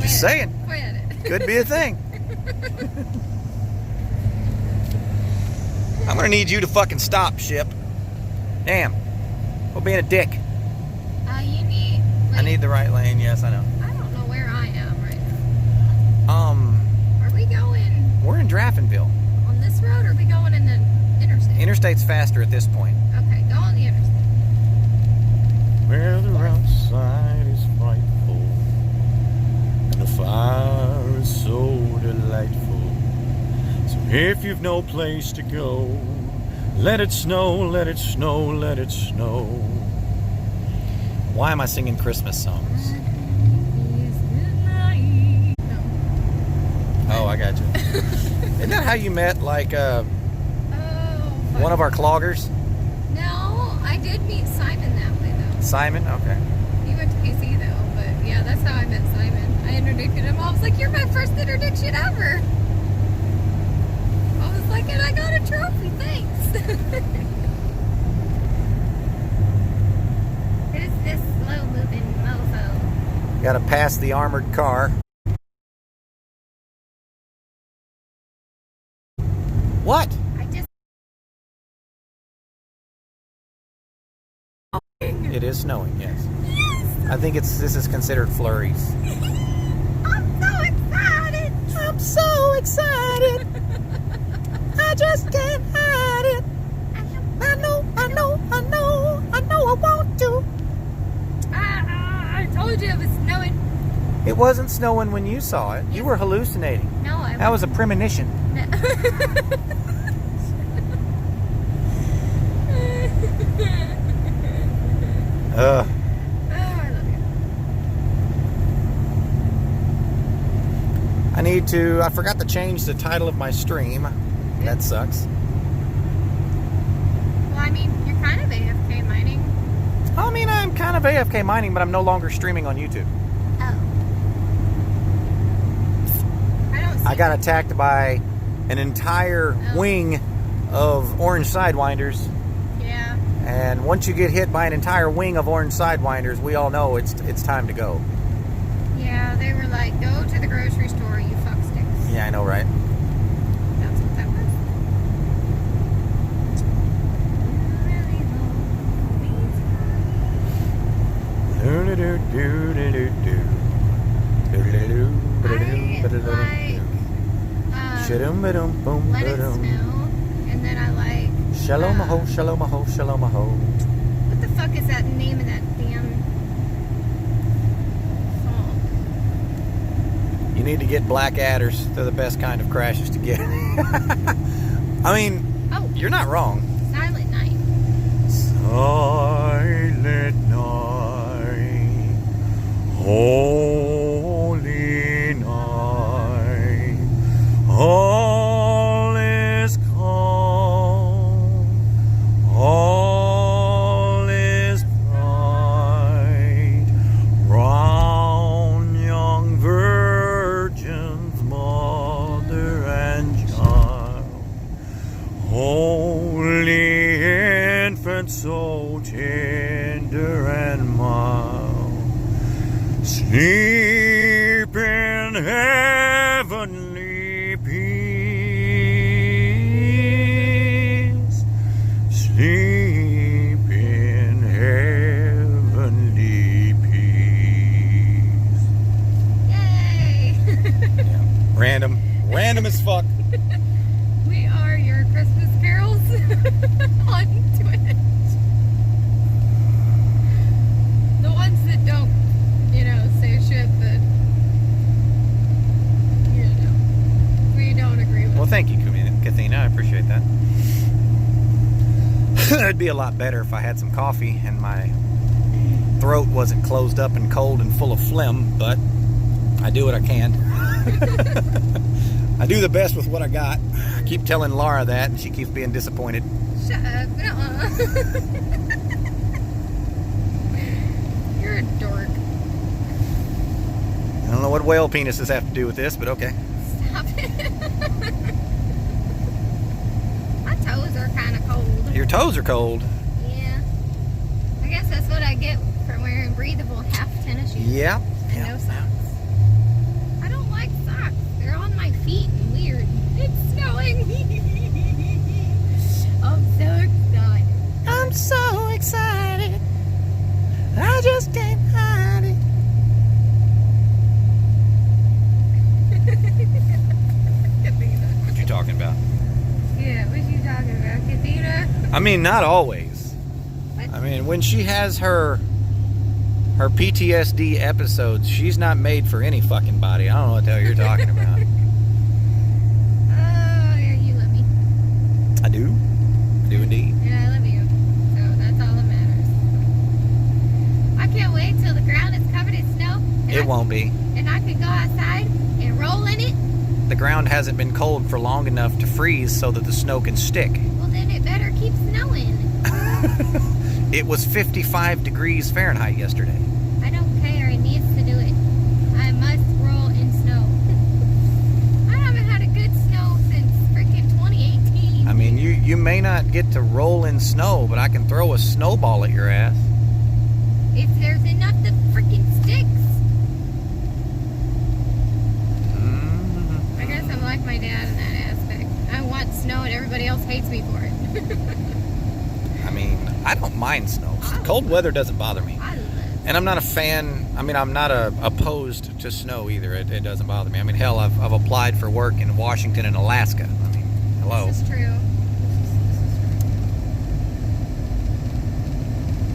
S3: Just saying.
S2: Quit it.
S3: Could be a thing. I'm gonna need you to fucking stop, ship. Damn. Quit being a dick.
S2: You need...
S3: I need the right lane, yes, I know.
S2: I don't know where I am right now. Are we going
S3: We're in Draffinville.
S2: on this road or are we going in the interstate?
S3: Interstate's faster at this point.
S2: Okay, go on the interstate.
S1: Weather outside is frightful, and the fire is so delightful. So if you've no place to go, let it snow, let it snow, let it snow.
S3: Why am I singing Christmas songs?
S2: No.
S3: Oh, I got you. Isn't that how you met, like,
S2: Oh, fuck.
S3: one of our cloggers?
S2: No, I did meet Simon that way though.
S3: Simon? Okay.
S2: He went to PC though, but yeah, that's how I met Simon. I introduced him. I was like, "You're my first introduction ever." I was like, "And I got a trophy, thanks." Who's this slow-moving mofo?
S3: Gotta pass the armored car. What?
S2: I just.
S3: It is snowing, yes. I think this is considered flurries.
S2: I'm so excited.
S3: I'm so excited. I just can't hide it. I know I want to.
S2: I told you it was snowing.
S3: It wasn't snowing when you saw it. You were hallucinating.
S2: No, I
S3: That was a premonition.
S2: Oh, I love you.
S3: I forgot to change the title of my stream. That sucks.
S2: Well, I mean, you're kind of AFK mining.
S3: I mean, I'm kind of AFK mining, but I'm no longer streaming on YouTube.
S2: Oh. I don't see
S3: I got attacked by an entire
S2: Oh.
S3: wing of orange sidewinders.
S2: Yeah.
S3: And once you get hit by an entire wing of orange sidewinders, we all know it's time to go.
S2: Yeah, they were like, go to the grocery store, you fucksticks.
S3: Yeah, I know, right?
S2: That's what that was.
S3: Shadum badum boom
S2: Let it
S3: badum.
S2: snow, and then I like...
S3: Shalom ho, shalom ho, shalom ho.
S2: What the fuck is that name of that damn song?
S3: You need to get black adders. They're the best kind of crashes to get. I mean,
S2: Oh,
S3: you're not wrong.
S2: Silent Night.
S1: Silent night, holy night.
S4: heart so tender and mild. Sleep in heavenly peace. Sleep in heavenly peace.
S2: Yay!
S4: Random as fuck.
S2: We are your Christmas carols on Twitch. The ones that don't, say shit that, we don't agree with.
S4: Well, thank you, Kathina. I appreciate that. It'd be a lot better if I had some coffee and my throat wasn't closed up and cold and full of phlegm, but I do what I can. I do the best with what I got. I keep telling Laura that, and she keeps being disappointed.
S2: Shut up. You're a dork.
S4: I don't know what whale penises have to do with this, but okay.
S2: Stop it. My toes are kind of cold.
S4: Your toes are cold.
S2: Yeah. I guess that's what I get for wearing breathable half tennis shoes.
S4: Yeah.
S2: And no socks. I don't like socks. They're on my feet and weird. It's snowing. I'm so excited.
S4: I'm so excited. I just can't hide it. What you talking about?
S2: Yeah, what you talking about, Katina?
S4: I mean, not always.
S2: What?
S4: I mean, when she has her PTSD episodes, she's not made for any fucking body. I don't know what the hell you're talking about.
S2: Oh, yeah, you love me.
S4: I do. I do indeed.
S2: And I love you. So that's all that matters. I can't wait till the ground is covered in snow. And
S4: It won't be.
S2: And I can go outside and roll in it.
S4: The ground hasn't been cold for long enough to freeze so that the snow can stick.
S2: Well, then it better keep snowing.
S4: It was 55 degrees Fahrenheit yesterday.
S2: I don't care. It needs to do it. I must roll in snow. I haven't had a good snow since freaking 2018.
S4: I mean, you may not get to roll in snow, but I can throw a snowball at your ass.
S2: If there's enough that freaking sticks. I guess I'm like my dad in that aspect. I want snow and everybody else hates me for it.
S4: I mean, I don't mind snow. Cold weather doesn't bother me.
S2: I love it.
S4: And I'm not a fan. I mean, I'm not opposed to snow either. It doesn't bother me. I mean, hell, I've applied for work in Washington and Alaska. I mean, hello.
S2: This is true.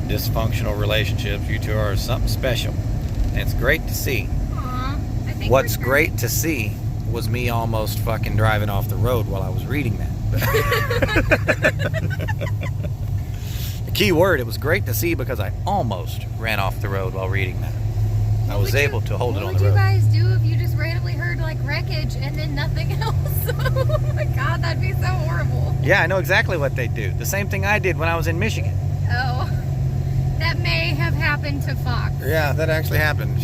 S4: Dysfunctional relationships. You two are something special. And it's great to see.
S2: Aw, I think
S4: What's
S2: we're
S4: great to see was me almost fucking driving off the road while I was reading that. The key word, it was great to see because I almost ran off the road while reading that. I was able to hold it on the road.
S2: What would you guys do if you just randomly heard like wreckage and then nothing else? Oh my god, that'd be so horrible.
S4: Yeah, I know exactly what they do. The same thing I did when I was in Michigan.
S2: Oh, that may have happened to Fox.
S4: Yeah, that actually happened.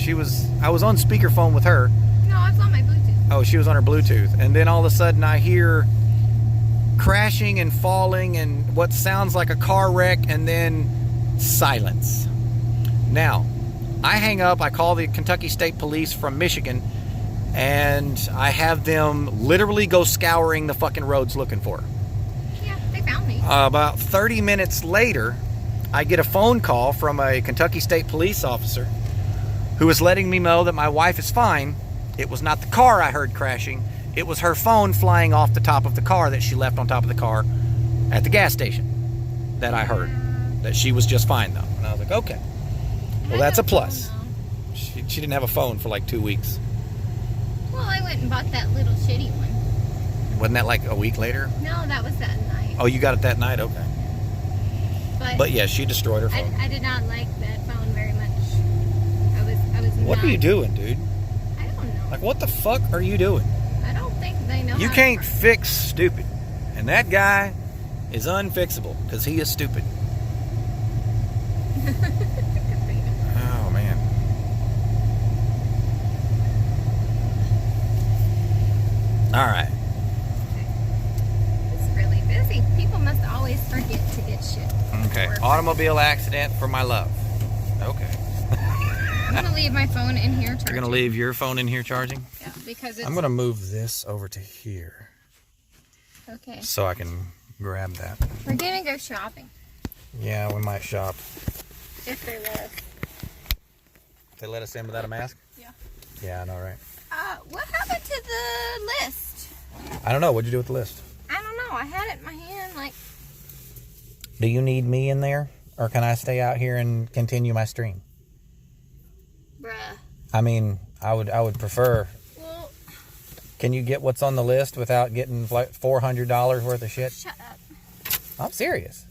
S4: I was on speakerphone with her.
S2: No, it's on my Bluetooth.
S4: Oh, she was on her Bluetooth. And then all of a sudden I hear crashing and falling and what sounds like a car wreck and then silence. Now, I hang up, I call the Kentucky State Police from Michigan, and I have them literally go scouring the fucking roads looking for her.
S2: Yeah, they found me.
S4: About 30 minutes later, I get a phone call from a Kentucky State Police officer who is letting me know that my wife is fine. It was not the car I heard crashing. It was her phone flying off the top of the car that she left on top of the car at the gas station that I heard. That she was just fine, though. And I was like, okay. Well, that's a plus. She didn't have a phone for like 2 weeks.
S2: Well, I went and bought that little shitty one.
S4: Wasn't that like a week later?
S2: No, that was that night.
S4: Oh, you got it that night? Okay. But yeah, she destroyed her phone.
S2: I did not like that phone very much. I was
S4: What
S2: not,
S4: are you doing, dude?
S2: I don't know.
S4: Like, what the fuck are you doing?
S2: I don't think they know.
S4: You
S2: how
S4: can't
S2: to
S4: fix stupid. And that guy is unfixable because he is stupid. Oh, man. All right.
S2: It's really busy. People People must always forget to get shit.
S3: Okay. Automobile accident for my love. Okay.
S2: I'm gonna leave my phone in here charging.
S3: You're gonna leave your phone in here charging?
S2: Yeah, because it's...
S3: I'm gonna move this over to here.
S2: Okay.
S3: So I can grab that.
S2: We're gonna go shopping.
S3: Yeah, we might shop.
S2: If they let us.
S3: They let us in without a mask?
S2: Yeah.
S3: Yeah, I know, right?
S2: What happened to the list?
S3: I don't know. What'd you do with the list?
S2: I don't know. I had it in my hand, like...
S3: Do you need me in there? Or can I stay out here and continue my stream?
S2: Bruh.
S3: I mean, I would prefer...
S2: Well...
S3: Can you get what's on the list without getting like $400 worth of shit?
S2: Shut up.
S3: I'm serious.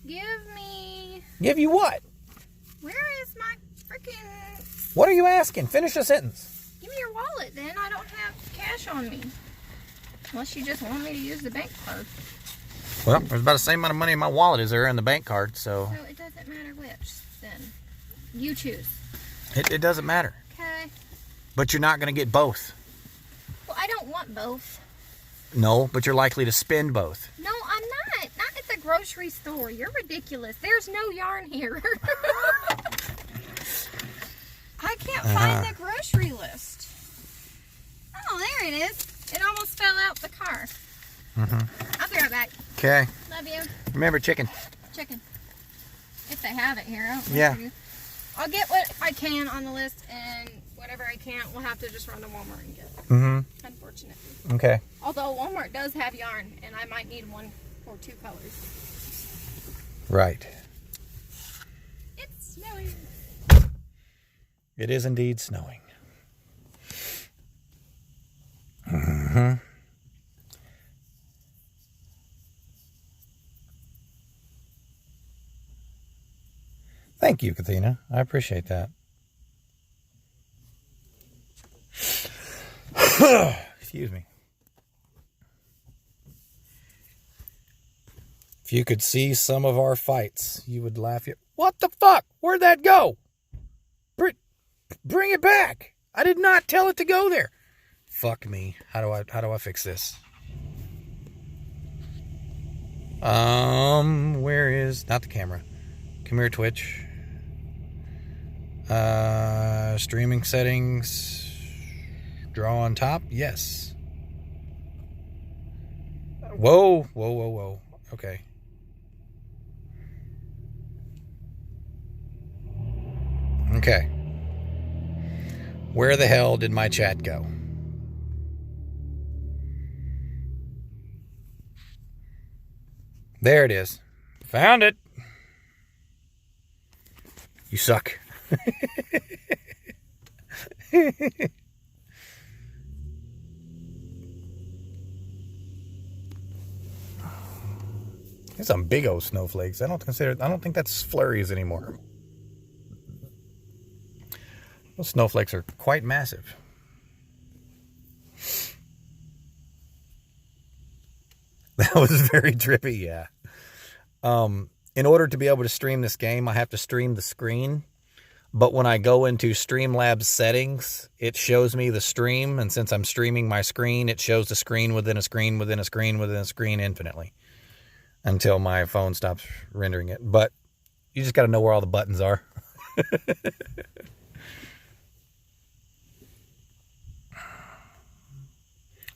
S2: Give me...
S3: Give you what?
S2: Where is my freaking...
S3: What are you asking? Finish the sentence.
S2: Give me your wallet, then. I don't have cash on me. Unless you just want me to use the bank card.
S3: Well, there's about the same amount of money in my wallet as there in the bank card, so...
S2: So it doesn't matter which, then. You choose.
S3: It doesn't matter.
S2: Okay.
S3: But you're not going to get both.
S2: Well, I don't want both.
S3: No, but you're likely to spend both.
S2: No, I'm not. Not at the grocery store. You're ridiculous. There's no yarn here. I can't find the grocery list. Oh, there it is. It almost fell out the car. I'll be right back.
S3: Okay.
S2: Love you.
S3: Remember chicken.
S2: Chicken. If they have it here. I don't know
S3: Yeah.
S2: if they do. I'll get what I can on the list, and whatever I can't, we'll have to just run to Walmart and get. Unfortunately.
S3: Okay.
S2: Although Walmart does have yarn, and I might need 1 or 2 colors.
S3: Right.
S2: It's snowing.
S3: It is indeed snowing. Thank you, Kathina. I appreciate that. Excuse me. If you could see some of our fights, you would laugh. What the fuck? Where'd that go? Bring it back. I did not tell it to go there. Fuck me. How do I fix this? Where is... Not the camera. Come here, Twitch. Streaming settings. Draw on top. Yes. Whoa. Okay. Okay. Where the hell did my chat go? There it is. Found it. You suck. There's some big old snowflakes. I don't think that's flurries anymore. Those snowflakes are quite massive. That was very trippy, yeah. In order to be able to stream this game, I have to stream the screen. But when I go into Streamlabs settings, it shows me the stream. And since I'm streaming my screen, it shows the screen within a screen within a screen within a screen infinitely. Until my phone stops rendering it. But you just got to know where all the buttons are.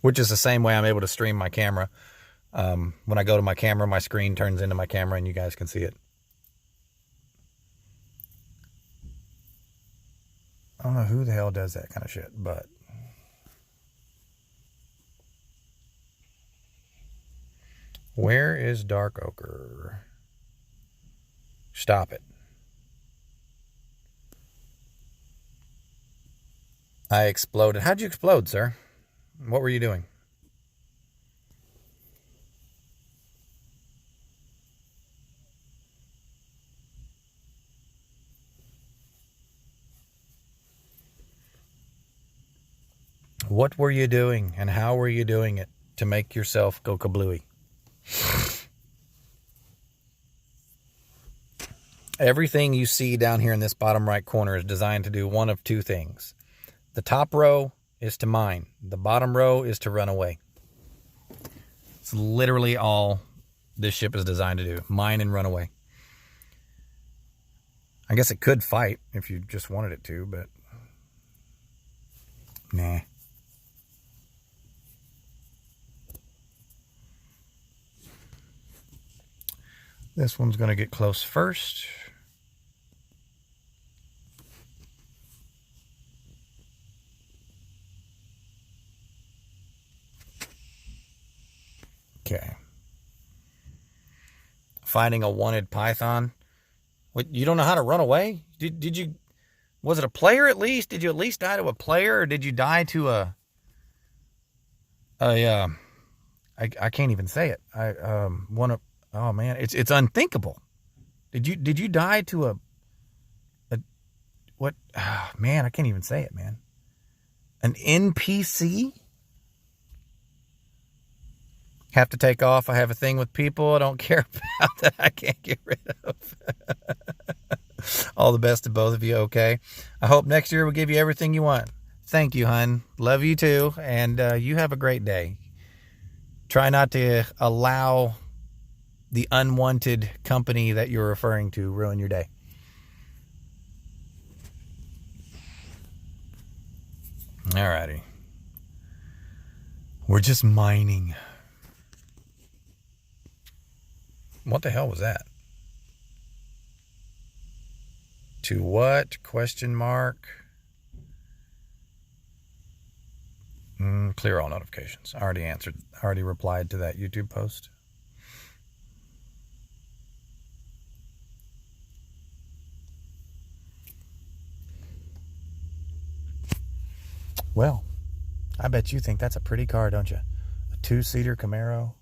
S3: Which is the same way I'm able to stream my camera. When I go to my camera, my screen turns into my camera and you guys can see it. I don't know who the hell does that kind of shit, but... Where is Dark Ochre? Stop it. I exploded. How'd you explode, sir? What were you doing? What were you doing and how were you doing it to make yourself go kablooey? Everything you see down here in this bottom right corner is designed to do one of two things. The top row is to mine. The bottom row is to run away. It's literally all this ship is designed to do. Mine and run away. I guess it could fight if you just wanted it to, but nah. This one's going to get close first. Okay. Finding a wanted python. What, you don't know how to run away? Did you, was it a player at least? Did you at least die to a player, or did you die to I can't even say it. Oh man, it's unthinkable. Did you die to a what? Oh, man, I can't even say it, man. An NPC? Have to take off. I have a thing with people I don't care about that I can't get rid of. All the best to both of you, okay? I hope next year we'll give you everything you want. Thank you, hun. Love you too, and you have a great day. Try not to allow the unwanted company that you're referring to ruin your day. Alrighty. We're just mining. What the hell was that? To what? Question mark. Clear all notifications. I already replied to that YouTube post. Well, I bet you think that's a pretty car, don't you? A 2-seater Camaro.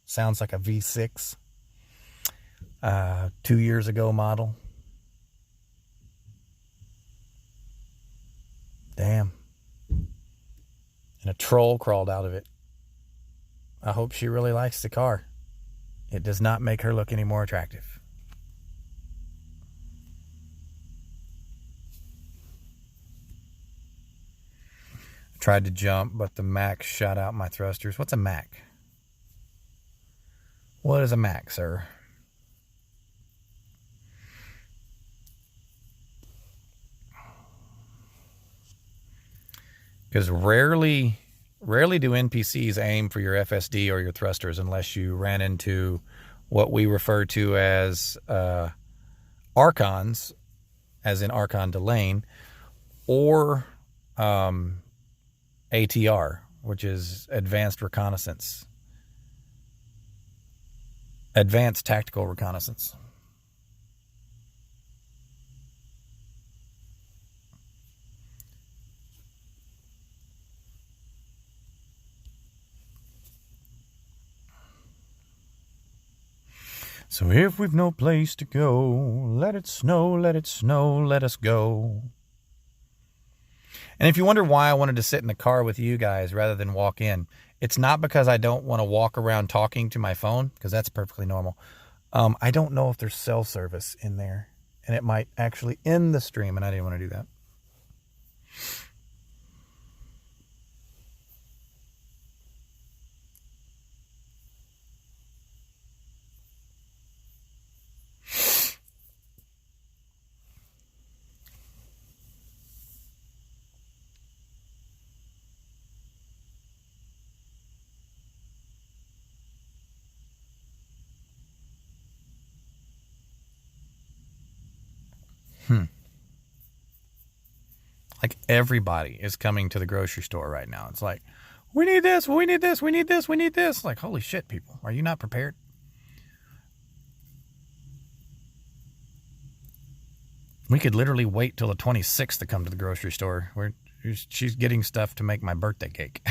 S3: Sounds like a V6. 2 years ago model. Damn. And a troll crawled out of it. I hope she really likes the car. It does not make her look any more attractive. I tried to jump, but the Mac shot out my thrusters. What's a Mac? What is a Mac, sir? Because rarely do NPCs aim for your FSD or your thrusters unless you ran into what we refer to as Archons, as in Archon Delane, or ATR, which is Advanced Reconnaissance. Advanced Tactical Reconnaissance. So if we've no place to go, let it snow, let us go. And if you wonder why I wanted to sit in the car with you guys rather than walk in, it's not because I don't want to walk around talking to my phone, because that's perfectly normal. I don't know if there's cell service in there, and it might actually end the stream, and I didn't want to do that. Like everybody is coming to the grocery store right now. It's like, we need this, we need this, we need this, we need this. Like, holy shit, people. Are you not prepared? We could literally wait till the 26th to come to the grocery store. She's getting stuff to make my birthday cake.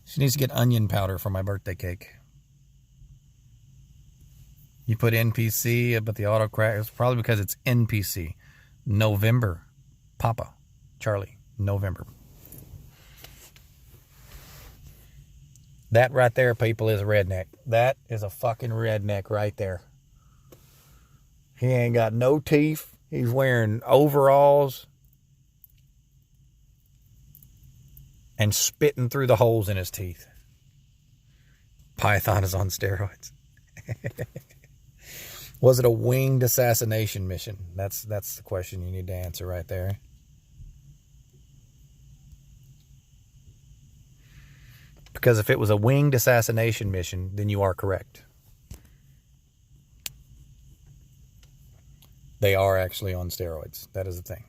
S3: She needs to get onion powder for my birthday cake. You put NPC, but the auto crash, it's probably because it's NPC. November. Papa. Charlie. November. That right there, people, is a redneck. That is a fucking redneck right there. He ain't got no teeth. He's wearing overalls and spitting through the holes in his teeth. Python is on steroids.
S4: Was it a winged assassination mission? That's the question you need to answer right there. Because if it was a winged assassination mission, then you are correct. They are actually on steroids. That is the thing.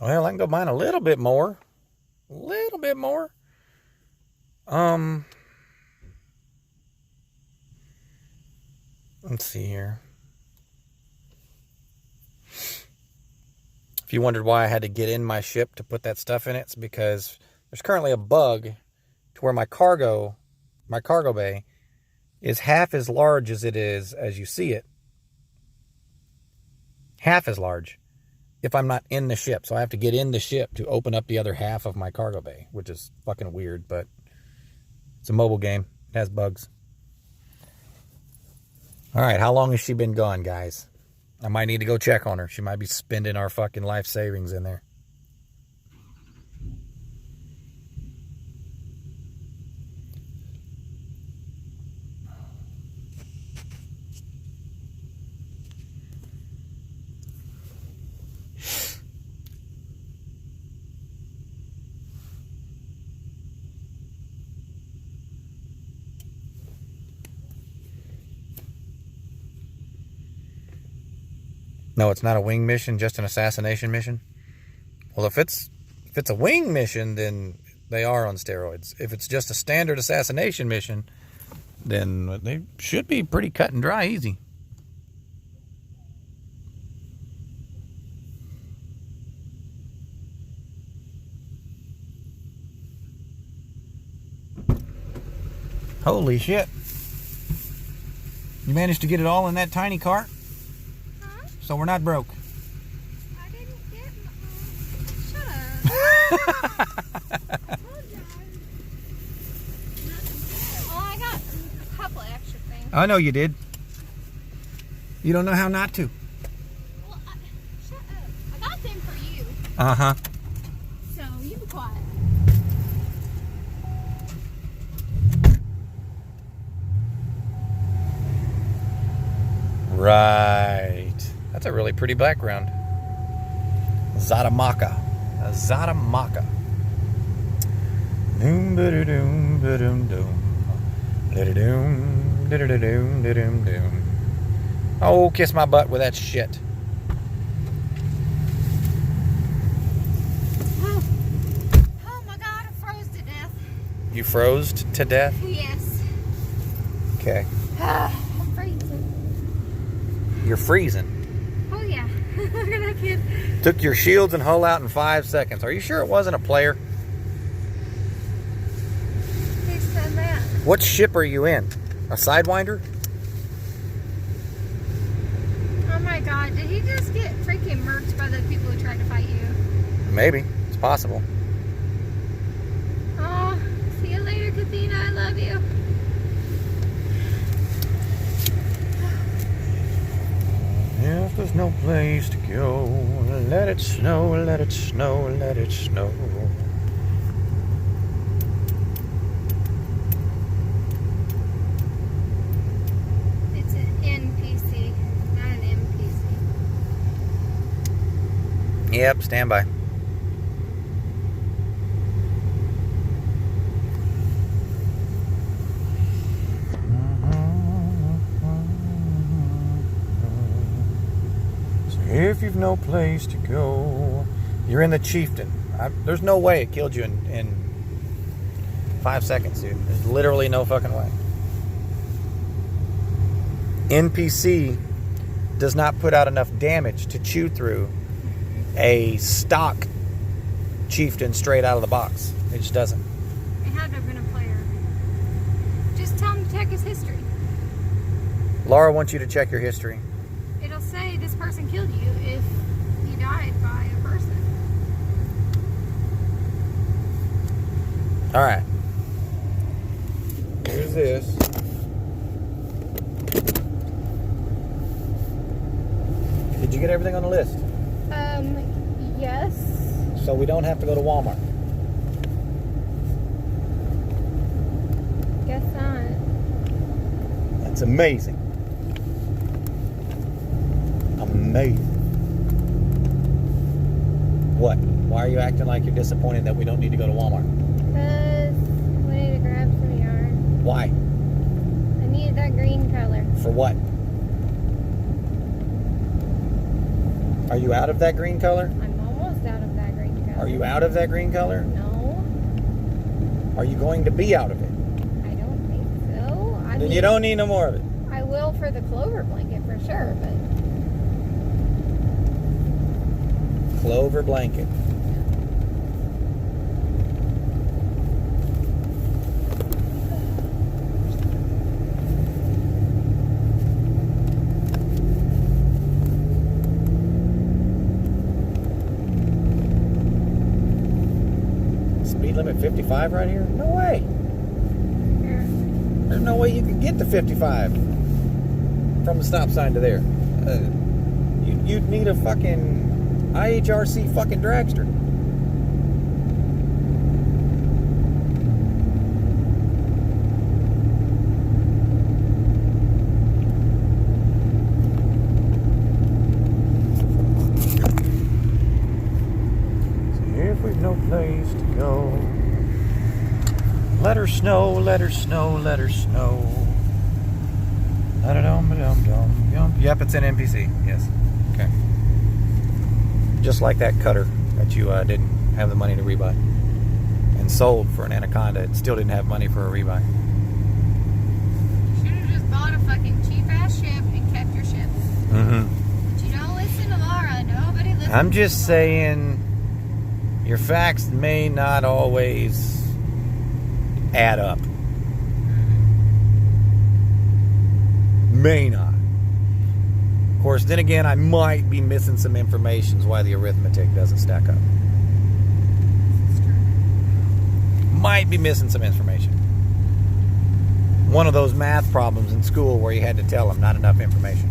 S4: Well, I can go mine a little bit more. A little bit more. Let's see here. If you wondered why I had to get in my ship to put that stuff in it, it's because there's currently a bug to where my cargo bay is half as large as it is as you see it. Half as large if I'm not in the ship. So I have to get in the ship to open up the other half of my cargo bay, which is fucking weird, but it's a mobile game. It has bugs. All right, how long has she been gone, guys? I might need to go check on her. She might be spending our fucking life savings in there. No, it's not a wing mission, just an assassination mission. Well, if it's a wing mission, then they are on steroids. If it's just a standard assassination mission, then they should be pretty cut and dry, easy. Holy shit. You managed to get it all in that tiny cart? So we're not broke.
S2: I didn't get shut up. I told you. Oh, I got a couple extra things.
S4: I know you did. You don't know how not to.
S2: Well, shut up. I got them for you.
S4: Uh-huh.
S2: So you be quiet.
S4: Right. That's a really pretty background. Zatamaka. A Zatamaka. Doom ba doom ba doom doom. Doom doom doom doom. Oh, kiss my butt with that shit.
S2: Oh my God, I froze to death.
S4: You froze to death?
S2: Yes.
S4: Okay.
S2: I'm freezing.
S4: You're freezing.
S2: Oh yeah. Look at that kid.
S4: Took your shields and hull out in 5 seconds. Are you sure it wasn't a player?
S2: He said that.
S4: What ship are you in? A Sidewinder?
S2: Oh my God, did he just get freaking murked by the people who tried to fight you?
S4: Maybe. It's possible.
S2: Oh, see you later, Kathina. I love you.
S4: If there's no place to go, let it snow, let it snow, let it snow.
S2: It's an NPC, not an MPC.
S4: Yep, stand by. If you've no place to go, you're in the Chieftain. There's no way it killed you in 5 seconds, dude. There's literally no fucking way. NPC does not put out enough damage to chew through a stock chieftain straight out of the box. It just doesn't.
S2: It had to have been a player. Just tell him to check his history.
S4: Laura wants you to check your history.
S2: It'll say this person killed you if he died by a person.
S4: All right. Here's this. Did you get everything on the list?
S2: Yes.
S4: So we don't have to go to Walmart.
S2: Guess not.
S4: That's amazing. Amazing. What? Why are you acting like you're disappointed that we don't need to go to Walmart?
S2: Because we need to grab some yarn.
S4: Why?
S2: I needed that green color.
S4: For what? Are you out of that green color?
S2: I'm almost out of that green color.
S4: Are you out of that green color?
S2: No.
S4: Are you going to be out of it?
S2: I don't think so.
S4: Then you don't need no more of it.
S2: I will for the clover blanket for sure, but
S4: Clover blanket. Speed limit 55 right here? No way.
S2: here.
S4: There's no way you can get to 55 from the stop sign to there. You'd need a fucking IHRC fucking dragster. If we've no place to go, let her snow, let her snow, let her snow. Da-da-dum-ba-dum-dum-dum. Yep, it's an NPC. Yes. Okay. Just like that cutter that you didn't have the money to rebuy and sold for an anaconda. It still didn't have money for a rebuy.
S2: Should have just bought a fucking cheap ass ship and kept your ship.
S4: Mm-hmm.
S2: But you don't listen to Laura. Nobody listens.
S4: I'm just
S2: to Laura.
S4: saying, your facts may not always add up. May not. Of course, then again, I might be missing some information why the arithmetic doesn't stack up. Might be missing some information. One of those math problems in school where you had to tell them not enough information.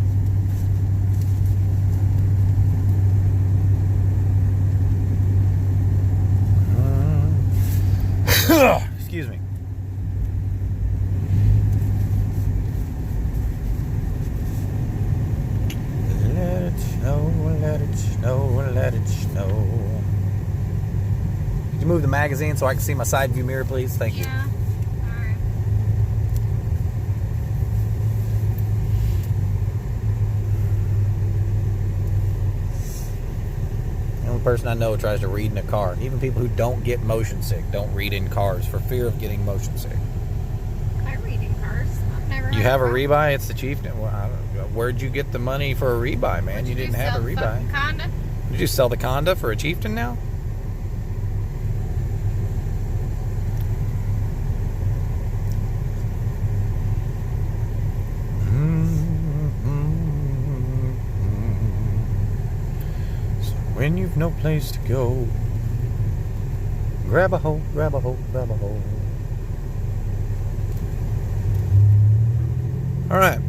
S4: Excuse me. Let it snow, let it snow, let it snow. Could you move the magazine so I can see my side view mirror, please? Thank you.
S2: Yeah. Alright.
S4: The only person I know tries to read in a car. Even people who don't get motion sick don't read in cars for fear of getting motion sick.
S2: I read in cars. I've never.
S4: You
S2: had
S4: have a
S2: problem.
S4: rebuy? It's the chieftain. Well, where'd you get the money for a rebuy, man? You didn't have a rebuy.
S2: Kinda.
S4: Did you sell the conda for a chieftain now? So when you've no place to go, grab a hoe, grab a hoe, grab a hoe. All right.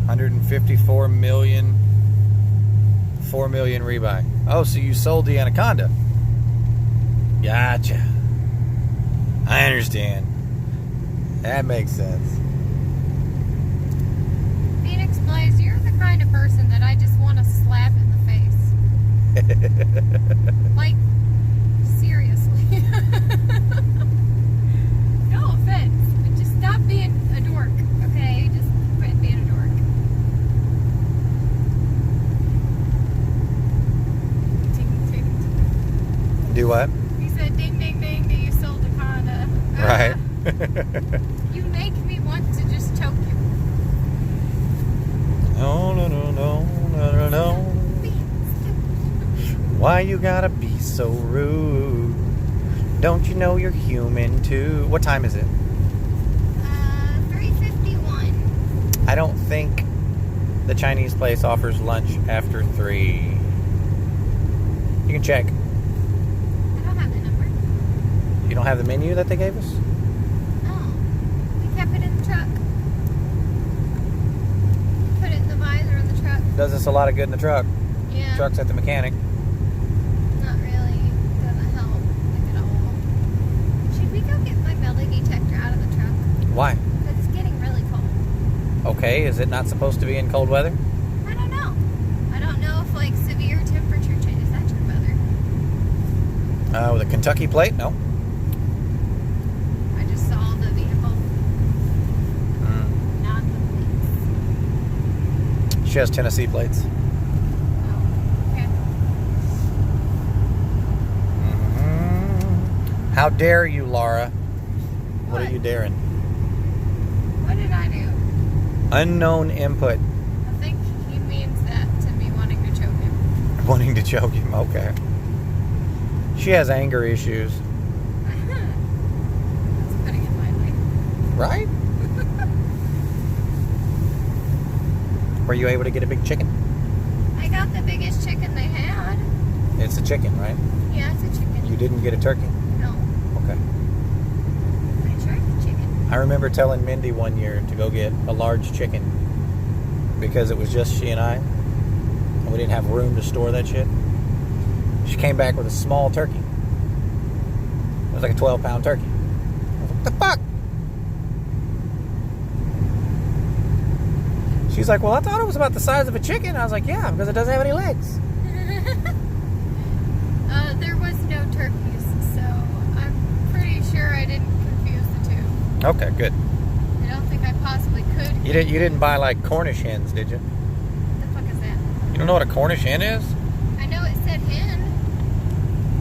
S4: $154 million, 4 million rebuy. Oh, so you sold the anaconda? Gotcha. I understand. That makes sense.
S2: Phoenix Blaze, you're the kind of person that I just want to slap in the face. Like, seriously. No offense, but just stop being a dork, okay? Just quit being a dork. Ding, ding.
S4: Do what?
S2: He said, ding, ding, ding, you sold the Conda.
S4: Right.
S2: You make me want to just choke you.
S4: No, no, no, no, no, no, no. Why you gotta be so rude? Don't you know you're human too? What time is it?
S2: 3:51.
S4: I don't think the Chinese place offers lunch after 3. You can check.
S2: I don't have the number.
S4: You don't have the menu that they gave us?
S2: No. We kept it in the truck. Put it in the visor in the truck.
S4: Does us a lot of good in the truck.
S2: Yeah.
S4: Truck's at the mechanic.
S2: Not really. Doesn't help like at all. Should we go get my metal detector out of the truck?
S4: Why?
S2: Because it's getting really cold.
S4: Okay, is it not supposed to be in cold weather?
S2: I don't know. I don't know if like severe temperature change. Is that your weather?
S4: With a Kentucky plate? No.
S2: I just saw the vehicle. Not the plates.
S4: She has Tennessee plates.
S2: Oh, okay.
S4: How dare you, Laura? What are
S2: What?
S4: you daring?
S2: What did I do?
S4: Unknown input.
S2: I think he means that to me wanting to choke him.
S4: Wanting to choke him. Okay. She has anger issues.
S2: That's putting it lightly.
S4: Right? Were you able to get a big chicken?
S2: I got the biggest chicken they had.
S4: It's a chicken, right?
S2: Yeah, it's a chicken.
S4: You didn't get a turkey?
S2: No.
S4: Okay.
S2: I tried the chicken.
S4: I remember telling Mindy one year to go get a large chicken because it was just she and I, and we didn't have room to store that shit. She came back with a small turkey. It was like a 12-pound turkey. I was like, what the fuck? She's like, well, I thought it was about the size of a chicken. I was like, yeah, because it doesn't have any legs.
S2: There was no turkeys, so I'm pretty sure I didn't confuse the two.
S4: Okay, good.
S2: I don't think I possibly could.
S4: You didn't buy like Cornish hens, did you?
S2: What the fuck is that?
S4: You don't know what a Cornish hen is?
S2: I know it said hen.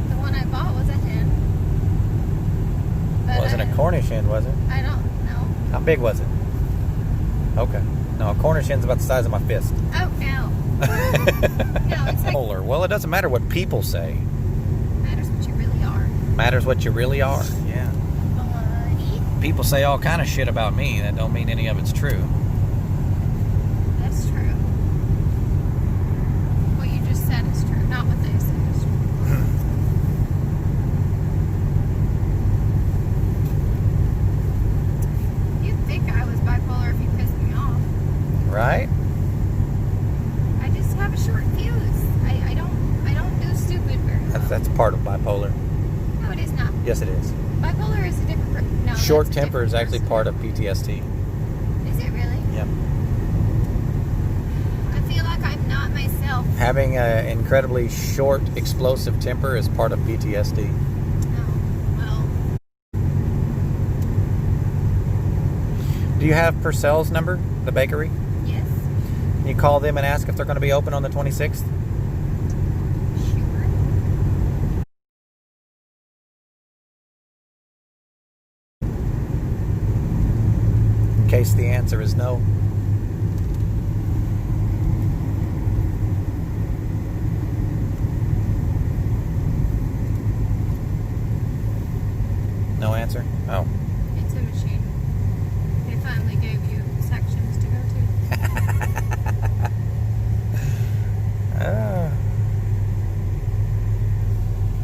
S2: The one I bought was a hen. But
S4: Wasn't a Cornish hen, was it?
S2: I don't know.
S4: How big was it? Okay. No, a Cornish hen's about the size of my fist.
S2: Oh, no. No, it's like
S4: Polar. Well, it doesn't matter what people say.
S2: matters what you really are.
S4: Matters what you really are. Yeah.
S2: Buddy.
S4: People say all kind of shit about me. That don't mean any of it's true.
S2: That's true. What you just said is true, not what they said is true. You'd think I was bipolar if you pissed me off.
S4: Right?
S2: I just have a short fuse. I don't do stupid very well.
S4: That's part of bipolar.
S2: No, it is not.
S4: Yes, it is.
S2: Bipolar is a different. No,
S4: Short
S2: that's a
S4: temper is
S2: different
S4: actually part of PTSD.
S2: person. Is it really?
S4: Yep.
S2: I feel like I'm not myself.
S4: Having an incredibly short, explosive temper is part of PTSD.
S2: Oh, well,
S4: Do you have Purcell's number, the bakery?
S2: yes,
S4: Can you call them and ask if they're going to be open on the 26th?
S2: sure.
S4: In case the answer is no. No answer? Oh.
S2: It's a machine. They finally gave you sections to go to.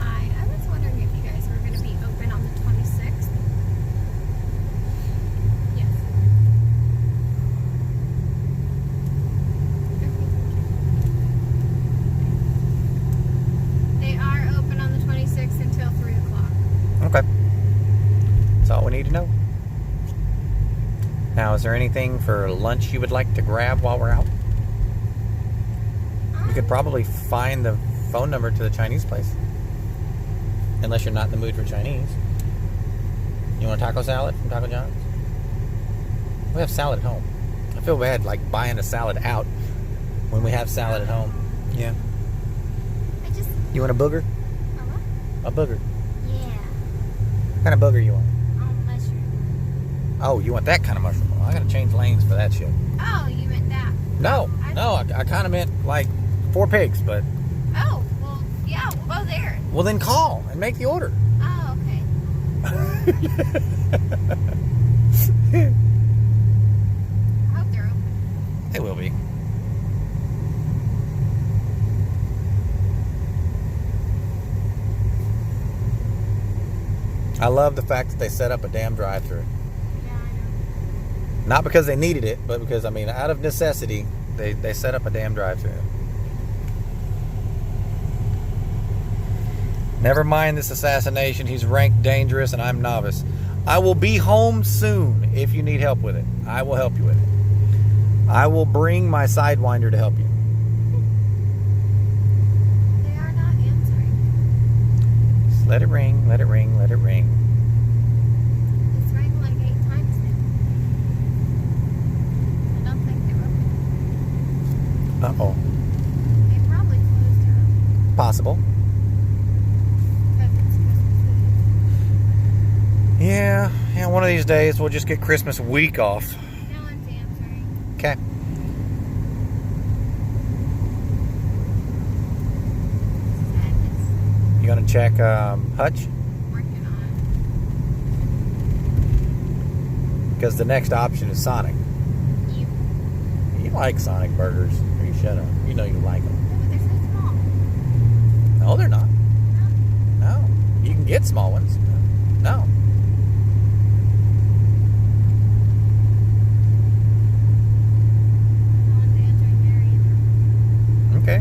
S2: I was wondering if you guys were going to be open on the 26th. Yes. Okay, thank you. They are open on the 26th until 3 o'clock.
S4: Okay. That's all we need to know. Now, is there anything for lunch you would like to grab while we're out? You could probably find the phone number to the Chinese place. Unless you're not in the mood for Chinese. You want a taco salad from Taco John's? We have salad at home. I feel bad like buying a salad out when we have salad at home. Yeah.
S2: I just.
S4: You want a booger?
S2: Hello?
S4: A booger.
S2: Yeah.
S4: What kind of booger you want?
S2: Mushroom.
S3: Oh, you want that kind of mushroom? Well, I gotta change lanes for that shit.
S2: Oh, you meant that.
S3: No, I kind of meant like 4 pigs, but.
S2: Oh, well, yeah, we'll go there.
S3: Well, then call and make the order.
S2: Oh, okay. I hope they're open.
S3: They will be. I love the fact that they set up a damn drive-thru.
S2: Yeah, I know.
S3: Not because they needed it, but because, I mean, out of necessity, they set up a damn drive-thru. Never mind this assassination. He's ranked dangerous and I'm novice. I will be home soon if you need help with it. I will help you with it. I will bring my Sidewinder to help you.
S2: They are not answering.
S3: Just let it ring, let it ring, let it ring.
S2: It's rang like 8 times now. I don't think they're open.
S3: Uh-oh.
S2: They probably closed her
S3: Possible.
S2: because it's Christmas Eve.
S3: Yeah, one of these days we'll just get Christmas week off.
S2: No one's answering.
S3: Okay.
S2: Sadness.
S3: You gonna check Hutch?
S2: Working on
S3: Because the next option is Sonic.
S2: it. You.
S3: You like Sonic burgers. Or you shut up. You know you like them.
S2: No, but they're so small.
S3: No, they're not. No. You can get small ones. No.
S2: No one's answering there either.
S3: Okay.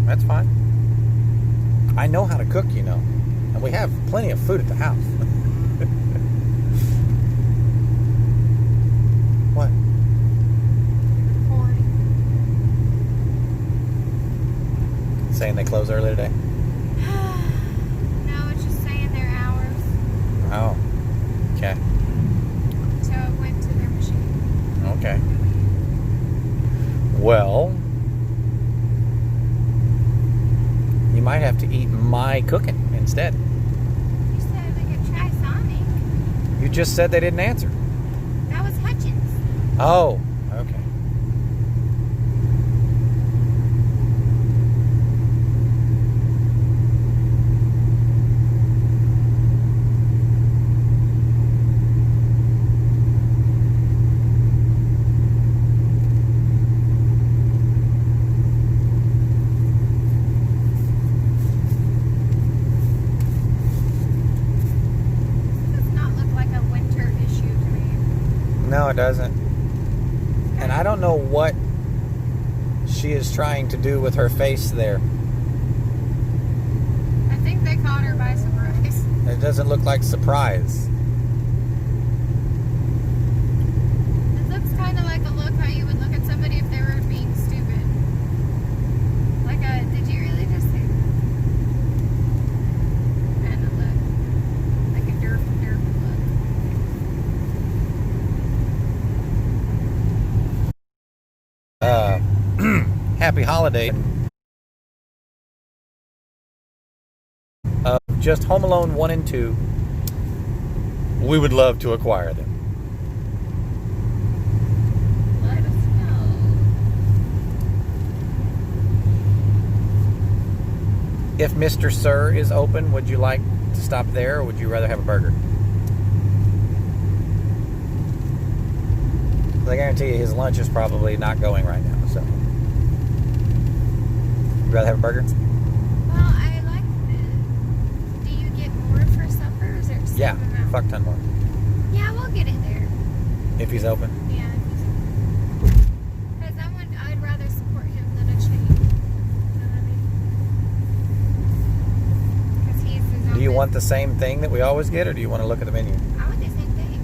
S3: That's fine. I know how to cook, you know. And we have plenty of food at the house. What?
S2: Recording.
S3: Saying they close early today?
S2: No, it's just saying their hours.
S3: Oh. Okay.
S2: So it went to their machine.
S3: Okay. Well, you might have to eat my cooking instead.
S2: You said we could try Sonic.
S3: You just said they didn't answer.
S2: That was Hutchins.
S3: Oh, okay.
S2: Does not look like a winter issue to me.
S3: No, it doesn't. And I don't know what she is trying to do with her face there.
S2: I think they caught her by surprise.
S3: It doesn't look like surprise.
S2: It looks kind of like a look how you would look at somebody if they were being stupid. Like a, did you really just say? Kind of look. Like a derp look.
S3: Happy holiday. Just Home Alone 1 and 2. We would love to acquire them.
S2: Let us know.
S3: If Mr. Sir is open, would you like to stop there or would you rather have a burger? 'Cause I guarantee you his lunch is probably not going right now, so. You'd rather have a burger?
S2: Well, I like the. Do you get more for supper or is there the
S3: Yeah,
S2: same amount?
S3: fuck ton more.
S2: Yeah, we'll get it there.
S3: If he's open.
S2: Yeah. Because I'd rather support him than a chain. You know what I mean? Because he's his own
S3: Do you want the
S2: business.
S3: same thing that we always get or do you want to look at the menu?
S2: I want the same thing.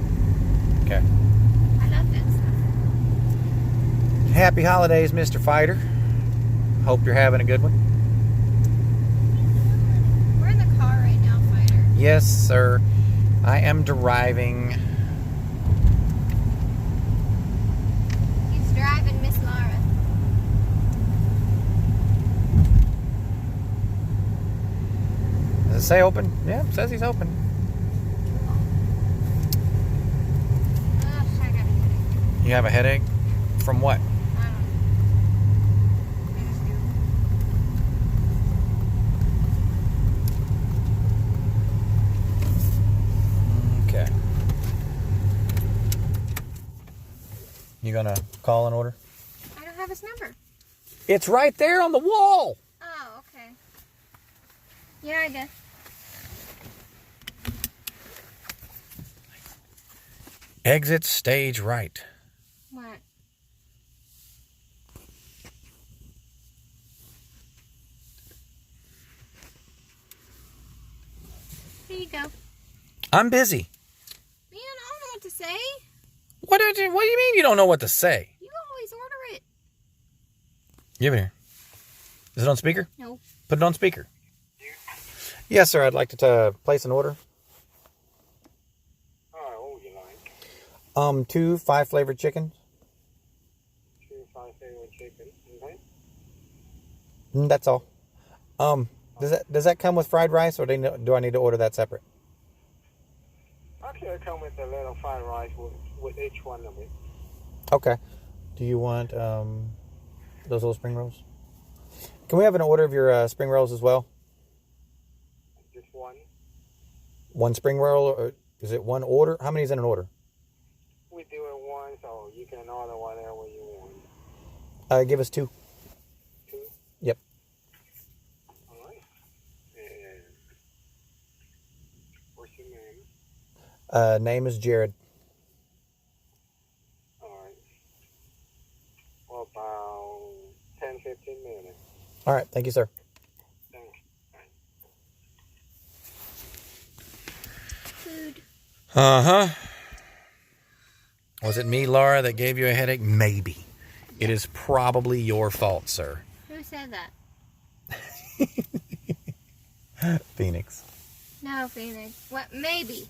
S3: Okay.
S2: I love that stuff.
S3: Happy holidays, Mr. Fighter. Hope you're having a good one.
S2: We're in the car right now, Fighter.
S3: Yes, sir. I am driving.
S2: He's driving Miss Laura.
S3: Does it say open? Yeah, it says he's open. You have a headache? From what?
S2: I don't know. I just do.
S3: Okay. You gonna call an order?
S2: I don't have his number.
S3: It's right there on the wall.
S2: Oh, okay. Yeah, I guess.
S3: Exit stage right.
S2: What? Here you go. Man,
S3: I'm busy.
S2: I don't know what to say.
S3: What do you mean you don't know what to say?
S2: You always order it.
S3: Give it here. Is it on speaker?
S2: No.
S3: Put it on speaker. Yes, sir. I'd like to place an order.
S5: What would you like?
S3: 2 5-flavored chickens.
S5: 2 5-flavored chicken. Okay.
S3: That's all. Does that come with fried rice, or do I need to order that separate?
S5: Actually, it come with a little fried rice with each one of it.
S3: Okay. Do you want those little spring rolls? Can we have an order of your spring rolls as well?
S5: Just one.
S3: One spring roll, or is it one order? How many is in an order?
S5: We do it one, so you can order whatever you want.
S3: Give us 2.
S5: 2?
S3: Yep.
S5: All right. And what's your name?
S3: Name is Jared.
S5: All right. Well, about 10-15 minutes.
S3: All right. Thank you, sir.
S5: Thanks.
S2: Food.
S3: Uh-huh. Was it me, Laura, that gave you a headache? Maybe. It is probably your fault, sir.
S2: Who said that?
S3: Phoenix.
S2: No, Phoenix. What? Maybe.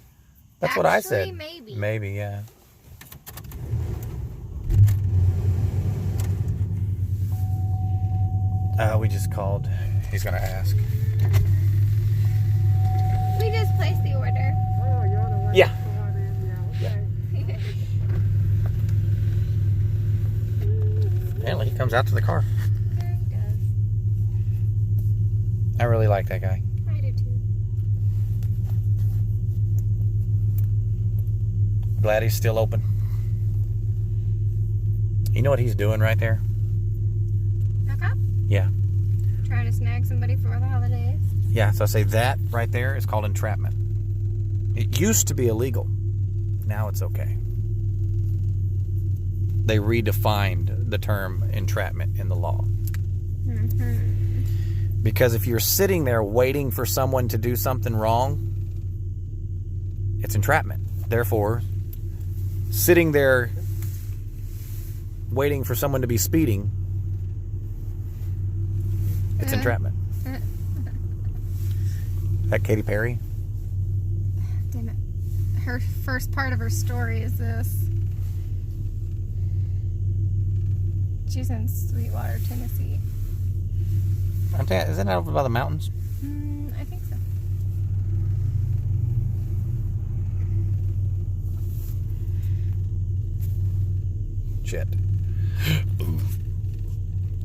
S3: That's what I
S2: Actually,
S3: said.
S2: maybe.
S3: Maybe, yeah. We just called. He's going to ask.
S2: We just placed the order.
S5: Oh, you're the one.
S3: Yeah.
S5: Okay.
S3: Apparently, he comes out to the car.
S2: There he does.
S3: I really like that guy.
S2: I do too.
S3: Glad he's still open. You know what he's doing right there?
S2: Knock up.
S3: Yeah.
S2: Trying to snag somebody for the holidays.
S3: Yeah, so I say that right there is called entrapment. It used to be illegal. Now it's okay. They redefined the term entrapment in the law.
S2: Mm-hmm.
S3: Because if you're sitting there waiting for someone to do something wrong, it's entrapment. Therefore, sitting there waiting for someone to be speeding, it's entrapment. That Katy Perry?
S2: Damn it. Her first part of her story is this. She's in Sweetwater, Tennessee.
S3: Isn't that over by the mountains?
S2: I think so.
S3: Shit.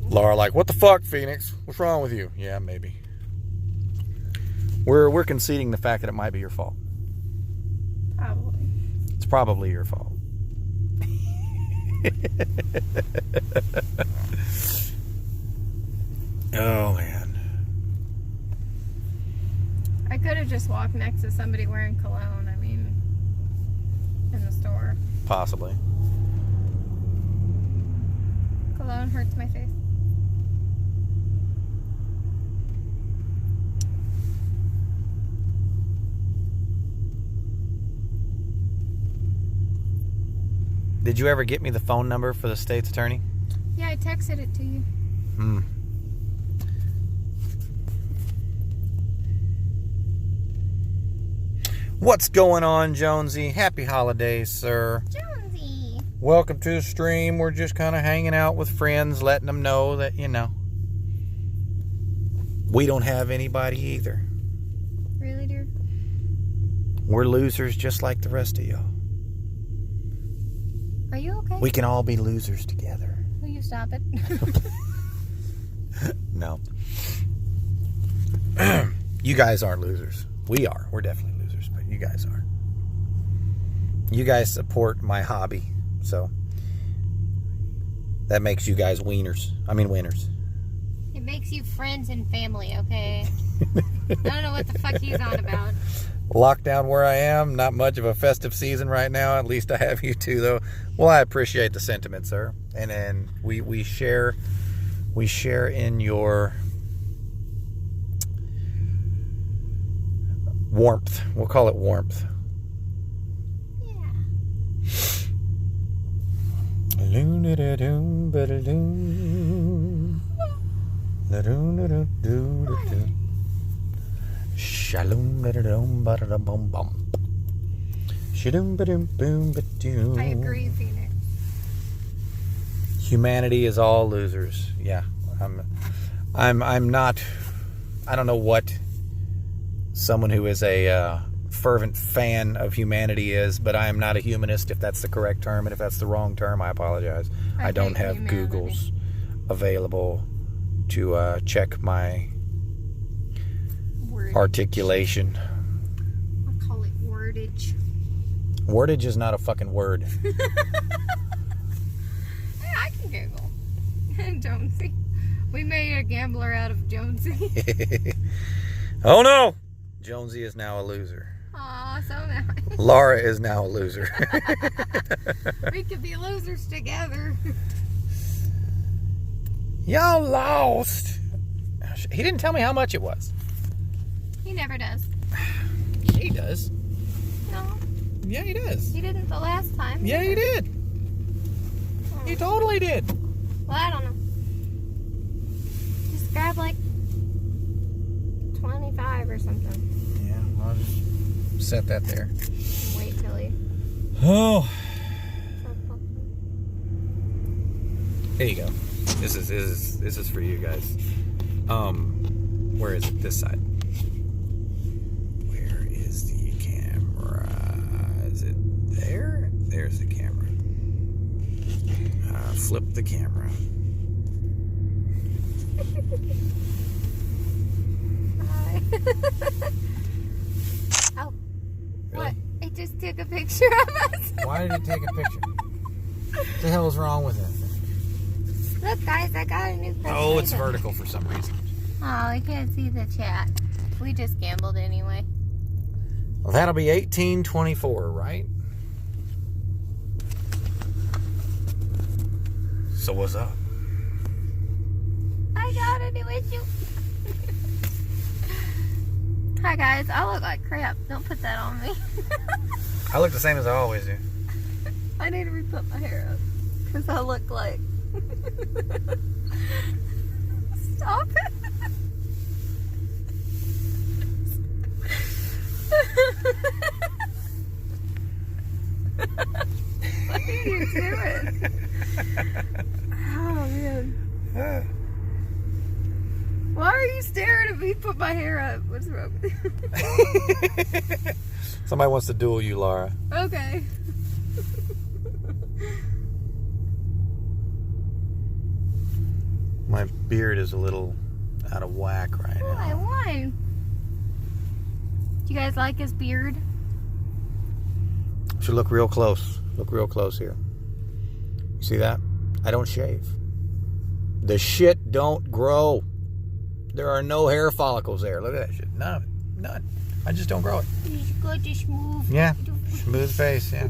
S3: Laura, like, what the fuck, Phoenix? What's wrong with you? Yeah, maybe. We're conceding the fact that it might be your fault.
S2: Probably.
S3: It's probably your fault. Oh, man.
S2: I could have just walked next to somebody wearing cologne. I mean, in the store.
S3: Possibly.
S2: Cologne hurts my face.
S3: Did you ever get me the phone number for the state's attorney?
S2: Yeah, I texted it to you.
S3: What's going on, Jonesy? Happy holidays, sir.
S2: Jonesy.
S3: Welcome to the stream. We're just kind of hanging out with friends, letting them know that, you know, we don't have anybody either.
S2: Really, dear?
S3: We're losers just like the rest of y'all.
S2: Are you okay?
S4: We can all be losers together.
S2: Will you stop it?
S4: No. You guys aren't losers. We are. We're definitely losers, but you guys aren't. You guys support my hobby, so that makes you guys winners.
S2: It makes you friends and family, okay? I don't know what the fuck he's on about.
S4: Lockdown where I am, not much of a festive season right now. At least I have you two, though. Well, I appreciate the sentiment, sir. And then we share in your warmth. We'll call it warmth.
S2: Yeah.
S4: Shalom, bum bum.
S2: I agree, Phoenix.
S4: Humanity is all losers. Yeah, I'm not. I don't know what someone who is a fervent fan of humanity is, but I am not a humanist. If that's the correct term, and if that's the wrong term, I apologize. I don't have Googles available to check my articulation.
S2: I'll call it wordage.
S4: Wordage is not a fucking word.
S2: Hey, I can Google. Jonesy. We made a gambler out of Jonesy.
S4: Oh no! Jonesy is now a loser.
S2: Aw, so nice.
S4: Laura is now a loser.
S2: We could be losers together.
S4: Y'all lost. He didn't tell me how much it was.
S2: He never does.
S4: He does.
S2: No,
S4: Yeah, he does.
S2: he didn't the last time.
S4: Yeah, he did. He totally did.
S2: Well, I don't know. Just grab like 25 or something.
S4: Yeah, I'll just set that there.
S2: Wait till he.
S4: Oh, here you go. This is for you guys. Where is it? This side. Where is the camera? Is it there? There's the camera. Flip the camera.
S2: Hi. Oh.
S4: Really?
S2: What? It just took a picture of us.
S4: Why did it take a picture? What the hell is wrong with it?
S2: Look, guys, I got a new picture.
S4: Oh, it's vertical for some reason.
S2: Oh, we can't see the chat. We just gambled anyway.
S4: Well, that'll be 1824, right? So what's up?
S2: I got a new issue. Hi, guys. I look like crap. Don't put that on me.
S4: I look the same as I always do.
S2: I need to re-put my hair up. Because I look like... Stop it. What are you doing? Oh, man. Why are you staring at me put my hair up? What's wrong with you?
S4: Somebody wants to duel you, Laura.
S2: Okay.
S4: My beard is a little out of whack right
S2: Oh, I
S4: now.
S2: won. Do you guys like his beard?
S4: Should look real close. Look real close here. You see that? I don't shave. The shit don't grow. There are no hair follicles there. Look at that shit. None of it. None. I just don't grow it.
S2: He's good to smooth.
S4: Yeah. Smooth face, yeah.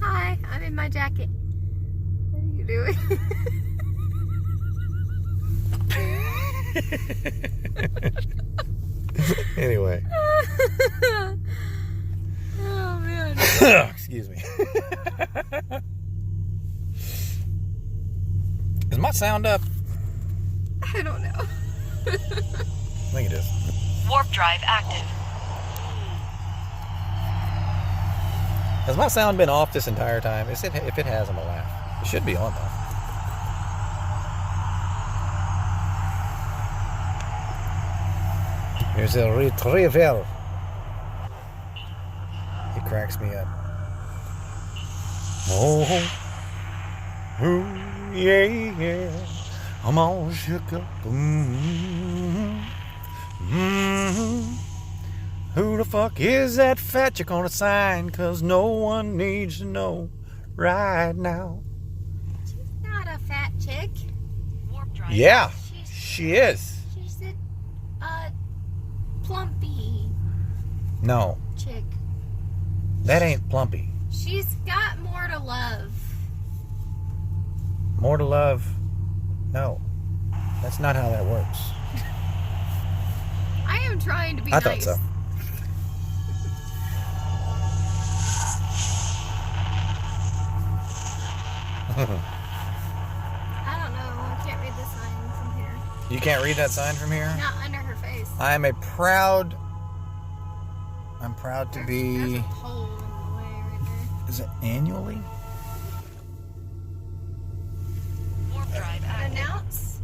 S2: Hi, I'm in my jacket. What are you doing?
S4: Anyway.
S2: Oh, man.
S4: Excuse me. Is my sound up?
S2: I don't know.
S4: I think it is.
S6: Warp drive active.
S4: Has my sound been off this entire time? If it has, I'm gonna laugh. It should be on though.
S3: Here's a retriever. He cracks me up. Oh, yeah, yeah. I'm all shook up. Who the fuck is that fat chick on the sign? 'Cause no one needs to know right now.
S2: She's not a fat chick.
S6: Warp drive.
S3: Yeah, she is.
S2: She's a plumpy
S3: No,
S2: chick.
S3: that ain't Plumpy.
S2: She's got more to love.
S3: More to love? No, that's not how that works.
S2: I am trying to be
S3: I
S2: nice.
S3: thought so.
S2: I don't know. I can't read the sign from here.
S3: You can't read that sign from here?
S2: Not under her face.
S3: I'm proud to
S2: There's
S3: be.
S2: a hole in the way right there.
S3: Is it annually?
S6: Warp drive active.
S2: Announce.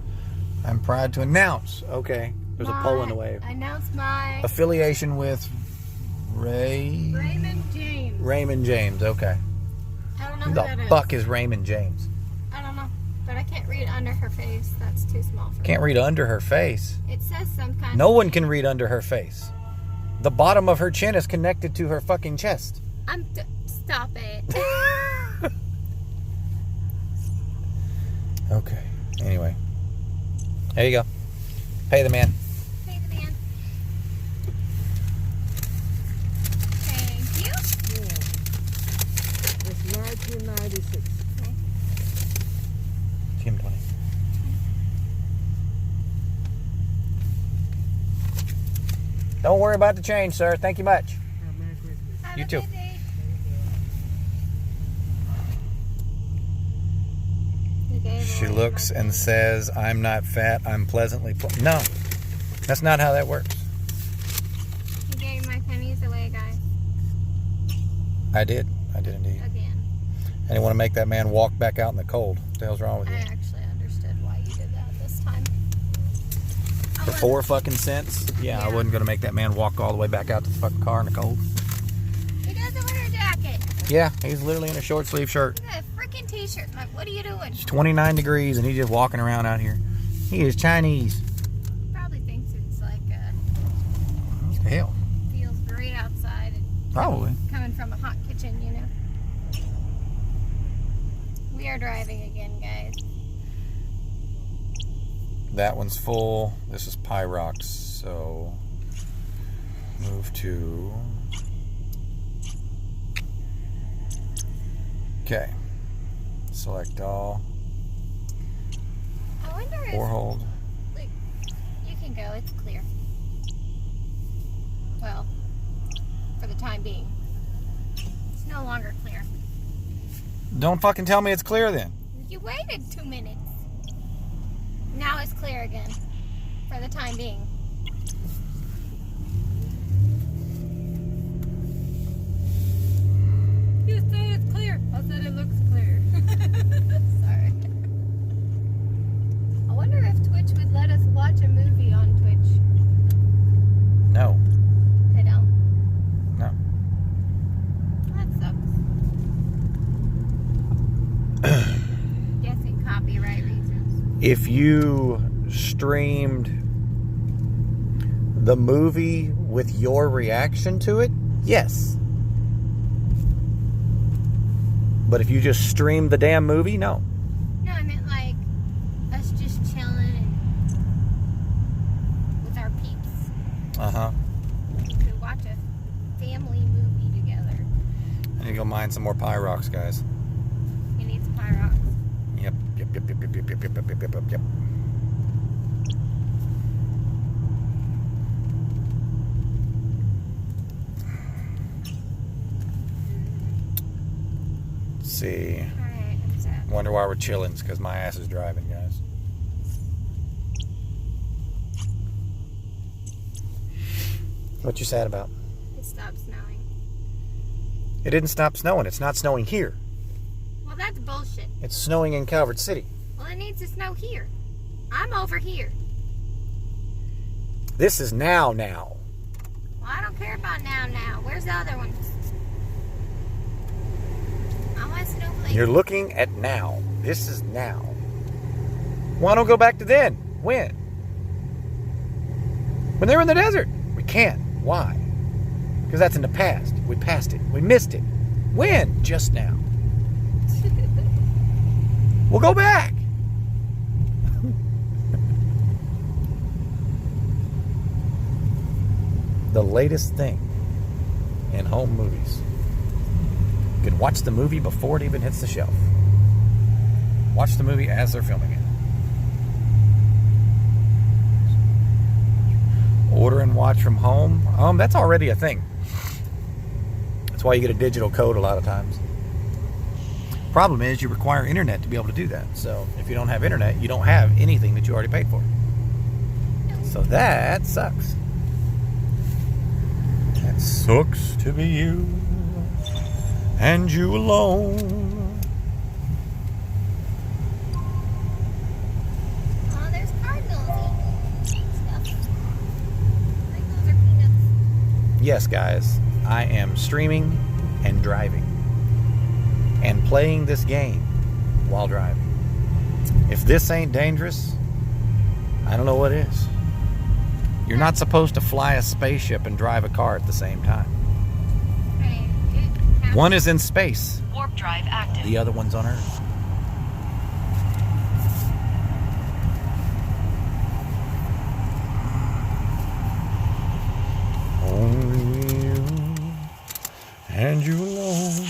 S3: I'm proud to announce. Okay. There's a pole in the way.
S2: Announce my
S3: Affiliation with
S2: Raymond James.
S3: Raymond James. Okay.
S2: I don't know
S3: Who
S2: who
S3: the
S2: that is.
S3: fuck is Raymond James?
S2: I don't know. But I can't read under her face. That's too small for
S3: Can't
S2: me.
S3: read under her face.
S2: It says some kind
S3: No
S2: of...
S3: one can read under her face. The bottom of her chin is connected to her fucking chest.
S2: Stop it.
S3: Okay. Anyway. There you go. Pay the man.
S2: Pay the man. Thank you.
S5: It's 1996.
S3: Give him 20. Don't worry about the change, sir. Thank you much.
S5: Merry Christmas.
S2: Have
S3: You
S2: a
S3: too.
S2: good day. You gave
S3: She
S2: away
S3: looks
S2: my
S3: and says, I'm not fat, I'm pleasantly... No, that's not how that works.
S2: You gave my pennies away, guys.
S3: I did indeed.
S2: Again.
S3: I didn't want to make that man walk back out in the cold. What the hell's wrong with
S2: I
S3: you?
S2: actually understood why you did that this time.
S3: For 4 fucking cents? Yeah, I
S2: Yeah.
S3: wasn't going to make that man walk all the way back out to the fucking car in the cold.
S2: He doesn't wear a jacket.
S3: Yeah, he's literally in a short sleeve shirt.
S2: Look at a freaking t-shirt. Like, what are you doing?
S3: It's 29 degrees and he's just walking around out here. He is Chinese.
S2: Probably thinks it's like
S3: What the hell?
S2: feels great outside and
S3: Probably.
S2: coming from a hot kitchen, you know. We are driving again, guys.
S3: That one's full. This is Pyrox, so move to. Okay. Select all.
S2: I wonder if
S3: Or hold.
S2: like, you can go. It's clear. Well, for the time being, it's no longer clear.
S3: Don't fucking tell me it's clear then.
S2: You waited 2 minutes. Now it's clear again. For the time being. You said it's clear. I said it looks clear. Sorry. I wonder if Twitch would let us watch a movie on Twitch.
S3: No.
S2: They don't.
S3: No.
S2: That sucks. Guessing copyright reasons.
S3: If you streamed the movie with your reaction to it, yes. But if you just streamed the damn movie, no.
S2: No, I meant like us just chilling and with our peeps.
S3: Uh-huh.
S2: We could watch a family movie together.
S3: I need to go mine some more Pyrox, guys.
S2: He needs Pyrox.
S3: Yep. Let's see.
S2: Alright, I'm sad.
S3: Wonder why we're chilling. It's because my ass is driving, guys. What you sad about?
S2: It stopped snowing.
S3: It didn't stop snowing. It's not snowing here.
S2: Well, that's bullshit.
S3: It's snowing in Calvert City.
S2: Well, it needs to snow here. I'm over here.
S3: This is now.
S2: Well, I don't care about now. Where's the other ones? I want snowflakes.
S3: You're looking at now. This is now. Why don't go back to then? When? When they were in the desert. We can't. Why? Because that's in the past. We passed it. We missed it. When? Just now. We'll go back. The latest thing in home movies. You can watch the movie before it even hits the shelf. Watch the movie as they're filming it. Order and watch from home. That's already a thing. That's why you get a digital code a lot of times. Problem is you require internet to be able to do that. So if you don't have internet, you don't have anything that you already paid for. So that sucks. That sucks to be you and you alone.
S2: Oh, there's cardinals eating stuff. I think those are peanuts.
S3: Yes, guys, I am streaming and driving and playing this game while driving. If this ain't dangerous, I don't know what is. You're not supposed to fly a spaceship and drive a car at the same time. One is in space.
S6: Warp drive active.
S3: The other one's on Earth. Only you and you alone.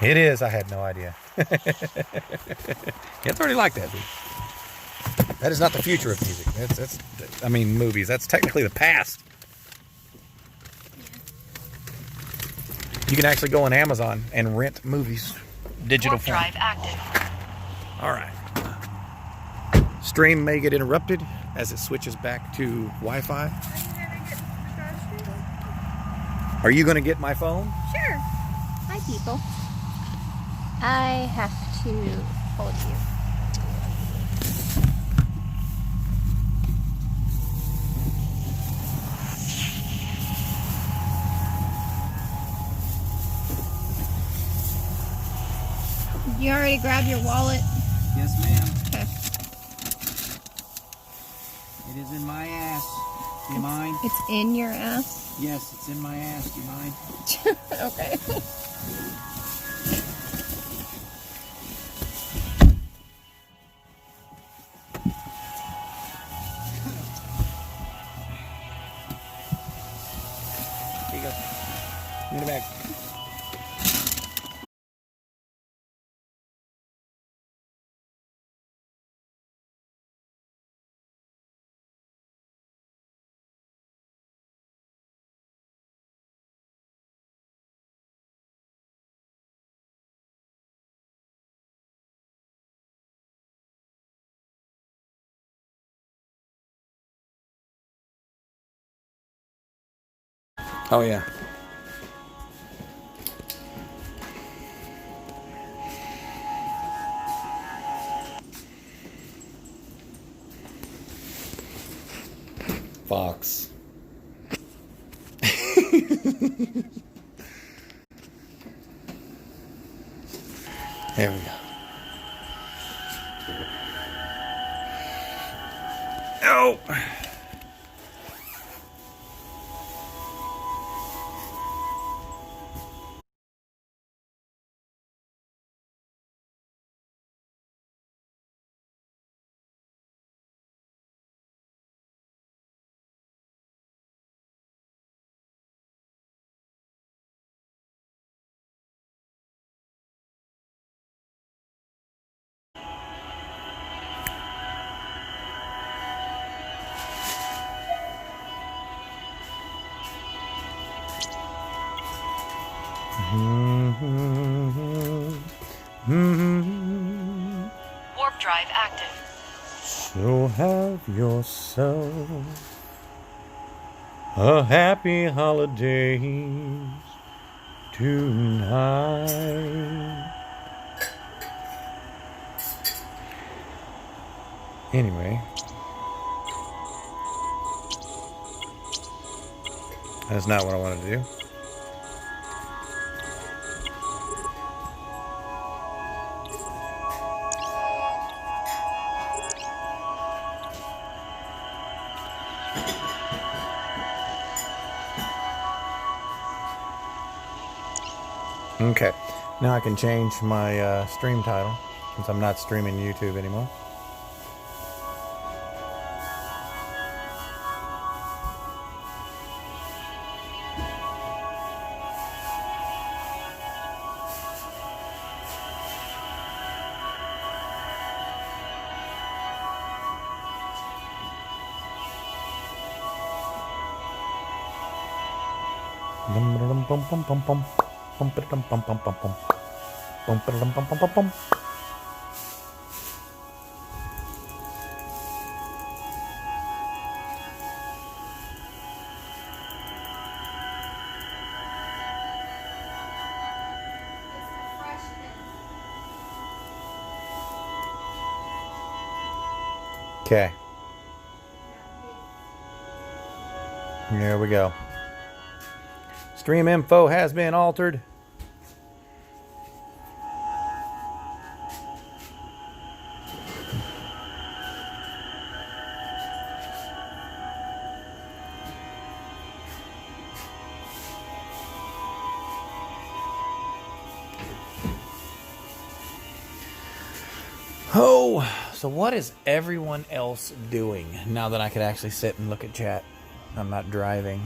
S3: It is. I had no idea. It's already like that, dude. That is not the future of music. I mean, movies. That's technically the past. You can actually go on Amazon and rent movies, digital
S6: Warp
S3: form.
S6: drive active.
S3: All right. Stream may get interrupted as it switches back to Wi-Fi. Are you going to get my phone?
S2: Sure. Hi, people. I have to hold you. You already grabbed your wallet?
S7: Yes, ma'am.
S2: Okay.
S7: It is in my ass. Do you mind?
S2: It's in your ass?
S7: Yes, it's in my ass. Do you mind?
S2: Okay.
S3: Here you go. Give me the bag. Oh, yeah. Fox. There we go. Oh!
S6: Warp drive active.
S3: So have yourself a happy holidays tonight. Anyway,
S4: That's not what I wanted to do. Okay, now I can change my stream title since I'm not streaming YouTube anymore. Okay. Here we go. Stream info has been altered. Oh, so what is everyone else doing now that I could actually sit and look at chat? I'm not driving.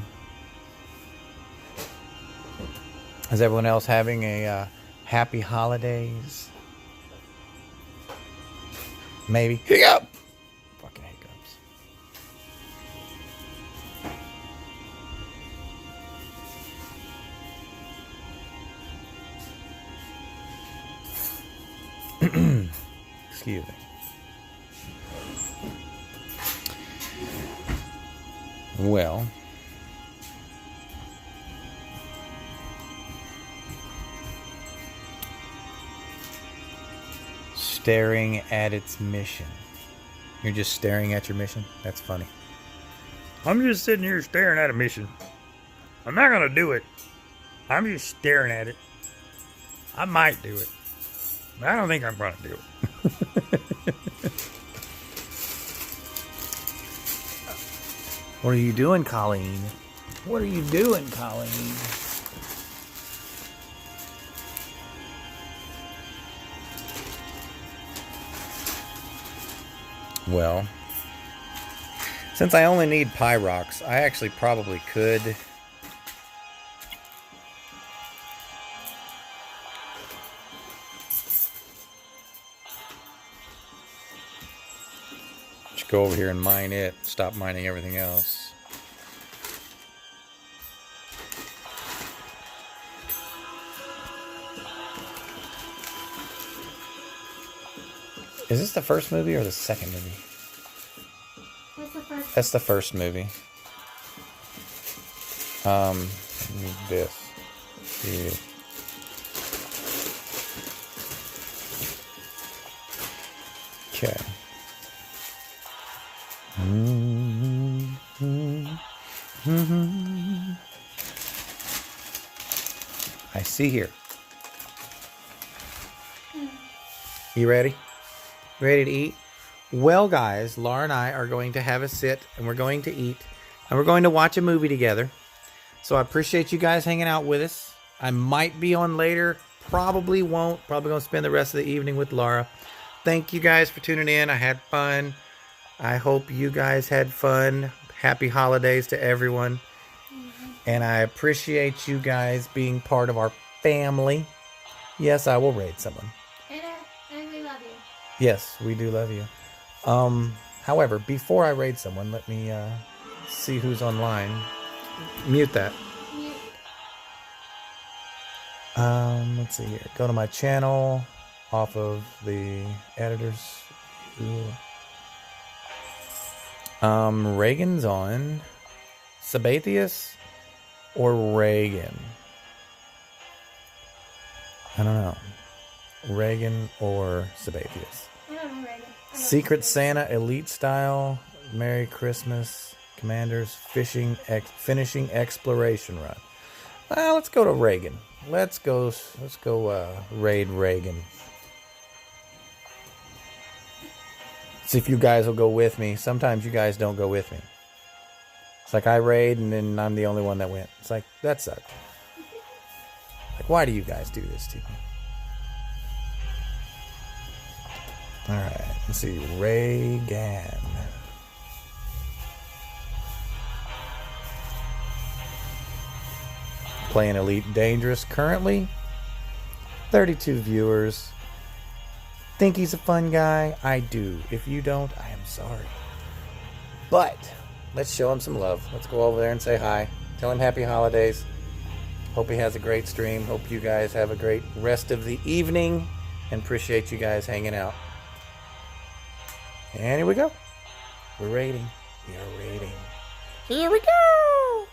S4: Is everyone else having a happy holidays? Maybe. Hiccup! Fucking hiccups. Excuse me. Well, staring at its mission. You're just staring at your mission? That's funny. I'm just sitting here staring at a mission. I'm not gonna do it. I'm just staring at it. I might do it. But I don't think I'm gonna do it. What are you doing, Colleen? What are you doing, Colleen? Well, since I only need Pyrox, I actually probably could just go over here and mine it, stop mining everything else. Is this the first movie or the second movie?
S2: What's the first?
S4: That's the first movie. Need this. Yeah. Okay. I see here. You ready? Ready to eat? Well, guys, Laura and I are going to have a sit, and we're going to eat, and we're going to watch a movie together. So I appreciate you guys hanging out with us. I might be on later. Probably won't. Probably going to spend the rest of the evening with Laura. Thank you guys for tuning in. I had fun. I hope you guys had fun. Happy holidays to everyone. And I appreciate you guys being part of our family. Yes, I will raid someone.
S2: And we love you.
S4: Yes, we do love you. However, before I raid someone, let me see who's online. Mute that.
S2: Mute.
S4: Let's see here. Go to my channel off of the editors. Reagan's on. Sabathius or Reagan? I don't know. Reagan or Sabathius?
S2: I don't know, Reagan.
S4: Secret Santa Elite Style. Merry Christmas. Commanders finishing exploration run. Well, let's go to Reagan. Let's go raid Reagan. See if you guys will go with me. Sometimes you guys don't go with me. It's like I raid and then I'm the only one that went. It's like, that sucks. Like, why do you guys do this to me? Alright, let's see. Reagan. Playing Elite Dangerous currently. 32 viewers. Think he's a fun guy? I do. If you don't, I am sorry. But let's show him some love. Let's go over there and say hi. Tell him happy holidays. Hope he has a great stream. Hope you guys have a great rest of the evening. And appreciate you guys hanging out. And here we go. We're raiding. We are raiding. Here we go.